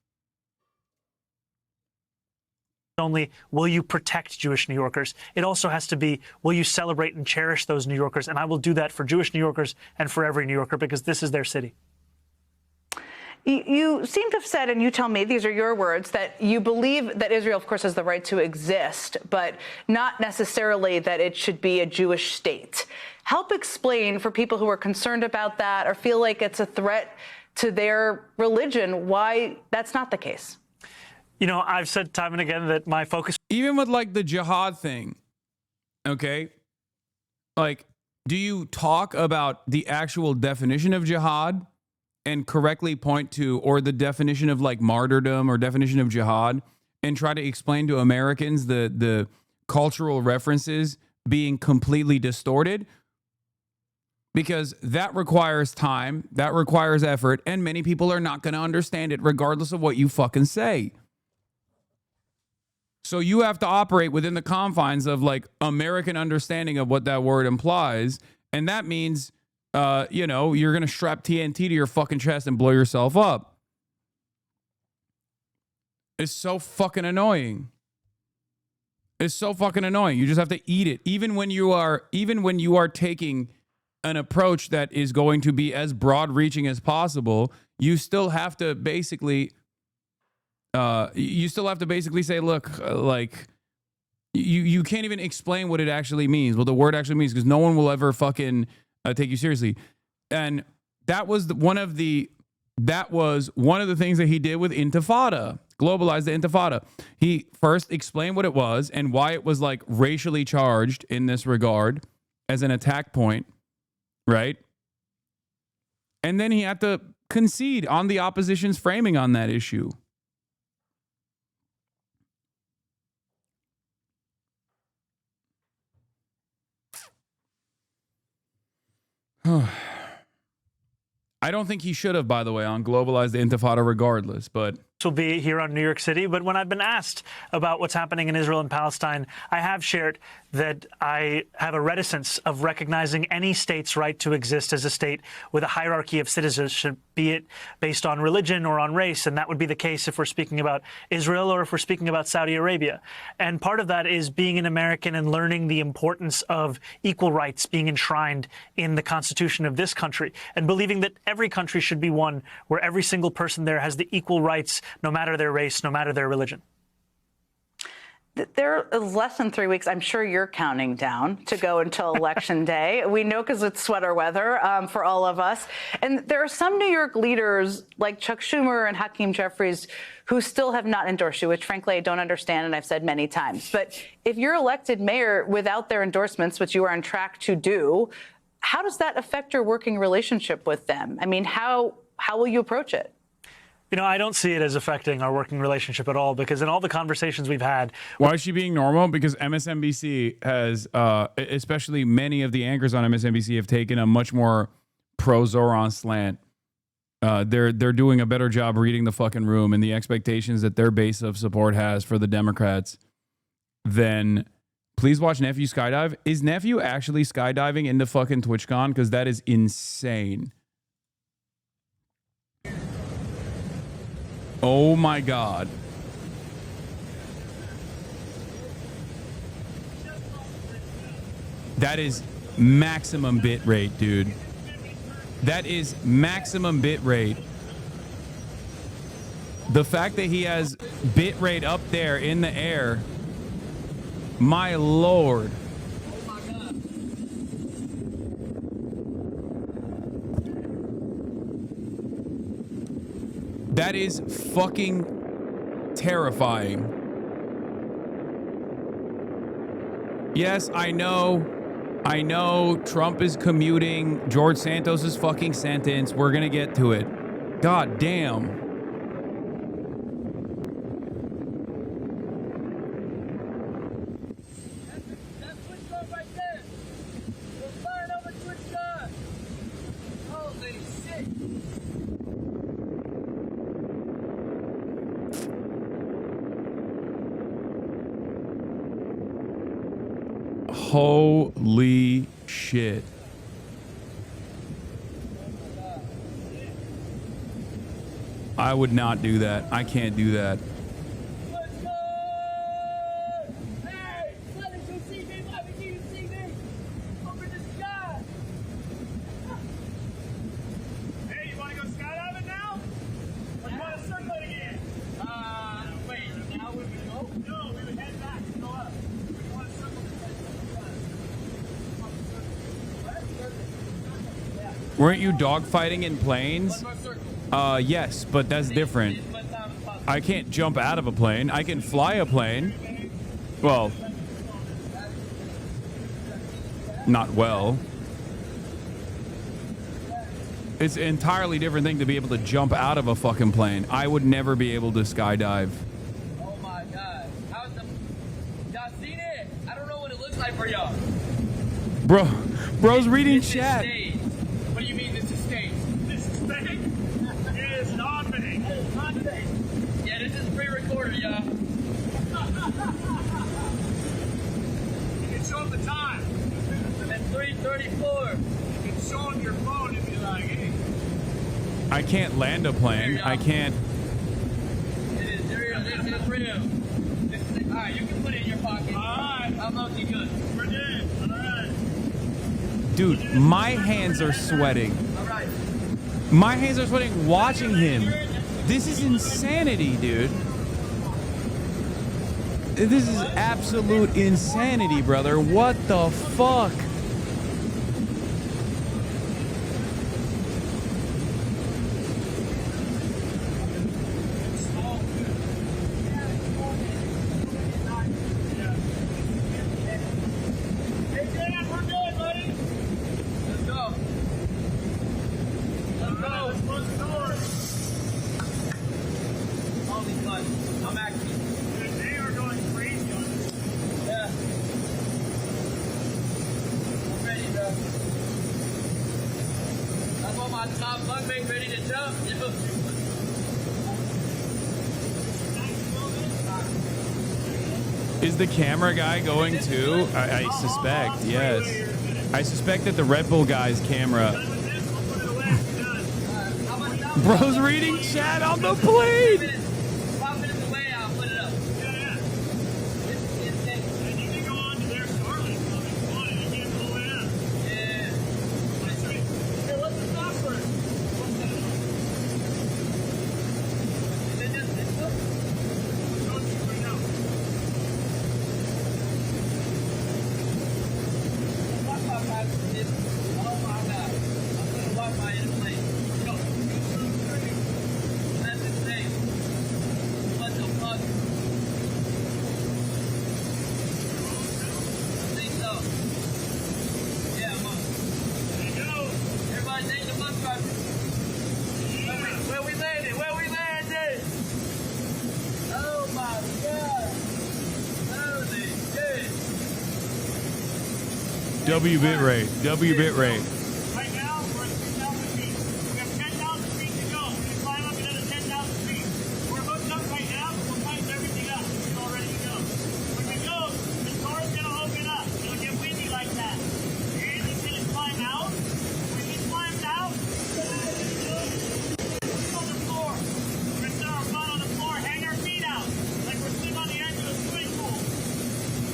Only will you protect Jewish New Yorkers? It also has to be, will you celebrate and cherish those New Yorkers? And I will do that for Jewish New Yorkers and for every New Yorker because this is their city.
You seem to have said, and you tell me, these are your words, that you believe that Israel, of course, has the right to exist, but not necessarily that it should be a Jewish state. Help explain for people who are concerned about that or feel like it's a threat to their religion why that's not the case.
You know, I've said time and again that my focus...
Even with like the jihad thing, okay? Like, do you talk about the actual definition of jihad and correctly point to, or the definition of like martyrdom or definition of jihad, and try to explain to Americans the cultural references being completely distorted? Because that requires time, that requires effort, and many people are not going to understand it regardless of what you fucking say. So you have to operate within the confines of like American understanding of what that word implies. And that means, you're going to strap TNT to your fucking chest and blow yourself up. It's so fucking annoying. It's so fucking annoying. You just have to eat it. Even when you are taking an approach that is going to be as broad reaching as possible, you still have to basically say, look, like you can't even explain what it actually means, what the word actually means, because no one will ever fucking take you seriously. And that was one of the things that he did with Intifada, globalize the Intifada. He first explained what it was and why it was like racially charged in this regard as an attack point, right? And then he had to concede on the opposition's framing on that issue. I don't think he should have, by the way, on globalize the Intifada regardless, but
will be here on New York City. But when I've been asked about what's happening in Israel and Palestine, I have shared that I have a reticence of recognizing any state's right to exist as a state with a hierarchy of citizenship, be it based on religion or on race. And that would be the case if we're speaking about Israel or if we're speaking about Saudi Arabia. And part of that is being an American and learning the importance of equal rights being enshrined in the Constitution of this country, and believing that every country should be one where every single person there has the equal rights, no matter their race, no matter their religion.
There is less than 3 weeks. I'm sure you're counting down to go until Election Day. We know because it's sweater weather for all of us. And there are some New York leaders like Chuck Schumer and Hakeem Jeffries who still have not endorsed you, which frankly I don't understand, and I've said many times. But if you're elected mayor without their endorsements, which you are on track to do, how does that affect your working relationship with them? I mean, how will you approach it?
You know, I don't see it as affecting our working relationship at all, because in all the conversations we've had.
Why is she being normal? Because MSNBC has, especially many of the anchors on MSNBC, have taken a much more pro-Zohran slant. They're doing a better job reading the fucking room and the expectations that their base of support has for the Democrats. Then please watch Nephew skydive. Is Nephew actually skydiving into fucking TwitchCon? Because that is insane. Oh my God. That is maximum bit rate, dude. That is maximum bit rate. The fact that he has bit rate up there in the air, my Lord. That is fucking terrifying. Yes, I know Trump is commuting. George Santos' fucking sentence. We're going to get to it. God damn. Holy shit. I would not do that. I can't do that. Weren't you dogfighting in planes? Yes, but that's different. I can't jump out of a plane. I can fly a plane. Well, not well. It's an entirely different thing to be able to jump out of a fucking plane. I would never be able to skydive.
Oh my God. Y'all seen it? I don't know what it looks like for y'all.
Bro's reading chat.
What do you mean this is staged? This is fake? It is not fake. It is not fake. Yeah, this is pre-recorded, y'all. You can show them the time. At 3:34. You can show them your phone if you like. Hey.
I can't land a plane. I can't.
It is real. This is real. All right, you can put it in your pocket. All right. I'm mostly good. We're good. All right.
Dude, my hands are sweating. My hands are sweating watching him. This is insanity, dude. This is absolute insanity, brother. What the fuck? Is the camera guy going too? I suspect, yes. I suspect that the Red Bull guy's camera. Bro's reading chat on the plane. W bit rate. W bit rate.
Right now, we're at 2,000 feet. We have 10,000 feet to go. We're going to climb up another 10,000 feet. We're hooked up right now, but we'll tighten everything up. We're all ready to go. When we go, the door's going to open up. It'll get windy like that. And it's going to climb out. When he climbs out, on the floor. We're going to set our butt on the floor, hang our feet out, like we're sitting on the edge of a swimming pool.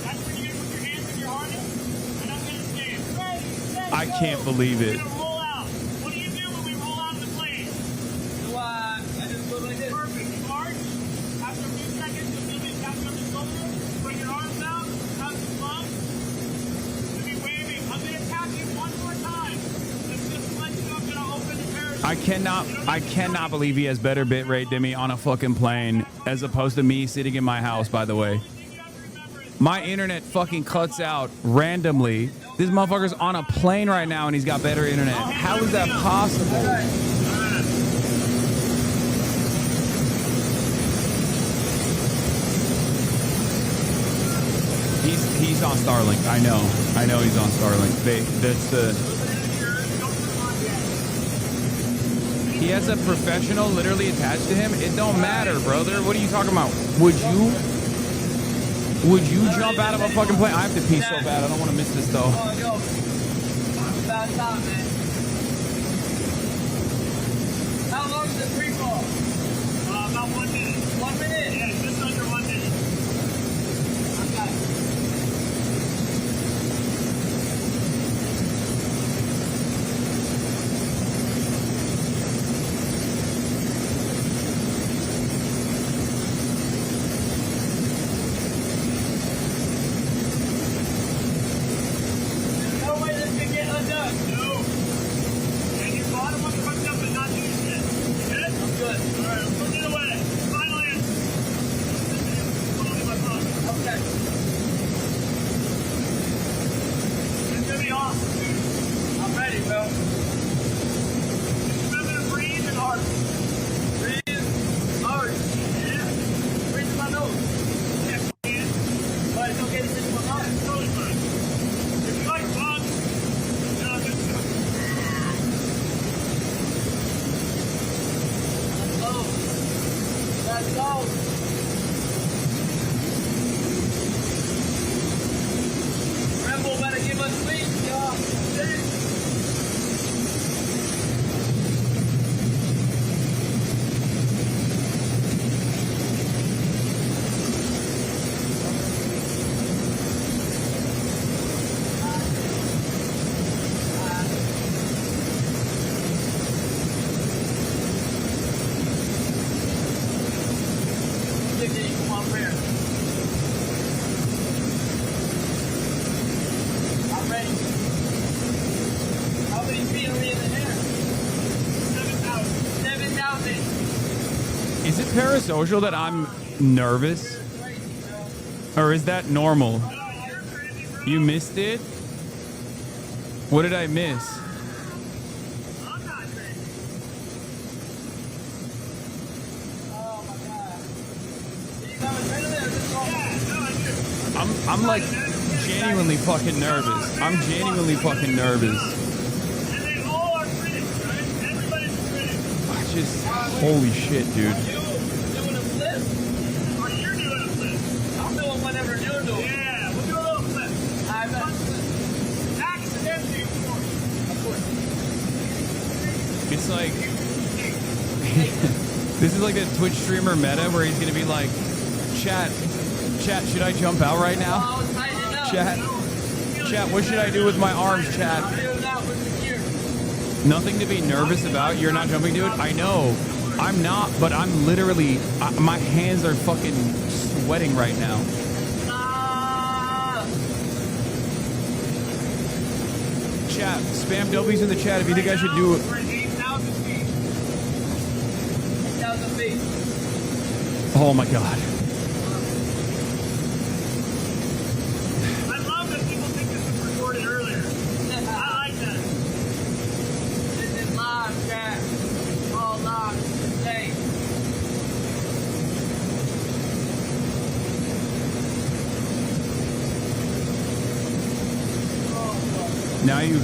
That's when you're going to put your hands in your harness.
I can't believe it.
What do you do when we roll out of the plane? I just go like this. Perfect. You march. After a few seconds, you'll feel me tap you on the shoulder. Bring your arms out. Have some fun. You'll be waving. I'm going to tap you one more time. Just let you know I'm going to open the parachute.
I cannot believe he has better bit rate than me on a fucking plane, as opposed to me sitting in my house, by the way. My internet fucking cuts out randomly. This motherfucker's on a plane right now and he's got better internet. How is that possible? He's on Starlink. I know he's on Starlink. He has a professional literally attached to him. It don't matter, brother. What are you talking about? Would you jump out of a fucking plane? I have to pee so bad. I don't want to miss this though.
How long is the free fall? About 1 minute. 1 minute? Yeah, just under 1 minute.
Is it parasocial that I'm nervous? Or is that normal? You missed it? What did I miss? I'm like genuinely fucking nervous. I'm genuinely fucking nervous. I just, holy shit, dude.
I'm doing whatever you're doing.
It's like this is like a Twitch streamer meta where he's gonna be like, chat, should I jump out right now? Chat, what should I do with my arms, chat? Nothing to be nervous about. You're not jumping to it. I know. I'm not, but I'm literally, my hands are fucking sweating right now. Chat, spam W's in the chat if you think I should do it. Oh my god.
I love that people think this was recorded earlier. I like that. This is live, chat. All live today.
Now you.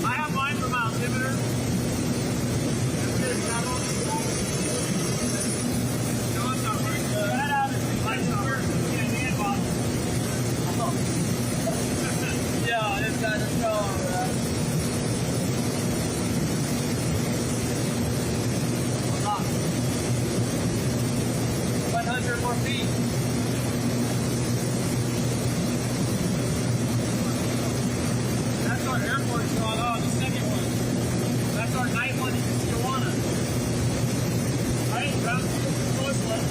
I have mine from my altimeter. Yeah, it's got a strong, 100 more feet. That's our airport shot. Oh, the second one. That's our night one in Tijuana. Right? Ground zero to Northwest.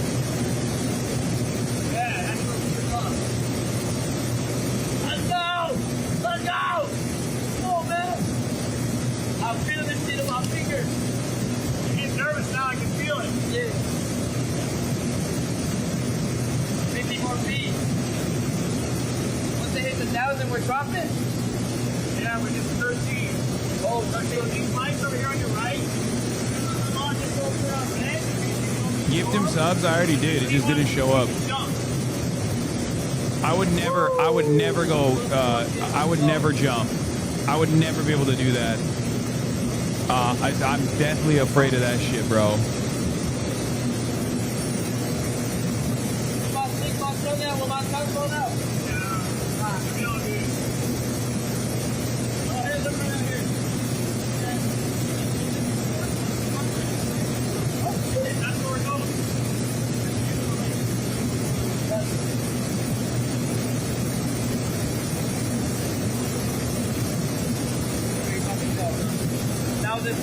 Yeah, that's where we took off. Let's go! Let's go! Come on, man! I'm feeling this shit in my fingers. I'm getting nervous now. I can feel it. Yeah. 50 more feet. Once they hit the 1,000, we're dropping. Yeah, we're just 13. Oh, 13. These lights over here on your right. Come on, just go around, man.
Gift him subs? I already did. It just didn't show up. I would never go, I would never jump. I would never be able to do that. I'm deathly afraid of that shit, bro.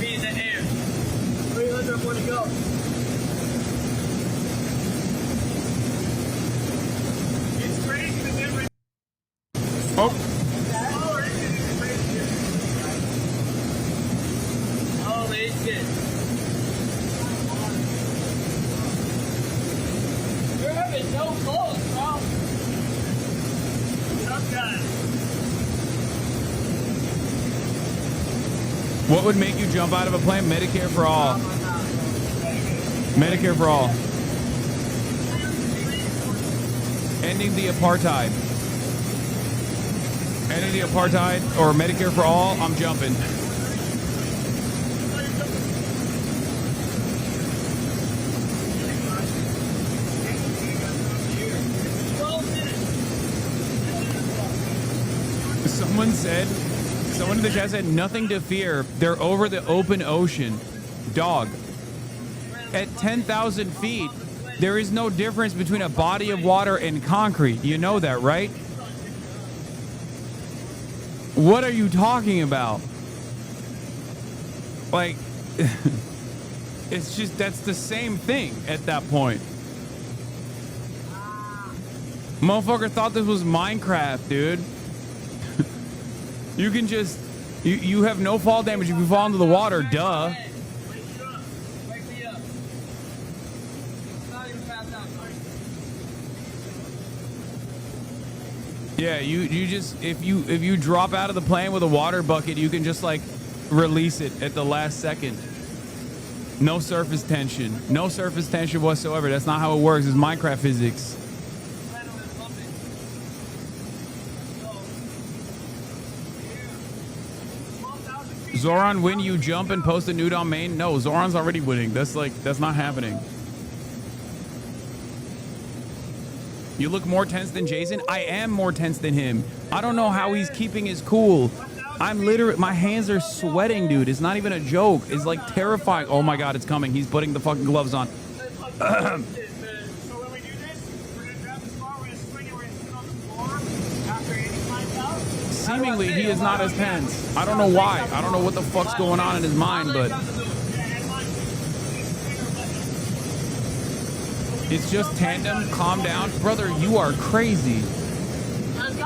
Feet in the air. 300 more to go. It's crazy the difference.
Oh.
Holy shit. You're having no clothes, bro. Tough guy.
What would make you jump out of a plane? Medicare for all. Medicare for all. Ending the apartheid. Ending the apartheid or Medicare for all, I'm jumping. Someone in the chat said, nothing to fear. They're over the open ocean. Dog. At 10,000 feet, there is no difference between a body of water and concrete. You know that, right? What are you talking about? Like, it's just, that's the same thing at that point. Motherfucker thought this was Minecraft, dude. You can just, you have no fall damage if you fall into the water, duh. Yeah, you just, if you drop out of the plane with a water bucket, you can just like release it at the last second. No surface tension. No surface tension whatsoever. That's not how it works. It's Minecraft physics. Zohran, when you jump and post a nude on main, no, Zohran's already winning. That's not happening. You look more tense than Jason. I am more tense than him. I don't know how he's keeping his cool. I'm literally, my hands are sweating, dude. It's not even a joke. It's like terrifying. Oh my God, it's coming. He's putting the fucking gloves on. Seemingly, he is not as tense. I don't know why. I don't know what the fuck's going on in his mind, but it's just tandem. Calm down. Brother, you are crazy.
Let's go,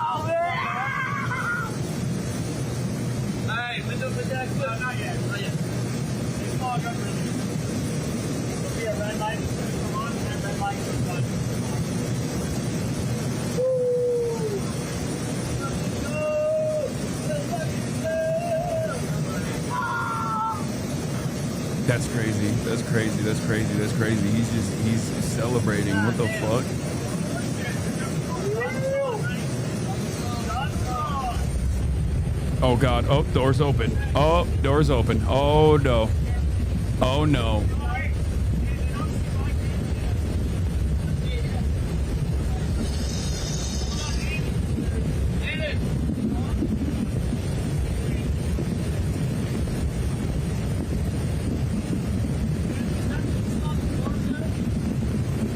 hey, window protect. Not yet. Not yet. It's small gun release. There'll be a red light. Come on, and red light comes on.
That's crazy. That's crazy. That's crazy. That's crazy. He's celebrating. What the fuck? Oh God. Oh, door's open. Oh, door's open. Oh no. Oh no.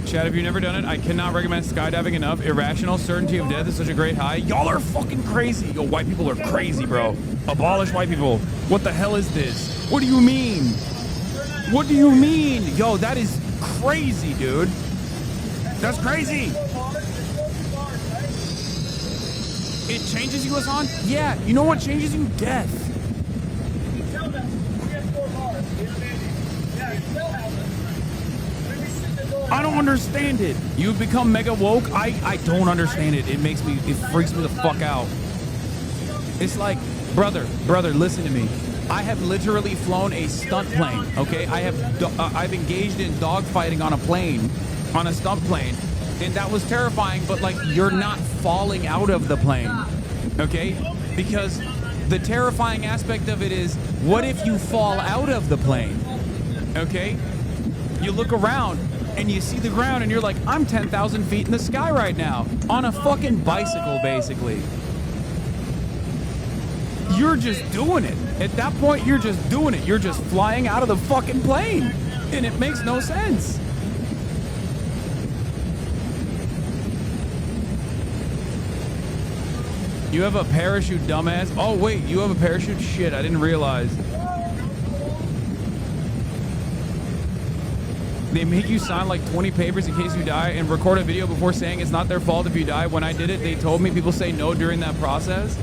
Chad, have you never done it? I cannot recommend skydiving enough. Irrational certainty of death is such a great high. Y'all are fucking crazy. Yo, white people are crazy, bro. Abolish white people. What the hell is this? What do you mean? What do you mean? Yo, that is crazy, dude. That's crazy. It changes you, Hasan? Yeah. You know what changes you? Death. I don't understand it. You've become mega woke. I don't understand it. It freaks me the fuck out. It's like, brother, listen to me. I have literally flown a stunt plane. Okay, I've engaged in dogfighting on a plane, on a stunt plane, and that was terrifying. But like, you're not falling out of the plane, okay? Because the terrifying aspect of it is, what if you fall out of the plane? Okay, you look around and you see the ground and you're like, I'm 10,000 feet in the sky right now on a fucking bicycle, basically. You're just doing it. At that point, you're just doing it. You're just flying out of the fucking plane. And it makes no sense. You have a parachute, dumbass. Oh, wait, you have a parachute? Shit, I didn't realize. They make you sign like 20 papers in case you die and record a video before saying it's not their fault if you die. When I did it, they told me people say no during that process.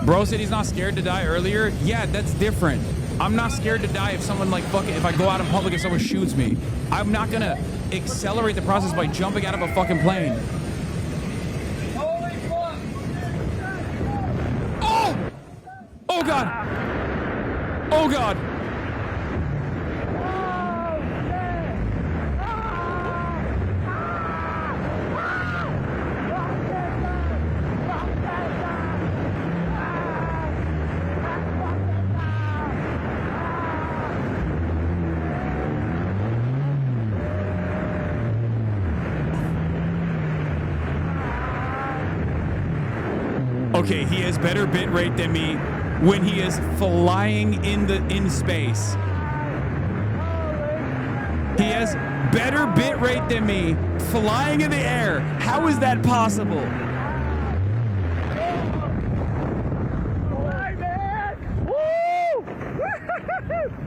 Bro said he's not scared to die earlier. Yeah, that's different. I'm not scared to die if someone like fucking, if I go out in public and someone shoots me. I'm not gonna accelerate the process by jumping out of a fucking plane. Oh! Oh God! Oh God! Okay, he has better bit rate than me when he is flying in space. He has better bit rate than me flying in the air. How is that possible?
Alright, man! Woo!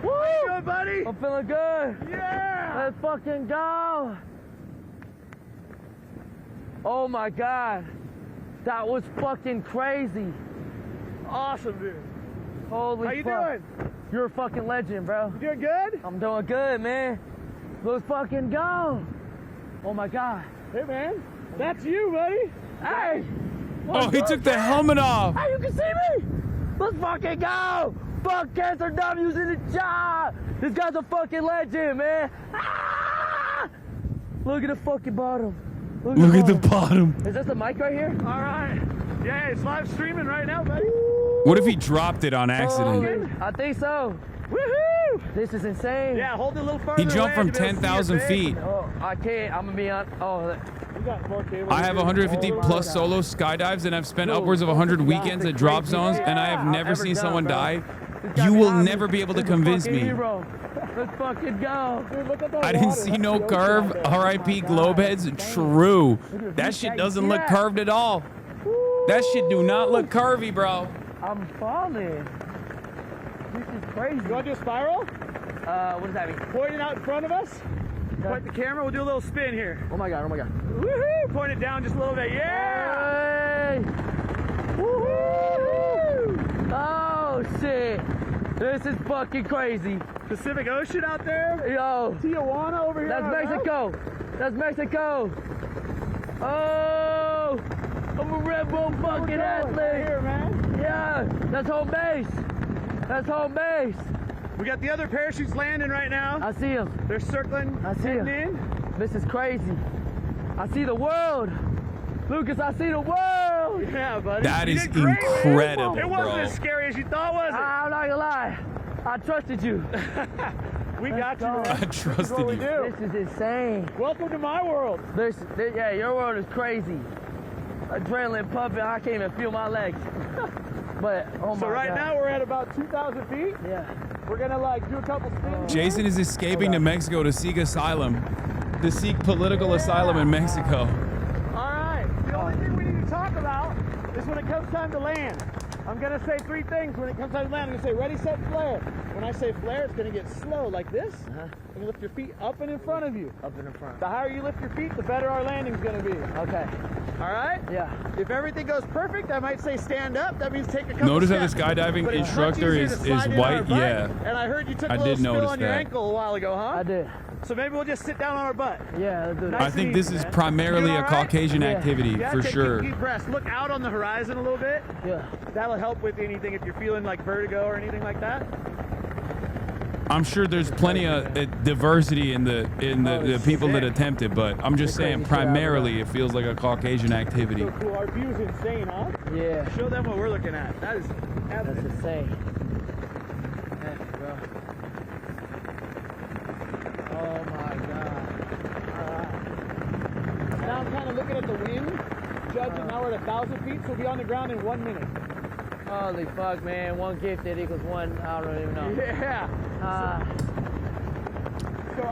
Woo! Good, buddy? I'm feeling good. Yeah! Let's fucking go! Oh my God. That was fucking crazy. Awesome, dude. Holy fuck. How you doing? You're a fucking legend, bro. You doing good? I'm doing good, man. Let's fucking go. Oh my God. Hey, man. That's you, buddy. Hey.
Oh, he took the helmet off.
Hey, you can see me. Let's fucking go. Fuck Cancer W's in the job. This guy's a fucking legend, man. Ah! Look at the fucking bottom.
Look at the bottom.
Is this the mic right here? All right. Yeah, it's live streaming right now, buddy.
What if he dropped it on accident?
I think so. Woohoo! This is insane. Yeah, hold it a little further.
He jumped
away
from
to be able to see your
10,000
face.
feet.
Oh, I can't. I'm gonna be on. Oh, we got more cables.
I have 150 plus solo skydives, and I've spent upwards of 100 weekends at drop zones, and I have never seen someone die. You will never be able to convince me.
Let's fucking go. Dude, look at that
I didn't
water.
see no curve. R.I.P. Globeheads. True. That shit doesn't look curved at all. That shit do not look curvy, bro.
I'm falling. This is crazy. You want to do a spiral? What does that mean? Point it out in front of us. Okay. Point the camera. We'll do a little spin here. Oh my god. Oh my god. Woohoo! Point it down just a little bit. Yeah. Hey. Woohoo! Oh shit. This is fucking crazy. Pacific Ocean out there? Yo. Tijuana over here. That's Mexico. That's Mexico. Oh. I'm a Red Bull fucking athlete. Right here, man. Yeah. That's home base. That's home base. We got the other parachutes landing right now. I see them. They're circling. I see them. In. This is crazy. I see the world. Lucas, I see the world. Yeah, buddy.
That is incredible,
It wasn't
bro.
as scary as you thought, was it? I'm not gonna lie. I trusted you. We got you.
I trusted you.
This is insane. Welcome to my world. Yeah, your world is crazy. Adrenaline pumping. I can't even feel my legs. But oh my
So right
God.
now we're at about 2,000 feet.
Yeah.
We're gonna like do a couple spins.
Jason is escaping to Mexico to seek asylum. To seek political asylum in Mexico.
All right. The only thing we need to talk about is when it comes time to land. I'm gonna say three things when it comes time to land. I'm gonna say ready, set, flare. When I say flare, it's gonna get slow like this. And you lift your feet up and in front of you.
Up and in front.
The higher you lift your feet, the better our landing's gonna be.
Okay.
All right?
Yeah.
If everything goes perfect, I might say stand up. That means take a couple
Notice how the
steps.
skydiving
But it's much
instructor
easier
is
to slide in on our
white.
butt.
Yeah.
And I heard you took
I
a little
did
spill
notice
on your
that.
ankle a while ago, huh?
I did.
So maybe we'll just sit down on our butt.
Yeah, let's do that.
I think this is primarily a Caucasian activity, for
take
sure.
Deep breaths. Look out on the horizon a little bit.
Yeah.
That'll help with anything if you're feeling like vertigo or anything like that.
I'm sure there's plenty of diversity in the people that attempt it, but I'm just saying primarily it feels like a Caucasian activity.
So cool. Our view's insane, huh?
Yeah.
Show them what we're looking at. That is
That's insane.
Oh my God. Now I'm kind of looking at the wind, judging now we're at 1,000 feet, so we'll be on the ground in 1 minute.
Holy fuck, man. One gifted equals one, I don't even know.
Yeah. So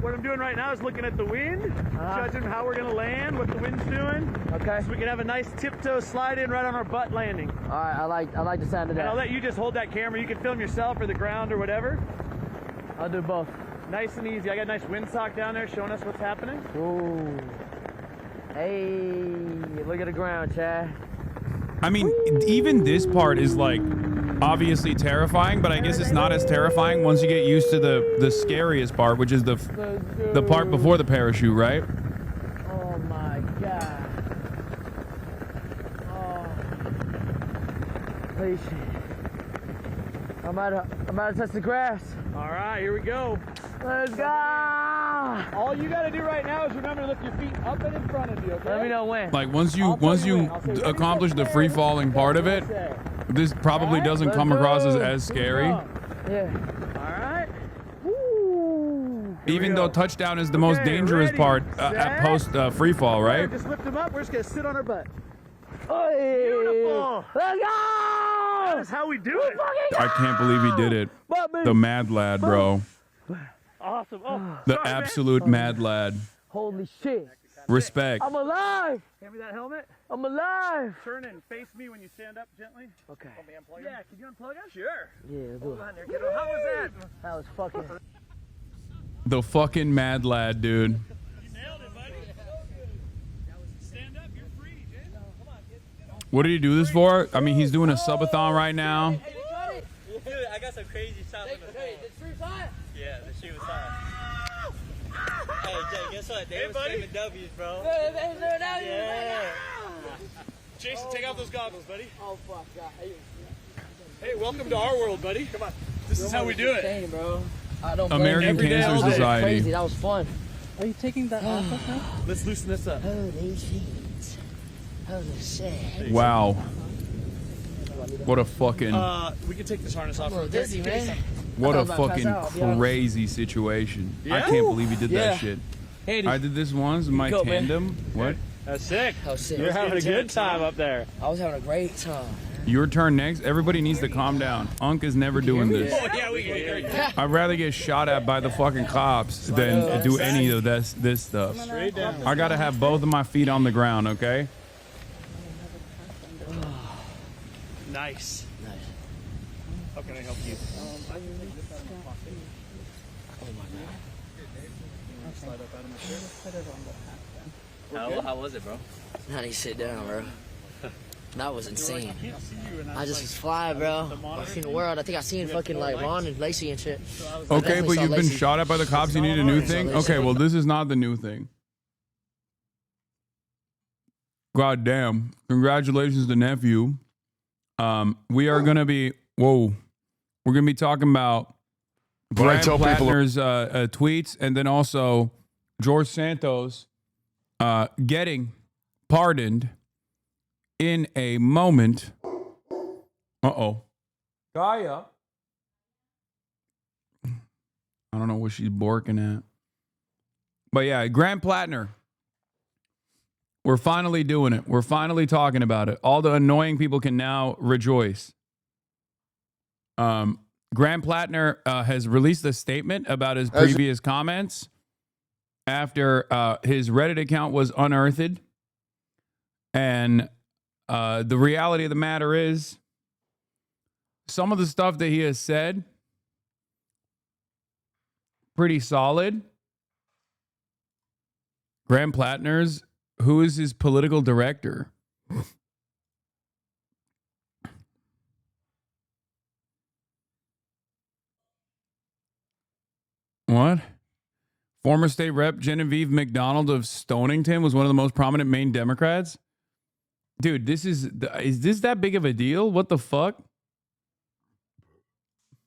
what I'm doing right now is looking at the wind, judging how we're gonna land, what the wind's doing.
Okay.
So we can have a nice tiptoe slide in right on our butt landing.
All right, I like the sound of that.
And I'll let you just hold that camera. You can film yourself or the ground or whatever.
I'll do both.
Nice and easy. I got a nice windsock down there showing us what's happening.
Ooh. Hey, look at the ground, Chad.
I mean, even this part is like obviously terrifying, but I guess it's not as terrifying once you get used to the scariest part, which is the part before the parachute, right?
Oh my God. Oh. Holy shit. I'm about to touch the grass.
All right, here we go.
Let's go.
All you got to do right now is remember to lift your feet up and in front of you, okay?
Let me know when.
Like once you accomplish the free falling part of it, this probably doesn't come across as scary.
Yeah.
All right.
Even though touchdown is the most dangerous part at post free fall, right?
Just lift them up. We're just gonna sit on our butt.
Hey.
Beautiful.
Let's go.
That is how we do it.
I can't believe he did it. The mad lad, bro.
Awesome. Oh,
The
sorry, man.
absolute mad lad.
Holy shit.
Respect.
I'm alive.
Hand me that helmet.
I'm alive.
Turn and face me when you stand up gently.
Okay.
Yeah, can you unplug us? Sure.
Yeah, do it.
How was that?
That was fucking.
The fucking mad lad, dude.
You nailed it, buddy. Stand up. You're free, Jason. Come on, get on.
What did he do this for? I mean, he's doing a subathon right now.
Dude, I got some crazy shots on the phone.
The shoe's hot?
Yeah, the shoe was hot. Hey, Jay, guess what? They was screaming W's, bro.
Yeah. Jason, take off those goggles, buddy.
Oh, fuck. God.
Hey, welcome to our world, buddy. Come on. This is how we do it.
Insane, bro. I don't blame
American
Every day,
Cancer
all day.
Society.
Crazy. That was fun.
Are you taking that off now?
Let's loosen this up.
Holy shit.
Holy shit.
Wow. What a fucking...
we can take this harness off.
I'm dizzy, man.
What a fucking crazy situation. I can't believe he did that shit.
Hey,
I did this once in my
go, man.
tandem. What?
That's sick.
Oh, sick.
You're having a good time up there.
I was having a great time.
Your turn next. Everybody needs to calm down. Unk is never doing this.
Oh, yeah, we can hear you.
I'd rather get shot at by the fucking cops than do any of this stuff.
Straight down.
I gotta have both of my feet on the ground, okay?
Nice. How can I help you?
How was it, bro? How do you sit down, bro? That was insane. I just was flying, bro. I seen the world. I think I seen fucking like Ron and Lacey and shit.
Okay, but you've been shot at by the cops. You need a new thing? Okay, well, this is not the new thing. God damn. Congratulations to nephew. We are going to be, we're going to be talking about Grant Platner's tweets, and then also George Santos getting pardoned in a moment. Uh-oh. Gaia. I don't know what she's borking at. But yeah, Grant Platner. We're finally doing it. We're finally talking about it. All the annoying people can now rejoice. Grant Platner has released a statement about his previous comments after his Reddit account was unearthed. And the reality of the matter is, some of the stuff that he has said, pretty solid. Grant Platner's, who is his political director? What? Former state rep Genevieve McDonald of Stonington was one of the most prominent Maine Democrats. Dude, is this that big of a deal? What the fuck?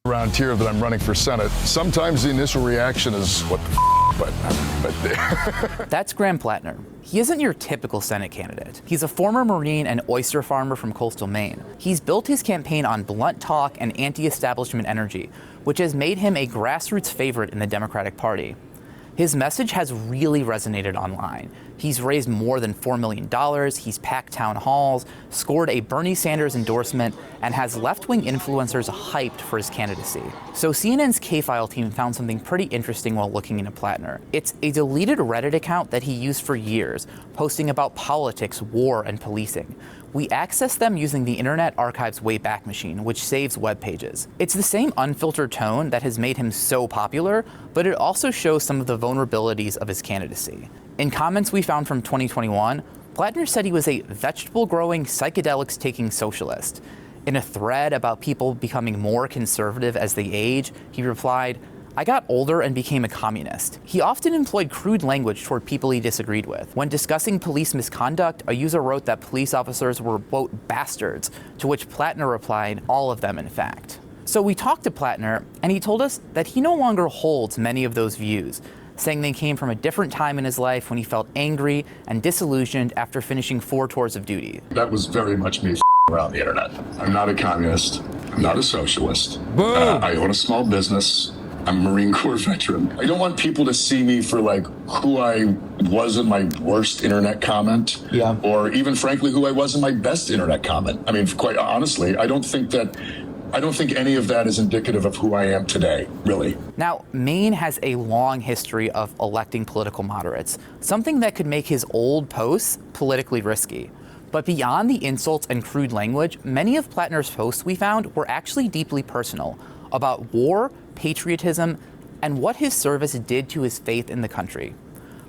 Around here that I'm running for Senate. Sometimes the initial reaction is, what the f***? But
That's Grant Platner. He isn't your typical Senate candidate. He's a former Marine and oyster farmer from coastal Maine. He's built his campaign on blunt talk and anti-establishment energy, which has made him a grassroots favorite in the Democratic Party. His message has really resonated online. He's raised more than $4 million, he's packed town halls, scored a Bernie Sanders endorsement, and has left-wing influencers hyped for his candidacy. So CNN's K-File team found something pretty interesting while looking into Platner. It's a deleted Reddit account that he used for years, posting about politics, war, and policing. We access them using the Internet Archive's Wayback Machine, which saves web pages. It's the same unfiltered tone that has made him so popular, but it also shows some of the vulnerabilities of his candidacy. In comments we found from 2021, Platner said he was a vegetable-growing, psychedelics-taking socialist. In a thread about people becoming more conservative as they age, he replied, "I got older and became a communist." He often employed crude language toward people he disagreed with. When discussing police misconduct, a user wrote that police officers were, quote, bastards, to which Platner replied, "All of them, in fact." So we talked to Platner, and he told us that he no longer holds many of those views, saying they came from a different time in his life when he felt angry and disillusioned after finishing 4 tours of duty.
that was very much me around the internet. I'm not a communist. I'm not a socialist. I own a small business. I'm a Marine Corps veteran. I don't want people to see me for like who I was in my worst internet comment, or even frankly who I was in my best internet comment. I mean, quite honestly, I don't think any of that is indicative of who I am today, really.
Now, Maine has a long history of electing political moderates, something that could make his old posts politically risky. But beyond the insults and crude language, many of Platner's posts we found were actually deeply personal, about war, patriotism, and what his service did to his faith in the country.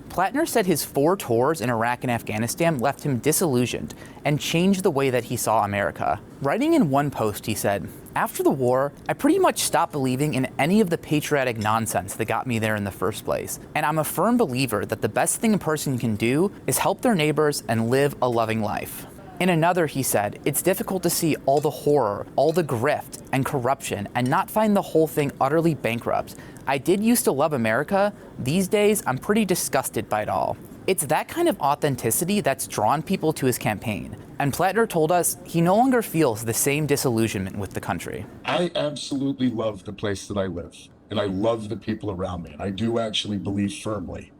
Platner said his 4 tours in Iraq and Afghanistan left him disillusioned and changed the way that he saw America. Writing in one post, he said, "After the war, I pretty much stopped believing in any of the patriotic nonsense that got me there in the first place. And I'm a firm believer that the best thing a person can do is help their neighbors and live a loving life." In another, he said, "It's difficult to see all the horror, all the grift and corruption and not find the whole thing utterly bankrupt. I did used to love America. These days, I'm pretty disgusted by it all." It's that kind of authenticity that's drawn people to his campaign. And Platner told us he no longer feels the same disillusionment with the country.
I absolutely love the place that I live, and I love the people around me. And I do actually believe firmly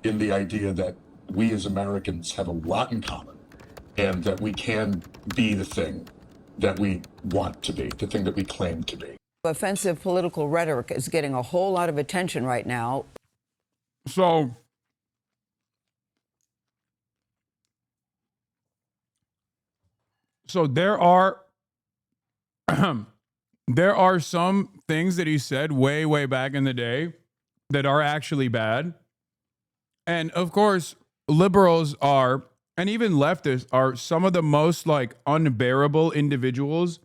in the idea that we as Americans have a lot in common, and that we can be the thing that we want to be, the thing that we claim to be.
Offensive political rhetoric is getting a whole lot of attention right now.
So there are there are some things that he said way back in the day that are actually bad. And of course, liberals are, and even leftists are, some of the most like unbearable individuals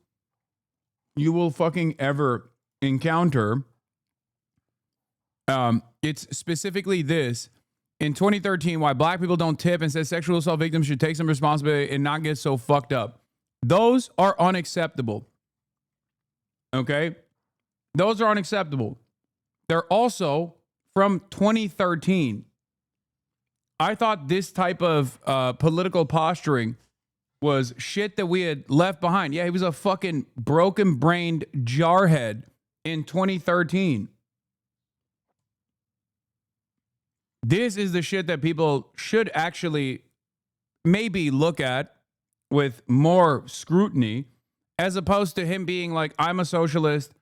you will fucking ever encounter. It's specifically this. In 2013, why black people don't tip and says sexual assault victims should take some responsibility and not get so fucked up. Those are unacceptable. Okay? Those are unacceptable. They're also from 2013. I thought this type of political posturing was shit that we had left behind. Yeah, he was a fucking broken-brained jarhead in 2013. This is the shit that people should actually maybe look at with more scrutiny, as opposed to him being like, I'm a socialist,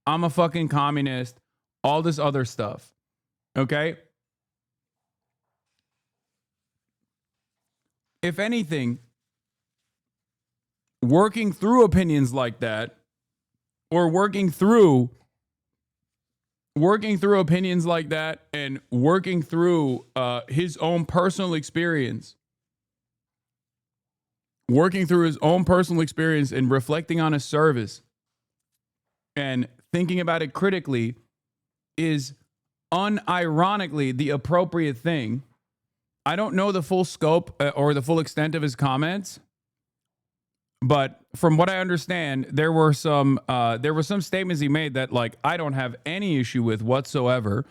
I'm a fucking communist, all this other stuff. Okay? If anything, working through opinions like that, or working through opinions like that, and working through his own personal experience, and reflecting on his service and thinking about it critically is unironically the appropriate thing. I don't know the full scope or the full extent of his comments, but from what I understand, there were some statements he made that, like, I don't have any issue with whatsoever.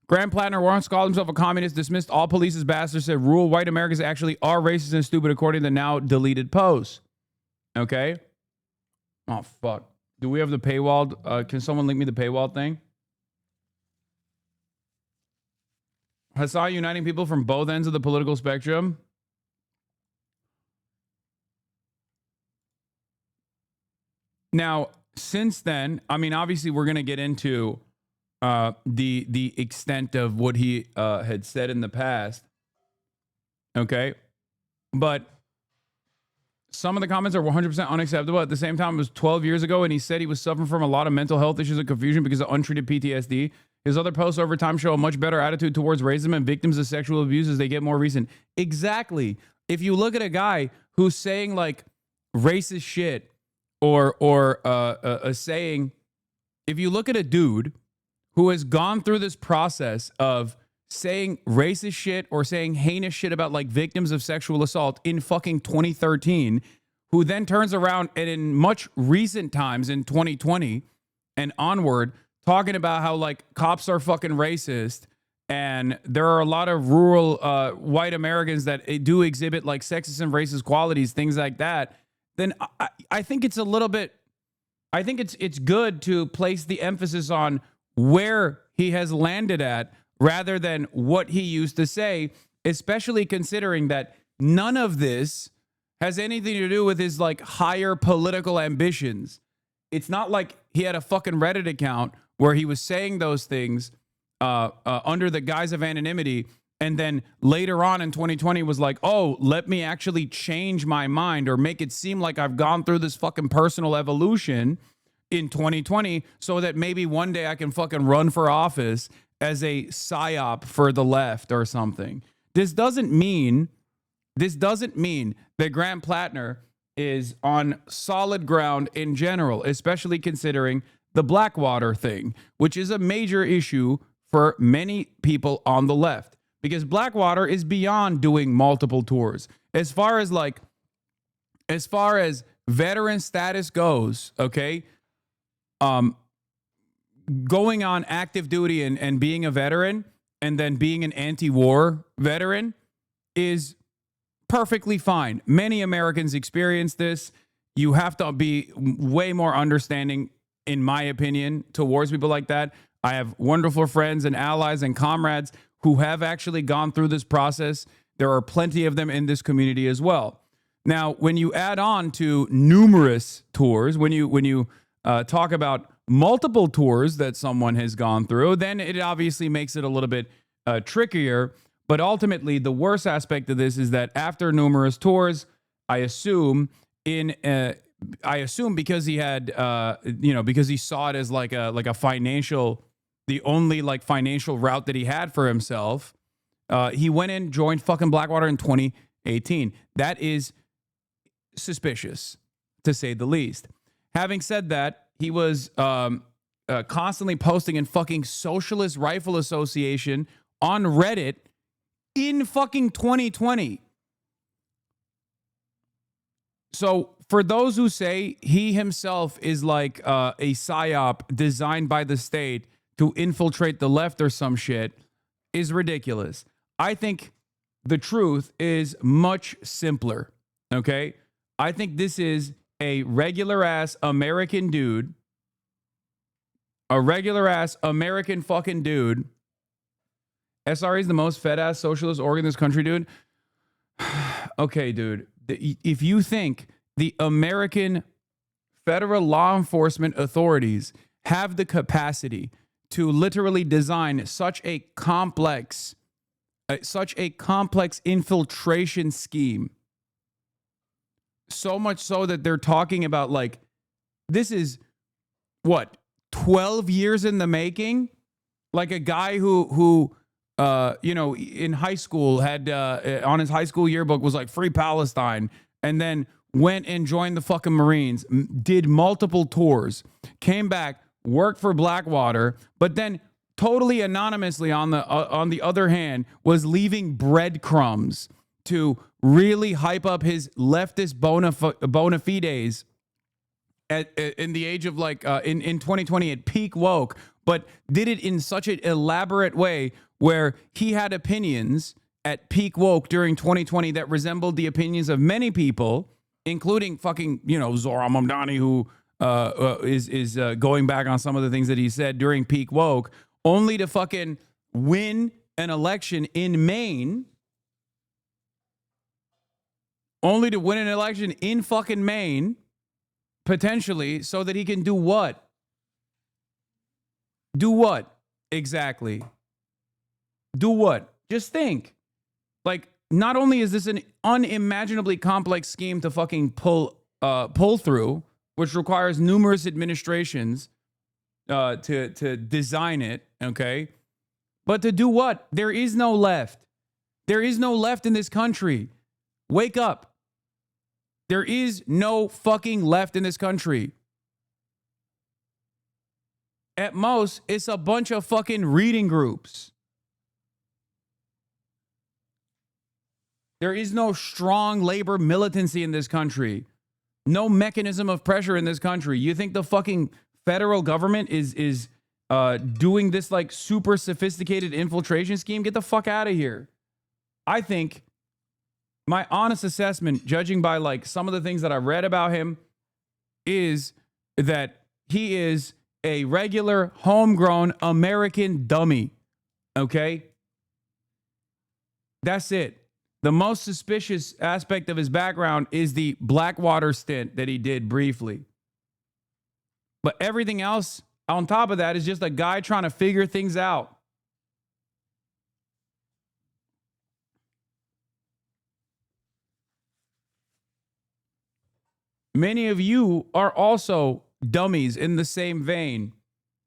Graham Platner once called himself a communist, dismissed all police as bastards, said rural white Americans actually are racist and stupid, according to the now deleted posts. Okay? Oh, fuck. Do we have the paywall? Can someone link me the paywall thing? Hasan uniting people from both ends of the political spectrum. Now, since then, I mean, obviously, we're going to get into the extent of what he had said in the past. Okay? But some of the comments are 100% unacceptable. At the same time, it was 12 years ago, and he said he was suffering from a lot of mental health issues and confusion because of untreated PTSD. His other posts over time show a much better attitude towards racism and victims of sexual abuse as they get more recent. Exactly. If you look at a guy who's saying, like, racist shit, or saying, if you look at a dude who has gone through this process of saying racist shit or saying heinous shit about, like, victims of sexual assault in fucking 2013, who then turns around and in much recent times in 2020 and onward, talking about how, like, cops are fucking racist and there are a lot of rural white Americans that do exhibit, like, sexist and racist qualities, things like that, then I think it's a little bit, I think it's good to place the emphasis on where he has landed at rather than what he used to say, especially considering that none of this has anything to do with his, like, higher political ambitions. It's not like he had a fucking Reddit account where he was saying those things under the guise of anonymity, and then later on in 2020 was like, oh, let me actually change my mind or make it seem like I've gone through this fucking personal evolution in 2020 so that maybe one day I can fucking run for office as a psyop for the left or something. This doesn't mean that Graham Platner is on solid ground in general, especially considering the Blackwater thing, which is a major issue for many people on the left. Because Blackwater is beyond doing multiple tours. As far as veteran status goes, okay, going on active duty and being a veteran and then being an anti-war veteran, is perfectly fine. Many Americans experience this. You have to be way more understanding, in my opinion, towards people like that. I have wonderful friends and allies and comrades who have actually gone through this process. There are plenty of them in this community as well. Now, when you add on to numerous tours, when you talk about multiple tours that someone has gone through, then it obviously makes it a little bit trickier. But ultimately, the worst aspect of this is that after numerous tours, I assume because he had, because he saw it as like a financial, the only like financial route that he had for himself, he went and joined fucking Blackwater in 2018. That is suspicious, to say the least. Having said that, he was constantly posting in fucking Socialist Rifle Association on Reddit in fucking 2020. So for those who say he himself is like a psyop designed by the state to infiltrate the left or some shit is ridiculous. I think the truth is much simpler, okay? I think this is a regular ass American dude, a regular ass American fucking dude. SRE is the most fed ass socialist org in this country, dude. Okay, dude. If you think the American federal law enforcement authorities have the capacity to literally design such a complex infiltration scheme, so much so that they're talking about like, this is what, 12 years in the making? Like a guy who in high school had on his high school yearbook was like Free Palestine, and then went and joined the fucking Marines, did multiple tours, came back, worked for Blackwater, but then totally anonymously on the other hand was leaving breadcrumbs to really hype up his leftist bona fides in the age of like in 2020 at peak woke, but did it in such an elaborate way where he had opinions at peak woke during 2020 that resembled the opinions of many people, including fucking, Zohran Mamdani, who is going back on some of the things that he said during peak woke, only to fucking win an election in Maine. Only to win an election in fucking Maine, potentially, so that he can do what? Do what? Exactly. Do what? Just think. Like, not only is this an unimaginably complex scheme to fucking pull through, which requires numerous administrations to design it, okay? But to do what? There is no left. There is no left in this country. Wake up. There is no fucking left in this country. At most, it's a bunch of fucking reading groups. There is no strong labor militancy in this country. No mechanism of pressure in this country. You think the fucking federal government is doing this like super sophisticated infiltration scheme? Get the fuck out of here. I think my honest assessment, judging by like some of the things that I read about him, is that he is a regular homegrown American dummy. Okay? That's it. The most suspicious aspect of his background is the Blackwater stint that he did briefly. But everything else on top of that is just a guy trying to figure things out. Many of you are also dummies in the same vein.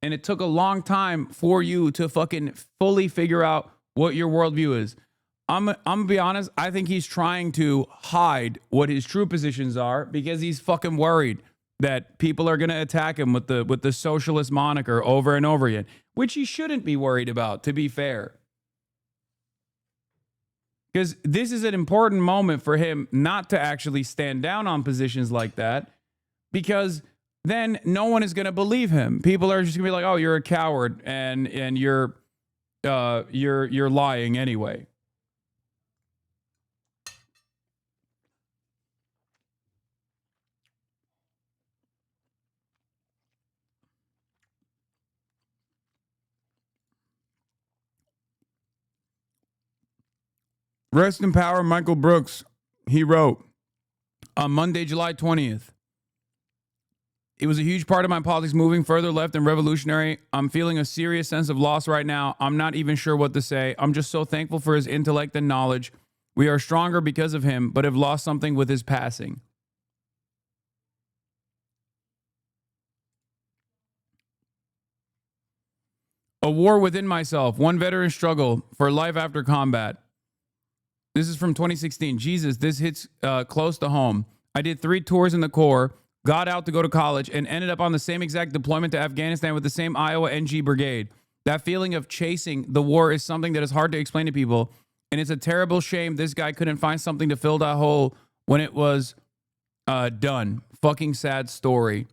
And it took a long time for you to fucking fully figure out what your worldview is. I'm gonna be honest. I think he's trying to hide what his true positions are because he's fucking worried that people are going to attack him with the socialist moniker over and over again, which he shouldn't be worried about, to be fair. Because this is an important moment for him not to actually stand down on positions like that, because then no one is going to believe him. People are just going to be like, "Oh, you're a coward, and you're lying anyway." Rest in power, Michael Brooks. He wrote on Monday, July 20th. It was a huge part of my politics moving further left and revolutionary. I'm feeling a serious sense of loss right now. I'm not even sure what to say. I'm just so thankful for his intellect and knowledge. We are stronger because of him, but have lost something with his passing. A war within myself. One veteran struggle for life after combat. This is from 2016. Jesus, this hits close to home. I did 3 tours in the Corps, got out to go to college, and ended up on the same exact deployment to Afghanistan with the same Iowa NG brigade. That feeling of chasing the war is something that is hard to explain to people, and it's a terrible shame this guy couldn't find something to fill that hole when it was done. Fucking sad story.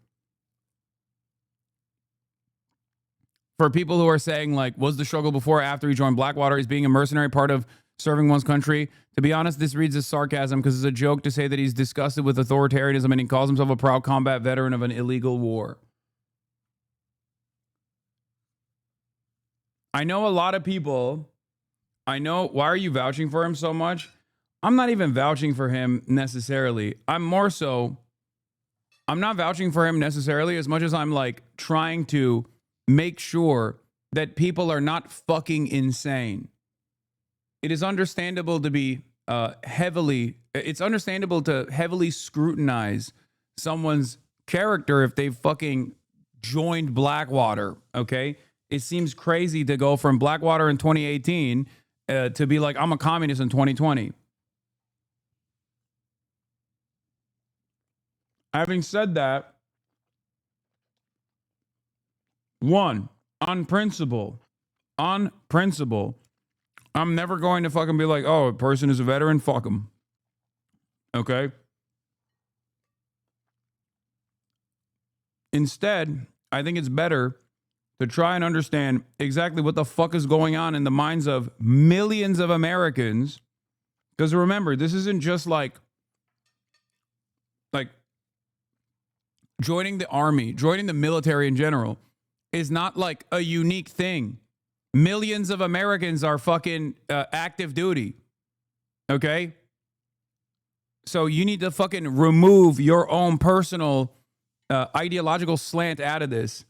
For people who are saying, like, was the struggle before or after he joined Blackwater? Is being a mercenary part of serving one's country? To be honest, this reads as sarcasm because it's a joke to say that he's disgusted with authoritarianism and he calls himself a proud combat veteran of an illegal war. I know a lot of people. I know. Why are you vouching for him so much? I'm not even vouching for him necessarily. I'm not vouching for him necessarily as much as I'm like trying to make sure that people are not fucking insane. It is understandable to be it's understandable to heavily scrutinize someone's character if they fucking joined Blackwater, okay? It seems crazy to go from Blackwater in 2018 to be like, I'm a communist in 2020. Having said that, one, on principle, I'm never going to fucking be like, oh, a person is a veteran, fuck him. Okay? Instead, I think it's better to try and understand exactly what the fuck is going on in the minds of millions of Americans. Because remember, this isn't just like joining the army, joining the military in general is not like a unique thing. Millions of Americans are fucking active duty. Okay? So you need to fucking remove your own personal ideological slant out of this.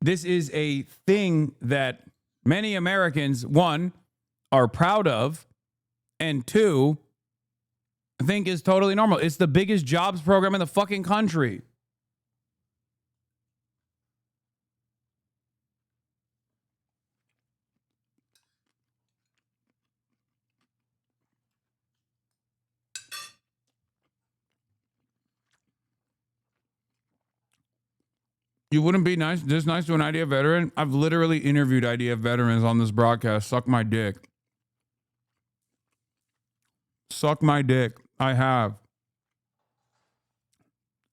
This is a thing that many Americans, one, are proud of, and two, think is totally normal. It's the biggest jobs program in the fucking country. You wouldn't be nice to an IDF veteran? I've literally interviewed IDF veterans on this broadcast. Suck my dick. Suck my dick. I have.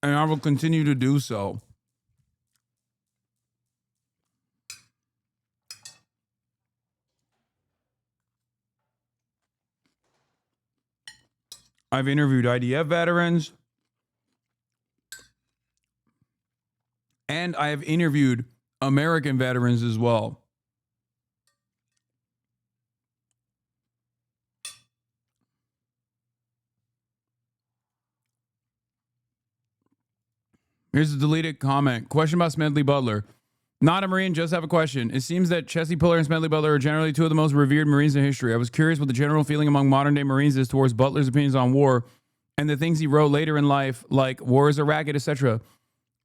And I will continue to do so. I've interviewed IDF veterans. And I have interviewed American veterans as well. Here's a deleted comment. Question about Smedley Butler. Not a Marine, just have a question. It seems that Chesley Puller and Smedley Butler are generally two of the most revered Marines in history. I was curious what the general feeling among modern day Marines is towards Butler's opinions on war and the things he wrote later in life, like war is a racket, etc.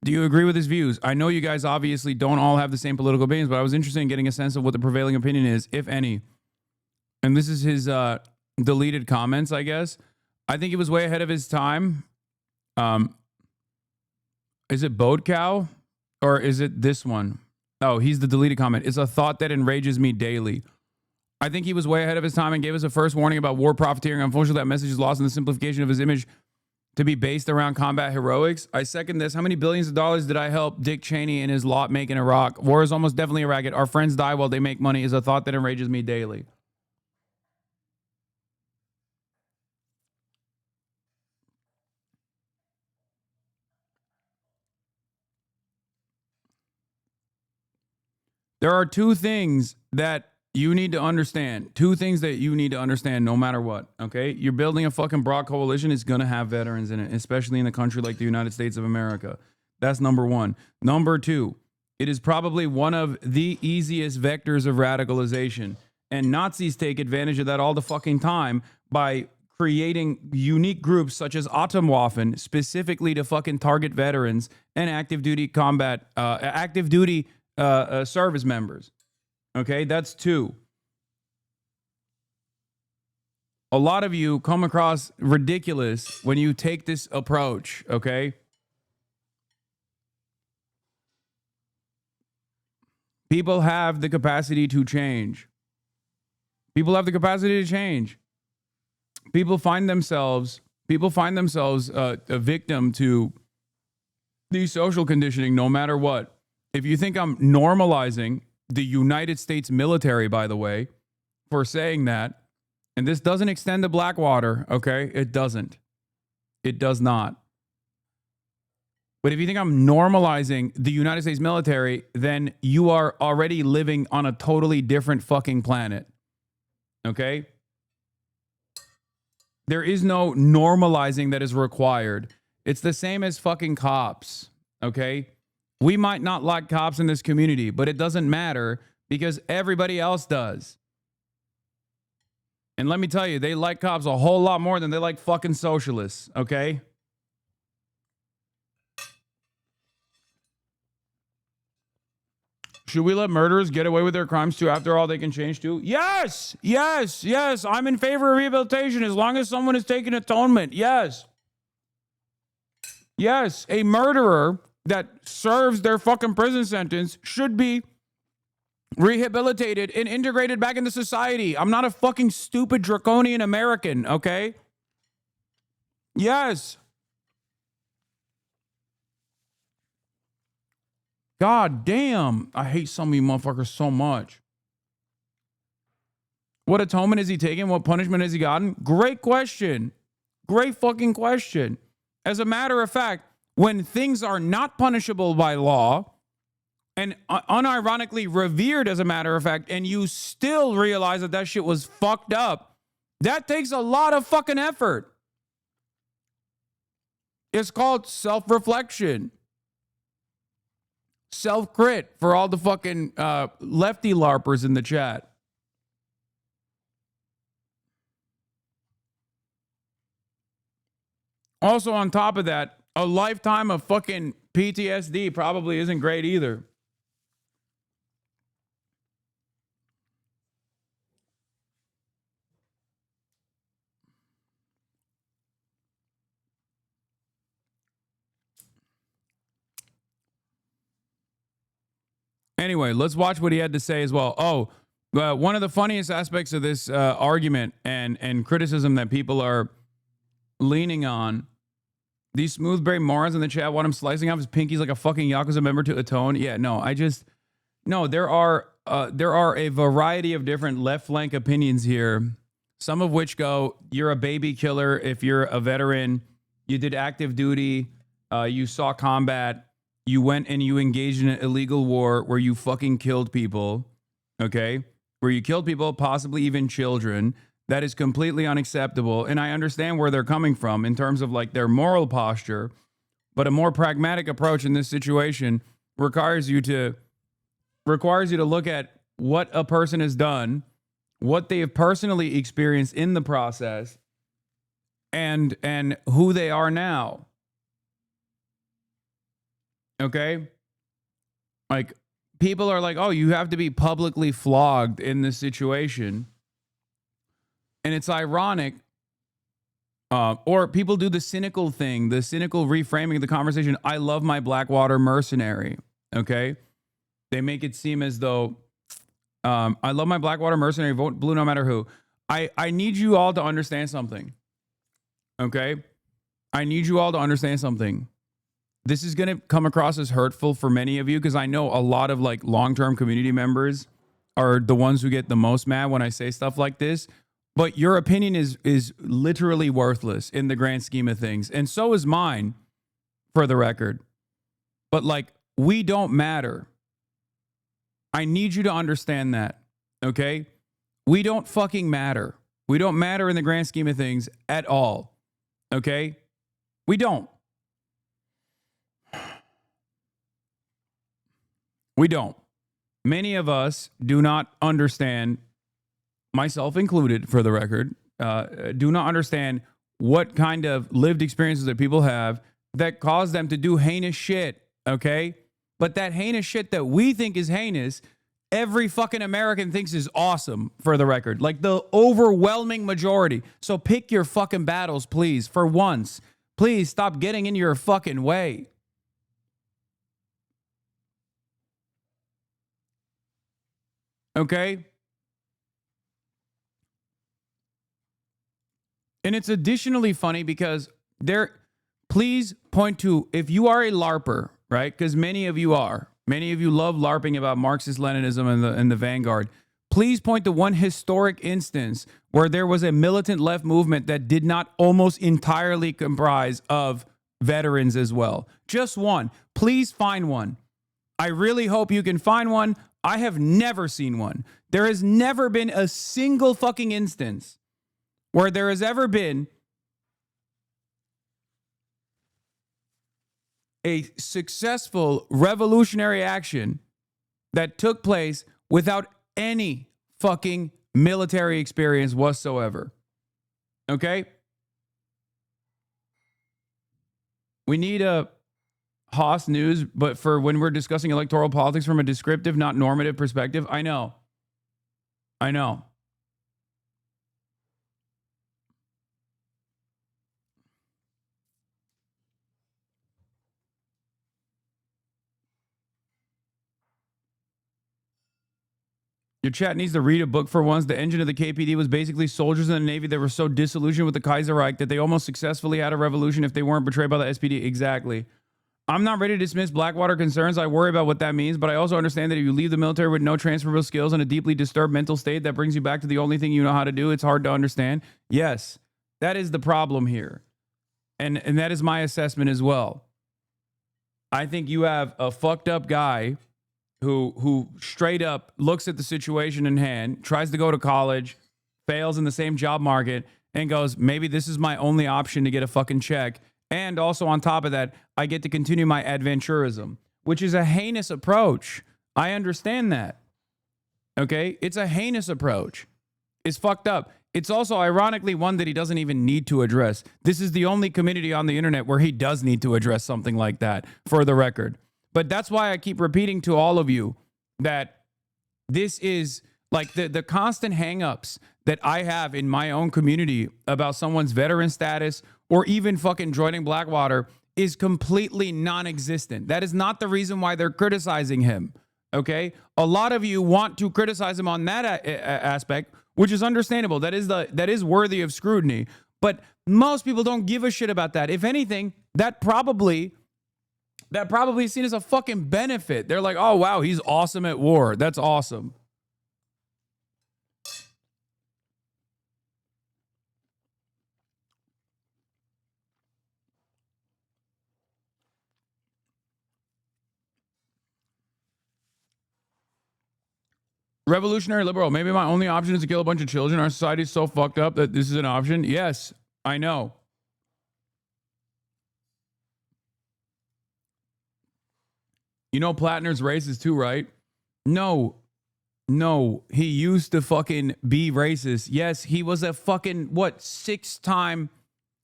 Do you agree with his views? I know you guys obviously don't all have the same political opinions, but I was interested in getting a sense of what the prevailing opinion is, if any. And this is his deleted comments, I guess. I think he was way ahead of his time. Is it Boat Cow? Or is it this one? Oh, he's the deleted comment. It's a thought that enrages me daily. I think he was way ahead of his time and gave us a first warning about war profiteering. Unfortunately, that message is lost in the simplification of his image to be based around combat heroics. I second this. How many billions of dollars did I help Dick Cheney and his lot make in Iraq? War is almost definitely a racket. Our friends die while they make money is a thought that enrages me daily. There are two things that you need to understand. Two things that you need to understand no matter what, okay? You're building a fucking broad coalition. It's going to have veterans in it, especially in a country like the United States of America. That's number one. Number two, it is probably one of the easiest vectors of radicalization. And Nazis take advantage of that all the fucking time by creating unique groups such as Atomwaffen specifically to fucking target veterans and active duty service members. Okay, that's two. A lot of you come across ridiculous when you take this approach, okay? People have the capacity to change. People have the capacity to change. People find themselves a victim to the social conditioning no matter what. If you think I'm normalizing the United States military, by the way, for saying that, and this doesn't extend to Blackwater, okay? It doesn't. It does not. But if you think I'm normalizing the United States military, then you are already living on a totally different fucking planet. Okay? There is no normalizing that is required. It's the same as fucking cops. Okay? We might not like cops in this community, but it doesn't matter because everybody else does. And let me tell you, they like cops a whole lot more than they like fucking socialists, okay? Should we let murderers get away with their crimes too? After all, they can change too? Yes! Yes! Yes! I'm in favor of rehabilitation as long as someone is taking atonement. Yes. Yes, a murderer that serves their fucking prison sentence should be rehabilitated and integrated back into society. I'm not a fucking stupid draconian American, okay? Yes. God damn. I hate some of you motherfuckers so much. What atonement is he taking? What punishment has he gotten? Great question. Great fucking question. As a matter of fact, when things are not punishable by law and unironically revered as a matter of fact, and you still realize that that shit was fucked up, that takes a lot of fucking effort. It's called self-reflection. Self-crit for all the fucking lefty LARPers in the chat. Also, on top of that, a lifetime of fucking PTSD probably isn't great either. Anyway, let's watch what he had to say as well. Oh, one of the funniest aspects of this argument and criticism that people are leaning on, these smoothberry morons in the chat want him slicing off his pinkies like a fucking Yakuza member to atone. Yeah, no, there are a variety of different left flank opinions here. Some of which go, you're a baby killer if you're a veteran, you did active duty, you saw combat, you went and you engaged in an illegal war where you fucking killed people, okay? Where you killed people, possibly even children. That is completely unacceptable. And I understand where they're coming from in terms of like their moral posture, but a more pragmatic approach in this situation requires you to look at what a person has done, what they have personally experienced in the process, and who they are now. Okay? Like, people are like, oh, you have to be publicly flogged in this situation. And it's ironic, or people do the cynical thing, the cynical reframing of the conversation. I love my Blackwater mercenary, okay? They make it seem as though, I love my Blackwater mercenary, vote blue no matter who. I need you all to understand something, okay? I need you all to understand something. This is going to come across as hurtful for many of you because I know a lot of like long-term community members are the ones who get the most mad when I say stuff like this. But your opinion is literally worthless in the grand scheme of things. And so is mine, for the record. But like, we don't matter. I need you to understand that, okay? We don't fucking matter. We don't matter in the grand scheme of things at all, okay? We don't. We don't. Many of us do not understand, myself included for the record, do not understand what kind of lived experiences that people have that cause them to do heinous shit, okay? But that heinous shit that we think is heinous, every fucking American thinks is awesome, for the record. Like the overwhelming majority. So pick your fucking battles, please, for once. Please stop getting in your fucking way. Okay? And it's additionally funny because please point to, if you are a LARPer, right? Because many of you are. Many of you love LARPing about Marxist-Leninism and the vanguard. Please point to one historic instance where there was a militant left movement that did not almost entirely comprise of veterans as well. Just one. Please find one. I really hope you can find one. I have never seen one. There has never been a single fucking instance where there has ever been a successful revolutionary action that took place without any fucking military experience whatsoever. Okay? We need a Haas news, but for when we're discussing electoral politics from a descriptive, not normative perspective. I know. Your chat needs to read a book for once. The engine of the KPD was basically soldiers in the Navy that were so disillusioned with the Kaiserreich that they almost successfully had a revolution if they weren't betrayed by the SPD. Exactly. I'm not ready to dismiss Blackwater concerns. I worry about what that means, but I also understand that if you leave the military with no transferable skills and a deeply disturbed mental state that brings you back to the only thing you know how to do, it's hard to understand. Yes, that is the problem here. And that is my assessment as well. I think you have a fucked up guy who straight up looks at the situation in hand, tries to go to college, fails in the same job market, and goes, maybe this is my only option to get a fucking check. And also on top of that, I get to continue my adventurism, which is a heinous approach. I understand that. Okay? It's a heinous approach. It's fucked up. It's also ironically one that he doesn't even need to address. This is the only community on the internet where he does need to address something like that, for the record. But that's why I keep repeating to all of you that this is like the constant hangups that I have in my own community about someone's veteran status or even fucking joining Blackwater is completely non-existent. That is not the reason why they're criticizing him. Okay? A lot of you want to criticize him on that aspect, which is understandable. That is worthy of scrutiny. But most people don't give a shit about that. If anything, that probably is seen as a fucking benefit. They're like, oh, wow, he's awesome at war. That's awesome. Revolutionary liberal. Maybe my only option is to kill a bunch of children. Our society is so fucked up that this is an option. Yes, I know. You know Platner's racist too, right? No. He used to fucking be racist. Yes, he was a fucking, six-time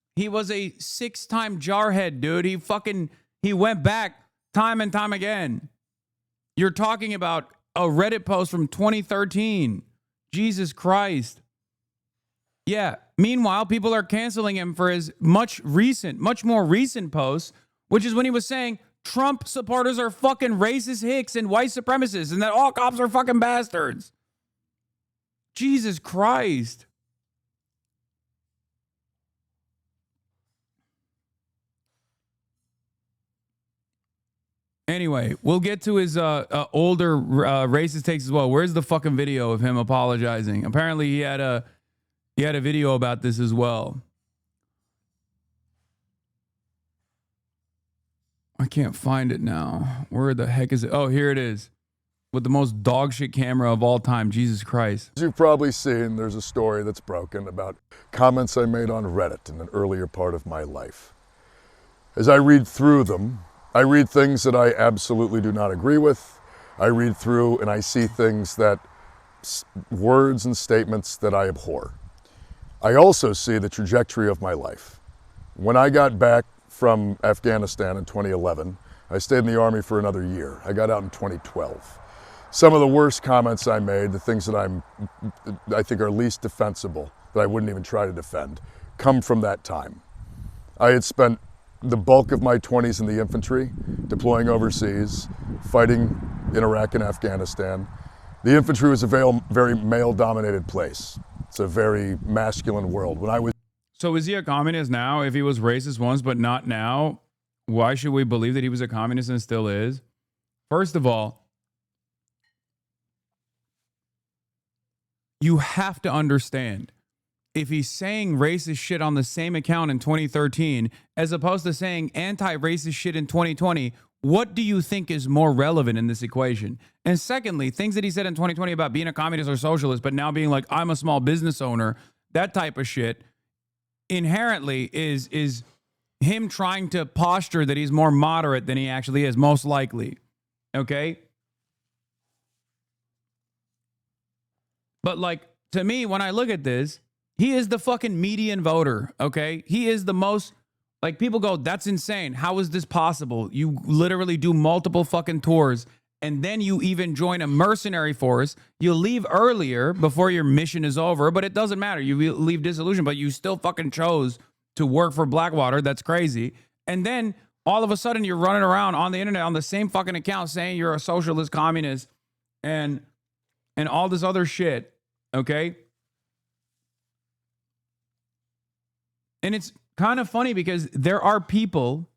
jarhead, dude. He went back time and time again. You're talking about a Reddit post from 2013. Jesus Christ. Yeah. Meanwhile, people are canceling him for his much more recent posts, which is when he was saying Trump supporters are fucking racist hicks and white supremacists and that all cops are fucking bastards. Jesus Christ. Anyway, we'll get to his older racist takes as well. Where's the fucking video of him apologizing? Apparently he had a video about this as well. I can't find it now. Where the heck is it? Oh, here it is. with the most dog shit camera of all time. Jesus Christ.
As you've probably seen, there's a story that's broken about comments I made on Reddit in an earlier part of my life. As I read through them, I read things that I absolutely do not agree with. I read through and I see things that, words and statements that I abhor. I also see the trajectory of my life. When I got back from Afghanistan in 2011, I stayed in the Army for another year. I got out in 2012. Some of the worst comments I made, the things that I think are least defensible, that I wouldn't even try to defend, come from that time. I had spent the bulk of my 20s in the infantry, deploying overseas, fighting in Iraq and Afghanistan. The infantry was a very male-dominated place. It's a very masculine world. When I was
So is he a communist now? If he was racist once but not now, why should we believe that he was a communist and still is? First of all, you have to understand, if he's saying racist shit on the same account in 2013 as opposed to saying anti-racist shit in 2020, what do you think is more relevant in this equation? And secondly, things that he said in 2020 about being a communist or socialist, but now being like, I'm a small business owner, that type of shit, inherently is him trying to posture that he's more moderate than he actually is, most likely. Okay? But like, to me, when I look at this, he is the fucking median voter, okay? He is the most, like, people go, that's insane. How is this possible? You literally do multiple fucking tours, and then you even join a mercenary force. You leave earlier before your mission is over, but it doesn't matter. You leave disillusioned, but you still fucking chose to work for Blackwater. That's crazy. And then all of a sudden you're running around on the internet on the same fucking account saying you're a socialist, communist, and all this other shit, okay? And it's kind of funny because there are people,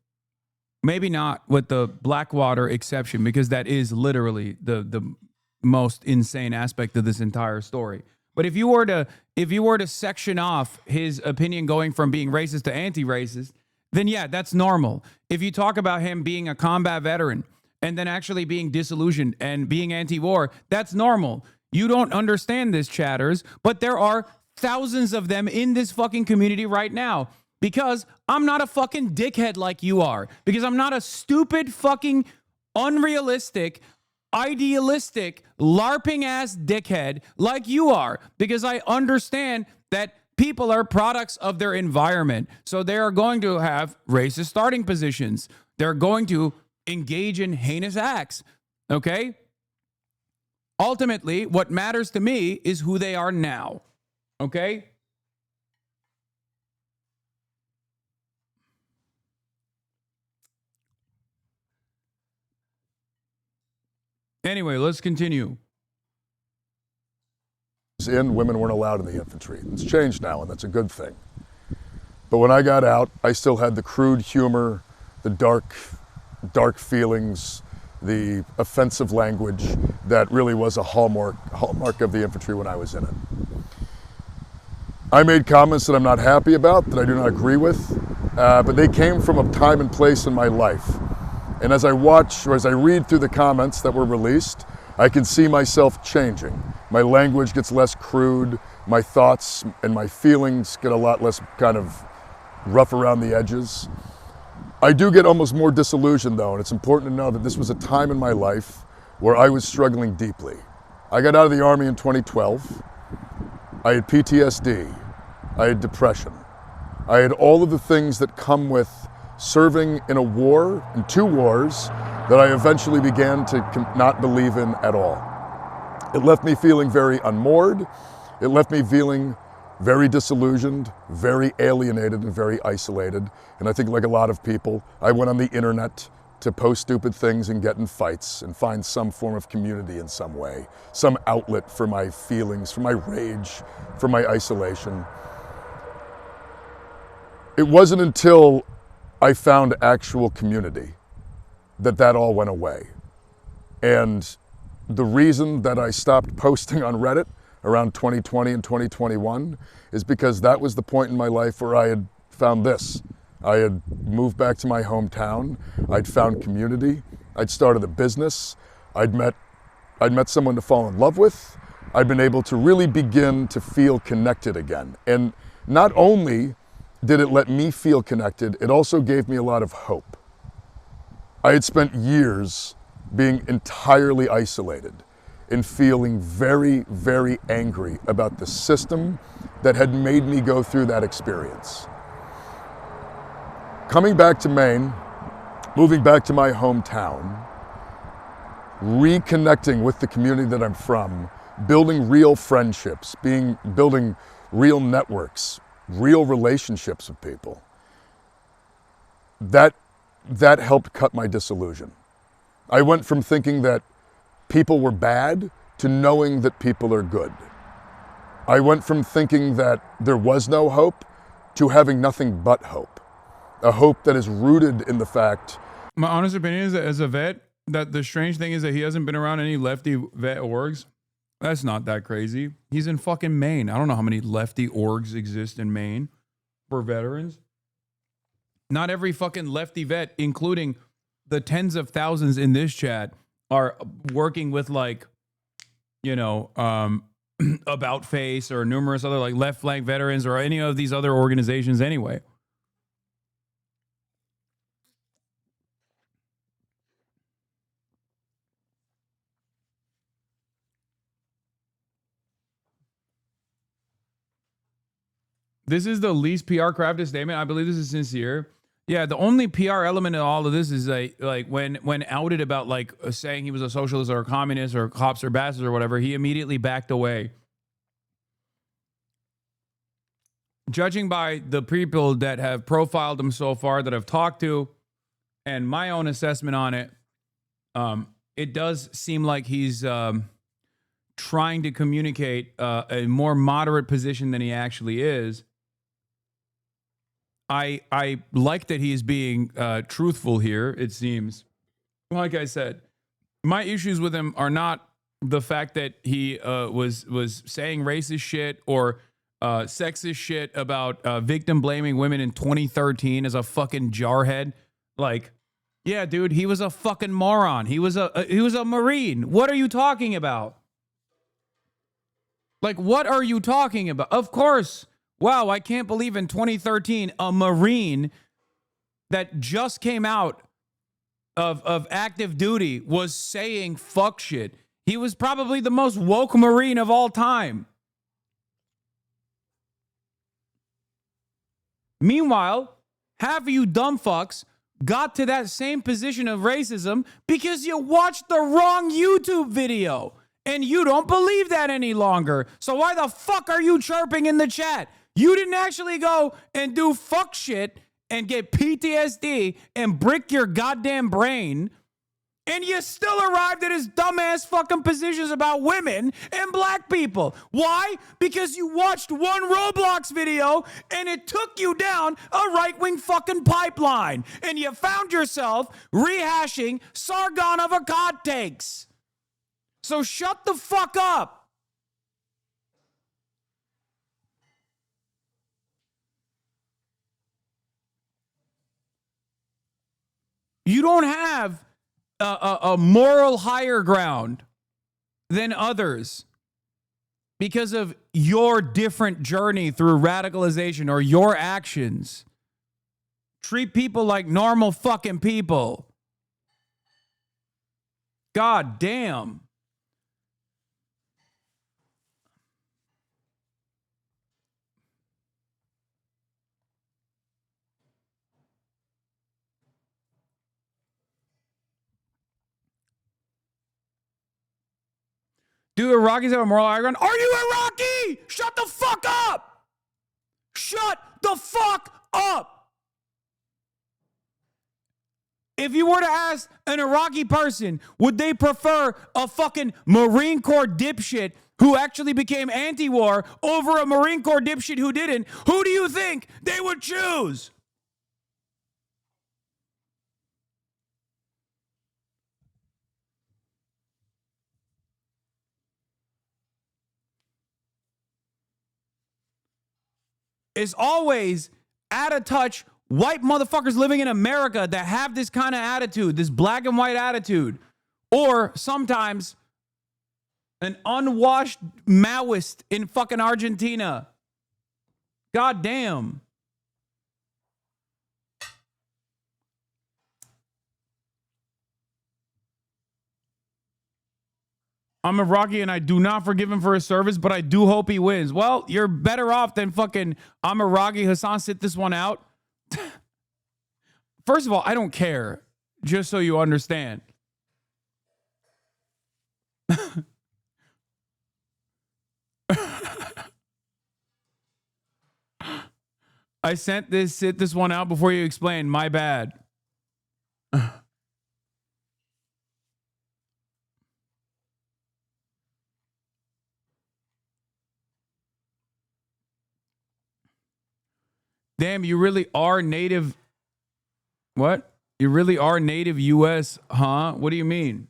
maybe not with the Blackwater exception, because that is literally the most insane aspect of this entire story. But if you were to section off his opinion going from being racist to anti-racist, then yeah, that's normal. If you talk about him being a combat veteran and then actually being disillusioned and being anti-war, that's normal. You don't understand this, chatters, but there are thousands of them in this fucking community right now, because I'm not a fucking dickhead like you are, because I'm not a stupid fucking unrealistic, idealistic, LARPing ass dickhead like you are, because I understand that people are products of their environment. So they are going to have racist starting positions. They're going to engage in heinous acts. Okay? Ultimately, what matters to me is who they are now. Okay? Anyway, let's continue.
Women weren't allowed in the infantry. It's changed now, and that's a good thing. But when I got out, I still had the crude humor, the dark feelings, the offensive language that really was a hallmark of the infantry when I was in it. I made comments that I'm not happy about, that I do not agree with, but they came from a time and place in my life. And as I watch, or as I read through the comments that were released, I can see myself changing. My language gets less crude, my thoughts and my feelings get a lot less kind of rough around the edges. I do get almost more disillusioned though, and it's important to know that this was a time in my life where I was struggling deeply. I got out of the Army in 2012. I had PTSD, I had depression, I had all of the things that come with serving in a war, in 2 wars, that I eventually began to not believe in at all. It left me feeling very unmoored, it left me feeling very disillusioned, very alienated and very isolated. And I think like a lot of people, I went on the internet to post stupid things and get in fights and find some form of community in some way, some outlet for my feelings, for my rage, for my isolation. It wasn't until I found actual community that all went away. And the reason that I stopped posting on Reddit around 2020 and 2021 is because that was the point in my life where I had found this. I had moved back to my hometown, I'd found community, I'd started a business, I'd met I'd met someone to fall in love with. I'd been able to really begin to feel connected again. And not only did it let me feel connected, it also gave me a lot of hope. I had spent years being entirely isolated and feeling very, very angry about the system that had made me go through that experience. Coming back to Maine, moving back to my hometown, reconnecting with the community that I'm from, building real friendships, building real networks, real relationships with people, that helped cut my disillusion. I went from thinking that people were bad to knowing that people are good. I went from thinking that there was no hope to having nothing but hope. A hope that is rooted in the fact.
My honest opinion is that as a vet, that the strange thing is that he hasn't been around any lefty vet orgs. That's not that crazy. He's in fucking Maine. I don't know how many lefty orgs exist in Maine for veterans. Not every fucking lefty vet, including the tens of thousands in this chat, are working with like, About Face or numerous other like left flank veterans or any of these other organizations anyway. This is the least PR crafted statement. I believe this is sincere. Yeah, the only PR element in all of this is like when outed about like saying he was a socialist or a communist or cops or bastards or whatever, he immediately backed away. Judging by the people that have profiled him so far, that I've talked to, and my own assessment on it, it does seem like he's trying to communicate a more moderate position than he actually is. I like that he is being truthful here, it seems. Like I said, my issues with him are not the fact that he was saying racist shit or sexist shit about victim blaming women in 2013 as a fucking jarhead. Like, yeah, dude, he was a fucking moron. He was a Marine. What are you talking about? Like, what are you talking about? Of course. Wow, I can't believe in 2013, a Marine that just came out of active duty was saying fuck shit. He was probably the most woke Marine of all time. Meanwhile, half of you dumb fucks got to that same position of racism because you watched the wrong YouTube video. And you don't believe that any longer. So why the fuck are you chirping in the chat? You didn't actually go and do fuck shit and get PTSD and brick your goddamn brain. And you still arrived at his dumbass fucking positions about women and black people. Why? Because you watched one Roblox video and it took you down a right-wing fucking pipeline. And you found yourself rehashing Sargon of Akkad takes. So shut the fuck up. You don't have a moral higher ground than others because of your different journey through radicalization or your actions. Treat people like normal fucking people. God damn. Do Iraqis have a moral high ground? Are you Iraqi? Shut the fuck up! Shut the fuck up! If you were to ask an Iraqi person, would they prefer a fucking Marine Corps dipshit who actually became anti-war over a Marine Corps dipshit who didn't, who do you think they would choose? It's always out of touch white motherfuckers living in America that have this kind of attitude, this black and white attitude. Or sometimes An unwashed Maoist in fucking Argentina. God damn. I'm Iraqi and I do not forgive him for his service, but I do hope he wins. Well, you're better off than fucking I'm Iraqi. Hasan, sit this one out. First of all, I don't care, just so you understand. I sent this, sit this one out before you explain. My bad. Damn, you really are native. What? You really are native U.S., huh? What do you mean?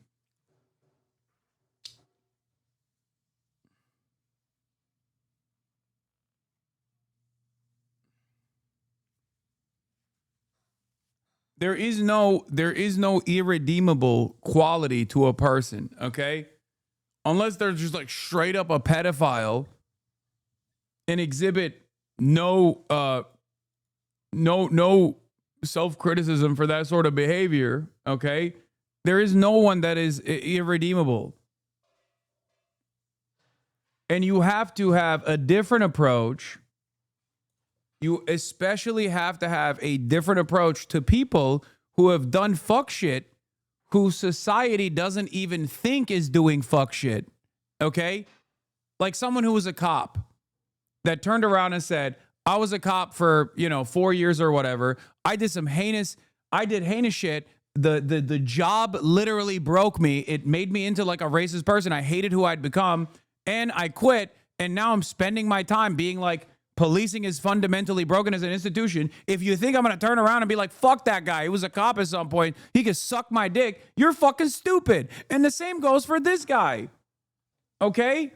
There is no irredeemable quality to a person, okay? Unless they're just like straight up a pedophile and exhibit no self-criticism for that sort of behavior, okay? There is no one that is irredeemable. And you have to have a different approach. You especially have to have a different approach to people who have done fuck shit, who society doesn't even think is doing fuck shit, okay? Like someone who was a cop that turned around and said, I was a cop for, 4 years or whatever. I did heinous shit. The job literally broke me. It made me into like a racist person. I hated who I'd become and I quit. And now I'm spending my time being like, policing is fundamentally broken as an institution. If you think I'm going to turn around and be like, fuck that guy, he was a cop at some point, he could suck my dick, you're fucking stupid. And the same goes for this guy. Okay?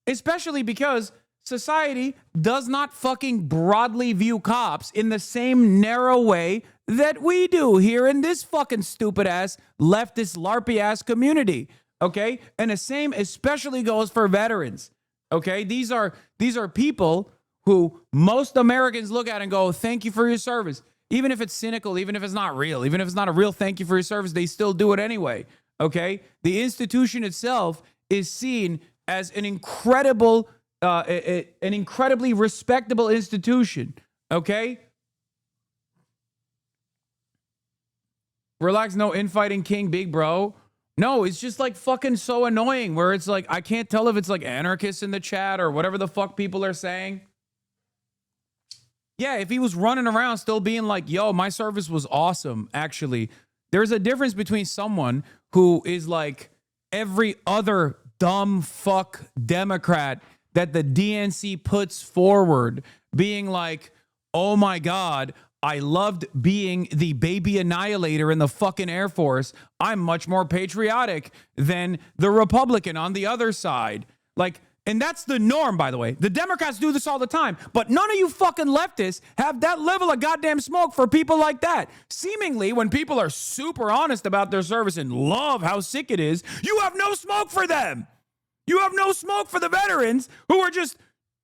Especially because society does not fucking broadly view cops in the same narrow way that we do here in this fucking stupid ass, leftist, LARPy ass community. Okay? And the same especially goes for veterans. Okay? These are people who most Americans look at and go, thank you for your service. Even if it's cynical, even if it's not real, even if it's not a real thank you for your service, they still do it anyway, okay? The institution itself is seen as an incredibly respectable institution, okay? Relax, no infighting king, big bro. No, it's just like fucking so annoying where it's like, I can't tell if it's like anarchists in the chat or whatever the fuck people are saying. Yeah, if he was running around still being like, yo, my service was awesome, actually. There's a difference between someone who is like every other dumb fuck Democrat that the DNC puts forward, being like, oh my God, I loved being the baby annihilator in the fucking Air Force. I'm much more patriotic than the Republican on the other side. Like, and that's the norm, by the way. The Democrats do this all the time, but none of you fucking leftists have that level of goddamn smoke for people like that. Seemingly, when people are super honest about their service and love how sick it is, you have no smoke for them. You have no smoke for the veterans who are just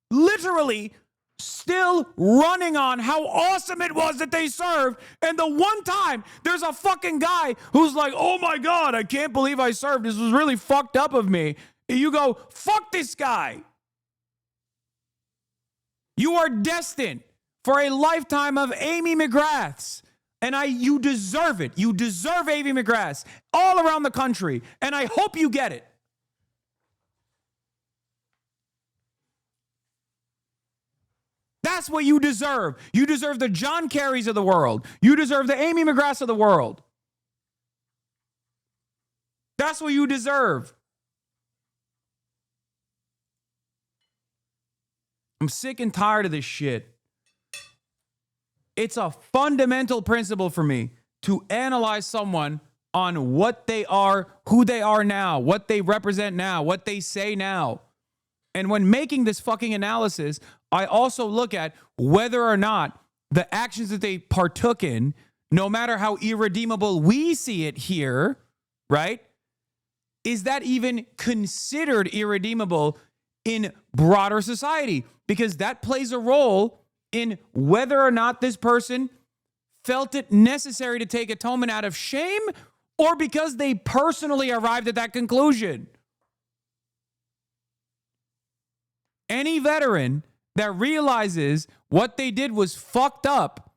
literally still running on how awesome it was that they served. And the one time there's a fucking guy who's like, oh my God, I can't believe I served. This was really fucked up of me. You go, fuck this guy. You are destined for a lifetime of Amy McGraths. And you deserve it. You deserve Amy McGraths all around the country. And I hope you get it. That's what you deserve. You deserve the John Kerrys of the world. You deserve the Amy McGraths of the world. That's what you deserve. I'm sick and tired of this shit. It's a fundamental principle for me to analyze someone on what they are, who they are now, what they represent now, what they say now. And when making this fucking analysis, I also look at whether or not the actions that they partook in, no matter how irredeemable we see it here, right, is that even considered irredeemable in broader society? Because that plays a role in whether or not this person felt it necessary to take atonement out of shame or because they personally arrived at that conclusion. Any veteran that realizes what they did was fucked up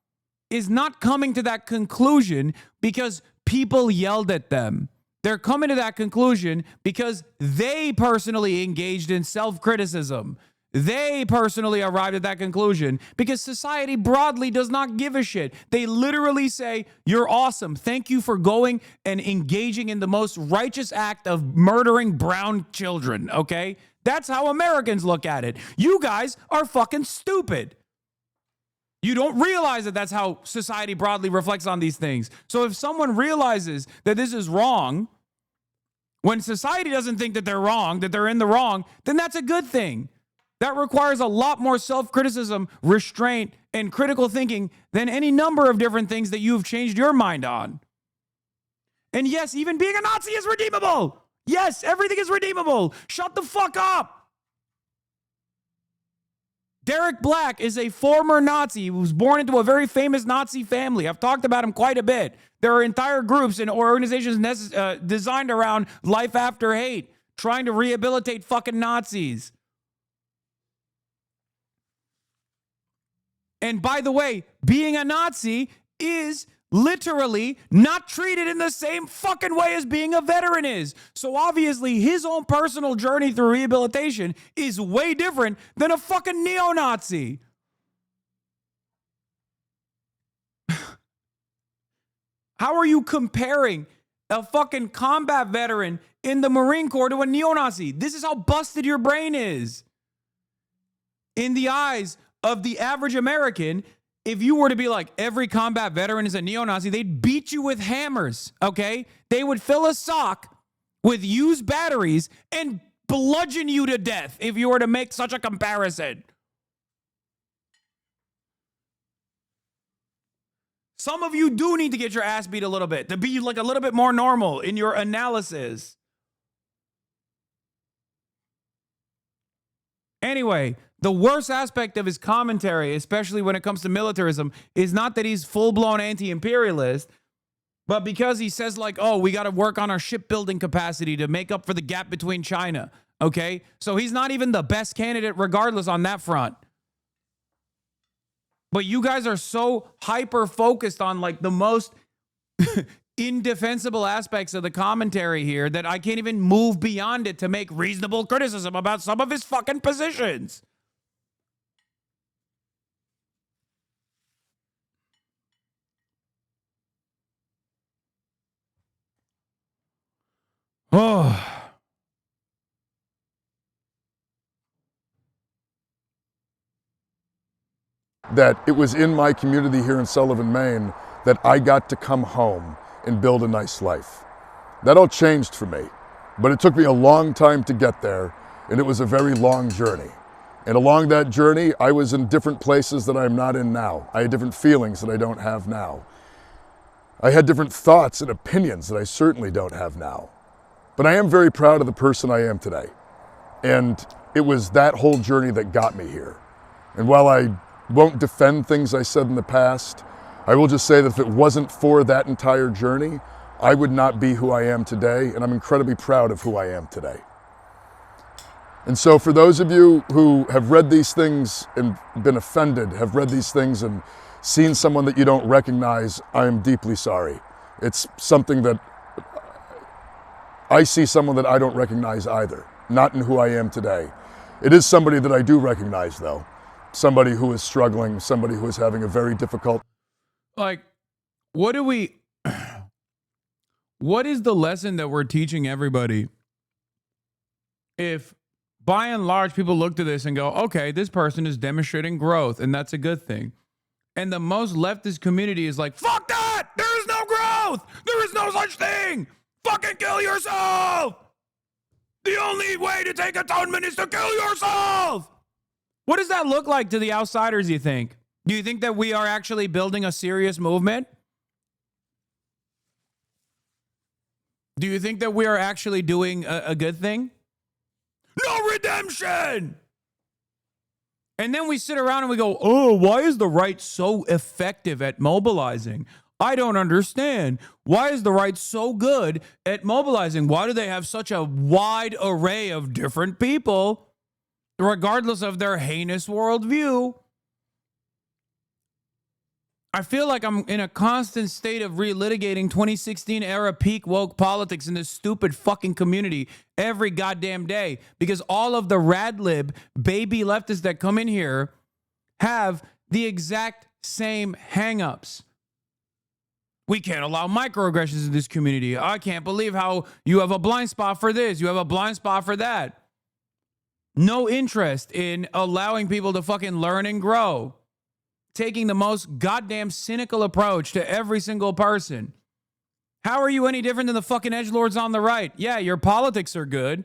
is not coming to that conclusion because people yelled at them. They're coming to that conclusion because they personally engaged in self-criticism. They personally arrived at that conclusion because society broadly does not give a shit. They literally say, you're awesome. Thank you for going and engaging in the most righteous act of murdering brown children, okay? That's how Americans look at it. You guys are fucking stupid. You don't realize that that's how society broadly reflects on these things. So if someone realizes that this is wrong, when society doesn't think that they're wrong, that they're in the wrong, then that's a good thing. That requires a lot more self-criticism, restraint, and critical thinking than any number of different things that you've changed your mind on. And yes, even being a Nazi is redeemable. Yes, everything is redeemable. Shut the fuck up. Derek Black is a former Nazi who was born into a very famous Nazi family. I've talked about him quite a bit. There are entire groups and organizations designed around life after hate, trying to rehabilitate fucking Nazis. And by the way, being a Nazi is literally not treated in the same fucking way as being a veteran is. So obviously his own personal journey through rehabilitation is way different than a fucking neo-Nazi. How are you comparing a fucking combat veteran in the Marine Corps to a neo-Nazi? This is how busted your brain is. In the eyes of the average American, if you were to be like, every combat veteran is a neo-Nazi, they'd beat you with hammers, okay? They would fill a sock with used batteries and bludgeon you to death if you were to make such a comparison. Some of you do need to get your ass beat a little bit to be like a little bit more normal in your analysis. Anyway, the worst aspect of his commentary, especially when it comes to militarism, is not that he's full-blown anti-imperialist, but because he says like, oh, we got to work on our shipbuilding capacity to make up for the gap between China, okay? So he's not even the best candidate regardless on that front. But you guys are so hyper-focused on like the most indefensible aspects of the commentary here that I can't even move beyond it to make reasonable criticism about some of his fucking positions. Oh.
That it was in my community here in Sullivan, Maine, that I got to come home and build a nice life. That all changed for me, but it took me a long time to get there, and it was a very long journey. And along that journey, I was in different places that I'm not in now. I had different feelings that I don't have now. I had different thoughts and opinions that I certainly don't have now. But I am very proud of the person I am today. And it was that whole journey that got me here. And while I won't defend things I said in the past, I will just say that if it wasn't for that entire journey, I would not be who I am today, and I'm incredibly proud of who I am today. And so for those of you who have read these things and been offended, have read these things and seen someone that you don't recognize, I am deeply sorry. It's something that I see someone that I don't recognize either, not in who I am today. It is somebody that I do recognize though. Somebody who is struggling, somebody who is having a very difficult.
Like, what is the lesson that we're teaching everybody if by and large people look to this and go, okay, this person is demonstrating growth and that's a good thing. And the most leftist community is like, fuck that! There is no growth! There is no such thing! Fucking kill yourself! The only way to take atonement is to kill yourself! What does that look like to the outsiders, you think? Do you think that we are actually building a serious movement? Do you think that we are actually doing a good thing? No redemption! And then we sit around and we go, oh, why is the right so effective at mobilizing? I don't understand. Why is the right so good at mobilizing? Why do they have such a wide array of different people, regardless of their heinous worldview? I feel like I'm in a constant state of relitigating 2016 era peak woke politics in this stupid fucking community every goddamn day, because all of the radlib baby leftists that come in here have the exact same hangups. We can't allow microaggressions in this community. I can't believe how you have a blind spot for this. You have a blind spot for that. No interest in allowing people to fucking learn and grow. Taking the most goddamn cynical approach to every single person. How are you any different than the fucking edgelords on the right? Yeah, your politics are good,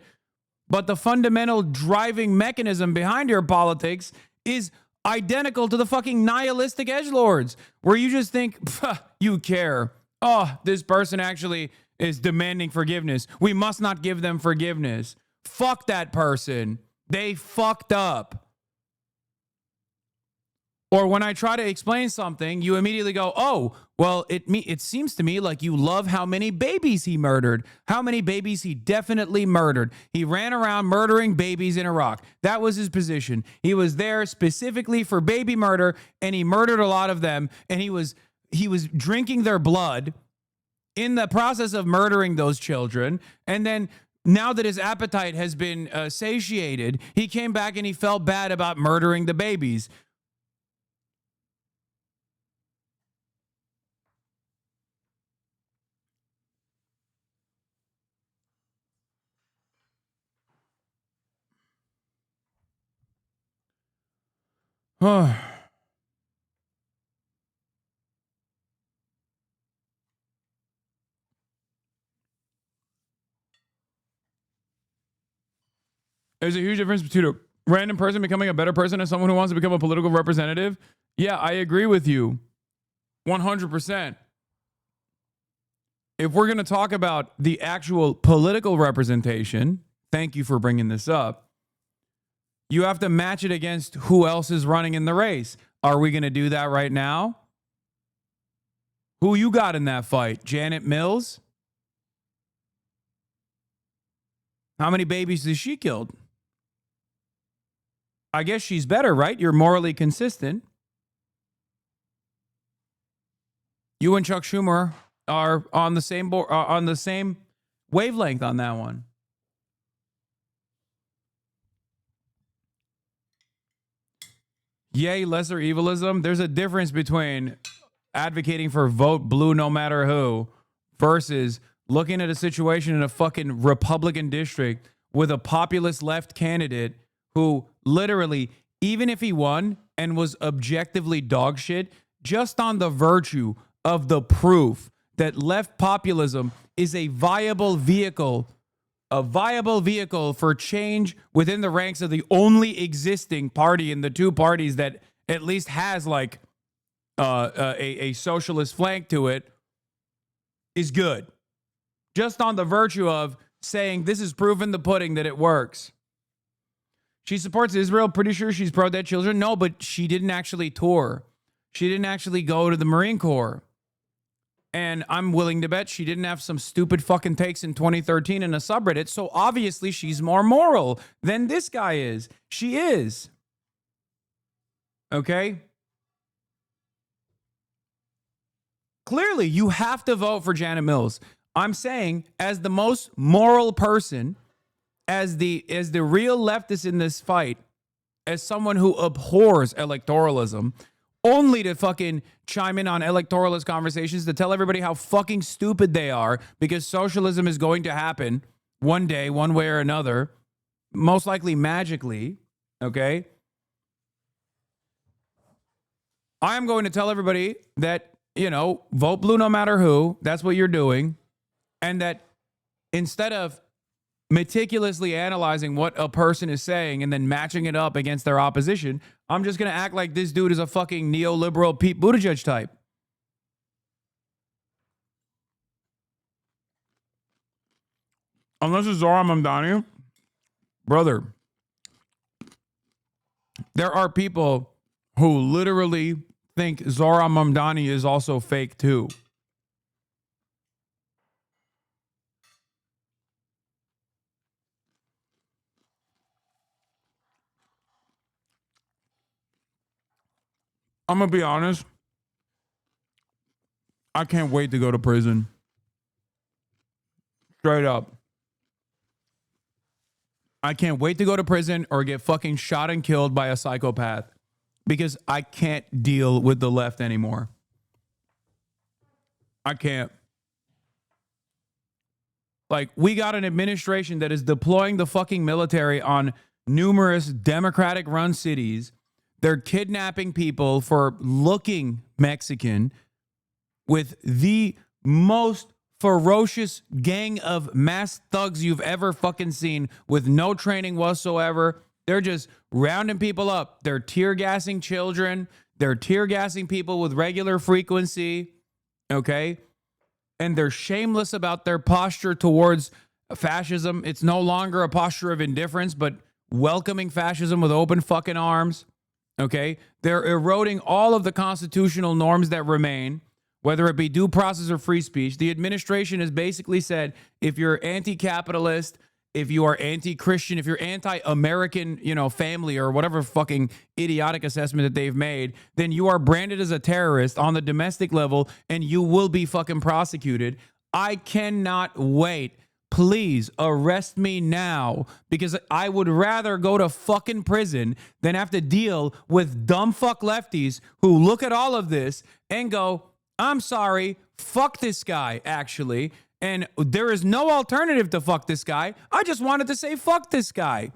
but the fundamental driving mechanism behind your politics is identical to the fucking nihilistic edgelords, where you just think, you care. Oh, this person actually is demanding forgiveness. We must not give them forgiveness. Fuck that person. They fucked up. Or when I try to explain something, you immediately go, oh, well, it seems to me like you love how many babies he murdered, how many babies he definitely murdered. He ran around murdering babies in Iraq. That was his position. He was there specifically for baby murder, and he murdered a lot of them, and he was drinking their blood in the process of murdering those children. And then now that his appetite has been satiated, he came back and he felt bad about murdering the babies. There's a huge difference between a random person becoming a better person and someone who wants to become a political representative. Yeah, I agree with you 100%. If we're going to talk about the actual political representation, thank you for bringing this up, you have to match it against who else is running in the race. Are we going to do that right now? Who you got in that fight? Janet Mills? How many babies has she killed? I guess she's better, right? You're morally consistent. You and Chuck Schumer are on the same wavelength on that one. Yay, lesser evilism. There's a difference between advocating for vote blue no matter who versus looking at a situation in a fucking Republican district with a populist left candidate who literally, even if he won and was objectively dog shit, just on the virtue of the proof that left populism is a viable vehicle for change within the ranks of the only existing party in the two parties that at least has like a socialist flank to it, is good. Just on the virtue of saying this is proof in the pudding that it works. She supports Israel. Pretty sure she's pro-dead children. No, but she didn't actually tour. She didn't actually go to the Marine Corps. And I'm willing to bet she didn't have some stupid fucking takes in 2013 in a subreddit. So obviously she's more moral than this guy is. She is. Okay? Clearly, you have to vote for Janet Mills. I'm saying, as the most moral person, as the real leftist in this fight, as someone who abhors electoralism, only to fucking chime in on electoralist conversations to tell everybody how fucking stupid they are because socialism is going to happen one day, one way or another, most likely magically, okay? I'm going to tell everybody that, you know, vote blue no matter who, that's what you're doing, and that instead of meticulously analyzing what a person is saying and then matching it up against their opposition, I'm just going to act like this dude is a fucking neoliberal Pete Buttigieg type. unless it's Zohran Mamdani, brother, there are people who literally think Zohran Mamdani is also fake too. I'm going to be honest. I can't wait to go to prison. Straight up. I can't wait to go to prison or get fucking shot and killed by a psychopath because I can't deal with the left anymore. I can't. Like, we got an administration that is deploying the fucking military on numerous Democratic-run cities. They're kidnapping people for looking Mexican with the most ferocious gang of mass thugs you've ever fucking seen with no training whatsoever. They're just rounding people up. They're tear gassing children. They're tear gassing people with regular frequency. Okay? And they're shameless about their posture towards fascism. It's no longer a posture of indifference, but welcoming fascism with open fucking arms. Okay? They're eroding all of the constitutional norms that remain, whether it be due process or free speech. The administration has basically said, if you're anti-capitalist, if you are anti-Christian, if you're anti-American, family or whatever fucking idiotic assessment that they've made, then you are branded as a terrorist on the domestic level and you will be fucking prosecuted. I cannot wait. Please arrest me now, because I would rather go to fucking prison than have to deal with dumb fuck lefties who look at all of this and go, I'm sorry, fuck this guy, actually. And there is no alternative to fuck this guy. I just wanted to say fuck this guy.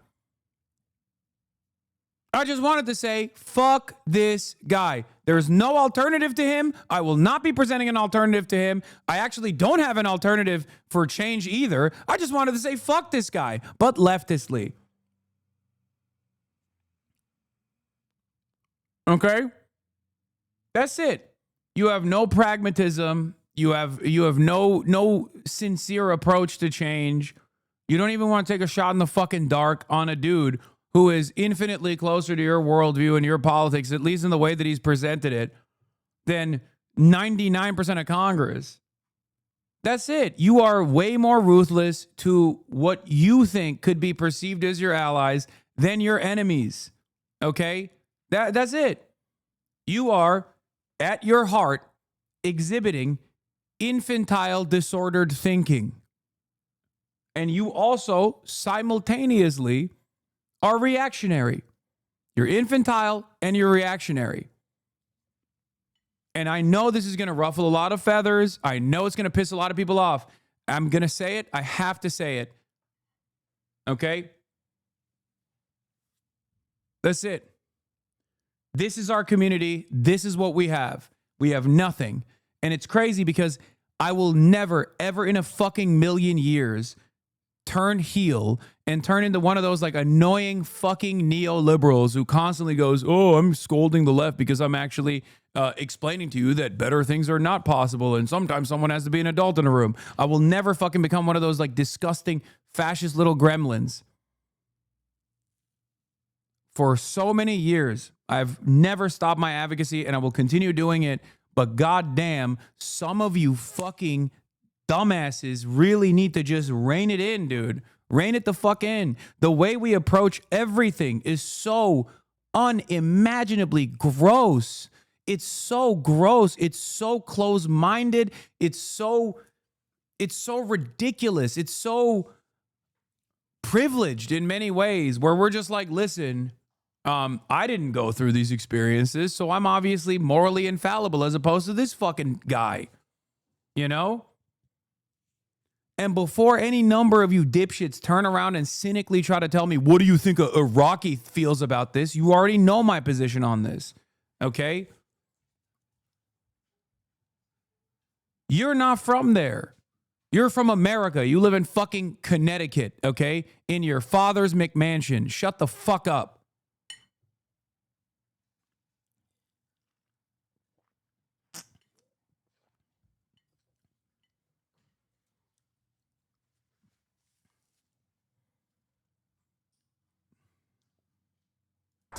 I just wanted to say fuck this guy. There's no alternative to him. I will not be presenting an alternative to him. I actually don't have an alternative for change either. I just wanted to say fuck this guy, but leftistly. Okay? That's it. You have no pragmatism. You have no sincere approach to change. You don't even want to take a shot in the fucking dark on a dude who is infinitely closer to your worldview and your politics, at least in the way that he's presented it, than 99% of Congress. That's it. You are way more ruthless to what you think could be perceived as your allies than your enemies. Okay? That's it. You are, at your heart, exhibiting infantile, disordered thinking. And you also simultaneously are reactionary. You're infantile and you're reactionary. And I know this is going to ruffle a lot of feathers. I know it's going to piss a lot of people off. I'm going to say it. I have to say it. Okay? That's it. This is our community. This is what we have. We have nothing. And it's crazy because I will never, ever in a fucking million years turn heel and turn into one of those like annoying fucking neoliberals who constantly goes, oh, I'm scolding the left because I'm actually explaining to you that better things are not possible and sometimes someone has to be an adult in a room. I will never fucking become one of those like disgusting fascist little gremlins. For so many years, I've never stopped my advocacy and I will continue doing it. But goddamn, some of you fucking dumbasses really need to just rein it in, dude. Rein it the fuck in. The way we approach everything is so unimaginably gross. It's so gross. It's so close-minded. It's so ridiculous. It's so privileged in many ways where we're just like, listen, I didn't go through these experiences, so I'm obviously morally infallible as opposed to this fucking guy, you know? And before any number of you dipshits turn around and cynically try to tell me, what do you think a Iraqi feels about this? You already know my position on this, okay? You're not from there. You're from America. You live in fucking Connecticut, okay? In your father's McMansion. Shut the fuck up.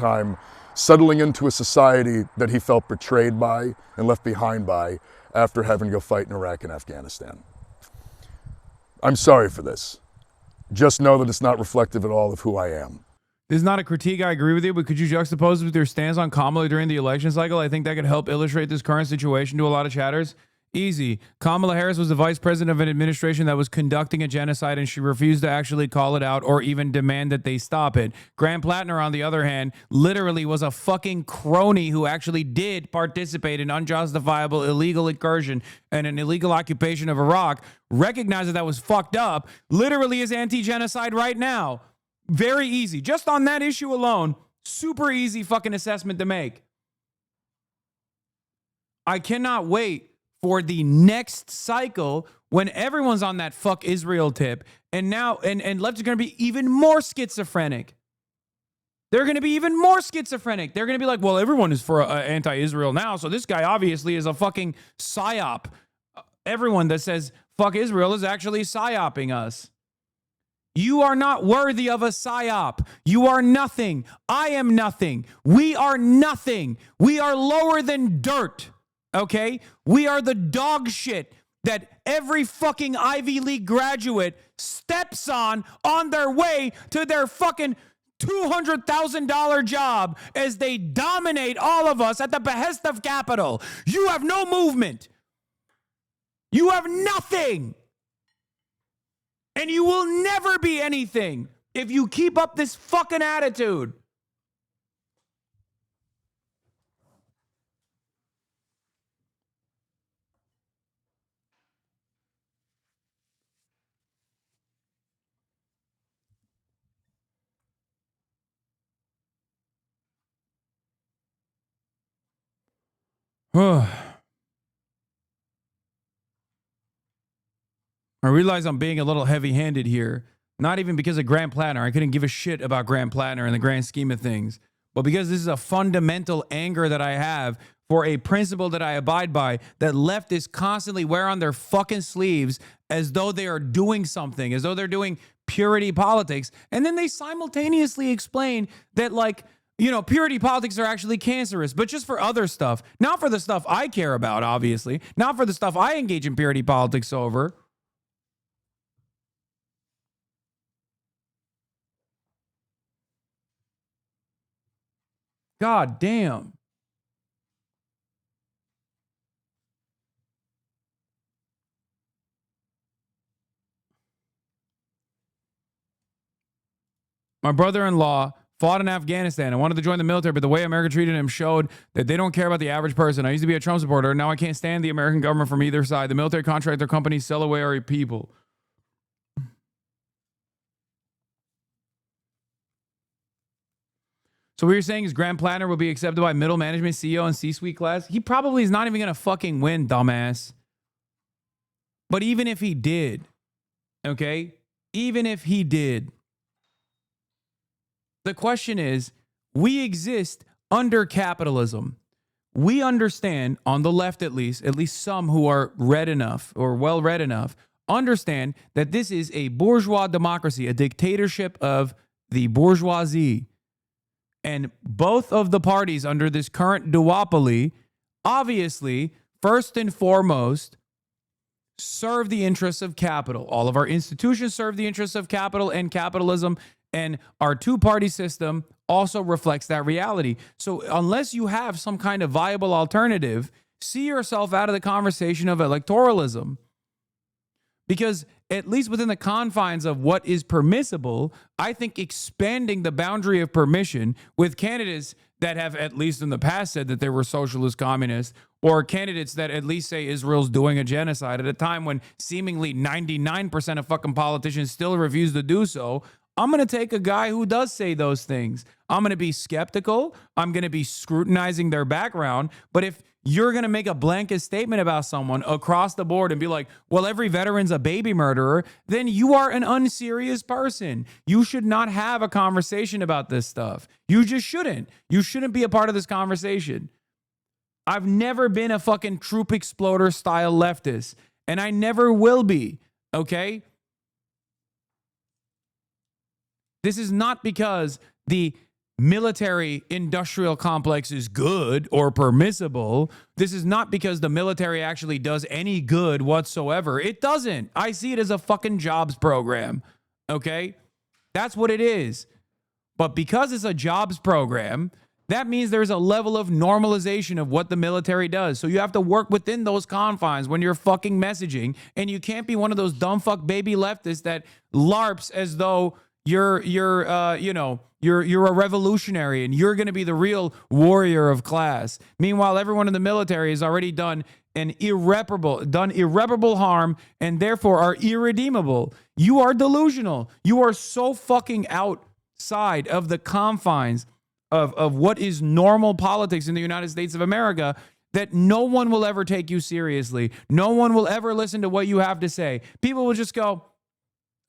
time settling into a society that he felt betrayed by and left behind by after having to go fight in Iraq and Afghanistan. I'm sorry for this. Just know that it's not reflective at all of who I am.
This is not a critique, I agree with you, but could you juxtapose it with your stance on Kamala during the election cycle? I think that could help illustrate this current situation to a lot of chatters. Easy. Kamala Harris was the vice president of an administration that was conducting a genocide, and she refused to actually call it out or even demand that they stop it. Graham Platner, on the other hand, literally was a fucking crony who actually did participate in unjustifiable illegal incursion and an illegal occupation of Iraq, recognized that was fucked up, literally is anti-genocide right now. Very easy. Just on that issue alone, super easy fucking assessment to make. I cannot wait for the next cycle when everyone's on that fuck Israel tip, and now and left is going to be even more schizophrenic. They're going to be even more schizophrenic. They're going to be like, well, everyone is for anti-Israel now, so this guy obviously is a fucking psyop. Everyone that says fuck Israel is actually psyoping us. You are not worthy of a psyop. You are nothing. I am nothing. We are nothing. We are lower than dirt. Okay? We are the dog shit that every fucking Ivy League graduate steps on their way to their fucking $200,000 job as they dominate all of us at the behest of capital. You have no movement. You have nothing. And you will never be anything if you keep up this fucking attitude. I realize I'm being a little heavy-handed here. Not even because of Graham Platner. I couldn't give a shit about Graham Platner in the grand scheme of things. But because this is a fundamental anger that I have for a principle that I abide by, that leftists constantly wear on their fucking sleeves as though they are doing something, as though they're doing purity politics. And then they simultaneously explain that, like, you know, purity politics are actually cancerous, but just for other stuff. Not for the stuff I care about, obviously. Not for the stuff I engage in purity politics over. God damn. My brother-in-law fought in Afghanistan and wanted to join the military, but the way America treated him showed that they don't care about the average person. I used to be a Trump supporter. Now I can't stand the American government from either side. The military contract their companies sell away our people. So what you're saying is Graham Platner will be accepted by middle management, CEO, and C-suite class? He probably is not even going to fucking win, dumbass. But even if he did, okay? Even if he did, the question is, we exist under capitalism. We understand, on the left at least some who are read enough or well-read enough, understand that this is a bourgeois democracy, a dictatorship of the bourgeoisie. And both of the parties under this current duopoly, obviously, first and foremost, serve the interests of capital. All of our institutions serve the interests of capital and capitalism, and our two-party system also reflects that reality. So unless you have some kind of viable alternative, see yourself out of the conversation of electoralism. Because at least within the confines of what is permissible, I think expanding the boundary of permission with candidates that have at least in the past said that they were socialist communists, or candidates that at least say Israel's doing a genocide at a time when seemingly 99% of fucking politicians still refuse to do so, I'm going to take a guy who does say those things. I'm going to be skeptical. I'm going to be scrutinizing their background. But if you're going to make a blanket statement about someone across the board and be like, well, every veteran's a baby murderer, then you are an unserious person. You should not have a conversation about this stuff. You just shouldn't. You shouldn't be a part of this conversation. I've never been a fucking troop exploder style leftist, and I never will be, okay? This is not because the military industrial complex is good or permissible. This is not because the military actually does any good whatsoever. It doesn't. I see it as a fucking jobs program. Okay? That's what it is. But because it's a jobs program, that means there's a level of normalization of what the military does. So you have to work within those confines when you're fucking messaging, and you can't be one of those dumb fuck baby leftists that LARPs as though you're a revolutionary and you're going to be the real warrior of class. Meanwhile, everyone in the military has already done irreparable harm and therefore are irredeemable. You are delusional. You are so fucking outside of the confines of what is normal politics in the United States of America that no one will ever take you seriously. No one will ever listen to what you have to say. People will just go,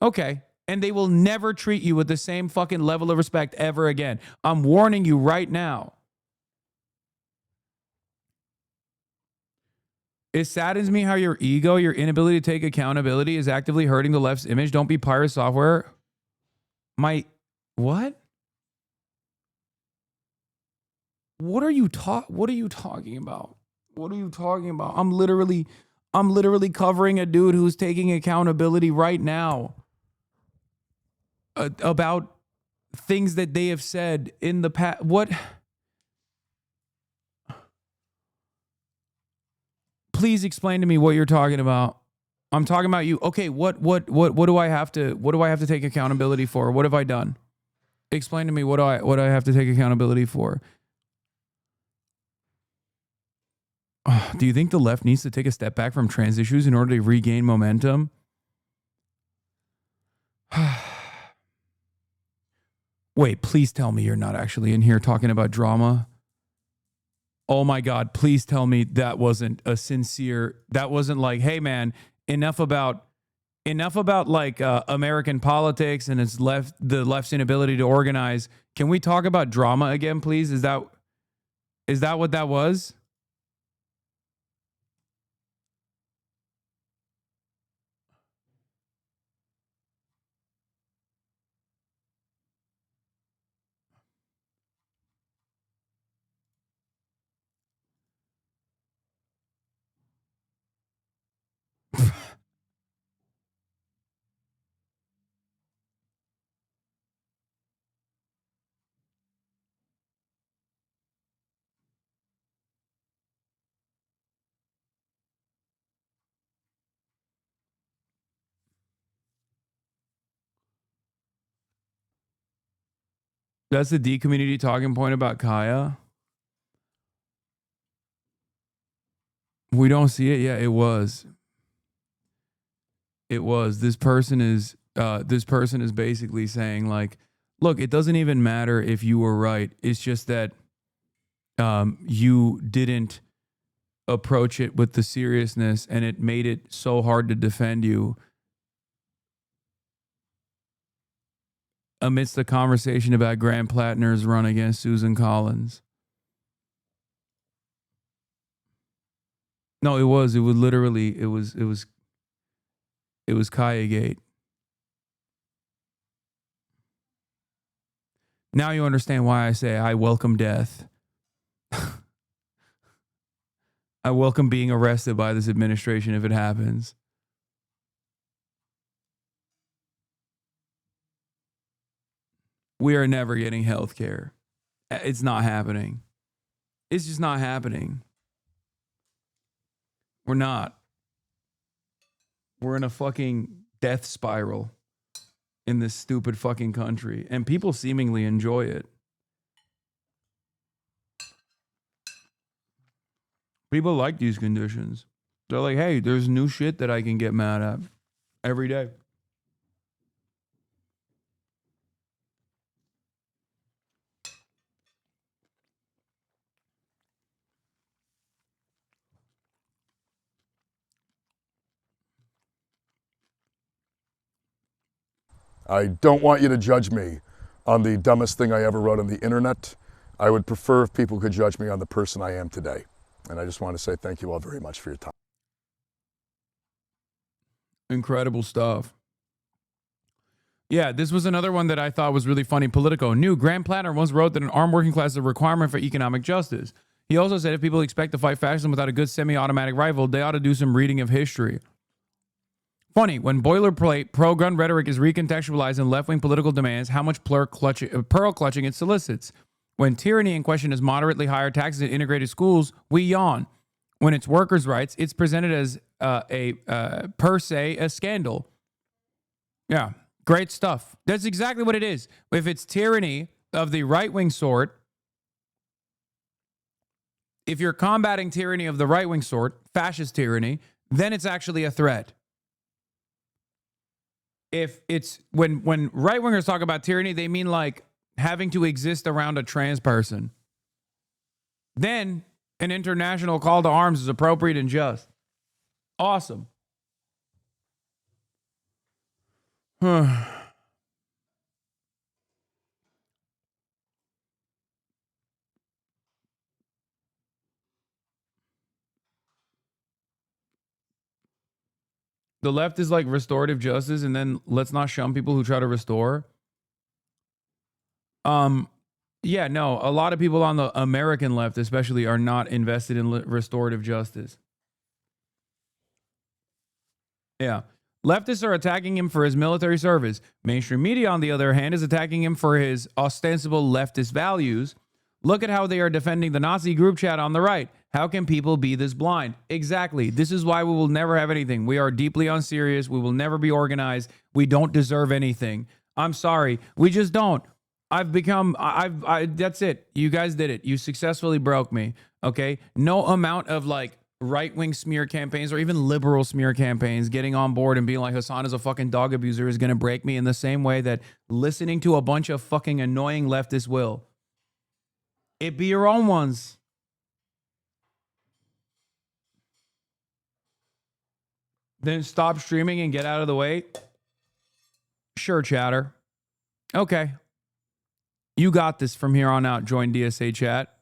okay. And they will never treat you with the same fucking level of respect ever again. I'm warning you right now. It saddens me how your ego, your inability to take accountability is actively hurting the left's image. Don't be pirate software. What? What are you talking about? What are you talking about? I'm literally covering a dude who's taking accountability right now about things that they have said in the past. What? Please explain to me what you're talking about. I'm talking about you. Okay, what do I have to take accountability for? What have I done? Explain to me what I have to take accountability for. Do you think the left needs to take a step back from trans issues in order to regain momentum? Wait, please tell me you're not actually in here talking about drama. Oh my God, please tell me that wasn't like, hey man, enough about like American politics and the left's inability to organize. Can we talk about drama again, please? Is that what that was? That's the D community talking point about Kaya. We don't see it. Yeah, it was. This person is basically saying like, look, it doesn't even matter if you were right. It's just that you didn't approach it with the seriousness and it made it so hard to defend you. Amidst the conversation about Grant Platner's run against Susan Collins. No, it was Kaya Gate. Now you understand why I say I welcome death. I welcome being arrested by this administration if it happens. We are never getting health care. It's not happening. It's just not happening. We're not. We're in a fucking death spiral in this stupid fucking country, and people seemingly enjoy it. People like these conditions. They're like, hey, there's new shit that I can get mad at every day.
I don't want you to judge me on the dumbest thing I ever wrote on the internet. I would prefer if people could judge me on the person I am today. And I just want to say thank you all very much for your time.
Incredible stuff. Yeah, this was another one that I thought was really funny. Politico. New Graham Platner once wrote that an armed working class is a requirement for economic justice. He also said if people expect to fight fascism without a good semi-automatic rifle, they ought to do some reading of history. Funny, when boilerplate pro-gun rhetoric is recontextualized in left-wing political demands, how much pearl clutching it solicits. When tyranny in question is moderately higher taxes and integrated schools, we yawn. When it's workers' rights, it's presented as per se a scandal. Yeah, great stuff. That's exactly what it is. If it's tyranny of the right-wing sort, if you're combating tyranny of the right-wing sort, fascist tyranny, then it's actually a threat. If it's when right-wingers talk about tyranny, they mean like having to exist around a trans person. Then an international call to arms is appropriate and just. Awesome. The left is like restorative justice, and then let's not shun people who try to restore. Yeah, no, a lot of people on the American left especially are not invested in restorative justice. Yeah. Leftists are attacking him for his military service. Mainstream media, on the other hand, is attacking him for his ostensible leftist values. Look at how they are defending the Nazi group chat on the right. How can people be this blind? Exactly. This is why we will never have anything. We are deeply unserious. We will never be organized. We don't deserve anything. I'm sorry. We just don't. That's it. You guys did it. You successfully broke me. Okay. No amount of like right-wing smear campaigns or even liberal smear campaigns getting on board and being like Hasan is a fucking dog abuser is going to break me in the same way that listening to a bunch of fucking annoying leftists will. It be your own ones. Then stop streaming and get out of the way. Sure, chatter. Okay. You got this from here on out. Join DSA chat.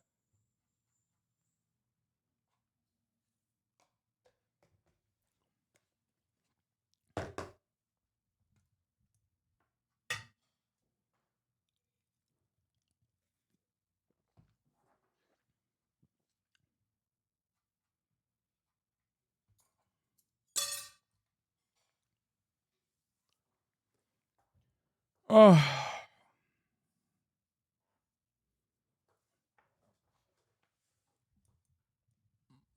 Oh.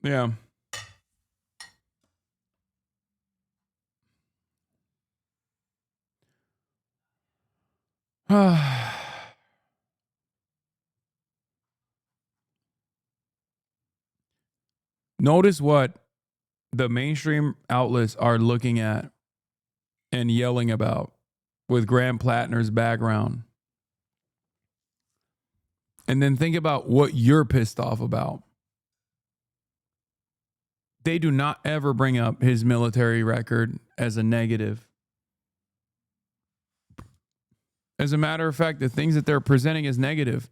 Yeah. Notice what the mainstream outlets are looking at and yelling about with Graham Platner's background. And then think about what you're pissed off about. They do not ever bring up his military record as a negative. As a matter of fact, the things that they're presenting as negative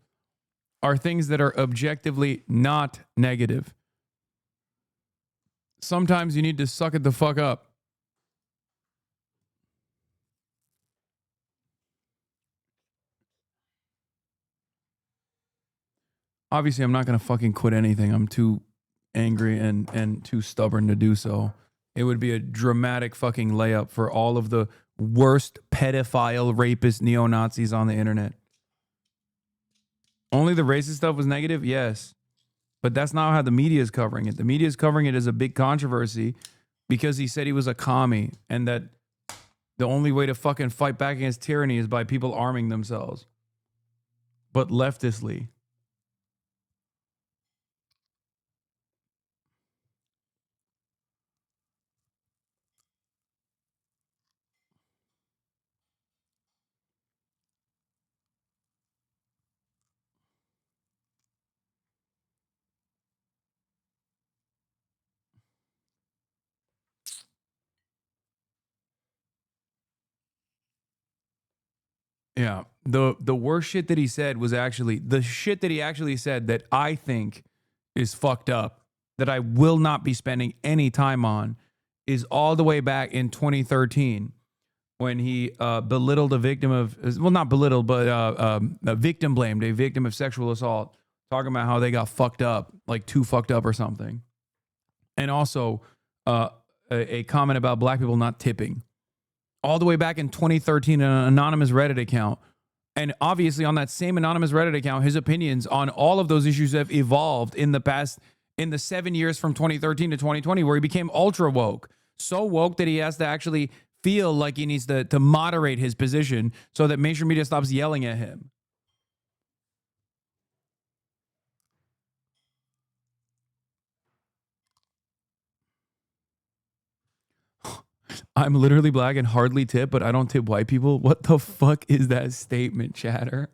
are things that are objectively not negative. Sometimes you need to suck it the fuck up. Obviously, I'm not going to fucking quit anything. I'm too angry and too stubborn to do so. It would be a dramatic fucking layup for all of the worst pedophile, rapist, neo-Nazis on the internet. Only the racist stuff was negative? Yes. But that's not how the media is covering it. The media is covering it as a big controversy because he said he was a commie and that the only way to fucking fight back against tyranny is by people arming themselves. But leftistly. Yeah. The worst shit that he said was actually the shit that he actually said that I think is fucked up, that I will not be spending any time on, is all the way back in 2013 when he belittled a victim of, well, not belittled, but a victim blamed a victim of sexual assault, talking about how they got fucked up, like too fucked up or something. And also a comment about black people not tipping. All the way back in 2013, an anonymous Reddit account. And obviously on that same anonymous Reddit account, his opinions on all of those issues have evolved in the 7 years from 2013 to 2020, where he became ultra woke. So woke that he has to actually feel like he needs to moderate his position so that mainstream media stops yelling at him. I'm literally black and hardly tip, but I don't tip white people. What the fuck is that statement, chatter?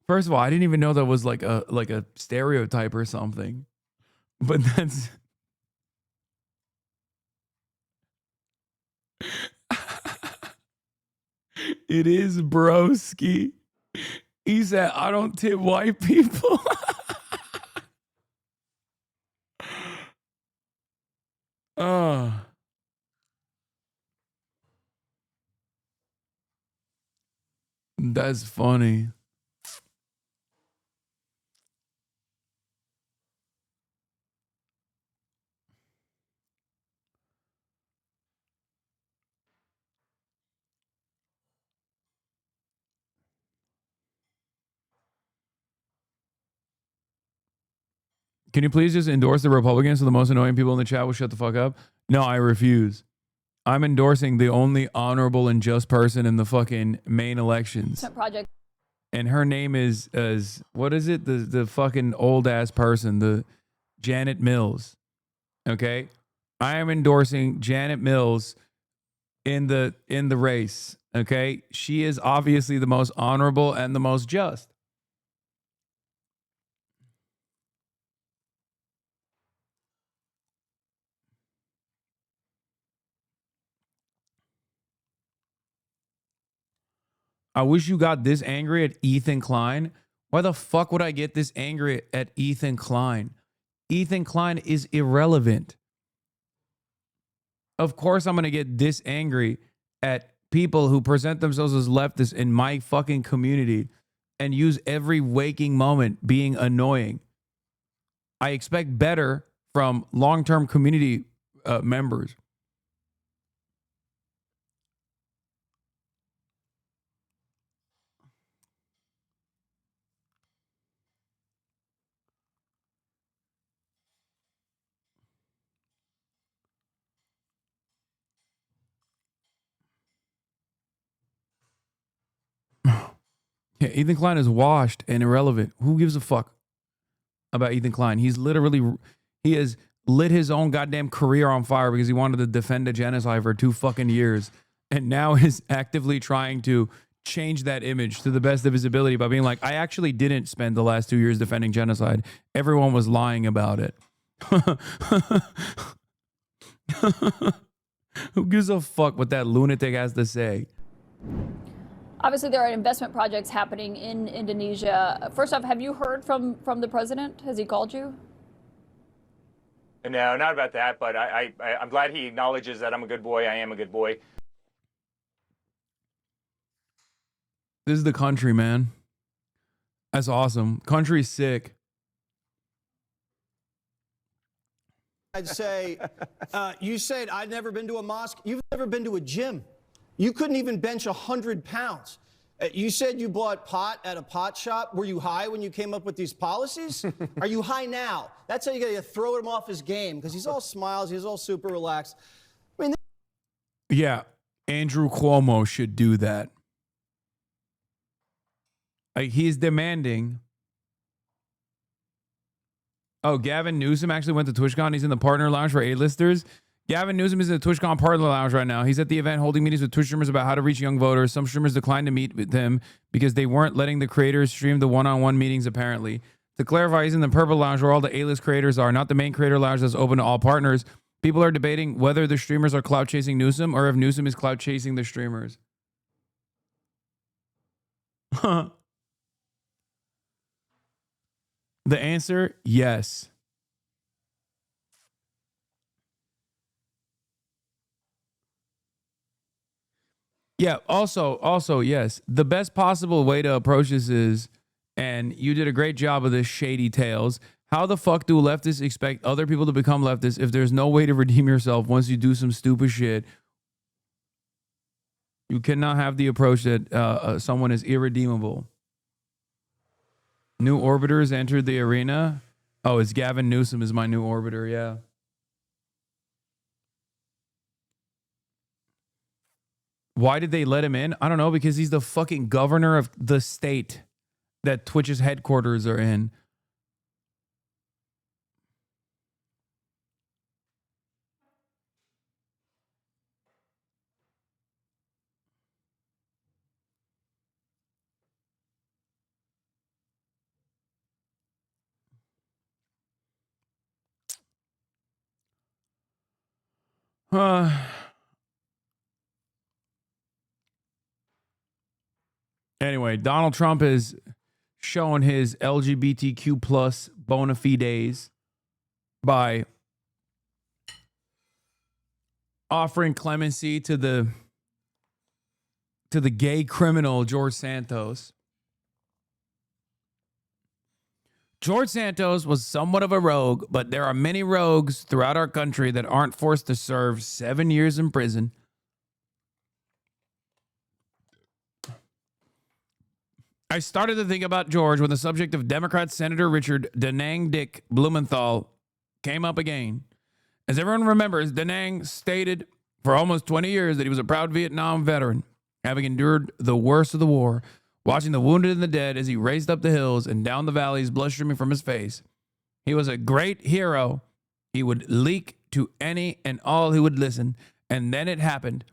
First of all, I didn't even know that was like a stereotype or something. But that's it is broski. He said, I don't tip white people. That's funny. Can you please just endorse the Republicans so the most annoying people in the chat will shut the fuck up? No, I refuse. I'm endorsing the only honorable and just person in the fucking main elections.
Project.
And her name is what is it? The fucking old ass person, the Janet Mills. Okay? I am endorsing Janet Mills in the race. Okay? She is obviously the most honorable and the most just. I wish you got this angry at Ethan Klein. Why the fuck would I get this angry at Ethan Klein? Ethan Klein is irrelevant. Of course I'm going to get this angry at people who present themselves as leftists in my fucking community and use every waking moment being annoying. I expect better from long-term community members. Yeah, Ethan Klein is washed and irrelevant. Who gives a fuck about Ethan Klein? He has lit his own goddamn career on fire because he wanted to defend a genocide for 2 fucking years, and now is actively trying to change that image to the best of his ability by being like, I actually didn't spend the last 2 years defending genocide. Everyone was lying about it. Who gives a fuck what that lunatic has to say?
Obviously, there are investment projects happening in Indonesia. First off, have you heard from the president? Has he called you?
No, not about that, but I'm glad he acknowledges that I'm a good boy. I am a good boy.
This is the country, man. That's awesome. Country's sick.
I'd say, you said I'd never been to a mosque. You've never been to a gym. You couldn't even bench 100 pounds. You said you bought pot at a pot shop. Were you high when you came up with these policies? Are you high now? That's how you got to throw him off his game, because he's all smiles. He's all super relaxed. I mean,
Yeah, Andrew Cuomo should do that. Like, he's demanding. Oh, Gavin Newsom actually went to TwitchCon. He's in the partner lounge for A-listers. Gavin Newsom is in the TwitchCon partner lounge right now. He's at the event holding meetings with Twitch streamers about how to reach young voters. Some streamers declined to meet with him because they weren't letting the creators stream the one-on-one meetings, apparently. To clarify, he's in the purple lounge where all the A-list creators are, not the main creator lounge that's open to all partners. People are debating whether the streamers are clout chasing Newsom or if Newsom is clout chasing the streamers. The answer, yes. Yeah, also, yes. The best possible way to approach this is, and you did a great job of this, Shady Tales. How the fuck do leftists expect other people to become leftists if there's no way to redeem yourself once you do some stupid shit? You cannot have the approach that someone is irredeemable. New orbiters entered the arena. Oh, it's Gavin Newsom is my new orbiter, yeah. Why did they let him in? I don't know, because he's the fucking governor of the state that Twitch's headquarters are in. Anyway, Donald Trump has shown his LGBTQ plus bona fides by offering clemency to the gay criminal George Santos. George Santos was somewhat of a rogue, but there are many rogues throughout our country that aren't forced to serve 7 years in prison. I started to think about George when the subject of Democrat Senator Richard Danang Dick Blumenthal came up again. As everyone remembers, Danang stated for almost 20 years that he was a proud Vietnam veteran, having endured the worst of the war, watching the wounded and the dead as he raced up the hills and down the valleys, blood streaming from his face. He was a great hero. He would leak to any and all who would listen, and then it happened.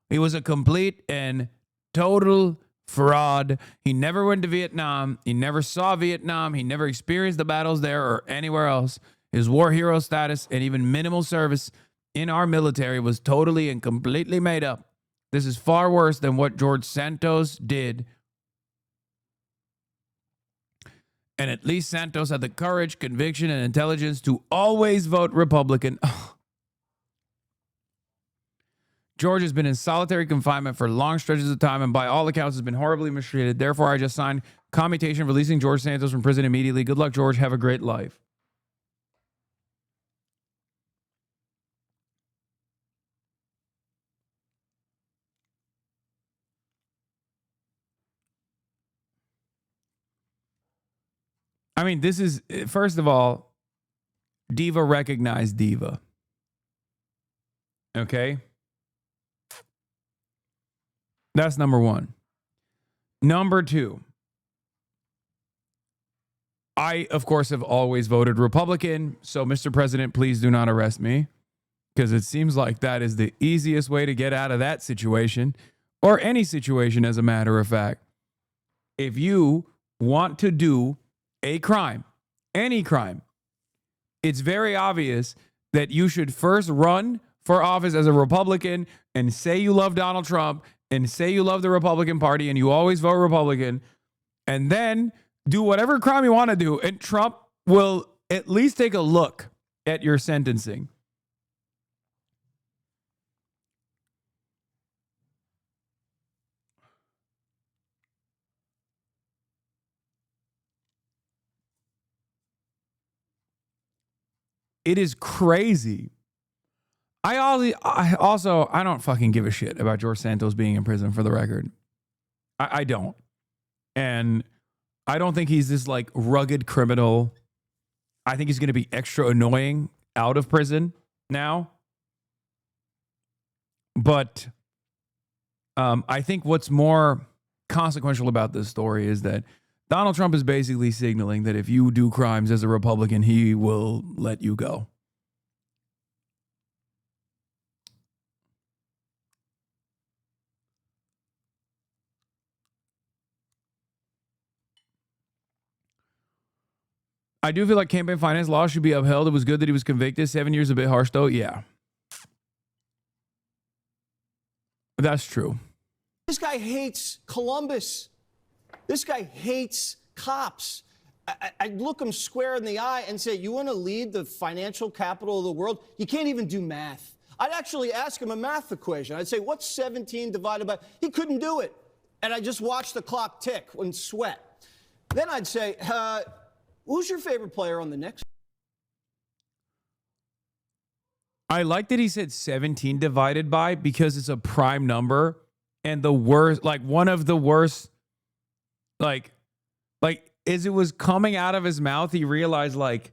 He was a complete and total fraud. He never went to Vietnam. He never saw Vietnam. He never experienced the battles there or anywhere else. His war hero status and even minimal service in our military was totally and completely made up. This is far worse than what George Santos did. And at least Santos had the courage, conviction, and intelligence to always vote Republican. George has been in solitary confinement for long stretches of time and by all accounts has been horribly mistreated. Therefore, I just signed commutation releasing George Santos from prison immediately. Good luck, George. Have a great life. I mean, this is, first of all, Diva recognized Diva. Okay? That's number one. Number two, I, of course, have always voted Republican. So, Mr. President, please do not arrest me, because it seems like that is the easiest way to get out of that situation, or any situation, as a matter of fact. If you want to do a crime, any crime, it's very obvious that you should first run for office as a Republican and say you love Donald Trump and say you love the Republican Party and you always vote Republican, and then do whatever crime you want to do, and Trump will at least take a look at your sentencing. It is crazy. I don't fucking give a shit about George Santos being in prison, for the record. I don't. And I don't think he's this like rugged criminal. I think he's going to be extra annoying out of prison now. But I think what's more consequential about this story is that Donald Trump is basically signaling that if you do crimes as a Republican, he will let you go. I do feel like campaign finance law should be upheld. It was good that he was convicted. 7 years a bit harsh, though. Yeah. That's true.
This guy hates Columbus. This guy hates cops. I'd look him square in the eye and say, you want to lead the financial capital of the world? You can't even do math. I'd actually ask him a math equation. I'd say, what's 17 divided by? He couldn't do it. And I just watched the clock tick and sweat. Then I'd say, who's your favorite player on the Knicks?
I like that he said 17 divided by because it's a prime number and the worst, like one of the worst, like as it was coming out of his mouth, he realized like,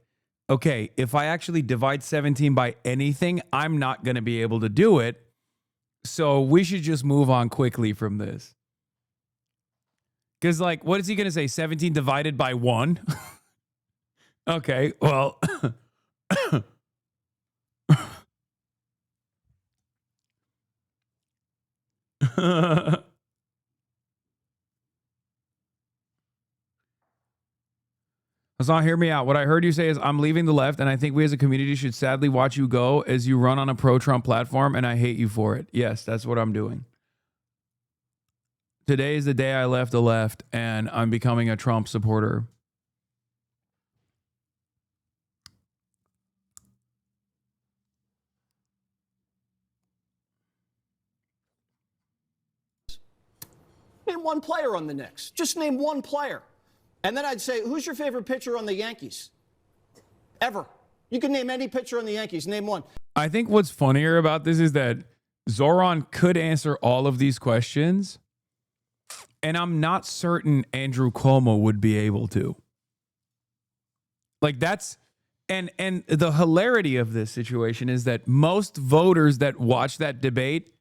okay, if I actually divide 17 by anything, I'm not going to be able to do it. So we should just move on quickly from this. Because like, what is he going to say? 17 divided by 1? Okay, well... Hasan, hear me out. What I heard you say is, I'm leaving the left, and I think we as a community should sadly watch you go as you run on a pro-Trump platform, and I hate you for it. Yes, that's what I'm doing. Today is the day I left the left, and I'm becoming a Trump supporter.
Name one player on the Knicks. Just name one player. And then I'd say, who's your favorite pitcher on the Yankees? Ever. You can name any pitcher on the Yankees. Name one.
I think what's funnier about this is that Zohran could answer all of these questions, and I'm not certain Andrew Cuomo would be able to. Like that's, and the hilarity of this situation is that most voters that watch that debate,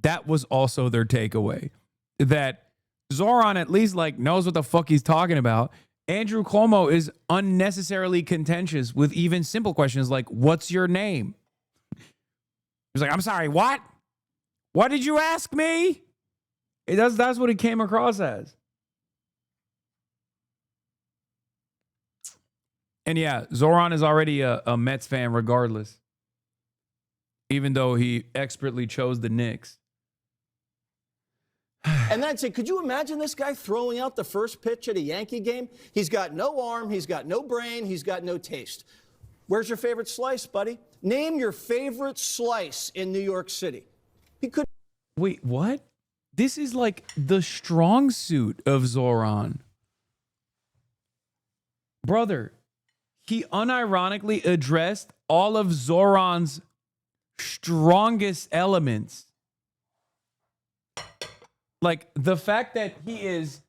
that was also their takeaway. That Zohran at least like knows what the fuck he's talking about. Andrew Cuomo is unnecessarily contentious with even simple questions like, what's your name? He's like, I'm sorry, what? What did you ask me? That's what it came across as. And yeah, Zohran is already a Mets fan regardless. Even though he expertly chose the Knicks.
And then I'd say, could you imagine this guy throwing out the first pitch at a Yankee game? He's got no arm, he's got no brain, he's got no taste. Where's your favorite slice, buddy? Name your favorite slice in New York City. He could.
Wait, what? This is like the strong suit of Zohran. Brother, he unironically addressed all of Zohran's strongest elements. Like the fact that he is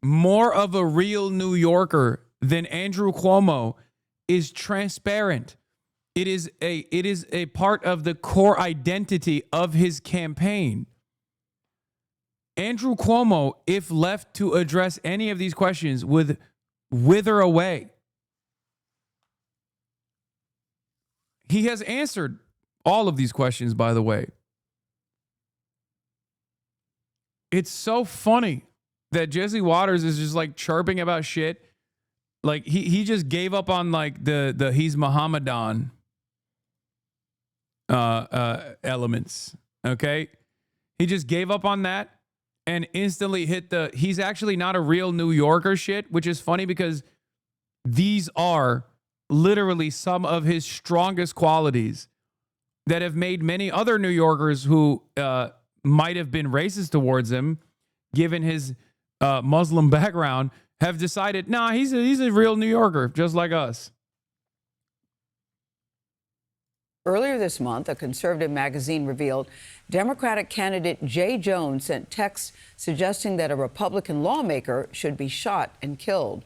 more of a real New Yorker than Andrew Cuomo is transparent. It is a part of the core identity of his campaign. Andrew Cuomo, if left to address any of these questions, would wither away. He has answered all of these questions, by the way. It's so funny that Jesse Waters is just like chirping about shit. Like he just gave up on like the he's Mohammedan elements. Okay. He just gave up on that and instantly hit the he's actually not a real New Yorker shit, which is funny because these are literally some of his strongest qualities that have made many other New Yorkers who might have been racist towards him, given his Muslim background, have decided, nah, he's a real New Yorker, just like us.
Earlier this month, a conservative magazine revealed Democratic candidate Jay Jones sent texts suggesting that a Republican lawmaker should be shot and killed.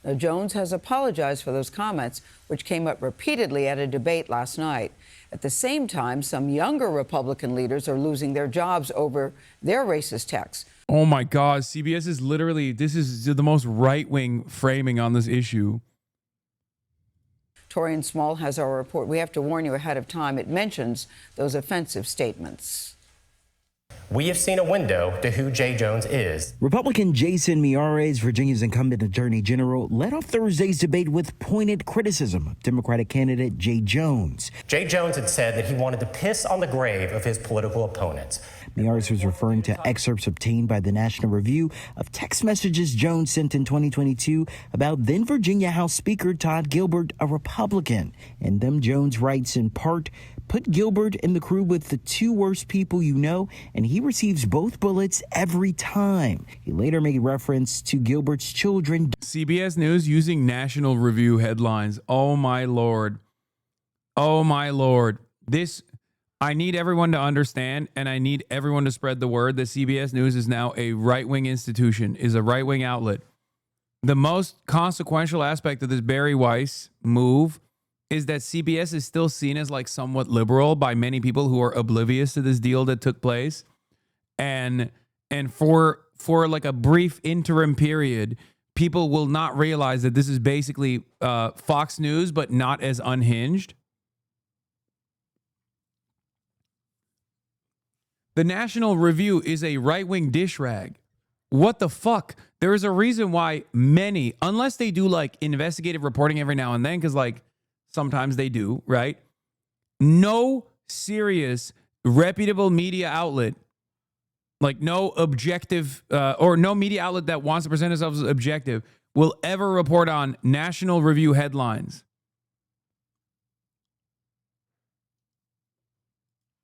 Now, Jones has apologized for those comments, which came up repeatedly at a debate last night. At the same time, some younger Republican leaders are losing their jobs over their racist texts.
Oh my God, CBS is literally, this is the most right-wing framing on this issue.
Torian Small has our report. We have to warn you ahead of time. It mentions those offensive statements.
We have seen a window to who Jay Jones is.
Republican Jason Miyares, Virginia's incumbent attorney general, led off Thursday's debate with pointed criticism of Democratic candidate Jay Jones.
Jay Jones had said that he wanted to piss on the grave of his political opponents.
Miyares was referring to excerpts obtained by the National Review of text messages Jones sent in 2022 about then Virginia House Speaker Todd Gilbert, a Republican. In them, Jones writes in part, "Put Gilbert and the crew with the two worst people you know, and he receives both bullets every time." He later made reference to Gilbert's children.
CBS News using National Review headlines. Oh my Lord. Oh my Lord. This, I need everyone to understand, and I need everyone to spread the word that CBS News is now a right-wing institution, is a right-wing outlet. The most consequential aspect of this Barry Weiss move is that CBS is still seen as like somewhat liberal by many people who are oblivious to this deal that took place. And for like a brief interim period, people will not realize that this is basically Fox News, but not as unhinged. The National Review is a right-wing dish rag. What the fuck? There is a reason why many, unless they do like investigative reporting every now and then, because like sometimes they do, right? No serious, reputable media outlet, like no objective or no media outlet that wants to present itself as objective, will ever report on National Review headlines.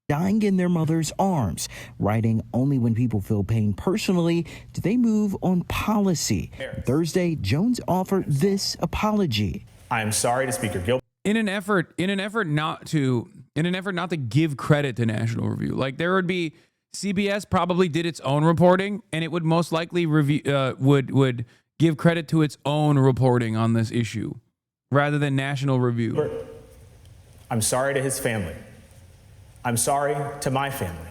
Dying in their mother's arms, writing, "Only when people feel pain personally do they move on policy." Thursday, Jones offered this apology.
I am sorry to Speaker Gilbert.
In an effort not to give credit to National Review, like there would be, CBS probably did its own reporting, and it would most likely would give credit to its own reporting on this issue, rather than National Review.
I'm sorry to his family. I'm sorry to my family.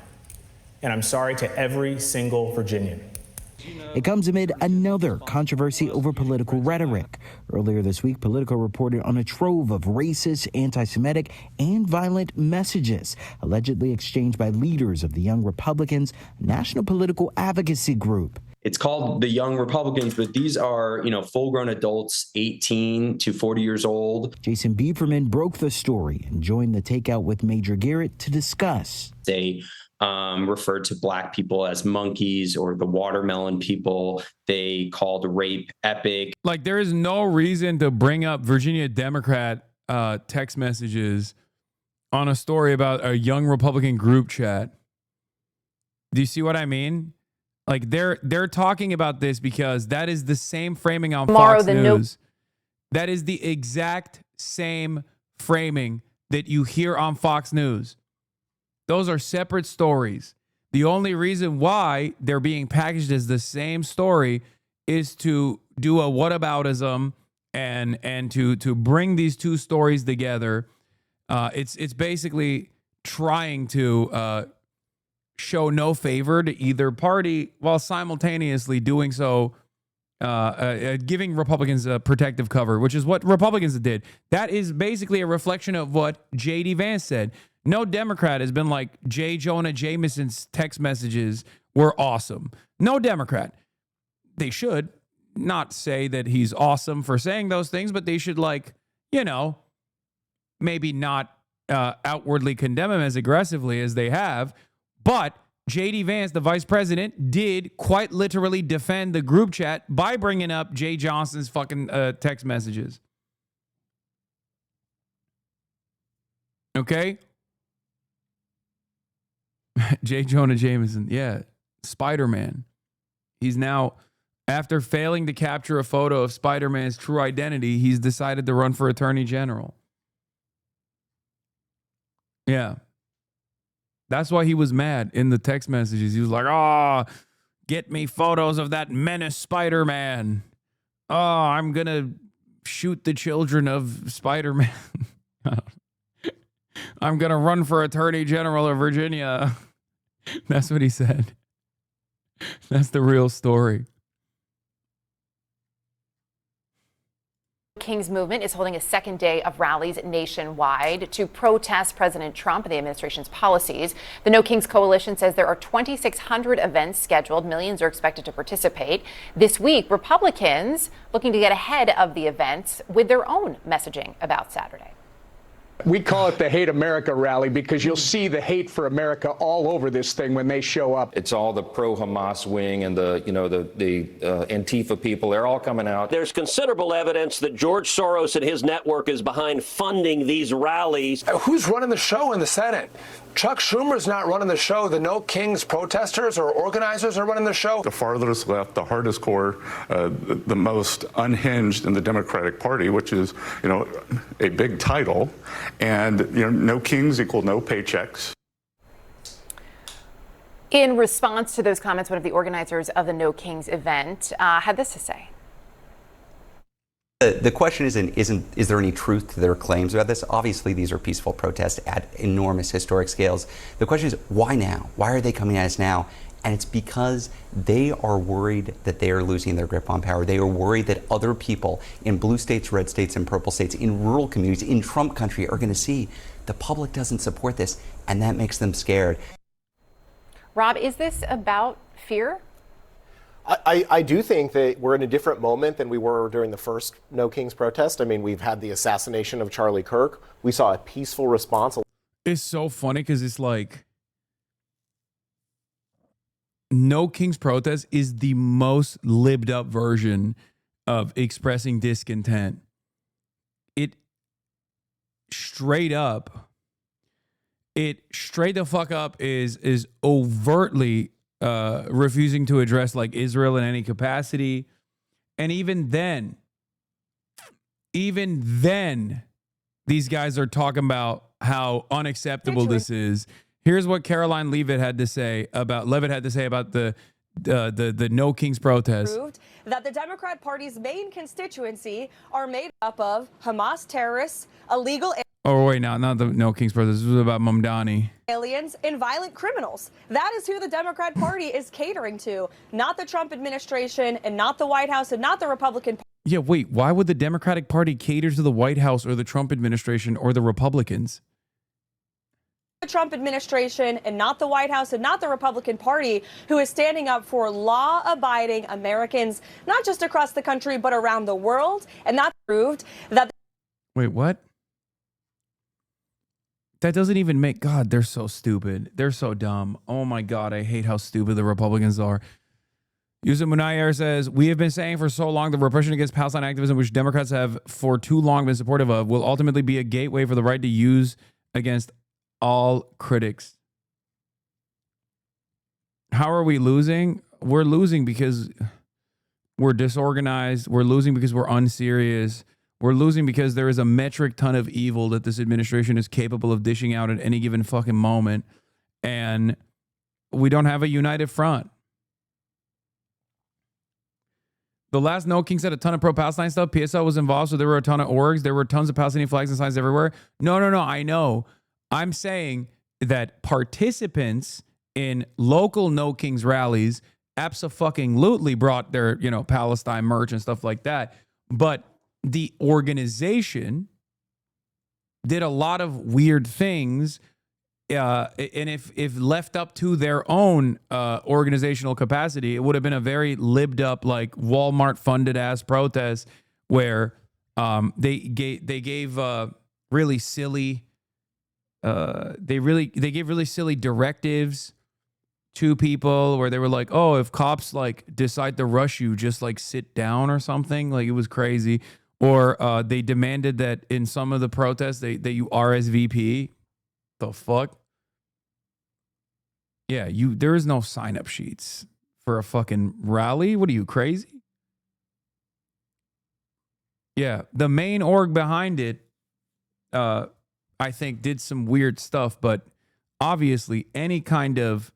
And I'm sorry to every single Virginian.
It comes amid another controversy over political rhetoric. Earlier this week, Politico reported on a trove of racist, anti-Semitic, and violent messages allegedly exchanged by leaders of the Young Republicans, a national political advocacy group.
It's called the Young Republicans, but these are, full-grown adults, 18 to 40 years old.
Jason Bieferman broke the story and joined the Takeout with Major Garrett to discuss.
They referred to Black people as monkeys, or the watermelon people. They called rape epic.
Like, there is no reason to bring up Virginia Democrat text messages on a story about a young Republican group chat. Do you see what I mean? Like, they're talking about this because that is the same framing on Fox News. That is the exact same framing that you hear on Fox News. Those are separate stories. The only reason why they're being packaged as the same story is to do a whataboutism and to bring these two stories together. It's basically trying to show no favor to either party while simultaneously doing so, giving Republicans a protective cover, which is what Republicans did. That is basically a reflection of what J.D. Vance said. No Democrat has been like, J. Jonah Jameson's text messages were awesome. No Democrat. They should not say that he's awesome for saying those things, but they should, maybe not outwardly condemn him as aggressively as they have. But J.D. Vance, the vice president, did quite literally defend the group chat by bringing up Jay Johnson's fucking text messages. Okay? J. Jonah Jameson, yeah, Spider-Man. He's now, after failing to capture a photo of Spider-Man's true identity, he's decided to run for attorney general. Yeah. That's why he was mad in the text messages. He was like, get me photos of that menace Spider-Man. I'm going to shoot the children of Spider-Man. I'm going to run for attorney general of Virginia. That's what he said. That's the real story.
Kings movement is holding a second day of rallies nationwide to protest President Trump and the administration's policies. The No Kings Coalition says there are 2,600 events scheduled. Millions are expected to participate. This week, Republicans looking to get ahead of the events with their own messaging about Saturday.
We call it the Hate America rally because you'll see the hate for America all over this thing when they show up.
It's all the pro-Hamas wing and the Antifa people. They're all coming out.
There's considerable evidence that George Soros and his network is behind funding these rallies.
Who's running the show in the Senate? Chuck Schumer's not running the show. The No Kings protesters or organizers are running the show.
The farthest left, the hardest core, the most unhinged in the Democratic Party, which is, a big title. And, no kings equal no paychecks.
In response to those comments, one of the organizers of the No Kings event had this to say.
The question isn't is there any truth to their claims about this? Obviously, these are peaceful protests at enormous historic scales. The question is, why now? Why are they coming at us now? And it's because they are worried that they are losing their grip on power. They are worried that other people in blue states, red states, and purple states, in rural communities, in Trump country, are going to see the public doesn't support this, and that makes them scared.
Rob, is this about fear?
I do think that we're in a different moment than we were during the first No Kings protest. I mean, we've had the assassination of Charlie Kirk. We saw a peaceful response.
It's so funny because it's like No Kings protest is the most libbed up version of expressing discontent. It straight the fuck up is overtly refusing to address like Israel in any capacity. And even then, these guys are talking about how unacceptable this is. Here's what Caroline Leavitt had to say about the No Kings protest.
Proved that the Democrat Party's main constituency are made up of Hamas terrorists, illegal
Oh, wait, not the No Kings protest. This was about Mamdani.
aliens, and violent criminals. That is who the Democrat Party is catering to, not the Trump administration and not the White House and not the Republican Party.
Yeah, wait, why would the Democratic Party cater to the White House or the Trump administration or the Republicans?
The Trump administration and not the White House and not the Republican Party, who is standing up for law-abiding Americans, not just across the country, but around the world. And that proved that...
Wait, what? That doesn't even make... God, they're so stupid. They're so dumb. Oh my God, I hate how stupid the Republicans are. Yusuf Munayer says, we have been saying for so long the repression against Palestine activism, which Democrats have for too long been supportive of, will ultimately be a gateway for the right to use against all critics. How are we losing? We're losing because we're disorganized. We're losing because we're unserious. We're losing because there is a metric ton of evil that this administration is capable of dishing out at any given fucking moment. And we don't have a united front. The last No Kings had a ton of pro-Palestine stuff. PSL was involved, so there were a ton of orgs. There were tons of Palestinian flags and signs everywhere. No, I know. I'm saying that participants in local No Kings rallies abso-fucking-lutely brought their, Palestine merch and stuff like that. But the organization did a lot of weird things. And if left up to their own organizational capacity, it would have been a very libbed up, like Walmart funded ass protest where they gave really silly they gave really silly directives to people where they were like, oh, if cops like decide to rush you, just like sit down or something. Like, it was crazy. Or they demanded that in some of the protests that you RSVP. The fuck? Yeah, there is no sign-up sheets for a fucking rally. What are you, crazy? Yeah, the main org behind it, I think, did some weird stuff, but obviously any kind of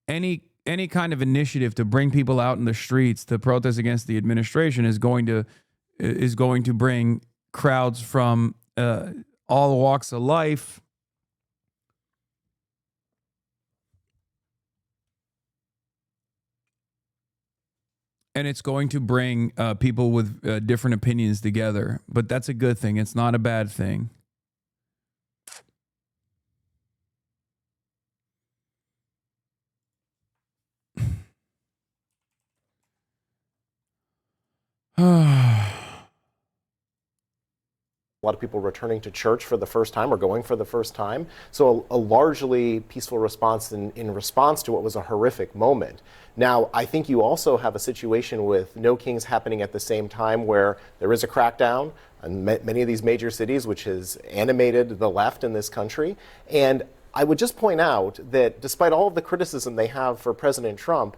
initiative to bring people out in the streets to protest against the administration is going to bring crowds from all walks of life. and it's going to bring people with different opinions together. But that's a good thing. It's not a bad thing.
A lot of people returning to church for the first time or going for the first time. So a largely peaceful response in response to what was a horrific moment. Now, I think you also have a situation with No Kings happening at the same time where there is a crackdown in many of these major cities, which has animated the left in this country. And I would just point out that despite all of the criticism they have for President Trump,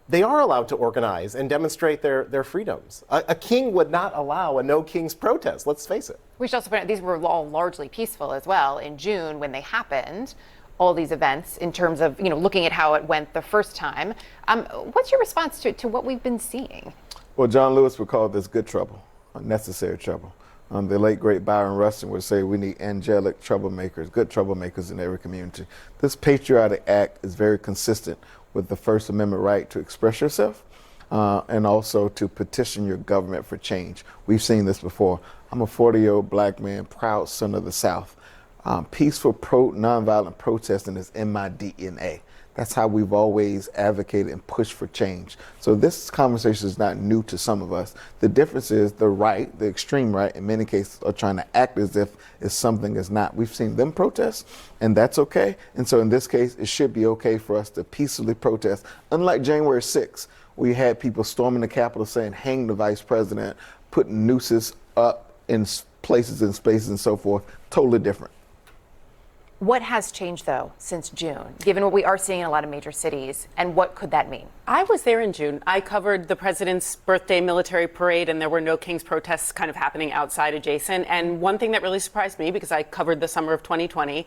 they are allowed to organize and demonstrate their freedoms. A king would not allow a No Kings protest, let's face it.
We should also point out these were all largely peaceful as well. In June, when they happened, all these events, in terms of looking at how it went the first time. What's your response to what we've been seeing?
Well, John Lewis would call this good trouble, unnecessary trouble. The late, great Byron Rustin would say we need angelic troublemakers, good troublemakers in every community. This patriotic act is very consistent with the First Amendment right to express yourself and also to petition your government for change. We've seen this before. I'm a 40-year-old black man, proud son of the South. Peaceful, nonviolent protesting is in my DNA. That's how we've always advocated and pushed for change. So this conversation is not new to some of us. The difference is the right, the extreme right, in many cases are trying to act as if it's something is not. We've seen them protest, and that's okay. And so in this case, it should be okay for us to peacefully protest. Unlike January 6th, we had people storming the Capitol saying, hang the vice president, putting nooses up in places and spaces and so forth. Totally different.
What has changed, though, since June, given what we are seeing in a lot of major cities, and what could that mean?
I was there in June. I covered the president's birthday military parade, and there were No Kings protests kind of happening outside adjacent. And one thing that really surprised me, because I covered the summer of 2020.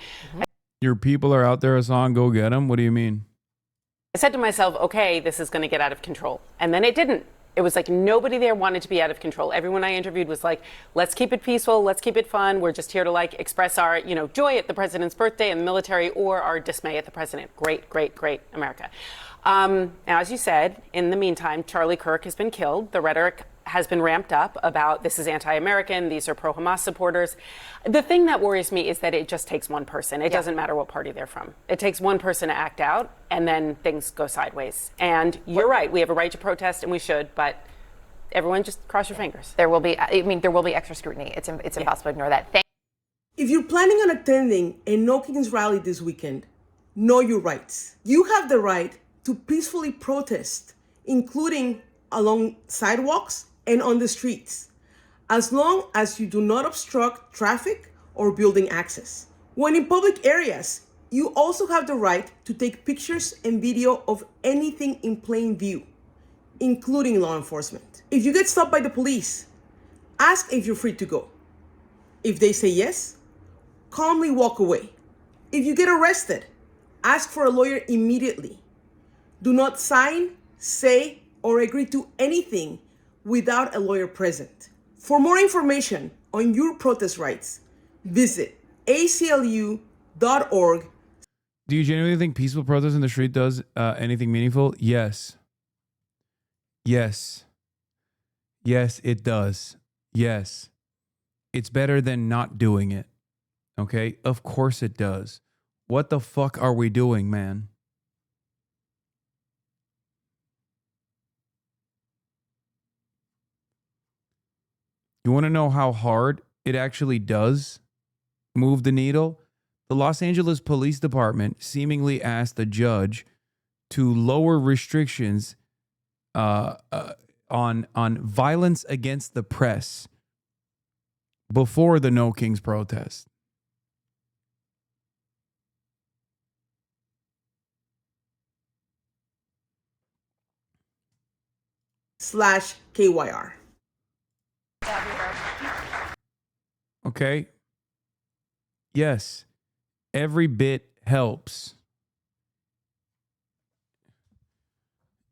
Your people are out there, Hasan, go get them. What do you mean?
I said to myself, okay, this is going to get out of control. And then it didn't. It was like nobody there wanted to be out of control. Everyone I interviewed was like, let's keep it peaceful. Let's keep it fun. We're just here to express our, joy at the president's birthday and the military, or our dismay at the president. Great, great, great America. Now, as you said, in the meantime, Charlie Kirk has been killed. The rhetoric has been ramped up about this is anti-American. These are pro-Hamas supporters. The thing that worries me is that it just takes one person. It doesn't matter what party they're from. It takes one person to act out, and then things go sideways. And you're right. We have a right to protest, and we should, but everyone just cross your fingers.
There will be extra scrutiny. It's impossible to ignore that.
If you're planning on attending a No Kings rally this weekend, know your rights. You have the right to peacefully protest, including along sidewalks and on the streets, as long as you do not obstruct traffic or building access. When in public areas, you also have the right to take pictures and video of anything in plain view, including law enforcement. If you get stopped by the police, ask if you're free to go. If they say yes, calmly walk away. If you get arrested, ask for a lawyer immediately. Do not sign, say, or agree to anything without a lawyer present. For more information on your protest rights, visit aclu.org.
Do you genuinely think peaceful protest in the street does anything meaningful? Yes. Yes. Yes, it does. Yes. It's better than not doing it. Okay? Of course it does. What the fuck are we doing, man? You want to know how hard it actually does move the needle? The Los Angeles Police Department seemingly asked the judge to lower restrictions on violence against the press before the No Kings protest.
/KYR.
Okay. Yes. Every bit helps.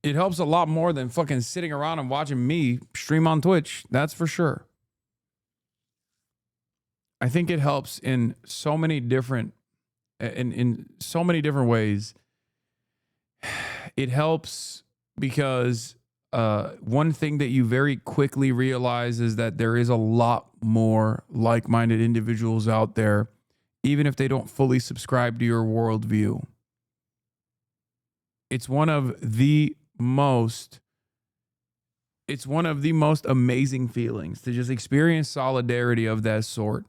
It helps a lot more than fucking sitting around and watching me stream on Twitch. That's for sure. I think it helps in so many different in so many different ways. It helps because one thing that you very quickly realize is that there is a lot more like-minded individuals out there, even if they don't fully subscribe to your worldview. It's one of the most amazing feelings to just experience solidarity of that sort.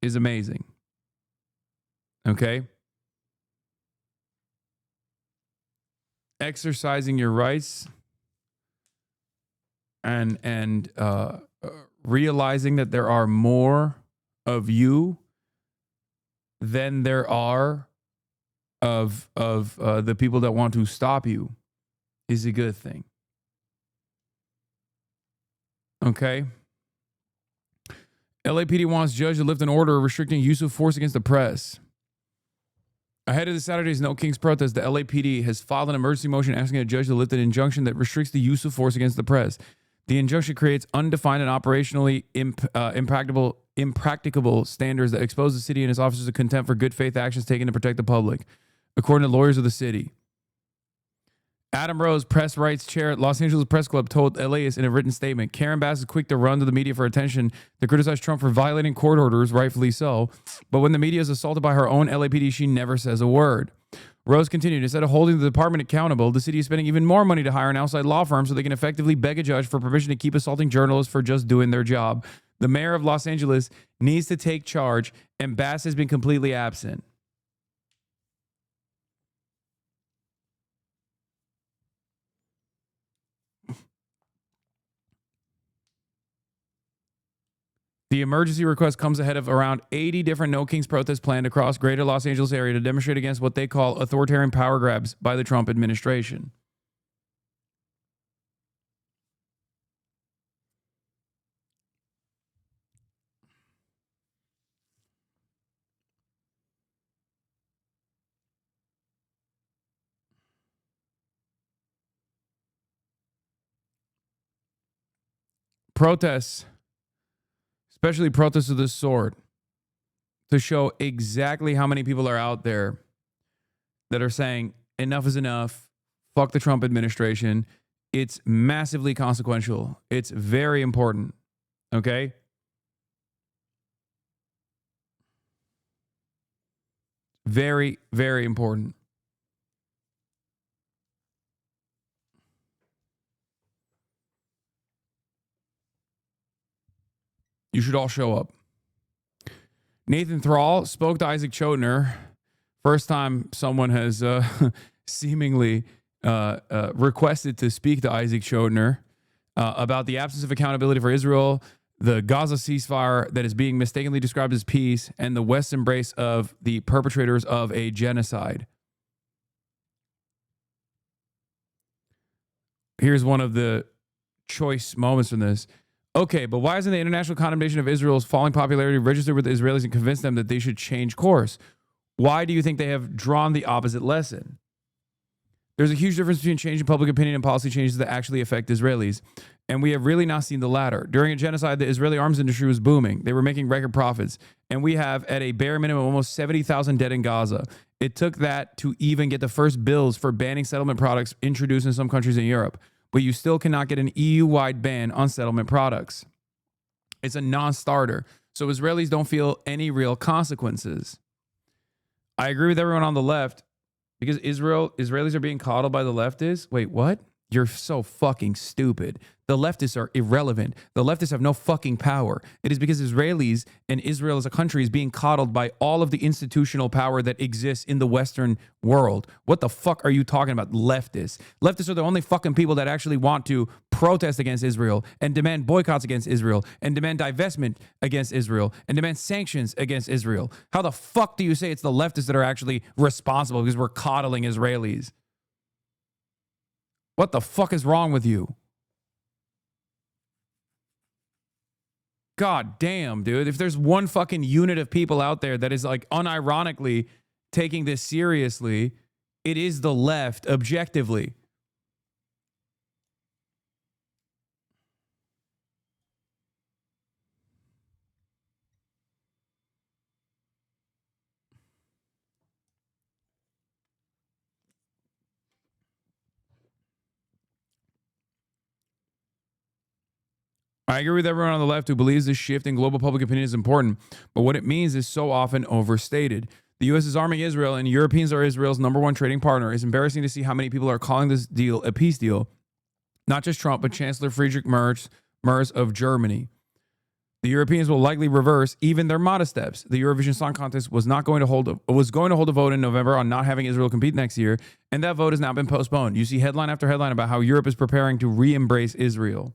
Is amazing. Okay? Exercising your rights and realizing that there are more of you than there are of the people that want to stop you is a good thing. Okay? LAPD wants judge to lift an order restricting use of force against the press. Ahead of the Saturday's No Kings protest, the LAPD has filed an emergency motion asking a judge to lift an injunction that restricts the use of force against the press. The injunction creates undefined and operationally impracticable standards that expose the city and its officers to contempt for good faith actions taken to protect the public, according to lawyers of the city. Adam Rose, press rights chair at Los Angeles Press Club, told LAist in a written statement, Karen Bass is quick to run to the media for attention to criticize Trump for violating court orders, rightfully so. But when the media is assaulted by her own LAPD, she never says a word. Rose continued, instead of holding the department accountable, the city is spending even more money to hire an outside law firm so they can effectively beg a judge for permission to keep assaulting journalists for just doing their job. The mayor of Los Angeles needs to take charge, and Bass has been completely absent. The emergency request comes ahead of around 80 different No Kings protests planned across greater Los Angeles area to demonstrate against what they call authoritarian power grabs by the Trump administration. Protests, especially protests of this sort, to show exactly how many people are out there that are saying enough is enough, fuck the Trump administration. It's massively consequential. It's very important. Okay? Very, very important. You should all show up. Nathan Thrall spoke to Isaac Chotiner. First time someone has seemingly requested to speak to Isaac Chotiner about the absence of accountability for Israel, the Gaza ceasefire that is being mistakenly described as peace, and the West's embrace of the perpetrators of a genocide. Here's one of the choice moments from this. Okay, but why isn't the international condemnation of Israel's falling popularity registered with the Israelis and convinced them that they should change course? Why do you think they have drawn the opposite lesson? There's a huge difference between changing public opinion and policy changes that actually affect Israelis. And we have really not seen the latter. During a genocide, the Israeli arms industry was booming. They were making record profits. And we have, at a bare minimum, almost 70,000 dead in Gaza. It took that to even get the first bills for banning settlement products introduced in some countries in Europe. But you still cannot get an EU-wide ban on settlement products. It's a non-starter. So Israelis don't feel any real consequences. I agree with everyone on the left because Israelis are being coddled by the leftists. Wait, what? You're so fucking stupid. The leftists are irrelevant. The leftists have no fucking power. It is because Israelis and Israel as a country is being coddled by all of the institutional power that exists in the Western world. What the fuck are you talking about, leftists? Leftists are the only fucking people that actually want to protest against Israel and demand boycotts against Israel and demand divestment against Israel and demand sanctions against Israel. How the fuck do you say it's the leftists that are actually responsible because we're coddling Israelis? What the fuck is wrong with you? God damn, dude. If there's one fucking unit of people out there that is like unironically taking this seriously, it is the left, objectively. I agree with everyone on the left who believes this shift in global public opinion is important, but what it means is so often overstated. The U.S. is arming Israel, and Europeans are Israel's #1 trading partner. It's embarrassing to see how many people are calling this deal a peace deal. Not just Trump, but Chancellor Friedrich Merz of Germany. The Europeans will likely reverse even their modest steps. The Eurovision Song Contest was going to hold a vote in November on not having Israel compete next year, and that vote has now been postponed. You see headline after headline about how Europe is preparing to re-embrace Israel.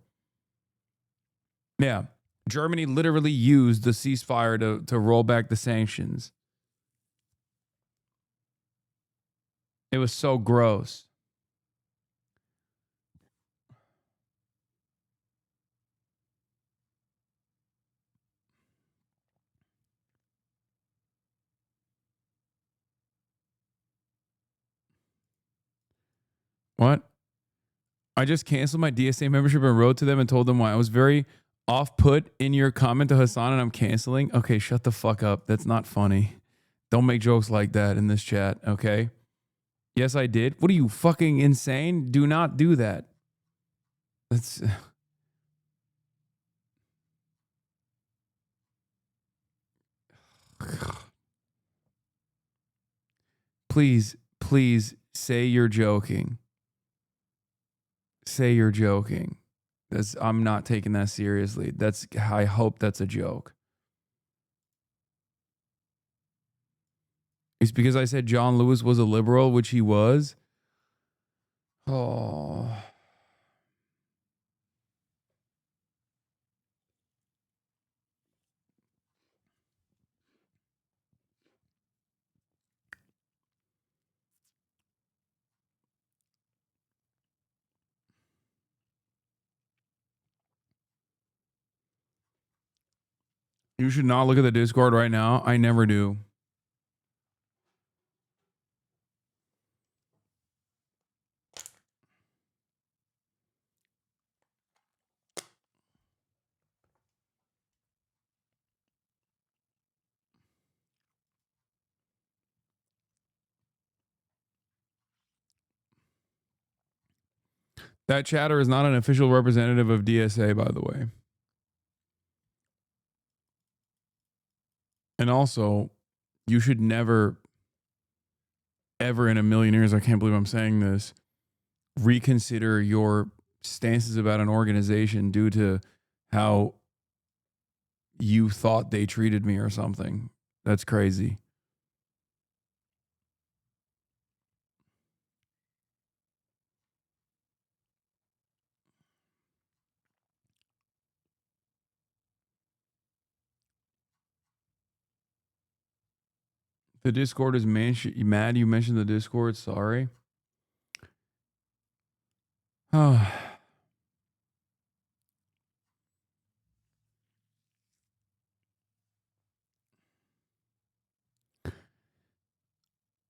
Yeah, Germany literally used the ceasefire to roll back the sanctions. It was so gross. What? I just canceled my DSA membership and wrote to them and told them why. I was very off-put in your comment to Hasan and I'm canceling. Okay, shut the fuck up. That's not funny. Don't make jokes like that in this chat, okay? Yes, I did. What are you, fucking insane? Do not do that. That's... Please say you're joking. Say you're joking. I'm not taking that seriously. I hope that's a joke. It's because I said John Lewis was a liberal, which he was. Oh. You should not look at the Discord right now. I never do. That chatter is not an official representative of DSA, by the way. And also, you should never, ever in a million years, I can't believe I'm saying this, reconsider your stances about an organization due to how you thought they treated me or something. That's crazy. The Discord is mad you mentioned the Discord. Sorry. Oh.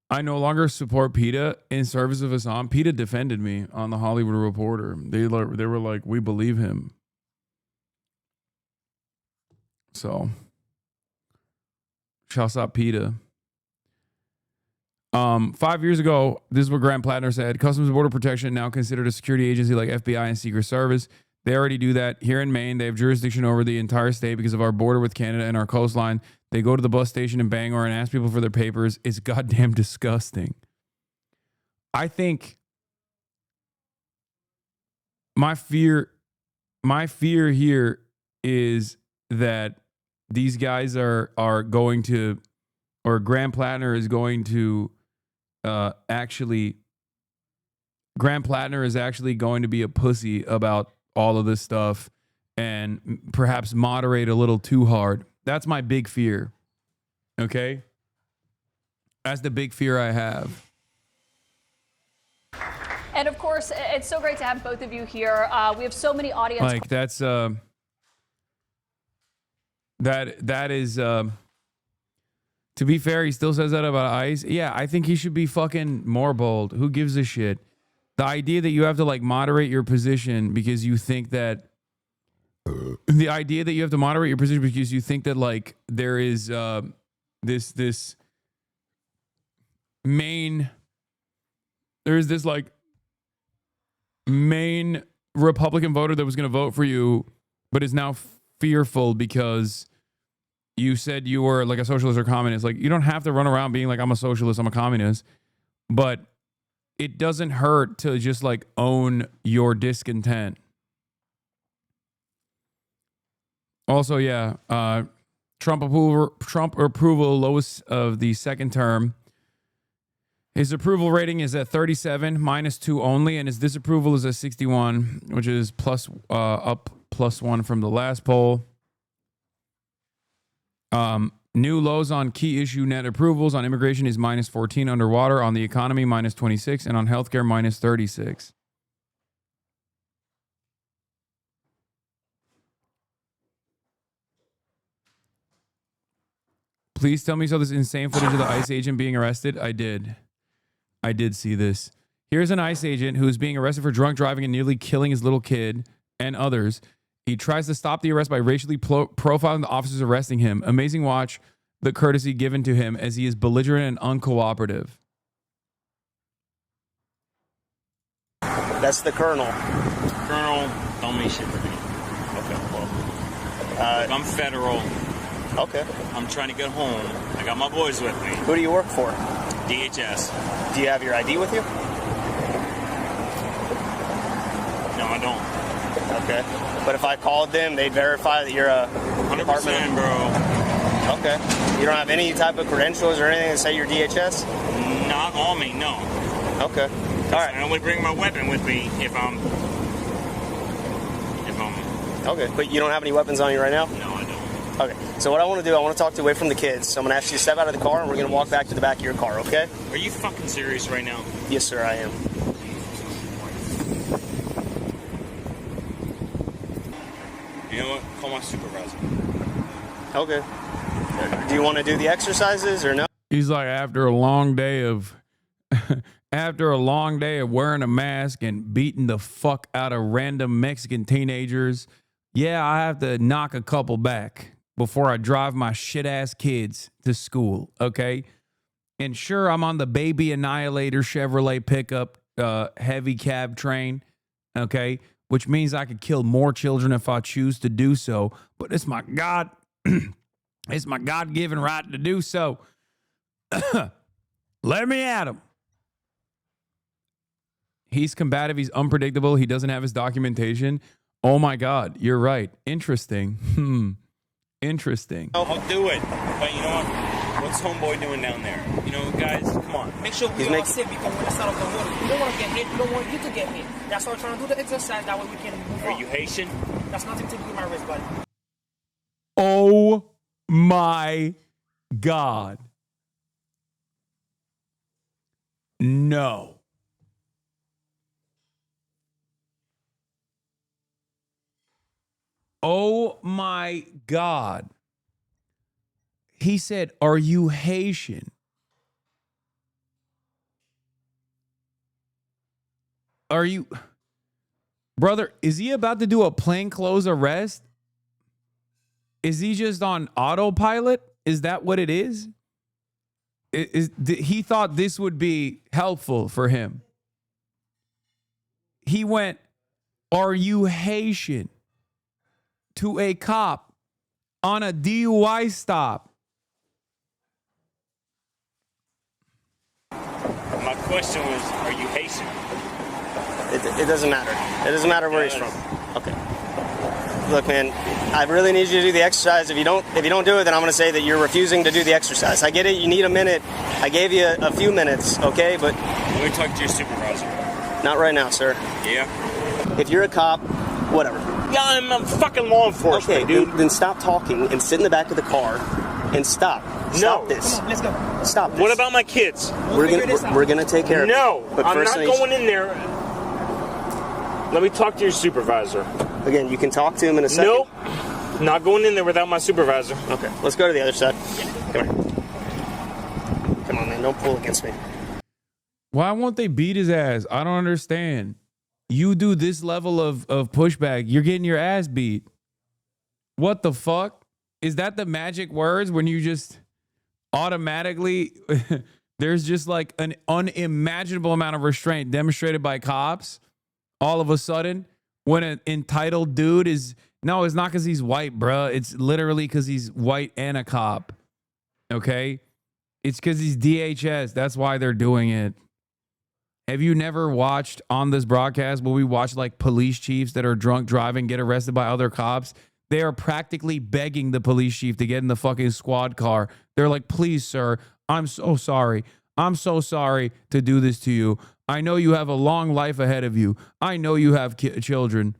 I no longer support PETA in service of Hasan. PETA defended me on the Hollywood Reporter. They were like, we believe him. So, shouts out PETA. 5 years ago, this is what Grant Platner said. Customs and Border Protection now considered a security agency like FBI and Secret Service. They already do that. Here in Maine, they have jurisdiction over the entire state because of our border with Canada and our coastline. They go to the bus station in Bangor and ask people for their papers. It's goddamn disgusting. I think my fear here is that these guys are going to, or Grant Platner is going to Grant Platner is actually going to be a pussy about all of this stuff and perhaps moderate a little too hard. That's my big fear. Okay? That's the big fear I have.
And of course, it's so great to have both of you here. We have so many audience.
Like that's that is to be fair, he still says that about ICE. Yeah, I think he should be fucking more bold. Who gives a shit? The idea that you have to like moderate your position because you think that like there is this main Republican voter that was going to vote for you but is now fearful because you said you were like a socialist or communist. Like, you don't have to run around being like, I'm a socialist, I'm a communist, but it doesn't hurt to just like own your discontent. Also, yeah, Trump approval lowest of the second term. His approval rating is at 37, -2 only, and his disapproval is at 61, which is up +1 from the last poll. New lows on key issue net approvals. On immigration is -14, underwater. On the economy, -26, and on healthcare, -36. Please tell me so this insane footage of the ICE agent being arrested. I did see this. Here's an ICE agent who is being arrested for drunk driving and nearly killing his little kid and others. He tries to stop the arrest by racially profiling the officers arresting him. Amazing watch the courtesy given to him as he is belligerent and uncooperative.
That's the colonel.
Colonel, don't mean shit to me.
Okay, well.
I'm federal.
Okay.
I'm trying to get home. I got my boys with me.
Who do you work for?
DHS.
Do you have your ID with you?
No, I don't.
Okay. But if I called them, they'd verify that you're a
100%, bro.
Okay. You don't have any type of credentials or anything that say you're DHS?
Not on me, no.
Okay. All right.
I only bring my weapon with me if I'm.
Okay. But you don't have any weapons on you right now?
No, I don't.
Okay. So what I want to do, I want to talk to you away from the kids. So I'm going to ask you to step out of the car, and we're going to walk back to the back of your car, okay?
Are you fucking serious right now?
Yes, sir, I am.
You know what? Call my supervisor.
Okay. Do you want to do the exercises or no?
He's like, after a long day of wearing a mask and beating the fuck out of random Mexican teenagers, yeah, I have to knock a couple back before I drive my shit ass kids to school, okay? And sure, I'm on the Baby Annihilator Chevrolet pickup heavy cab train, okay? Which means I could kill more children if I choose to do so, but it's my it's my God-given right to do so. Let me at him. He's combative. He's unpredictable. He doesn't have his documentation. Oh my God, you're right. Interesting. Interesting.
I'll do it. But you know what? What's homeboy doing down there? You know, guys, come on.
Make sure we all sit because we're inside of the water. You don't want to get hit. You don't want you to get hit. That's why we're trying to do the exercise. That way we can move on.
Are you Haitian?
That's nothing to do with my wrist, buddy.
Oh my God. No. Oh my God. He said, are you Haitian? Are you, brother, is he about to do a plainclothes arrest? Is he just on autopilot? Is that what it is? He thought this would be helpful for him. He went, are you Haitian? To a cop on a DUI stop.
My question was, are you Haitian?
It doesn't matter. It doesn't matter where he's from. Okay. Look, man, I really need you to do the exercise. If you don't do it, then I'm going to say that you're refusing to do the exercise. I get it. You need a minute. I gave you a few minutes, okay? But
let me talk to your supervisor.
Not right now, sir.
Yeah.
If you're a cop, whatever.
Yeah, I'm a fucking law enforcement,
okay, dude. Then stop talking and sit in the back of the car and stop. Stop this.
Come on, let's go.
Stop this.
What about my kids?
We're gonna take care of it.
No,
but
I'm
first
not going in there. Let me talk to your supervisor.
Again, you can talk to him in a second.
Nope. Not going in there without my supervisor.
Okay, let's go to the other side. Come here. Come on, man. Don't pull against me.
Why won't they beat his ass? I don't understand. You do this level of pushback, you're getting your ass beat. What the fuck? Is that the magic words when you just automatically, there's just like an unimaginable amount of restraint demonstrated by cops all of a sudden when an entitled dude is No, it's not because he's white, bruh. It's literally because he's white and a cop. Okay? It's because he's DHS. That's why they're doing it. Have you never watched on this broadcast where we watch like police chiefs that are drunk driving get arrested by other cops? They are practically begging the police chief to get in the fucking squad car. They're like, please, sir, I'm so sorry. I'm so sorry to do this to you. I know you have a long life ahead of you. I know you have children.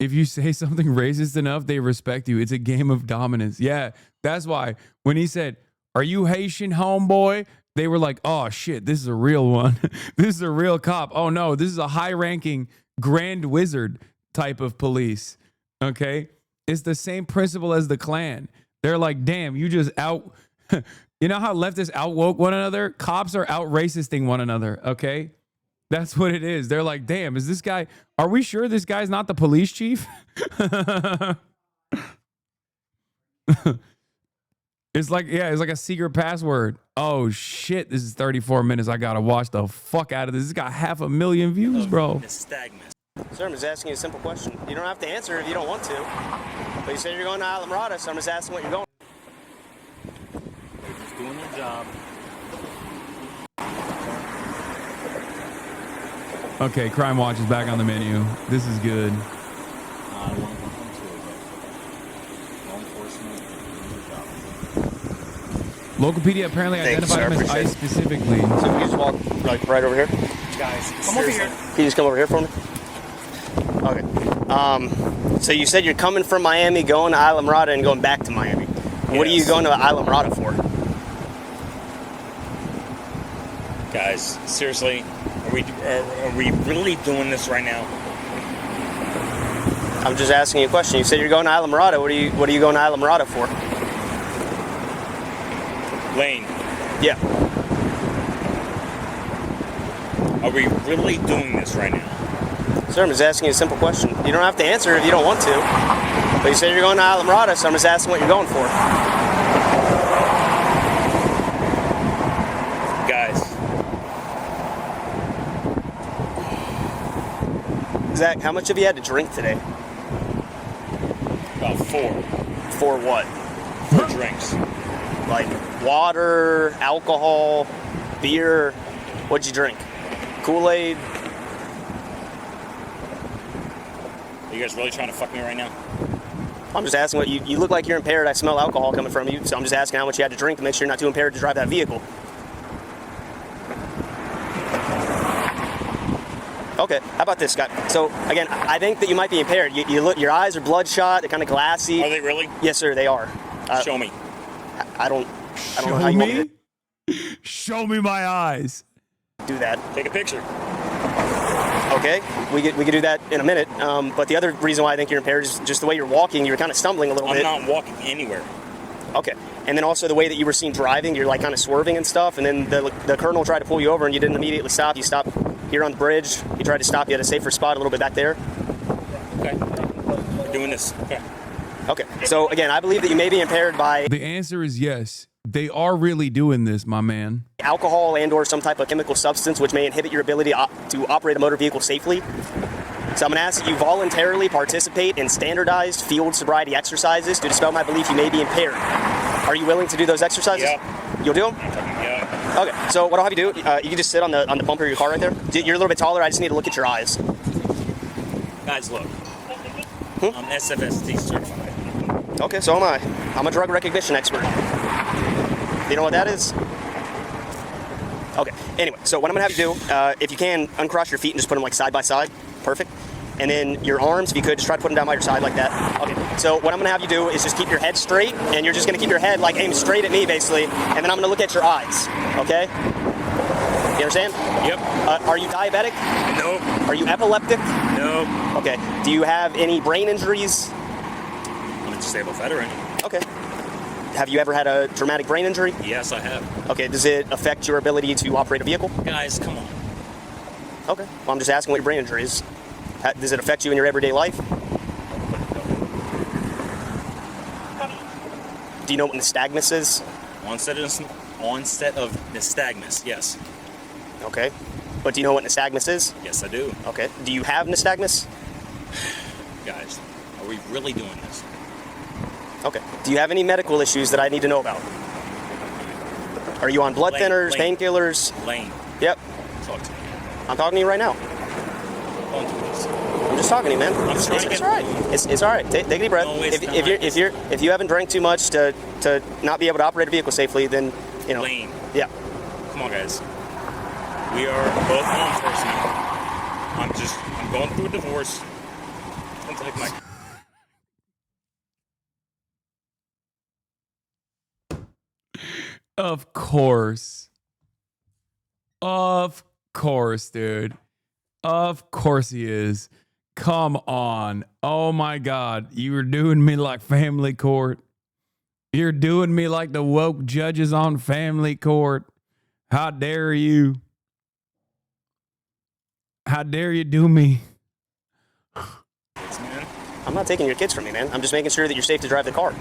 If you say something racist enough, they respect you. It's a game of dominance. Yeah, that's why when he said, "Are you Haitian, homeboy?" They were like, "Oh shit, this is a real one. This is a real cop. Oh no, this is a high-ranking grand wizard type of police." Okay? It's the same principle as the Klan. They're like, "Damn, you just out." You know how leftists outwoke one another? Cops are out racisting one another. Okay? That's what it is. They're like, damn, is this guy, are we sure this guy's not the police chief? It's like, yeah, it's like a secret password. Oh shit, this is 34 minutes. I gotta watch the fuck out of this. This got 500,000 views, bro.
Sir, I'm just asking you a simple question. You don't have to answer if you don't want to. But you said you're going to Islamorada, so I'm just asking what you're going.
They're just doing their job.
Okay, Crime Watch is back on the menu. This is good. Localpedia apparently identified him as ICE specifically.
So if you just walk like right over here?
Guys, come over here.
Can you just come over here for me? Okay. So you said you're coming from Miami, going to Islamorada, and going back to Miami. Yes. What are you going to Islamorada for?
Guys, seriously, are we really doing this right now?
I'm just asking you a question. You said you're going to Islamorada. What are you going to Islamorada for?
Lane.
Yeah.
Are we really doing this right now?
Sir, I'm just asking you a simple question. You don't have to answer if you don't want to. But you said you're going to Islamorada, so I'm just asking what you're going for.
Guys.
Zach, how much have you had to drink today?
About 4.
4 what?
4 drinks.
Like water, alcohol, beer. What'd you drink? Kool-Aid?
Are you guys really trying to fuck me right now?
I'm just asking what you look like you're impaired. I smell alcohol coming from you, so I'm just asking how much you had to drink to make sure you're not too impaired to drive that vehicle. Okay, how about this, Scott? So again, I think that you might be impaired. You look, your eyes are bloodshot. They're kind of glassy.
Are they really?
Yes, sir, they are.
Show me.
I don't know how you want me
to... Show me my eyes.
Do that.
Take a picture.
Okay, we could do that in a minute. But the other reason why I think you're impaired is just the way you're walking. You're kind of stumbling a little bit.
I'm not walking anywhere.
Okay, and then also the way that you were seen driving, you're like kind of swerving and stuff. And then the colonel tried to pull you over, and you didn't immediately stop. You stopped here on the bridge. He tried to stop you at a safer spot a little bit back there.
Okay, we're doing this. Okay.
Okay, so again, I believe that you may be impaired by...
The answer is yes. They are really doing this, my man.
Alcohol and or some type of chemical substance which may inhibit your ability to operate a motor vehicle safely. So I'm going to ask that you voluntarily participate in standardized field sobriety exercises to dispel my belief you may be impaired. Are you willing to do those exercises?
Yep.
You'll do them?
Yeah.
Okay, so what I'll have you do, you can just sit on the bumper of your car right there. You're a little bit taller, I just need to look at your eyes.
Guys, look. I'm SFST certified.
Okay, so am I. I'm a drug recognition expert. You know what that is? Okay, anyway, so what I'm gonna have you do, if you can, uncross your feet and just put them like side by side. Perfect. And then your arms, if you could, just try to put them down by your side like that. Okay, so what I'm gonna have you do is just keep your head straight, and you're just gonna keep your head like aimed straight at me, basically, and then I'm gonna look at your eyes, okay? You understand?
Yep.
Are you diabetic?
No.
Are you epileptic?
No.
Okay. Do you have any brain injuries?
I'm a disabled veteran.
Okay. Have you ever had a traumatic brain injury?
Yes, I have.
Okay. Does it affect your ability to operate a vehicle?
Guys, come on.
Okay. Well, I'm just asking what your brain injury is. Does it affect you in your everyday life? Do you know what nystagmus is?
Onset of nystagmus, yes.
Okay. But do you know what nystagmus is?
Yes, I do.
Okay. Do you have nystagmus?
Guys, are we really doing this?
Okay. Do you have any medical issues that I need to know about? Are you on blood thinners, painkillers?
Lane.
Yep.
Talk to me.
I'm talking to you right now.
Don't do this.
I'm just talking to you, man. It's all right. It's all right. Take a deep breath.
No,
if you haven't drank too much to not be able to operate a vehicle safely, then you know.
Lane.
Yeah.
Come on, guys. We are both law enforcement. I'm going through a divorce. Don't take my.
Of course. Of course, dude. Of course he is. Come on. Oh my God. You were doing me like family court. You're doing me like the woke judges on family court. How dare you? How dare you do me?
I'm not taking your kids from you, man. I'm just making sure that you're safe to drive the car.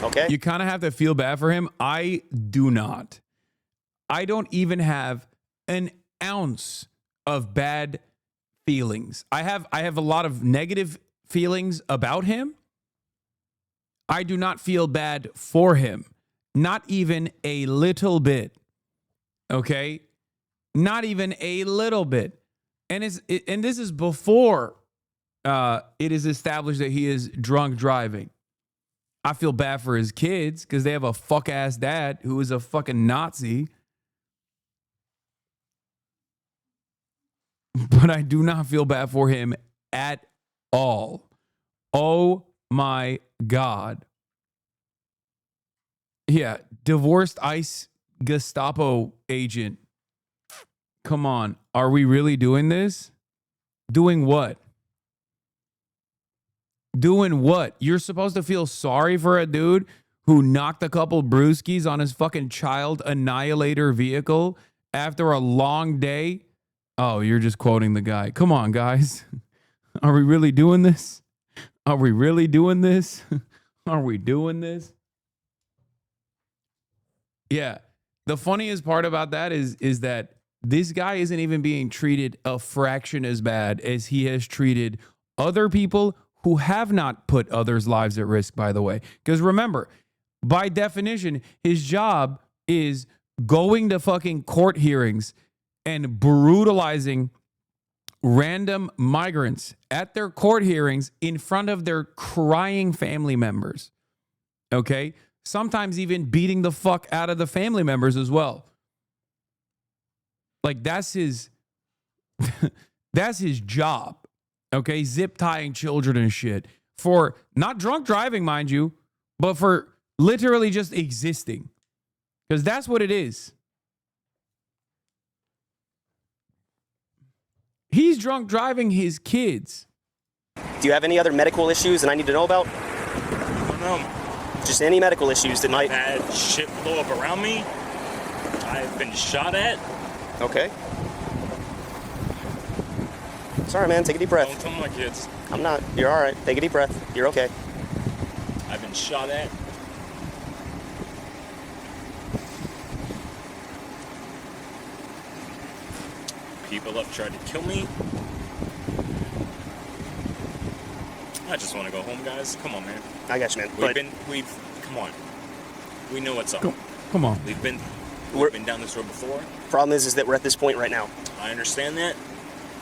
Okay?
You kind of have to feel bad for him. I do not. I don't even have an ounce of bad feelings. I have a lot of negative feelings about him. I do not feel bad for him. Not even a little bit. Okay? Not even a little bit. And this is before it is established that he is drunk driving. I feel bad for his kids because they have a fuck ass dad who is a fucking Nazi. But I do not feel bad for him at all. Oh my God. Yeah, divorced ICE Gestapo agent. Come on. Are we really doing this? Doing what? Doing what? You're supposed to feel sorry for a dude who knocked a couple brewskis on his fucking child annihilator vehicle after a long day? Oh, you're just quoting the guy. Come on, guys. Are we really doing this? Are we really doing this? Are we doing this? Yeah. The funniest part about that is that this guy isn't even being treated a fraction as bad as he has treated other people who have not put others' lives at risk, by the way. Because remember, by definition, his job is going to fucking court hearings and brutalizing random migrants at their court hearings in front of their crying family members. Okay? Sometimes even beating the fuck out of the family members as well. Like that's his job. Okay? Zip tying children and shit. For not drunk driving, mind you, but for literally just existing. Because that's what it is. He's drunk driving his kids.
Do you have any other medical issues that I need to know about?
I don't know.
Just any medical issues that might...
I've had shit blow up around me. I've been shot at.
Okay. Sorry, man. Take a deep breath.
Don't tell my kids.
I'm not. You're all right. Take a deep breath. You're okay.
I've been shot at. People have tried to kill me. I just want to go home, guys. Come on, man.
I got you, man.
Come on. We know what's up.
Come on.
We've been down this road before.
Problem is that we're at this point right now.
I understand that.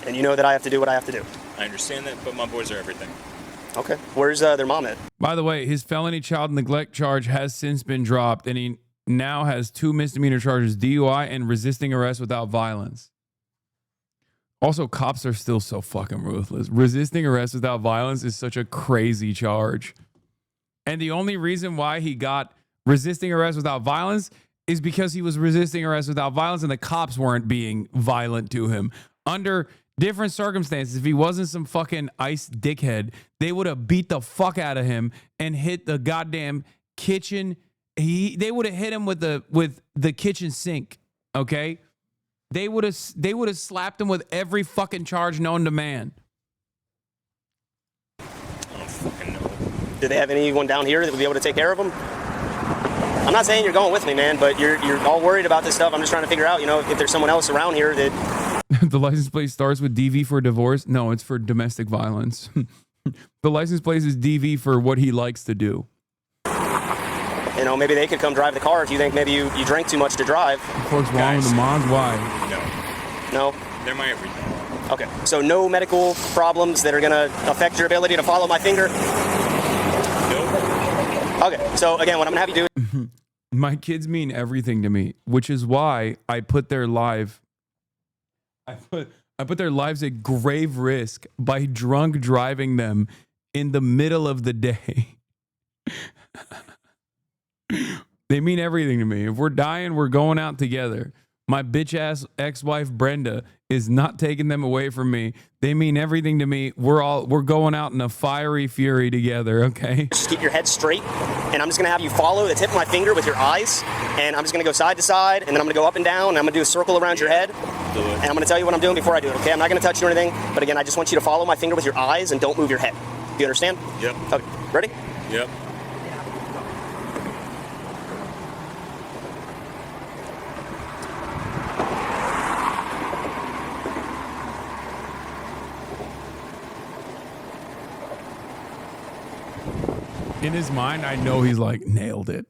And you know that I have to do what I have to do.
I understand that, but my boys are everything.
Okay. Where's their mom at?
By the way, his felony child neglect charge has since been dropped, and he now has 2 misdemeanor charges, DUI and resisting arrest without violence. Also, cops are still so fucking ruthless. Resisting arrest without violence is such a crazy charge. And the only reason why he got resisting arrest without violence is because he was resisting arrest without violence and the cops weren't being violent to him. Under different circumstances, if he wasn't some fucking ICE dickhead, they would have beat the fuck out of him and hit the goddamn kitchen. They would have hit him with the kitchen sink, okay? They would have slapped him with every fucking charge known to man.
I don't fucking know.
Do they have anyone down here that would be able to take care of them? I'm not saying you're going with me, man, but you're all worried about this stuff. I'm just trying to figure out, if there's someone else around here that...
The license plate starts with DV for divorce. No, it's for domestic violence. The license plate is DV for what he likes to do.
Maybe they could come drive the car if you think maybe you drank too much to drive.
What's wrong with the mods? Why?
No?
They're my everything.
Okay, so no medical problems that are going to affect your ability to follow my finger?
Nope.
Okay, so again, what I'm going to have you do...
My kids mean everything to me, which is why I put their life... I put their lives at grave risk by drunk driving them in the middle of the day. They mean everything to me. If we're dying, we're going out together. My bitch ass ex-wife Brenda is not taking them away from me. They mean everything to me. We're going out in a fiery fury together, okay?
Just keep your head straight, and I'm just gonna have you follow the tip of my finger with your eyes, and I'm just gonna go side to side, and then I'm gonna go up and down, and I'm gonna do a circle around your head, and I'm gonna tell you what I'm doing before I do it, okay? I'm not gonna touch you or anything, but again, I just want you to follow my finger with your eyes and don't move your head. Do you understand?
Yep.
Okay, ready?
Yep.
In his mind, I know he's like, nailed it.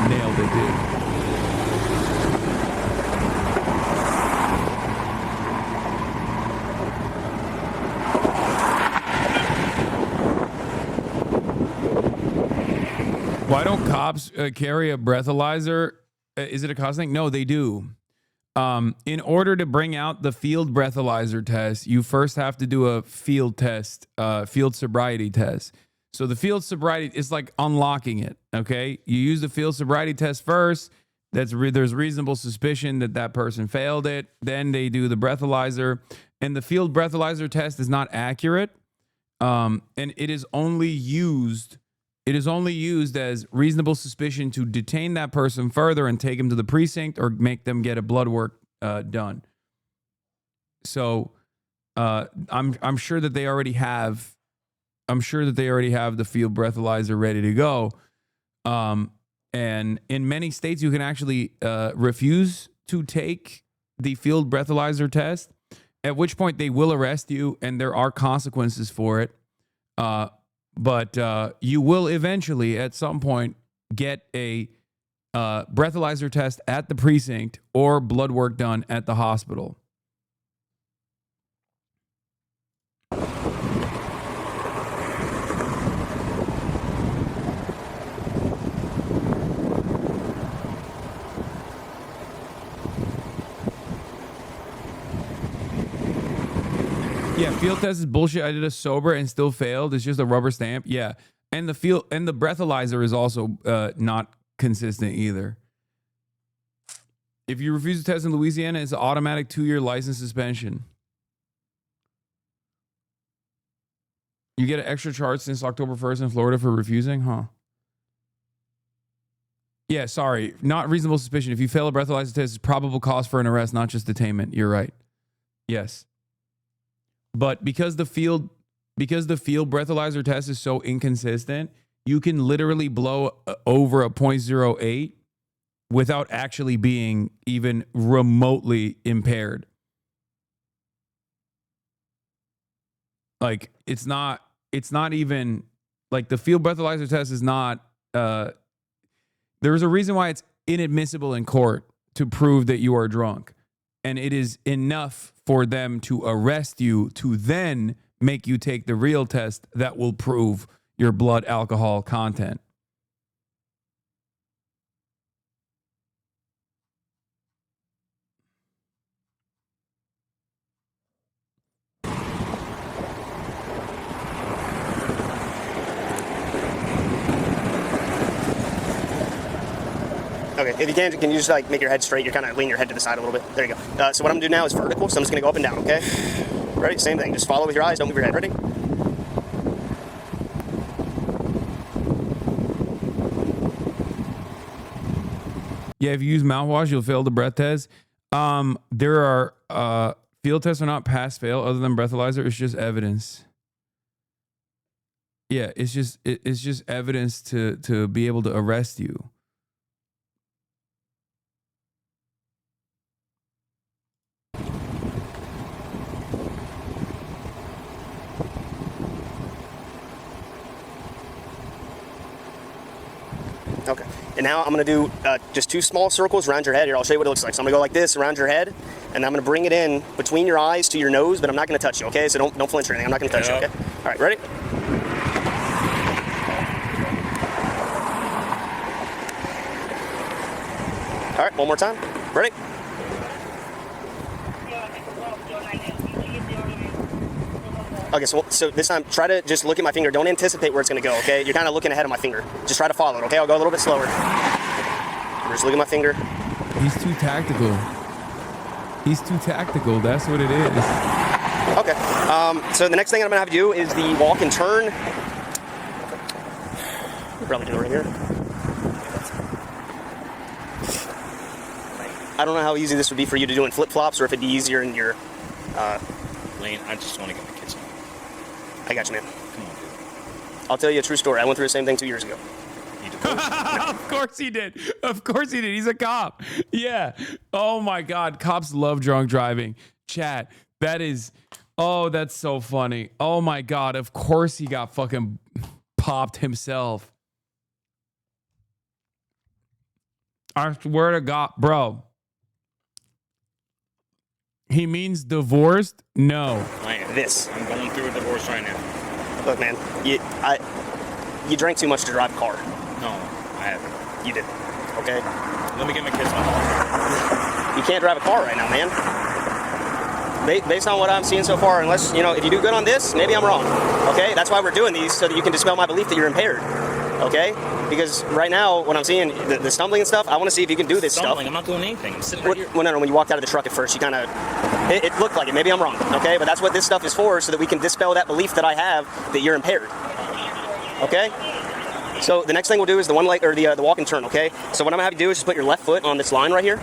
Nailed it, dude. Why don't cops carry a breathalyzer? Is it a cost thing? No, they do. In order to bring out the field breathalyzer test, you first have to do a field test, field sobriety test. So the field sobriety is like unlocking it, okay? You use the field sobriety test first. There's reasonable suspicion that that person failed it. Then they do the breathalyzer. And the field breathalyzer test is not accurate. And it is only used as reasonable suspicion to detain that person further and take him to the precinct or make them get a blood work done. So I'm sure that they already have the field breathalyzer ready to go. And in many states, you can actually refuse to take the field breathalyzer test, at which point they will arrest you and there are consequences for it. But you will eventually, at some point, get a breathalyzer test at the precinct or blood work done at the hospital. Yeah, field test is bullshit. I did a sober and still failed. It's just a rubber stamp. Yeah. And the breathalyzer is also not consistent either. If you refuse to test in Louisiana, it's an automatic 2-year license suspension. You get an extra charge since October 1st in Florida for refusing, huh? Yeah, sorry. Not reasonable suspicion. If you fail a breathalyzer test, it's probable cause for an arrest, not just detainment. You're right. Yes. But because the field breathalyzer test is so inconsistent, you can literally blow over a 0.08 without actually being even remotely impaired. Like it's not even like the field breathalyzer test is not there's a reason why it's inadmissible in court to prove that you are drunk. And it is enough for them to arrest you to then make you take the real test that will prove your blood alcohol content.
Okay, if you can you just like make your head straight? You're kind of leaning your head to the side a little bit. There you go. So what I'm gonna do now is vertical. So I'm just gonna go up and down. Okay. Ready? Same thing. Just follow with your eyes. Don't move your head. Ready?
Yeah, if you use mouthwash, you'll fail the breath test. There are field tests are not pass fail other than breathalyzer. It's just evidence. Yeah, it's just evidence to be able to arrest you.
Okay. And now I'm going to do just 2 small circles around your head here. I'll show you what it looks like. So I'm going to go like this around your head, and I'm going to bring it in between your eyes to your nose, but I'm not going to touch you, okay? So don't flinch or anything. I'm not going to touch you, okay? All right, ready? All right, one more time. Ready? Okay, so this time, try to just look at my finger. Don't anticipate where it's going to go, okay? You're kind of looking ahead of my finger. Just try to follow it, okay? I'll go a little bit slower. Just look at my finger.
He's too tactical. He's too tactical. That's what it is.
Okay. So the next thing I'm going to have you do is the walk and turn. We'll probably do it right here. I don't know how easy this would be for you to do in flip-flops or if it'd be easier in your...
Lane, I just want to get my kids home.
I got you, man.
Come on, dude.
I'll tell you a true story. I went through the same thing 2 years ago.
Of course he did. Of course he did. He's a cop. Yeah. Oh my God. Cops love drunk driving. Chat. That is, oh, that's so funny. Oh my God. Of course he got fucking popped himself. I swear to God, bro. He means divorced? No.
I'm going through a divorce right now.
Look, man, you drank too much to drive a car.
No, I haven't.
You did. Okay?
Let me get my kids home.
You can't drive a car right now, man. Based on what I'm seeing so far, unless, if you do good on this, maybe I'm wrong. Okay? That's why we're doing these, so that you can dispel my belief that you're impaired. Okay? Because right now, when I'm seeing the stumbling and stuff, I want to see if you can do this
stumbling?
stuff.
I'm not doing anything. I'm sitting right here.
Well, no, when you walked out of the truck at first, you kind of... It looked like it. Maybe I'm wrong. Okay? But that's what this stuff is for, so that we can dispel that belief that I have that you're impaired. Okay? So the next thing we'll do is the walk and turn, okay? So what I'm going to have you do is just put your left foot on this line right here.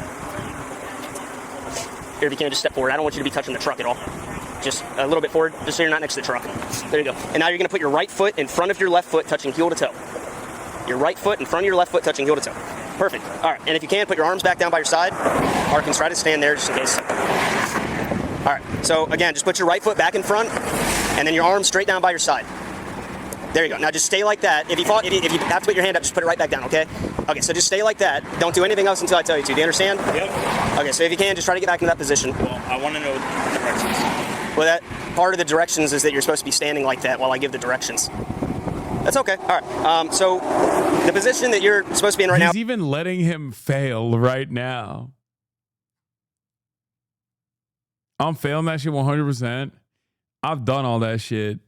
Here, if you can, just step forward. I don't want you to be touching the truck at all. Just a little bit forward, just so you're not next to the truck. There you go. And now you're going to put your right foot in front of your left foot, touching heel to toe. Your right foot in front of your left foot, touching heel to toe. Perfect. All right, and if you can, put your arms back down by your side. Or can try to stand there just in case. All right, so again, just put your right foot back in front, and then your arms straight down by your side. There you go. Now just stay like that. If you have to put your hand up, just put it right back down, okay? Okay, so just stay like that. Don't do anything else until I tell you to. Do you understand?
Yep.
Okay, so if you can, just try to get back into that position.
Well, I want to know the directions.
Well, that part of the directions is that you're supposed to be standing like that while I give the directions. That's okay. All right. So the position that you're supposed to be in right now.
He's even letting him fail right now. I'm failing that shit 100%. I've done all that shit.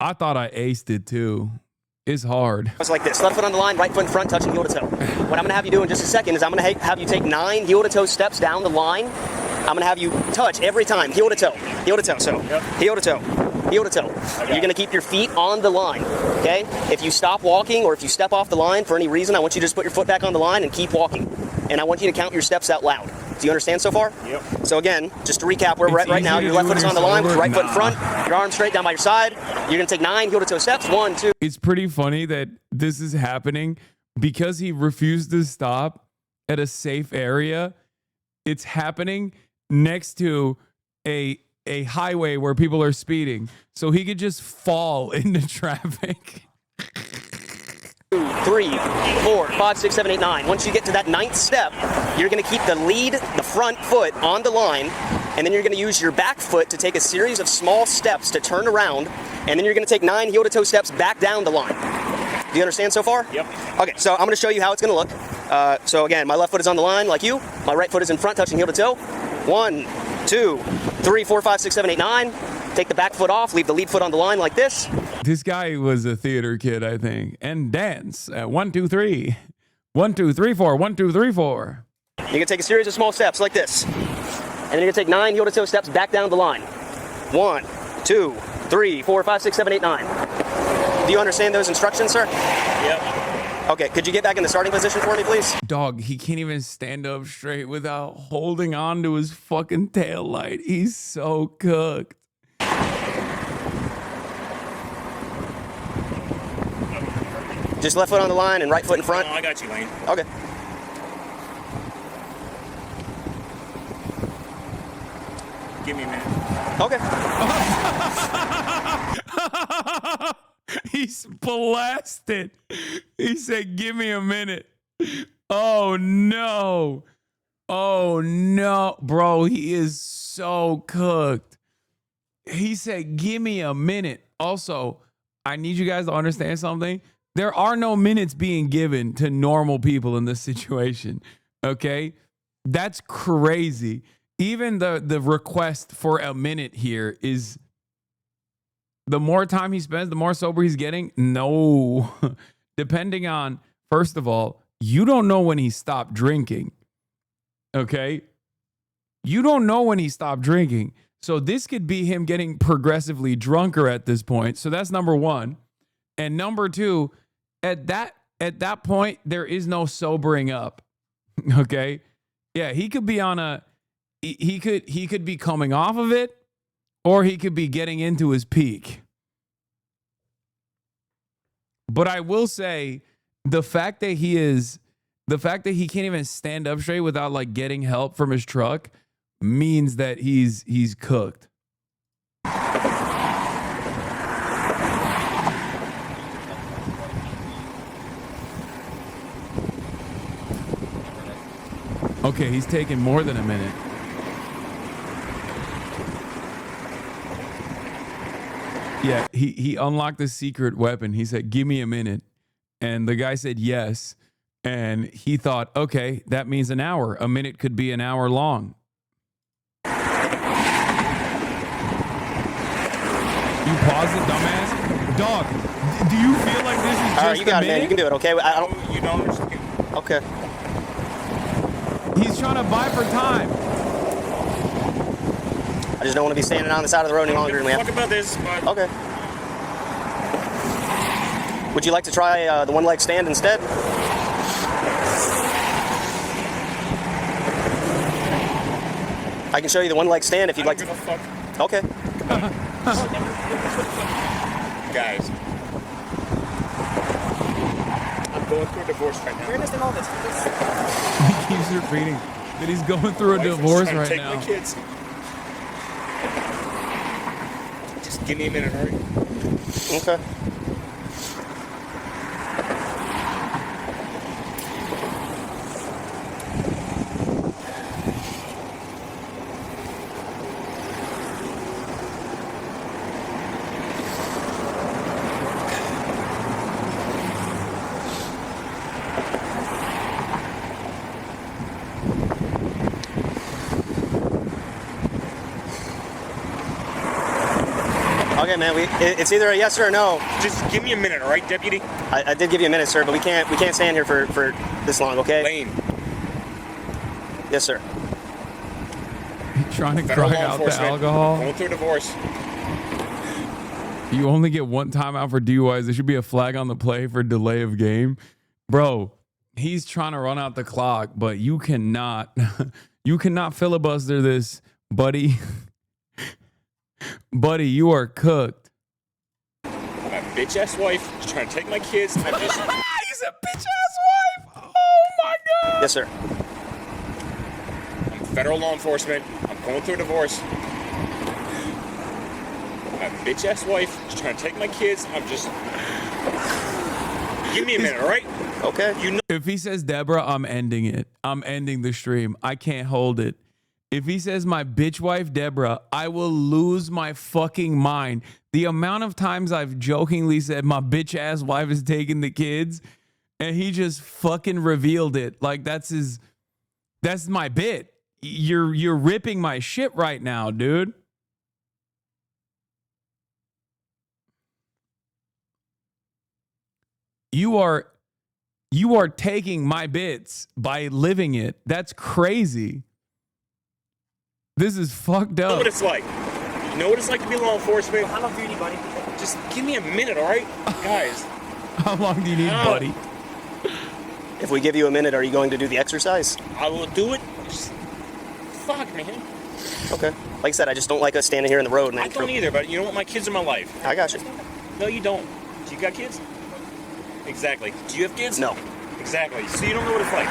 I thought I aced it too. It's hard.
It's like this. Left foot on the line, right foot in front, touching heel to toe. What I'm going to have you do in just a second is I'm going to have you take 9 heel to toe steps down the line. I'm going to have you touch every time, heel to toe, heel to toe. So heel to toe, heel to toe. You're going to keep your feet on the line, okay? If you stop walking or if you step off the line for any reason, I want you to just put your foot back on the line and keep walking. And I want you to count your steps out loud. Do you understand so far?
Yep.
So again, just to recap where we're at right now, your left foot is on the line with your right foot in front, your arm straight down by your side. You're going to take 9 heel to toe steps. 1, 2.
It's pretty funny that this is happening because he refused to stop at a safe area. It's happening next to a highway where people are speeding. So he could just fall into traffic.
2, 3, 4, 5, 6, 7, 8, 9. Once you get to that 9th step, you're going to keep the front foot on the line, and then you're going to use your back foot to take a series of small steps to turn around, and then you're going to take 9 heel-to-toe steps back down the line. Do you understand so far?
Yep.
Okay, so I'm going to show you how it's going to look. So again, my left foot is on the line like you. My right foot is in front, touching heel-to-toe. 1, 2, 3, 4, 5, 6, 7, 8, 9. Take the back foot off, leave the lead foot on the line like this.
This guy was a theater kid, I think. And dance. 1, 2, 3. 1, 2, 3, 4. 1, 2, 3, 4.
You're going to take a series of small steps like this. And then you're going to take 9 heel-to-toe steps back down the line. 1, 2, 3, 4, 5, 6, 7, 8, 9. Do you understand those instructions, sir?
Yep.
Okay, could you get back in the starting position for me, please?
Dog, he can't even stand up straight without holding on to his fucking tail light. He's so cooked.
Just left foot on the line and right foot in front?
No, I got you, Lane.
Okay.
Give me a minute.
Okay.
He's blasted. He said, give me a minute. Oh, no. Oh, no. Bro, he is so cooked. He said, give me a minute. Also, I need you guys to understand something. There are no minutes being given to normal people in this situation. Okay? That's crazy. Even the request for a minute here is the more time he spends, the more sober he's getting. No. Depending on, first of all, you don't know when he stopped drinking. Okay? You don't know when he stopped drinking. So this could be him getting progressively drunker at this point. So that's number one. And number two, at that point, there is no sobering up. Okay? Yeah, he could be on a he could be coming off of it, or he could be getting into his peak. But I will say the fact that he can't even stand up straight without like getting help from his truck means that he's cooked. Okay, he's taking more than a minute. Yeah, he unlocked a secret weapon. He said, give me a minute. And the guy said yes. And he thought, okay, that means an hour. A minute could be an hour long. You pause it, dumbass? Dog, do you feel like this is just
all right, you got
a
it,
minute?
man. You can do it, okay? I don't...
You don't understand.
Okay.
He's trying to buy for time.
I just don't want to be standing on the side of the road any longer.
Talk about this, but...
Okay. Would you like to try the one leg stand instead? I can show you the one leg stand if you'd like to. Okay.
Guys. I'm going through a divorce right now.
We understand all this.
He keeps repeating that he's going through a divorce right
take
now.
My kids. Just give me a minute, hurry.
Okay. Okay, man. It's either a yes or a no.
Just give me a minute, all right, deputy?
I did give you a minute, sir, but we can't stand here for this long, okay?
Lane.
Yes, sir.
Trying to
Federal
cry
law
out the
enforcement.
alcohol.
Going through a divorce.
You only get one time out for DUIs. There should be a flag on the play for delay of game. Bro, he's trying to run out the clock, but you cannot filibuster this, buddy. Buddy, you are cooked.
My bitch ass wife is trying to take my kids. I'm just...
He's a bitch ass wife. Oh my God.
Yes, sir.
I'm federal law enforcement. I'm going through a divorce. My bitch ass wife is trying to take my kids. I'm just... Give me a minute, all right?
Okay.
You know.
If he says Deborah, I'm ending it. I'm ending the stream. I can't hold it. If he says my bitch wife, Deborah, I will lose my fucking mind. The amount of times I've jokingly said my bitch ass wife is taking the kids, and he just fucking revealed it. Like that's my bit. You're ripping my shit right now, dude. You are taking my bits by living it. That's crazy. This is fucked up.
You know what it's like. You know what it's like to be law enforcement.
How long do you need, buddy?
Just give me a minute, all right? Guys.
How long do you need, buddy?
If we give you a minute, are you going to do the exercise?
I will do it. Just... Fuck, man.
Okay. Like I said, I just don't like us standing here in the road. And
I don't either, but you know what? My kids are my life.
I got you.
No, you don't. You got kids? Exactly. Do you have kids?
No.
Exactly. So you don't know what it's like.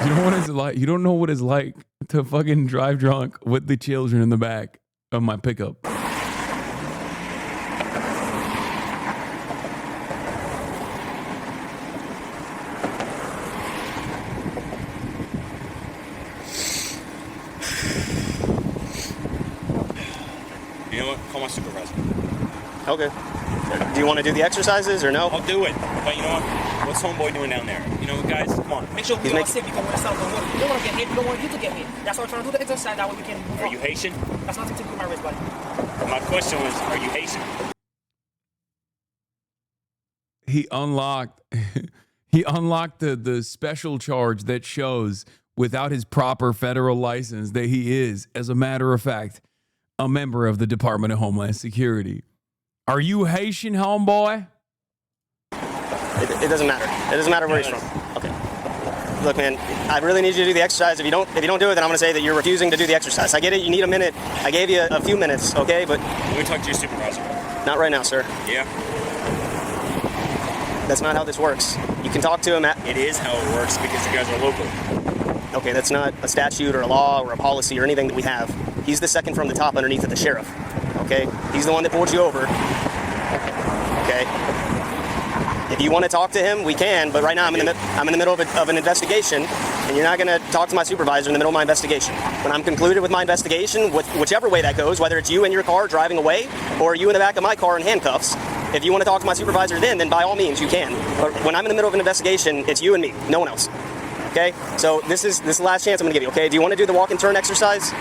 You know what it's like? You don't know what it's like to fucking drive drunk with the children in the back of my pickup.
You know what? Call my supervisor.
Okay. Do you want to do the exercises or no?
I'll do it. But you know what? What's homeboy doing down there? You know, guys, come on.
Make sure we all sit because we're set up on water. You don't want to get hit. You don't want you to get hit. That's why I'm trying to do the exercise. That way we can move
Are
on.
you Haitian?
That's nothing to do with my wrist, buddy.
My question was, are you Haitian?
He unlocked the special charge that shows without his proper federal license that he is, as a matter of fact, a member of the Department of Homeland Security. Are you Haitian, homeboy?
It doesn't matter. It doesn't matter where he's from. Okay. Look, man, I really need you to do the exercise. If you don't do it, then I'm going to say that you're refusing to do the exercise. I get it. You need a minute. I gave you a few minutes, okay? But
Let me talk to your supervisor.
not right now, sir.
Yeah?
That's not how this works. You can talk to him at...
It is how it works because you guys are local.
Okay, that's not a statute or a law or a policy or anything that we have. He's the second from the top underneath of the sheriff. Okay? He's the one that pulled you over. Okay? If you want to talk to him, we can, but right now I'm in the middle of an investigation, and you're not going to talk to my supervisor in the middle of my investigation. When I'm concluded with my investigation, whichever way that goes, whether it's you in your car driving away or you in the back of my car in handcuffs, if you want to talk to my supervisor then by all means you can. But when I'm in the middle of an investigation, it's you and me, no one else. Okay? So this is the last chance I'm going to give you, okay? Do you want to do the walk and turn exercise?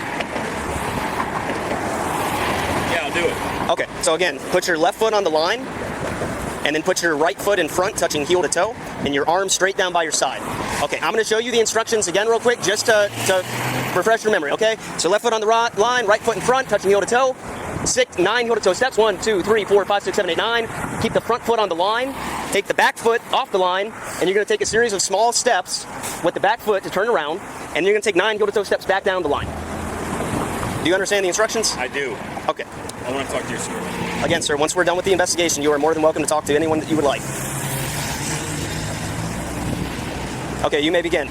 Yeah, I'll do it.
Okay, so again, put your left foot on the line, and then put your right foot in front, touching heel to toe, and your arm straight down by your side. Okay, I'm gonna show you the instructions again real quick, just to refresh your memory, okay? So left foot on the line, right foot in front, touching heel to toe. 9 heel to toe steps, 1, 2, 3, 4, 5, 6, 7, 8, 9. Keep the front foot on the line, take the back foot off the line, and you're gonna take a series of small steps with the back foot to turn around, and you're gonna take 9 heel to toe steps back down the line. Do you understand the instructions?
I do.
Okay.
I want to talk to your supervisor.
Again, sir, once we're done with the investigation, you are more than welcome to talk to anyone that you would like. Okay, you may begin.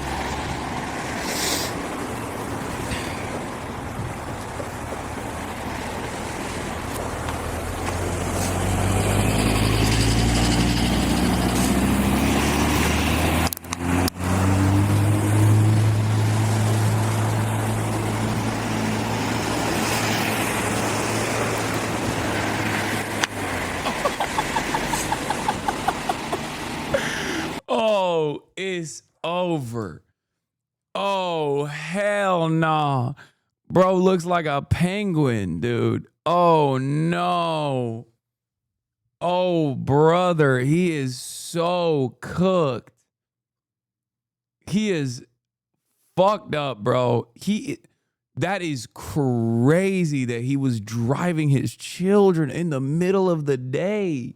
Oh, it's over. Oh, hell nah. Bro looks like a penguin, dude. Oh, no. Oh, brother, he is so cooked. He is fucked up, bro. That is crazy that he was driving his children in the middle of the day.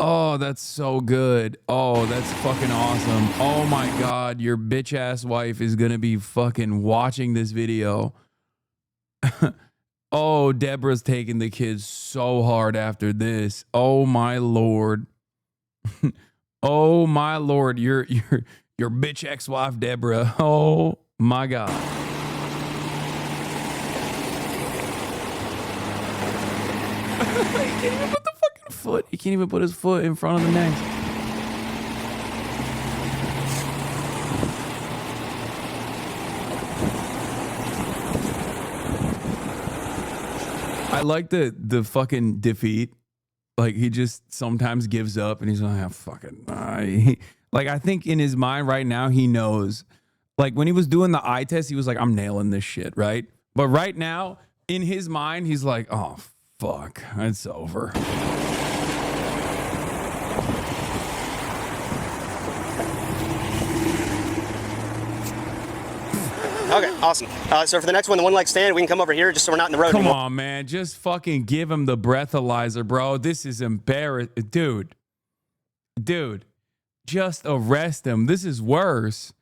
Oh, that's so good. Oh, that's fucking awesome. Oh my God, your bitch ass wife is gonna be fucking watching this video. Oh, Deborah's taking the kids so hard after this. Oh my Lord. Oh my Lord, your bitch ex-wife Deborah. Oh my God. He can't even put the fucking foot. He can't even put his foot in front of the next. I like the fucking defeat. Like, he just sometimes gives up and he's like, oh, fucking. Like, I think in his mind right now, he knows. Like, when he was doing the eye test, he was like, I'm nailing this shit, right? But right now, in his mind, he's like, oh, fuck, it's over.
Okay, awesome. So for the next one, the one leg stand, we can come over here just so we're not in the road
Come
anymore.
on, man. Just fucking give him the breathalyzer, bro. This is embarrassing. Dude, just arrest him. This is worse.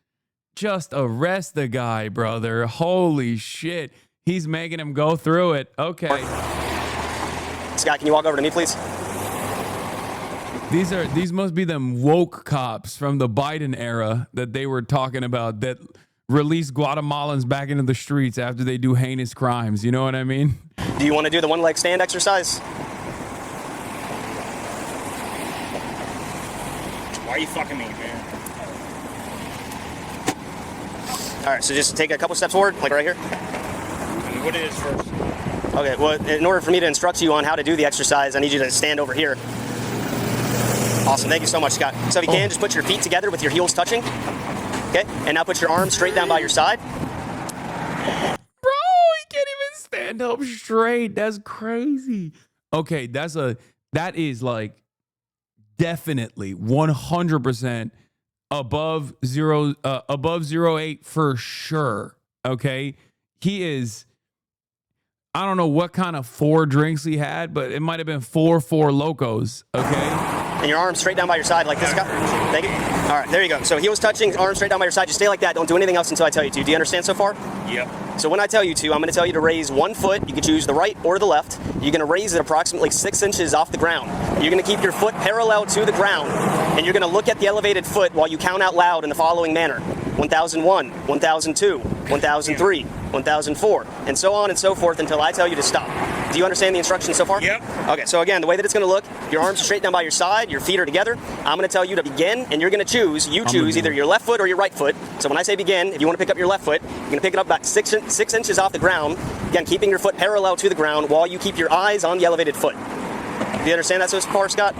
Just arrest the guy, brother. Holy shit. He's making him go through it. Okay.
Scott, can you walk over to me, please?
These must be them woke cops from the Biden era that they were talking about that release Guatemalans back into the streets after they do heinous crimes. You know what I mean?
Do you want to do the one leg stand exercise?
Why are you fucking me, man?
All right, so just take a couple steps forward, like right here.
Tell me what it is first.
Okay, well, in order for me to instruct you on how to do the exercise, I need you to stand over here. Awesome, thank you so much, Scott. So if you can, just put your feet together with your heels touching. Okay, and now put your arms straight down by your side.
Bro, he can't even stand up straight. That's crazy. Okay, that is like definitely 100% above 0.08 for sure. Okay, he is. I don't know what kind of 4 drinks he had, but it might have been 4 Locos. Okay.
And your arms straight down by your side like this, Scott. Thank you. All right, there you go. So heels touching, arms straight down by your side. Just stay like that. Don't do anything else until I tell you to. Do you understand so far?
Yep.
So when I tell you to, I'm going to tell you to raise 1 foot. You can choose the right or the left. You're going to raise it approximately 6 inches off the ground. You're going to keep your foot parallel to the ground, and you're going to look at the elevated foot while you count out loud in the following manner: 1001, 1002, 1003, 1004, and so on and so forth until I tell you to stop. Do you understand the instructions so far?
Yep.
Okay, so again, the way that it's going to look, your arms are straight down by your side, your feet are together. I'm going to tell you to begin, and you're going to choose either your left foot or your right foot. So when I say begin, if you want to pick up your left foot, you're going to pick it up about 6 inches off the ground, again, keeping your foot parallel to the ground while you keep your eyes on the elevated foot. Do you understand that so far, Scott?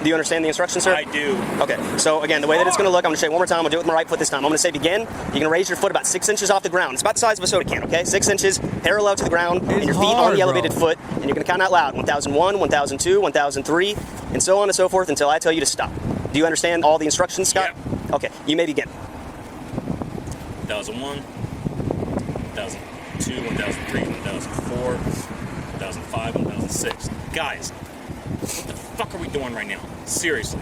Do you understand the instructions, sir?
I do.
Okay, so again, the way that it's going to look, I'm going to show you one more time. I'll do it with my right foot this time. I'm going to say begin. You're going to raise your foot about 6 inches off the ground. It's about the size of a soda can, okay? 6 inches parallel to the ground, and your feet on the elevated foot, and you're going to count out loud: 1001, 1002, 1003, and so on and so forth until I tell you to stop. Do you understand all the instructions, Scott?
Yep.
Okay, you may begin.
1001, 1002, 1003, 1004, 1005, 1006. Guys, what the fuck are we doing right now? Seriously.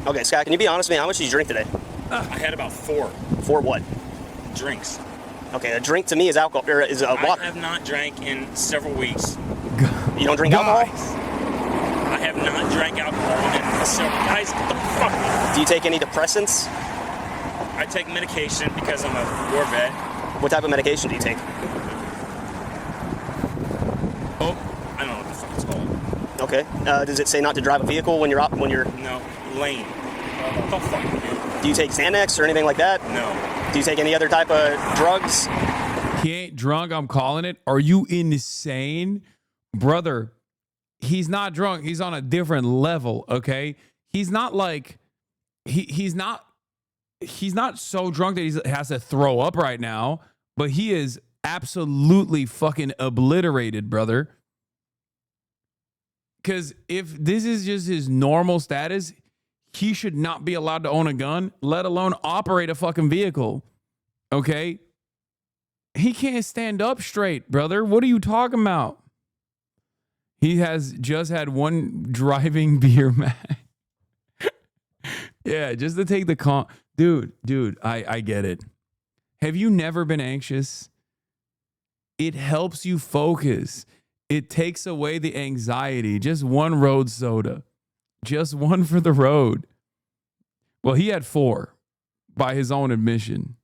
Okay, Scott, can you be honest with me? How much did you drink today?
I had about 4.
4 what?
Drinks.
Okay, a drink to me is alcohol, or is water.
I have not drank in several weeks.
You don't drink alcohol?
I have not drank alcohol in several. Guys, what the fuck?
Do you take any depressants?
I take medication because I'm a war vet.
What type of medication do you take?
I don't know what the fuck it's called.
Okay. Does it say not to drive a vehicle when you're out?
No, lane. Oh fuck.
Do you take Xanax or anything like that?
No.
Do you take any other type of drugs?
He ain't drunk, I'm calling it. Are you insane? Brother, he's not drunk. He's on a different level, okay? He's not like he's not so drunk that he has to throw up right now, but he is absolutely fucking obliterated, brother. Because if this is just his normal status, he should not be allowed to own a gun, let alone operate a fucking vehicle. Okay? He can't stand up straight, brother. What are you talking about? He has just had 1 driving beer, man. Yeah, just to take the CONT. Dude, I get it. Have you never been anxious? It helps you focus. It takes away the anxiety. Just 1 road soda. Just 1 for the road. Well, he had 4 by his own admission.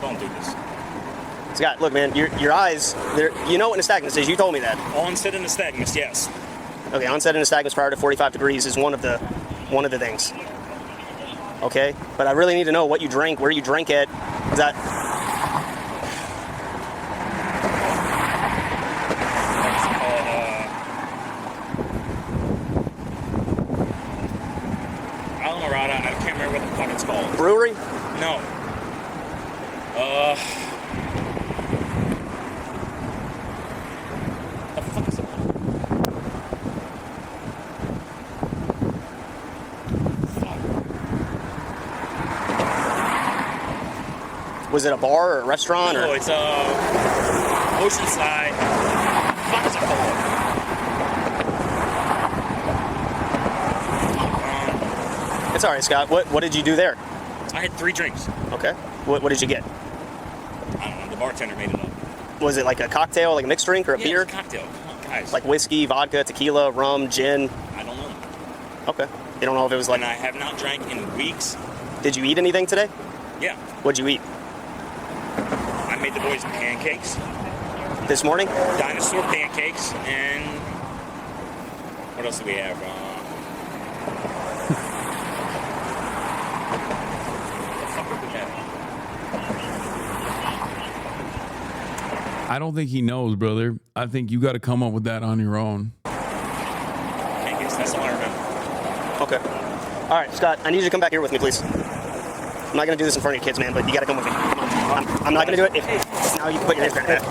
Don't do this.
Scott, look, man, your eyes, you know what nystagmus is. You told me that.
Onset of nystagmus, yes.
Okay, onset of nystagmus prior to 45 degrees is one of the things. Okay? But I really need to know what you drank, where you drank it. Is that...
I can't remember what the fuck it's called.
Brewery?
No. The fuck is it called?
Was it a bar or a restaurant?
No,
or?
It's Oceanside. What the fuck is it called?
It's all right, Scott. What did you do there?
I had 3 drinks.
Okay. What did you get?
I don't know. The bartender made it up.
Was it like a cocktail, like a mixed drink or a
Yeah,
beer?
it was a cocktail. Come on, guys.
Like whiskey, vodka, tequila, rum, gin?
I don't know.
Okay. You don't know if it was like...
And I have not drank in weeks.
Did you eat anything today?
Yeah.
What'd you eat?
I made the boys pancakes.
This morning?
Dinosaur pancakes. And what else do we have?
I don't think he knows, brother. I think you got to come up with that on your own.
Pancakes, that's all I remember.
Okay. All right, Scott, I need you to come back here with me, please. I'm not going to do this in front of your kids, man, but you got to come with me. Come on. I'm not going to do it. If now you can put your hands back.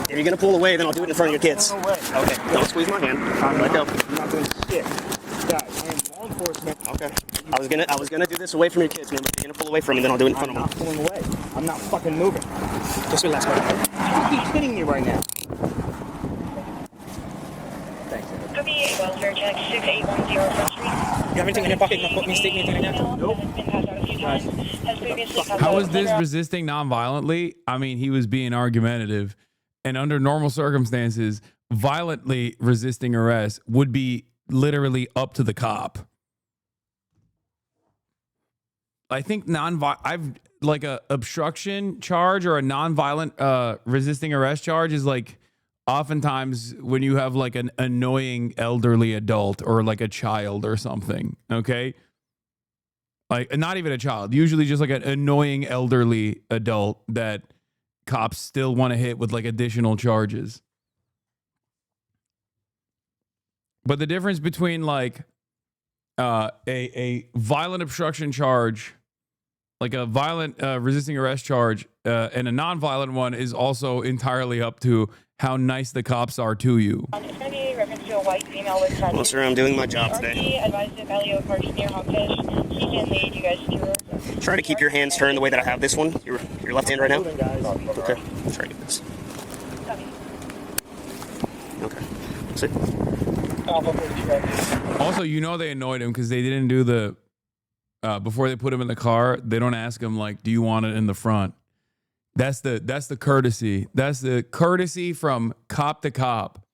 If you're going to pull away, then I'll do it in front of your kids. Okay. Don't squeeze my hand. Let go.
I'm not doing shit. Guys, I am law enforcement.
Okay. I was gonna do this away from your kids, man, but you're gonna pull away from me, then I'll do it in front of them.
I'm not pulling away. I'm not fucking moving. Just relax, man. You keep kidding me right now. Thanks.
Copy, welfare check 6810 Front Street.
You have anything in your pocket? No mistake, anything like that? Nope.
How was this resisting nonviolently? I mean, he was being argumentative, and under normal circumstances, violently resisting arrest would be literally up to the cop. I think I've like a obstruction charge or a nonviolent resisting arrest charge is like oftentimes when you have like an annoying elderly adult or like a child or something. Okay. Like not even a child, usually just like an annoying elderly adult that cops still want to hit with like additional charges. But the difference between like a violent obstruction charge, like a violent resisting arrest charge, and a non-violent one is also entirely up to how nice the cops are to you.
It's going to be reference to a white female with tattoos.
Well, sir, I'm doing my job today.
Advised to Valley Park near Hogfish. He can lead you guys to.
Try to keep your hands turned the way that I have this one. Your left hand right now? Okay. Try to get this. Okay. Sit.
Also, you know they annoyed him because they didn't do the before they put him in the car. They don't ask him like, "Do you want it in the front?" That's the courtesy. That's the courtesy from cop to cop.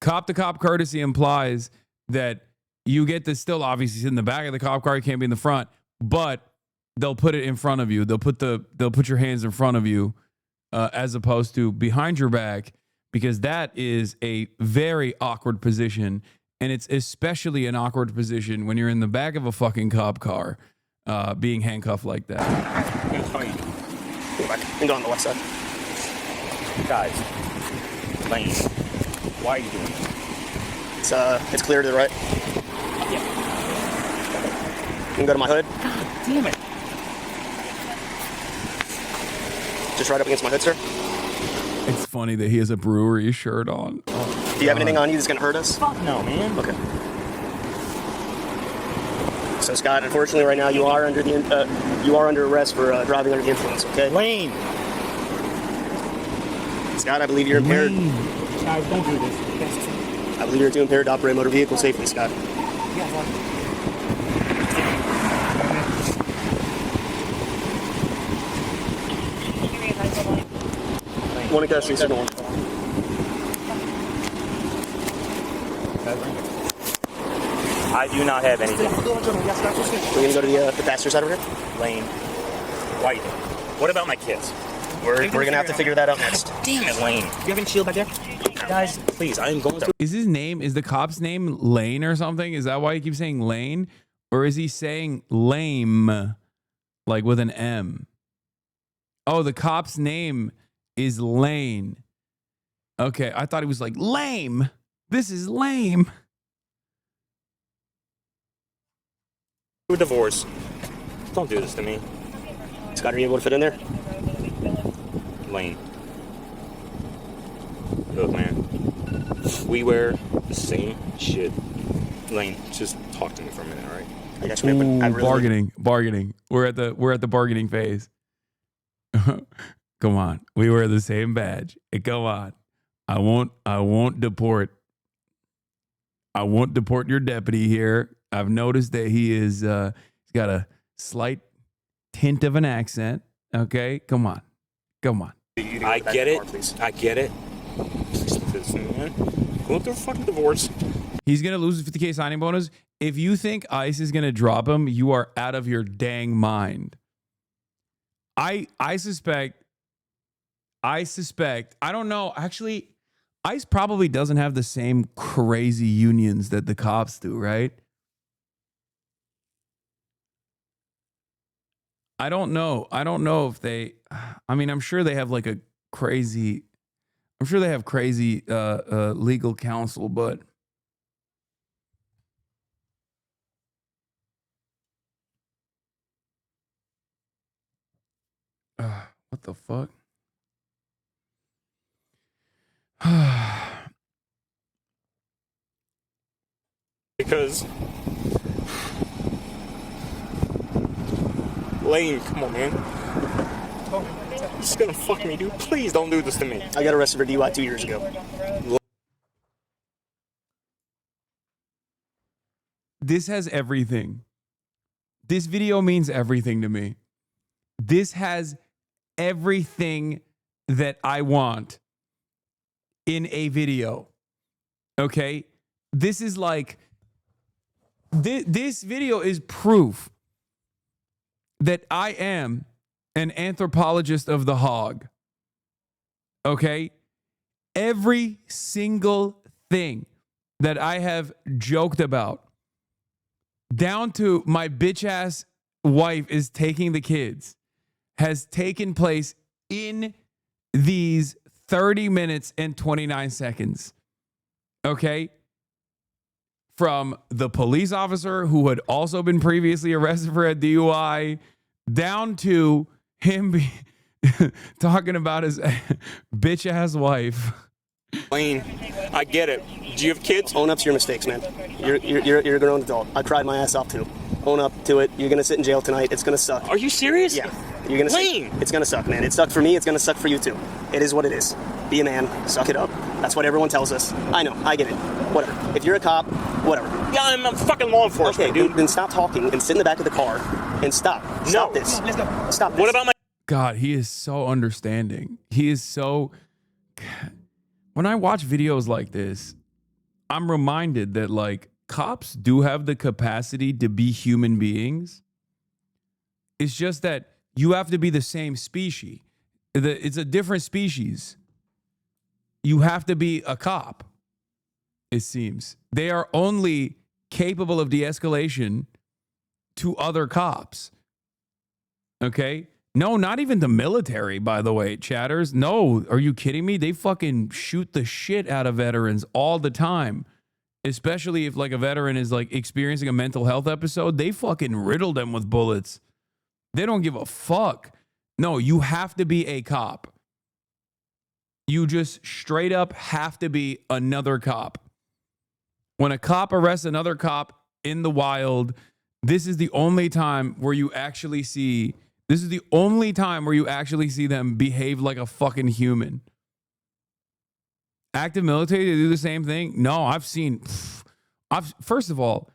Cop to cop courtesy implies that you get to still obviously sit in the back of the cop car. You can't be in the front, but they'll put it in front of you. They'll put your hands in front of you as opposed to behind your back, because that is a very awkward position. And it's especially an awkward position when you're in the back of a fucking cop car being handcuffed like that.
Go back and go on the left side.
Guys, Lane, why are you doing this?
It's clear to the right.
Yeah.
You can go to my hood.
God damn it.
Just right up against my hood, sir.
It's funny that he has a brewery shirt on.
Do you have anything on you that's going to hurt us?
Fuck no, man.
Okay. So, Scott, unfortunately, right now you are under arrest for driving under the influence. Okay.
Lane.
Scott, I believe you're impaired.
Guys, don't do this.
I believe you're too impaired to operate a motor vehicle safely, Scott. One in custody, signal one.
I do not have anything.
We're going to go to the passenger side over here?
Lane, why? What about my kids?
We're going to have to figure that out next.
Damn it, Lane.
You have any shield back there?
Guys, please, I am going to.
Is the cop's name Lane or something? Is that why he keeps saying Lane? Or is he saying lame, like with an M? Oh, the cop's name is Lane. Okay, I thought he was like, lame. This is lame.
A divorce. Don't do this to me.
Scott, are you able to fit in there?
Lane. Look, man. We wear the same shit. Lane, just talk to me for a minute, all right?
I got you, man, but I really...
Bargaining. We're at the bargaining phase. Come on. We wear the same badge. Come on. I won't deport your deputy here. I've noticed that he is he's got a slight tint of an accent. Okay, come on.
I get it. I get it. Please listen, man. Go through a fucking divorce.
He's going to lose his 50K signing bonus. If you think ICE is going to drop him, you are out of your dang mind. I suspect, I don't know. Actually, ICE probably doesn't have the same crazy unions that the cops do, right? I don't know if they, I mean, I'm sure they have like a crazy, legal counsel, but what the fuck?
Because Lane, come on, man. This is gonna fuck me, dude. Please don't do this to me.
I got arrested for DUI 2 years ago.
This has everything. This video means everything to me. This has everything that I want in a video. Okay? This is like, this video is proof that I am an anthropologist of the hog. Okay? Every single thing that I have joked about, down to my bitch ass wife is taking the kids, has taken place in these 30 minutes and 29 seconds. Okay? From the police officer who had also been previously arrested for a DUI, down to him talking about his bitch ass wife.
Lane, I get it. Do you have kids?
Own up to your mistakes, man. You're a grown adult. I cried my ass off too. Own up to it. You're gonna sit in jail tonight. It's gonna suck.
Are you serious?
Yeah. You're gonna.
Lane!
It's gonna suck, man. It sucked for me. It's gonna suck for you too. It is what it is. Be a man. Suck it up. That's what everyone tells us. I know. I get it. Whatever. If you're a cop, whatever.
Yeah, I'm a fucking law enforcement,
okay,
dude.
Then stop talking and sit in the back of the car and stop. Stop this.
Let's go.
Stop this.
What about my...
God, he is so understanding. He is so... When I watch videos like this, I'm reminded that, like, cops do have the capacity to be human beings. It's just that you have to be the same species. It's a different species. You have to be a cop, it seems. They are only capable of de-escalation to other cops. Okay? No, not even the military, by the way, chatters. No, are you kidding me? They fucking shoot the shit out of veterans all the time. Especially if like a veteran is like experiencing a mental health episode, they fucking riddle them with bullets. They don't give a fuck. No, you have to be a cop. You just straight up have to be another cop. When a cop arrests another cop in the wild, this is the only time where you actually see them behave like a fucking human. Active military, they do the same thing? No, first of all,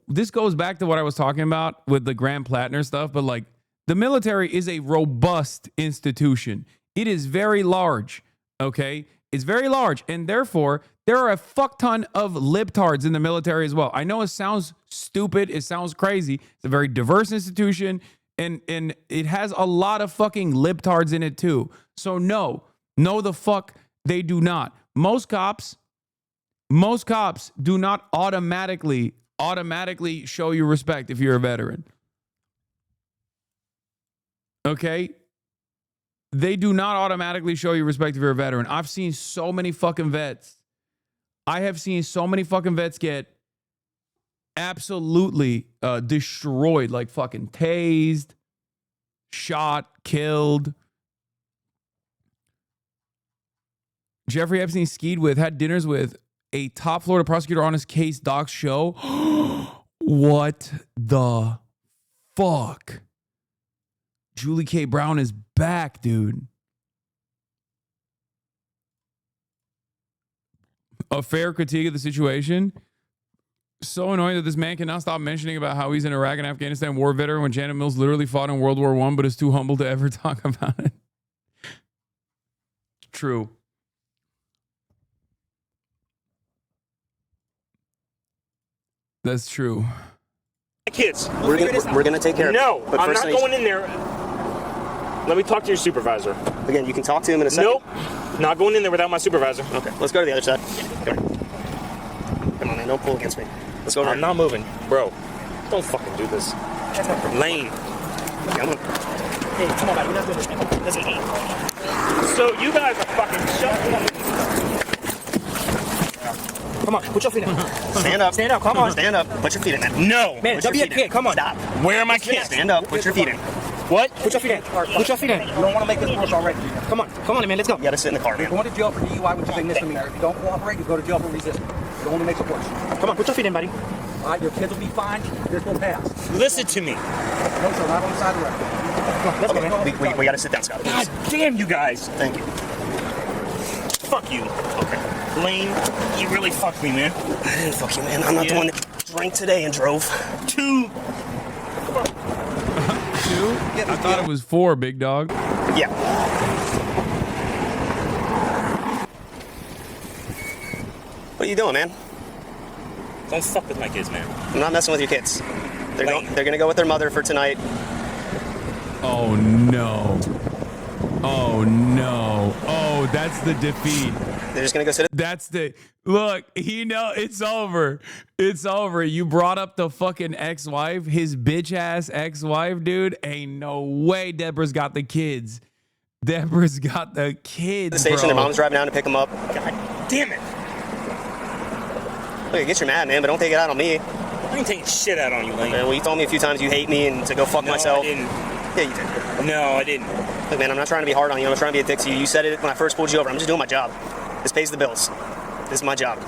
this goes back to what I was talking about with the Graham Platner stuff, but like the military is a robust institution. It is very large, okay? It's very large, and therefore, there are a fuck ton of libtards in the military as well. I know it sounds stupid, it sounds crazy. It's a very diverse institution, and it has a lot of fucking libtards in it too. So no, the fuck they do not. Most cops do not automatically show you respect if you're a veteran. Okay? They do not automatically show you respect if you're a veteran. I've seen so many fucking vets. I have seen so many fucking vets get absolutely destroyed, like fucking tased, shot, killed. Jeffrey Epstein skied with, had dinners with a top Florida prosecutor on his case. Docs show. What the fuck? Julie K. Brown is back, dude. A fair critique of the situation. So annoying that this man cannot stop mentioning about how he's an Iraq and Afghanistan war veteran when Janet Mills literally fought in World War I, but is too humble to ever talk about it. True. That's true.
Kids, we're gonna take care of it.
No,
But
I'm
first
not
I need-
going in there. Let me talk to your supervisor.
Again, you can talk to him in a second.
Nope. Not going in there without my supervisor.
Okay, let's go to the other side. Come on, man, don't pull against me. Let's go over
I'm
here.
not moving. Bro, don't fucking do this. Lane.
Come on.
Hey, come on, man. We're not doing this, man. Come on. Let's eat.
So you guys are fucking shut.
Come on, put your feet in.
Stand up.
Stand up, come on.
Stand up. Put your feet in, man.
No.
Man,
Put
don't
your
be a
feet in.
kid. Come on.
Stop.
Where are my kids?
Stand up. Put your feet in.
What?
Put your feet in. Put your feet in. You don't want to make this worse already. Come on. Come on, man. Let's go.
You gotta sit in the car,
You're
man.
going to jail for DUI, which is a misdemeanor. If you don't cooperate, you go to jail for resisting. You don't want to make it worse. Come on, put your feet in, buddy. All right, your kids will be fine. This will pass.
Listen to me.
No, sir, not on the side of the road. Come on, let's
Okay,
go.
man. We gotta sit down, Scott.
God damn you guys.
Thank you.
Fuck you.
Okay.
Lane, you really fucked me, man.
I didn't fuck you, man. I'm not the one that drank today and drove.
2.
2? I thought it was 4, big dog.
Yeah. What are you doing, man?
Don't fuck with my kids, man.
I'm not messing with your kids. They're gonna go with their mother for tonight.
Oh no. Oh no. Oh, that's the defeat.
They're just gonna go sit.
That's the look. It's over. It's over. You brought up the fucking ex-wife, his bitch ass ex-wife, dude. Ain't no way Deborah's got the kids. Deborah's got the kids.
The station.
Bro.
Their mom's driving down to pick them up.
God damn it.
Look, I get you're mad, man, but don't take it out on me.
I ain't taking shit out on you, Lane.
Well, you told me a few times you hate me and to go fuck myself.
I didn't.
Yeah, you did.
No, I didn't.
Look, man, I'm not trying to be hard on you. I'm not trying to be a dick to you. You said it when I first pulled you over. I'm just doing my job. This pays the bills. This is my job.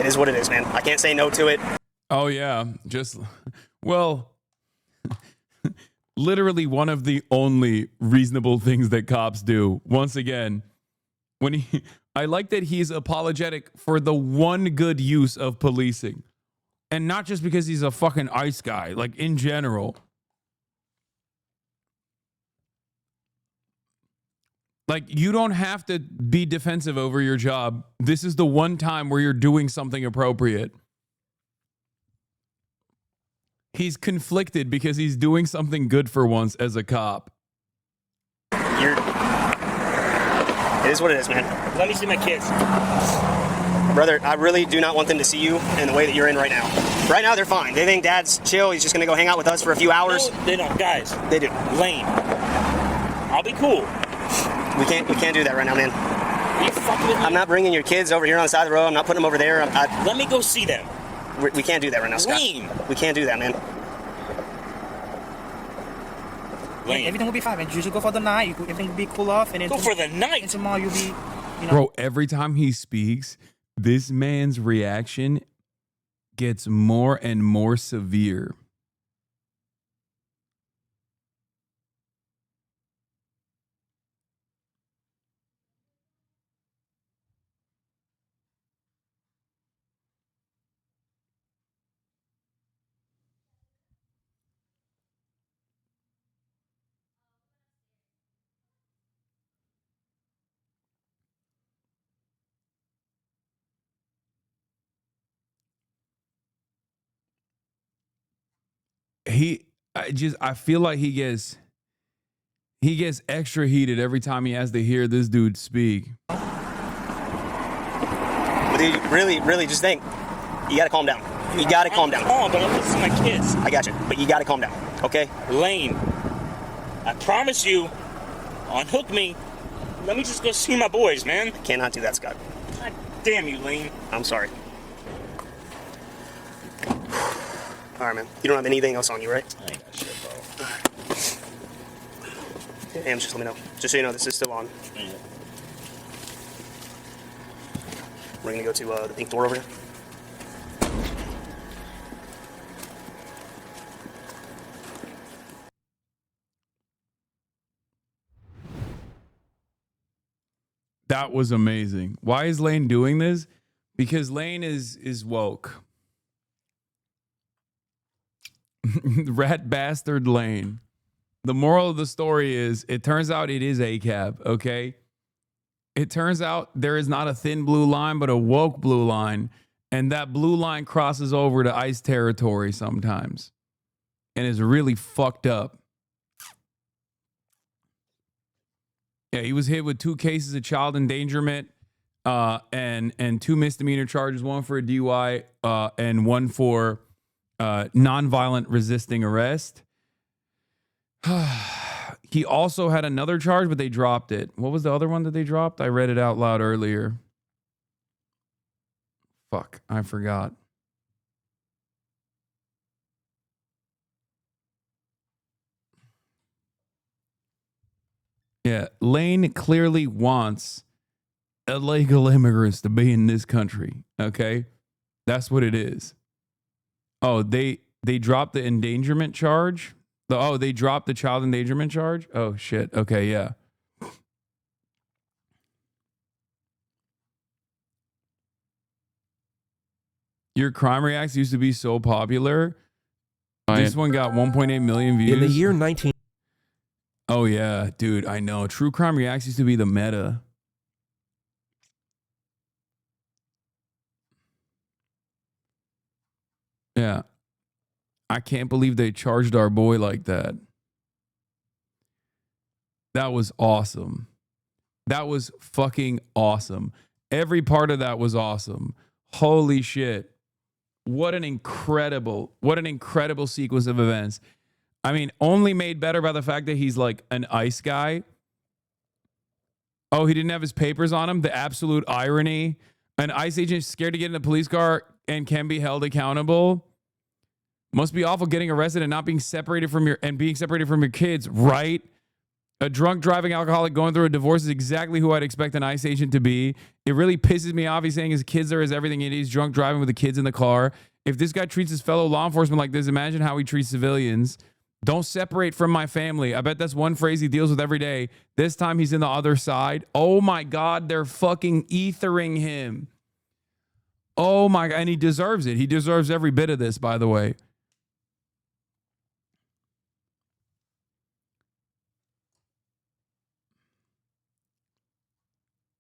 It is what it is, man. I can't say no to it.
Oh yeah, well, literally one of the only reasonable things that cops do. Once again, I like that he's apologetic for the one good use of policing, and not just because he's a fucking ICE guy. Like in general. Like, you don't have to be defensive over your job. This is the one time where you're doing something appropriate. He's conflicted because he's doing something good for once as a cop.
It is what it is, man.
Let me see my kids.
Brother, I really do not want them to see you in the way that you're in right now. Right now, they're fine. They think Dad's chill. He's just going to go hang out with us for a few hours.
No, they don't. Guys.
They do.
Lane. I'll be cool.
We can't do that right now, man.
Are you fucking with me?
I'm not bringing your kids over here on the side of the road. I'm not putting them over there.
Let me go see them.
We can't do that right now, Scott.
Lane.
We can't do that, man.
Lane. Everything will be fine, man. You just go for the night. Everything will be cool off. And then
Go for the night.
And tomorrow you'll be,
Bro, every time he speaks, this man's reaction gets more and more severe. I feel like he gets extra heated every time he has to hear this dude speak.
But dude, really, just think. You gotta calm down. You gotta calm down.
Calm, but I'm listening to my kids.
I got you, but you gotta calm down, okay?
Lane, I promise you, unhook me. Let me just go see my boys, man.
I cannot do that, Scott.
God damn you, Lane.
I'm sorry. All right, man. You don't have anything else on you, right?
I ain't got shit, bro.
Damn, just let me know. Just so you know, this is still on.
Yeah.
We're gonna go to the pink door over there.
That was amazing. Why is Lane doing this? Because Lane is woke. Rat bastard Lane. The moral of the story is, it turns out it is ACAB, okay? It turns out there is not a thin blue line, but a woke blue line. And that blue line crosses over to ICE territory sometimes. And is really fucked up. Yeah, he was hit with 2 cases of child endangerment and 2 misdemeanor charges, 1 for a DUI and 1 for nonviolent resisting arrest. He also had another charge, but they dropped it. What was the other one that they dropped? I read it out loud earlier. Fuck, I forgot. Yeah, Lane clearly wants illegal immigrants to be in this country, okay? That's what it is. Oh, they dropped the endangerment charge? They dropped the child endangerment charge? Oh, shit. Okay, yeah. Your Crime Reacts used to be so popular. This one got 1.8 million views.
In the year 19...
Oh, yeah, dude, I know. True Crime Reacts used to be the meta. Yeah. I can't believe they charged our boy like that. That was awesome. That was fucking awesome. Every part of that was awesome. Holy shit. What an incredible sequence of events. I mean, only made better by the fact that he's like an ICE guy. Oh, he didn't have his papers on him. The absolute irony. An ICE agent scared to get in a police car and can be held accountable. Must be awful getting arrested and not being separated from your kids, right? A drunk driving alcoholic going through a divorce is exactly who I'd expect an ICE agent to be. It really pisses me off. He's saying his kids are his everything. He's drunk driving with the kids in the car. If this guy treats his fellow law enforcement like this, imagine how he treats civilians. Don't separate from my family. I bet that's one phrase he deals with every day. This time he's in the other side. Oh my God, they're fucking ethering him. Oh my God, and he deserves it. He deserves every bit of this, by the way.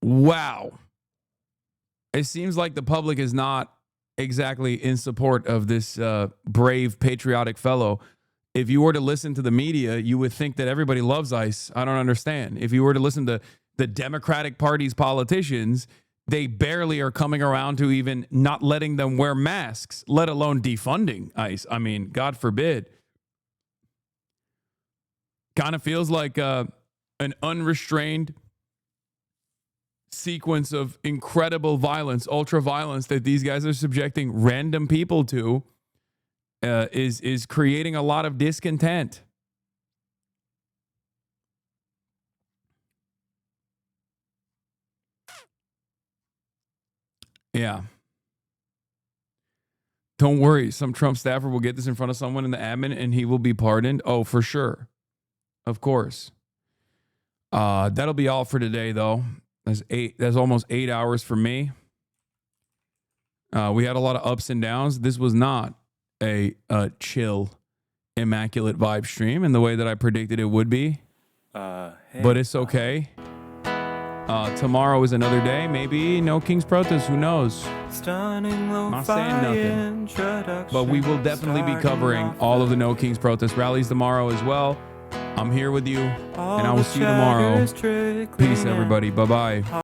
Wow. It seems like the public is not exactly in support of this brave, patriotic fellow. If you were to listen to the media, you would think that everybody loves ICE. I don't understand. If you were to listen to the Democratic Party's politicians, they barely are coming around to even not letting them wear masks, let alone defunding ICE. I mean, God forbid. Kind of feels like an unrestrained sequence of incredible violence, ultra violence that these guys are subjecting random people to. Is creating a lot of discontent. Yeah. Don't worry. Some Trump staffer will get this in front of someone in the admin and he will be pardoned. Oh, for sure. Of course. That'll be all for today, though. That's almost 8 hours for me. We had a lot of ups and downs. This was not a chill, immaculate vibe stream in the way that I predicted it would be. But it's okay. Tomorrow is another day. Maybe no King's protest. Who knows? Not saying nothing. But we will definitely be covering all of the No King's protest rallies tomorrow as well. I'm here with you, and I will see you tomorrow. Peace, everybody. Bye-bye.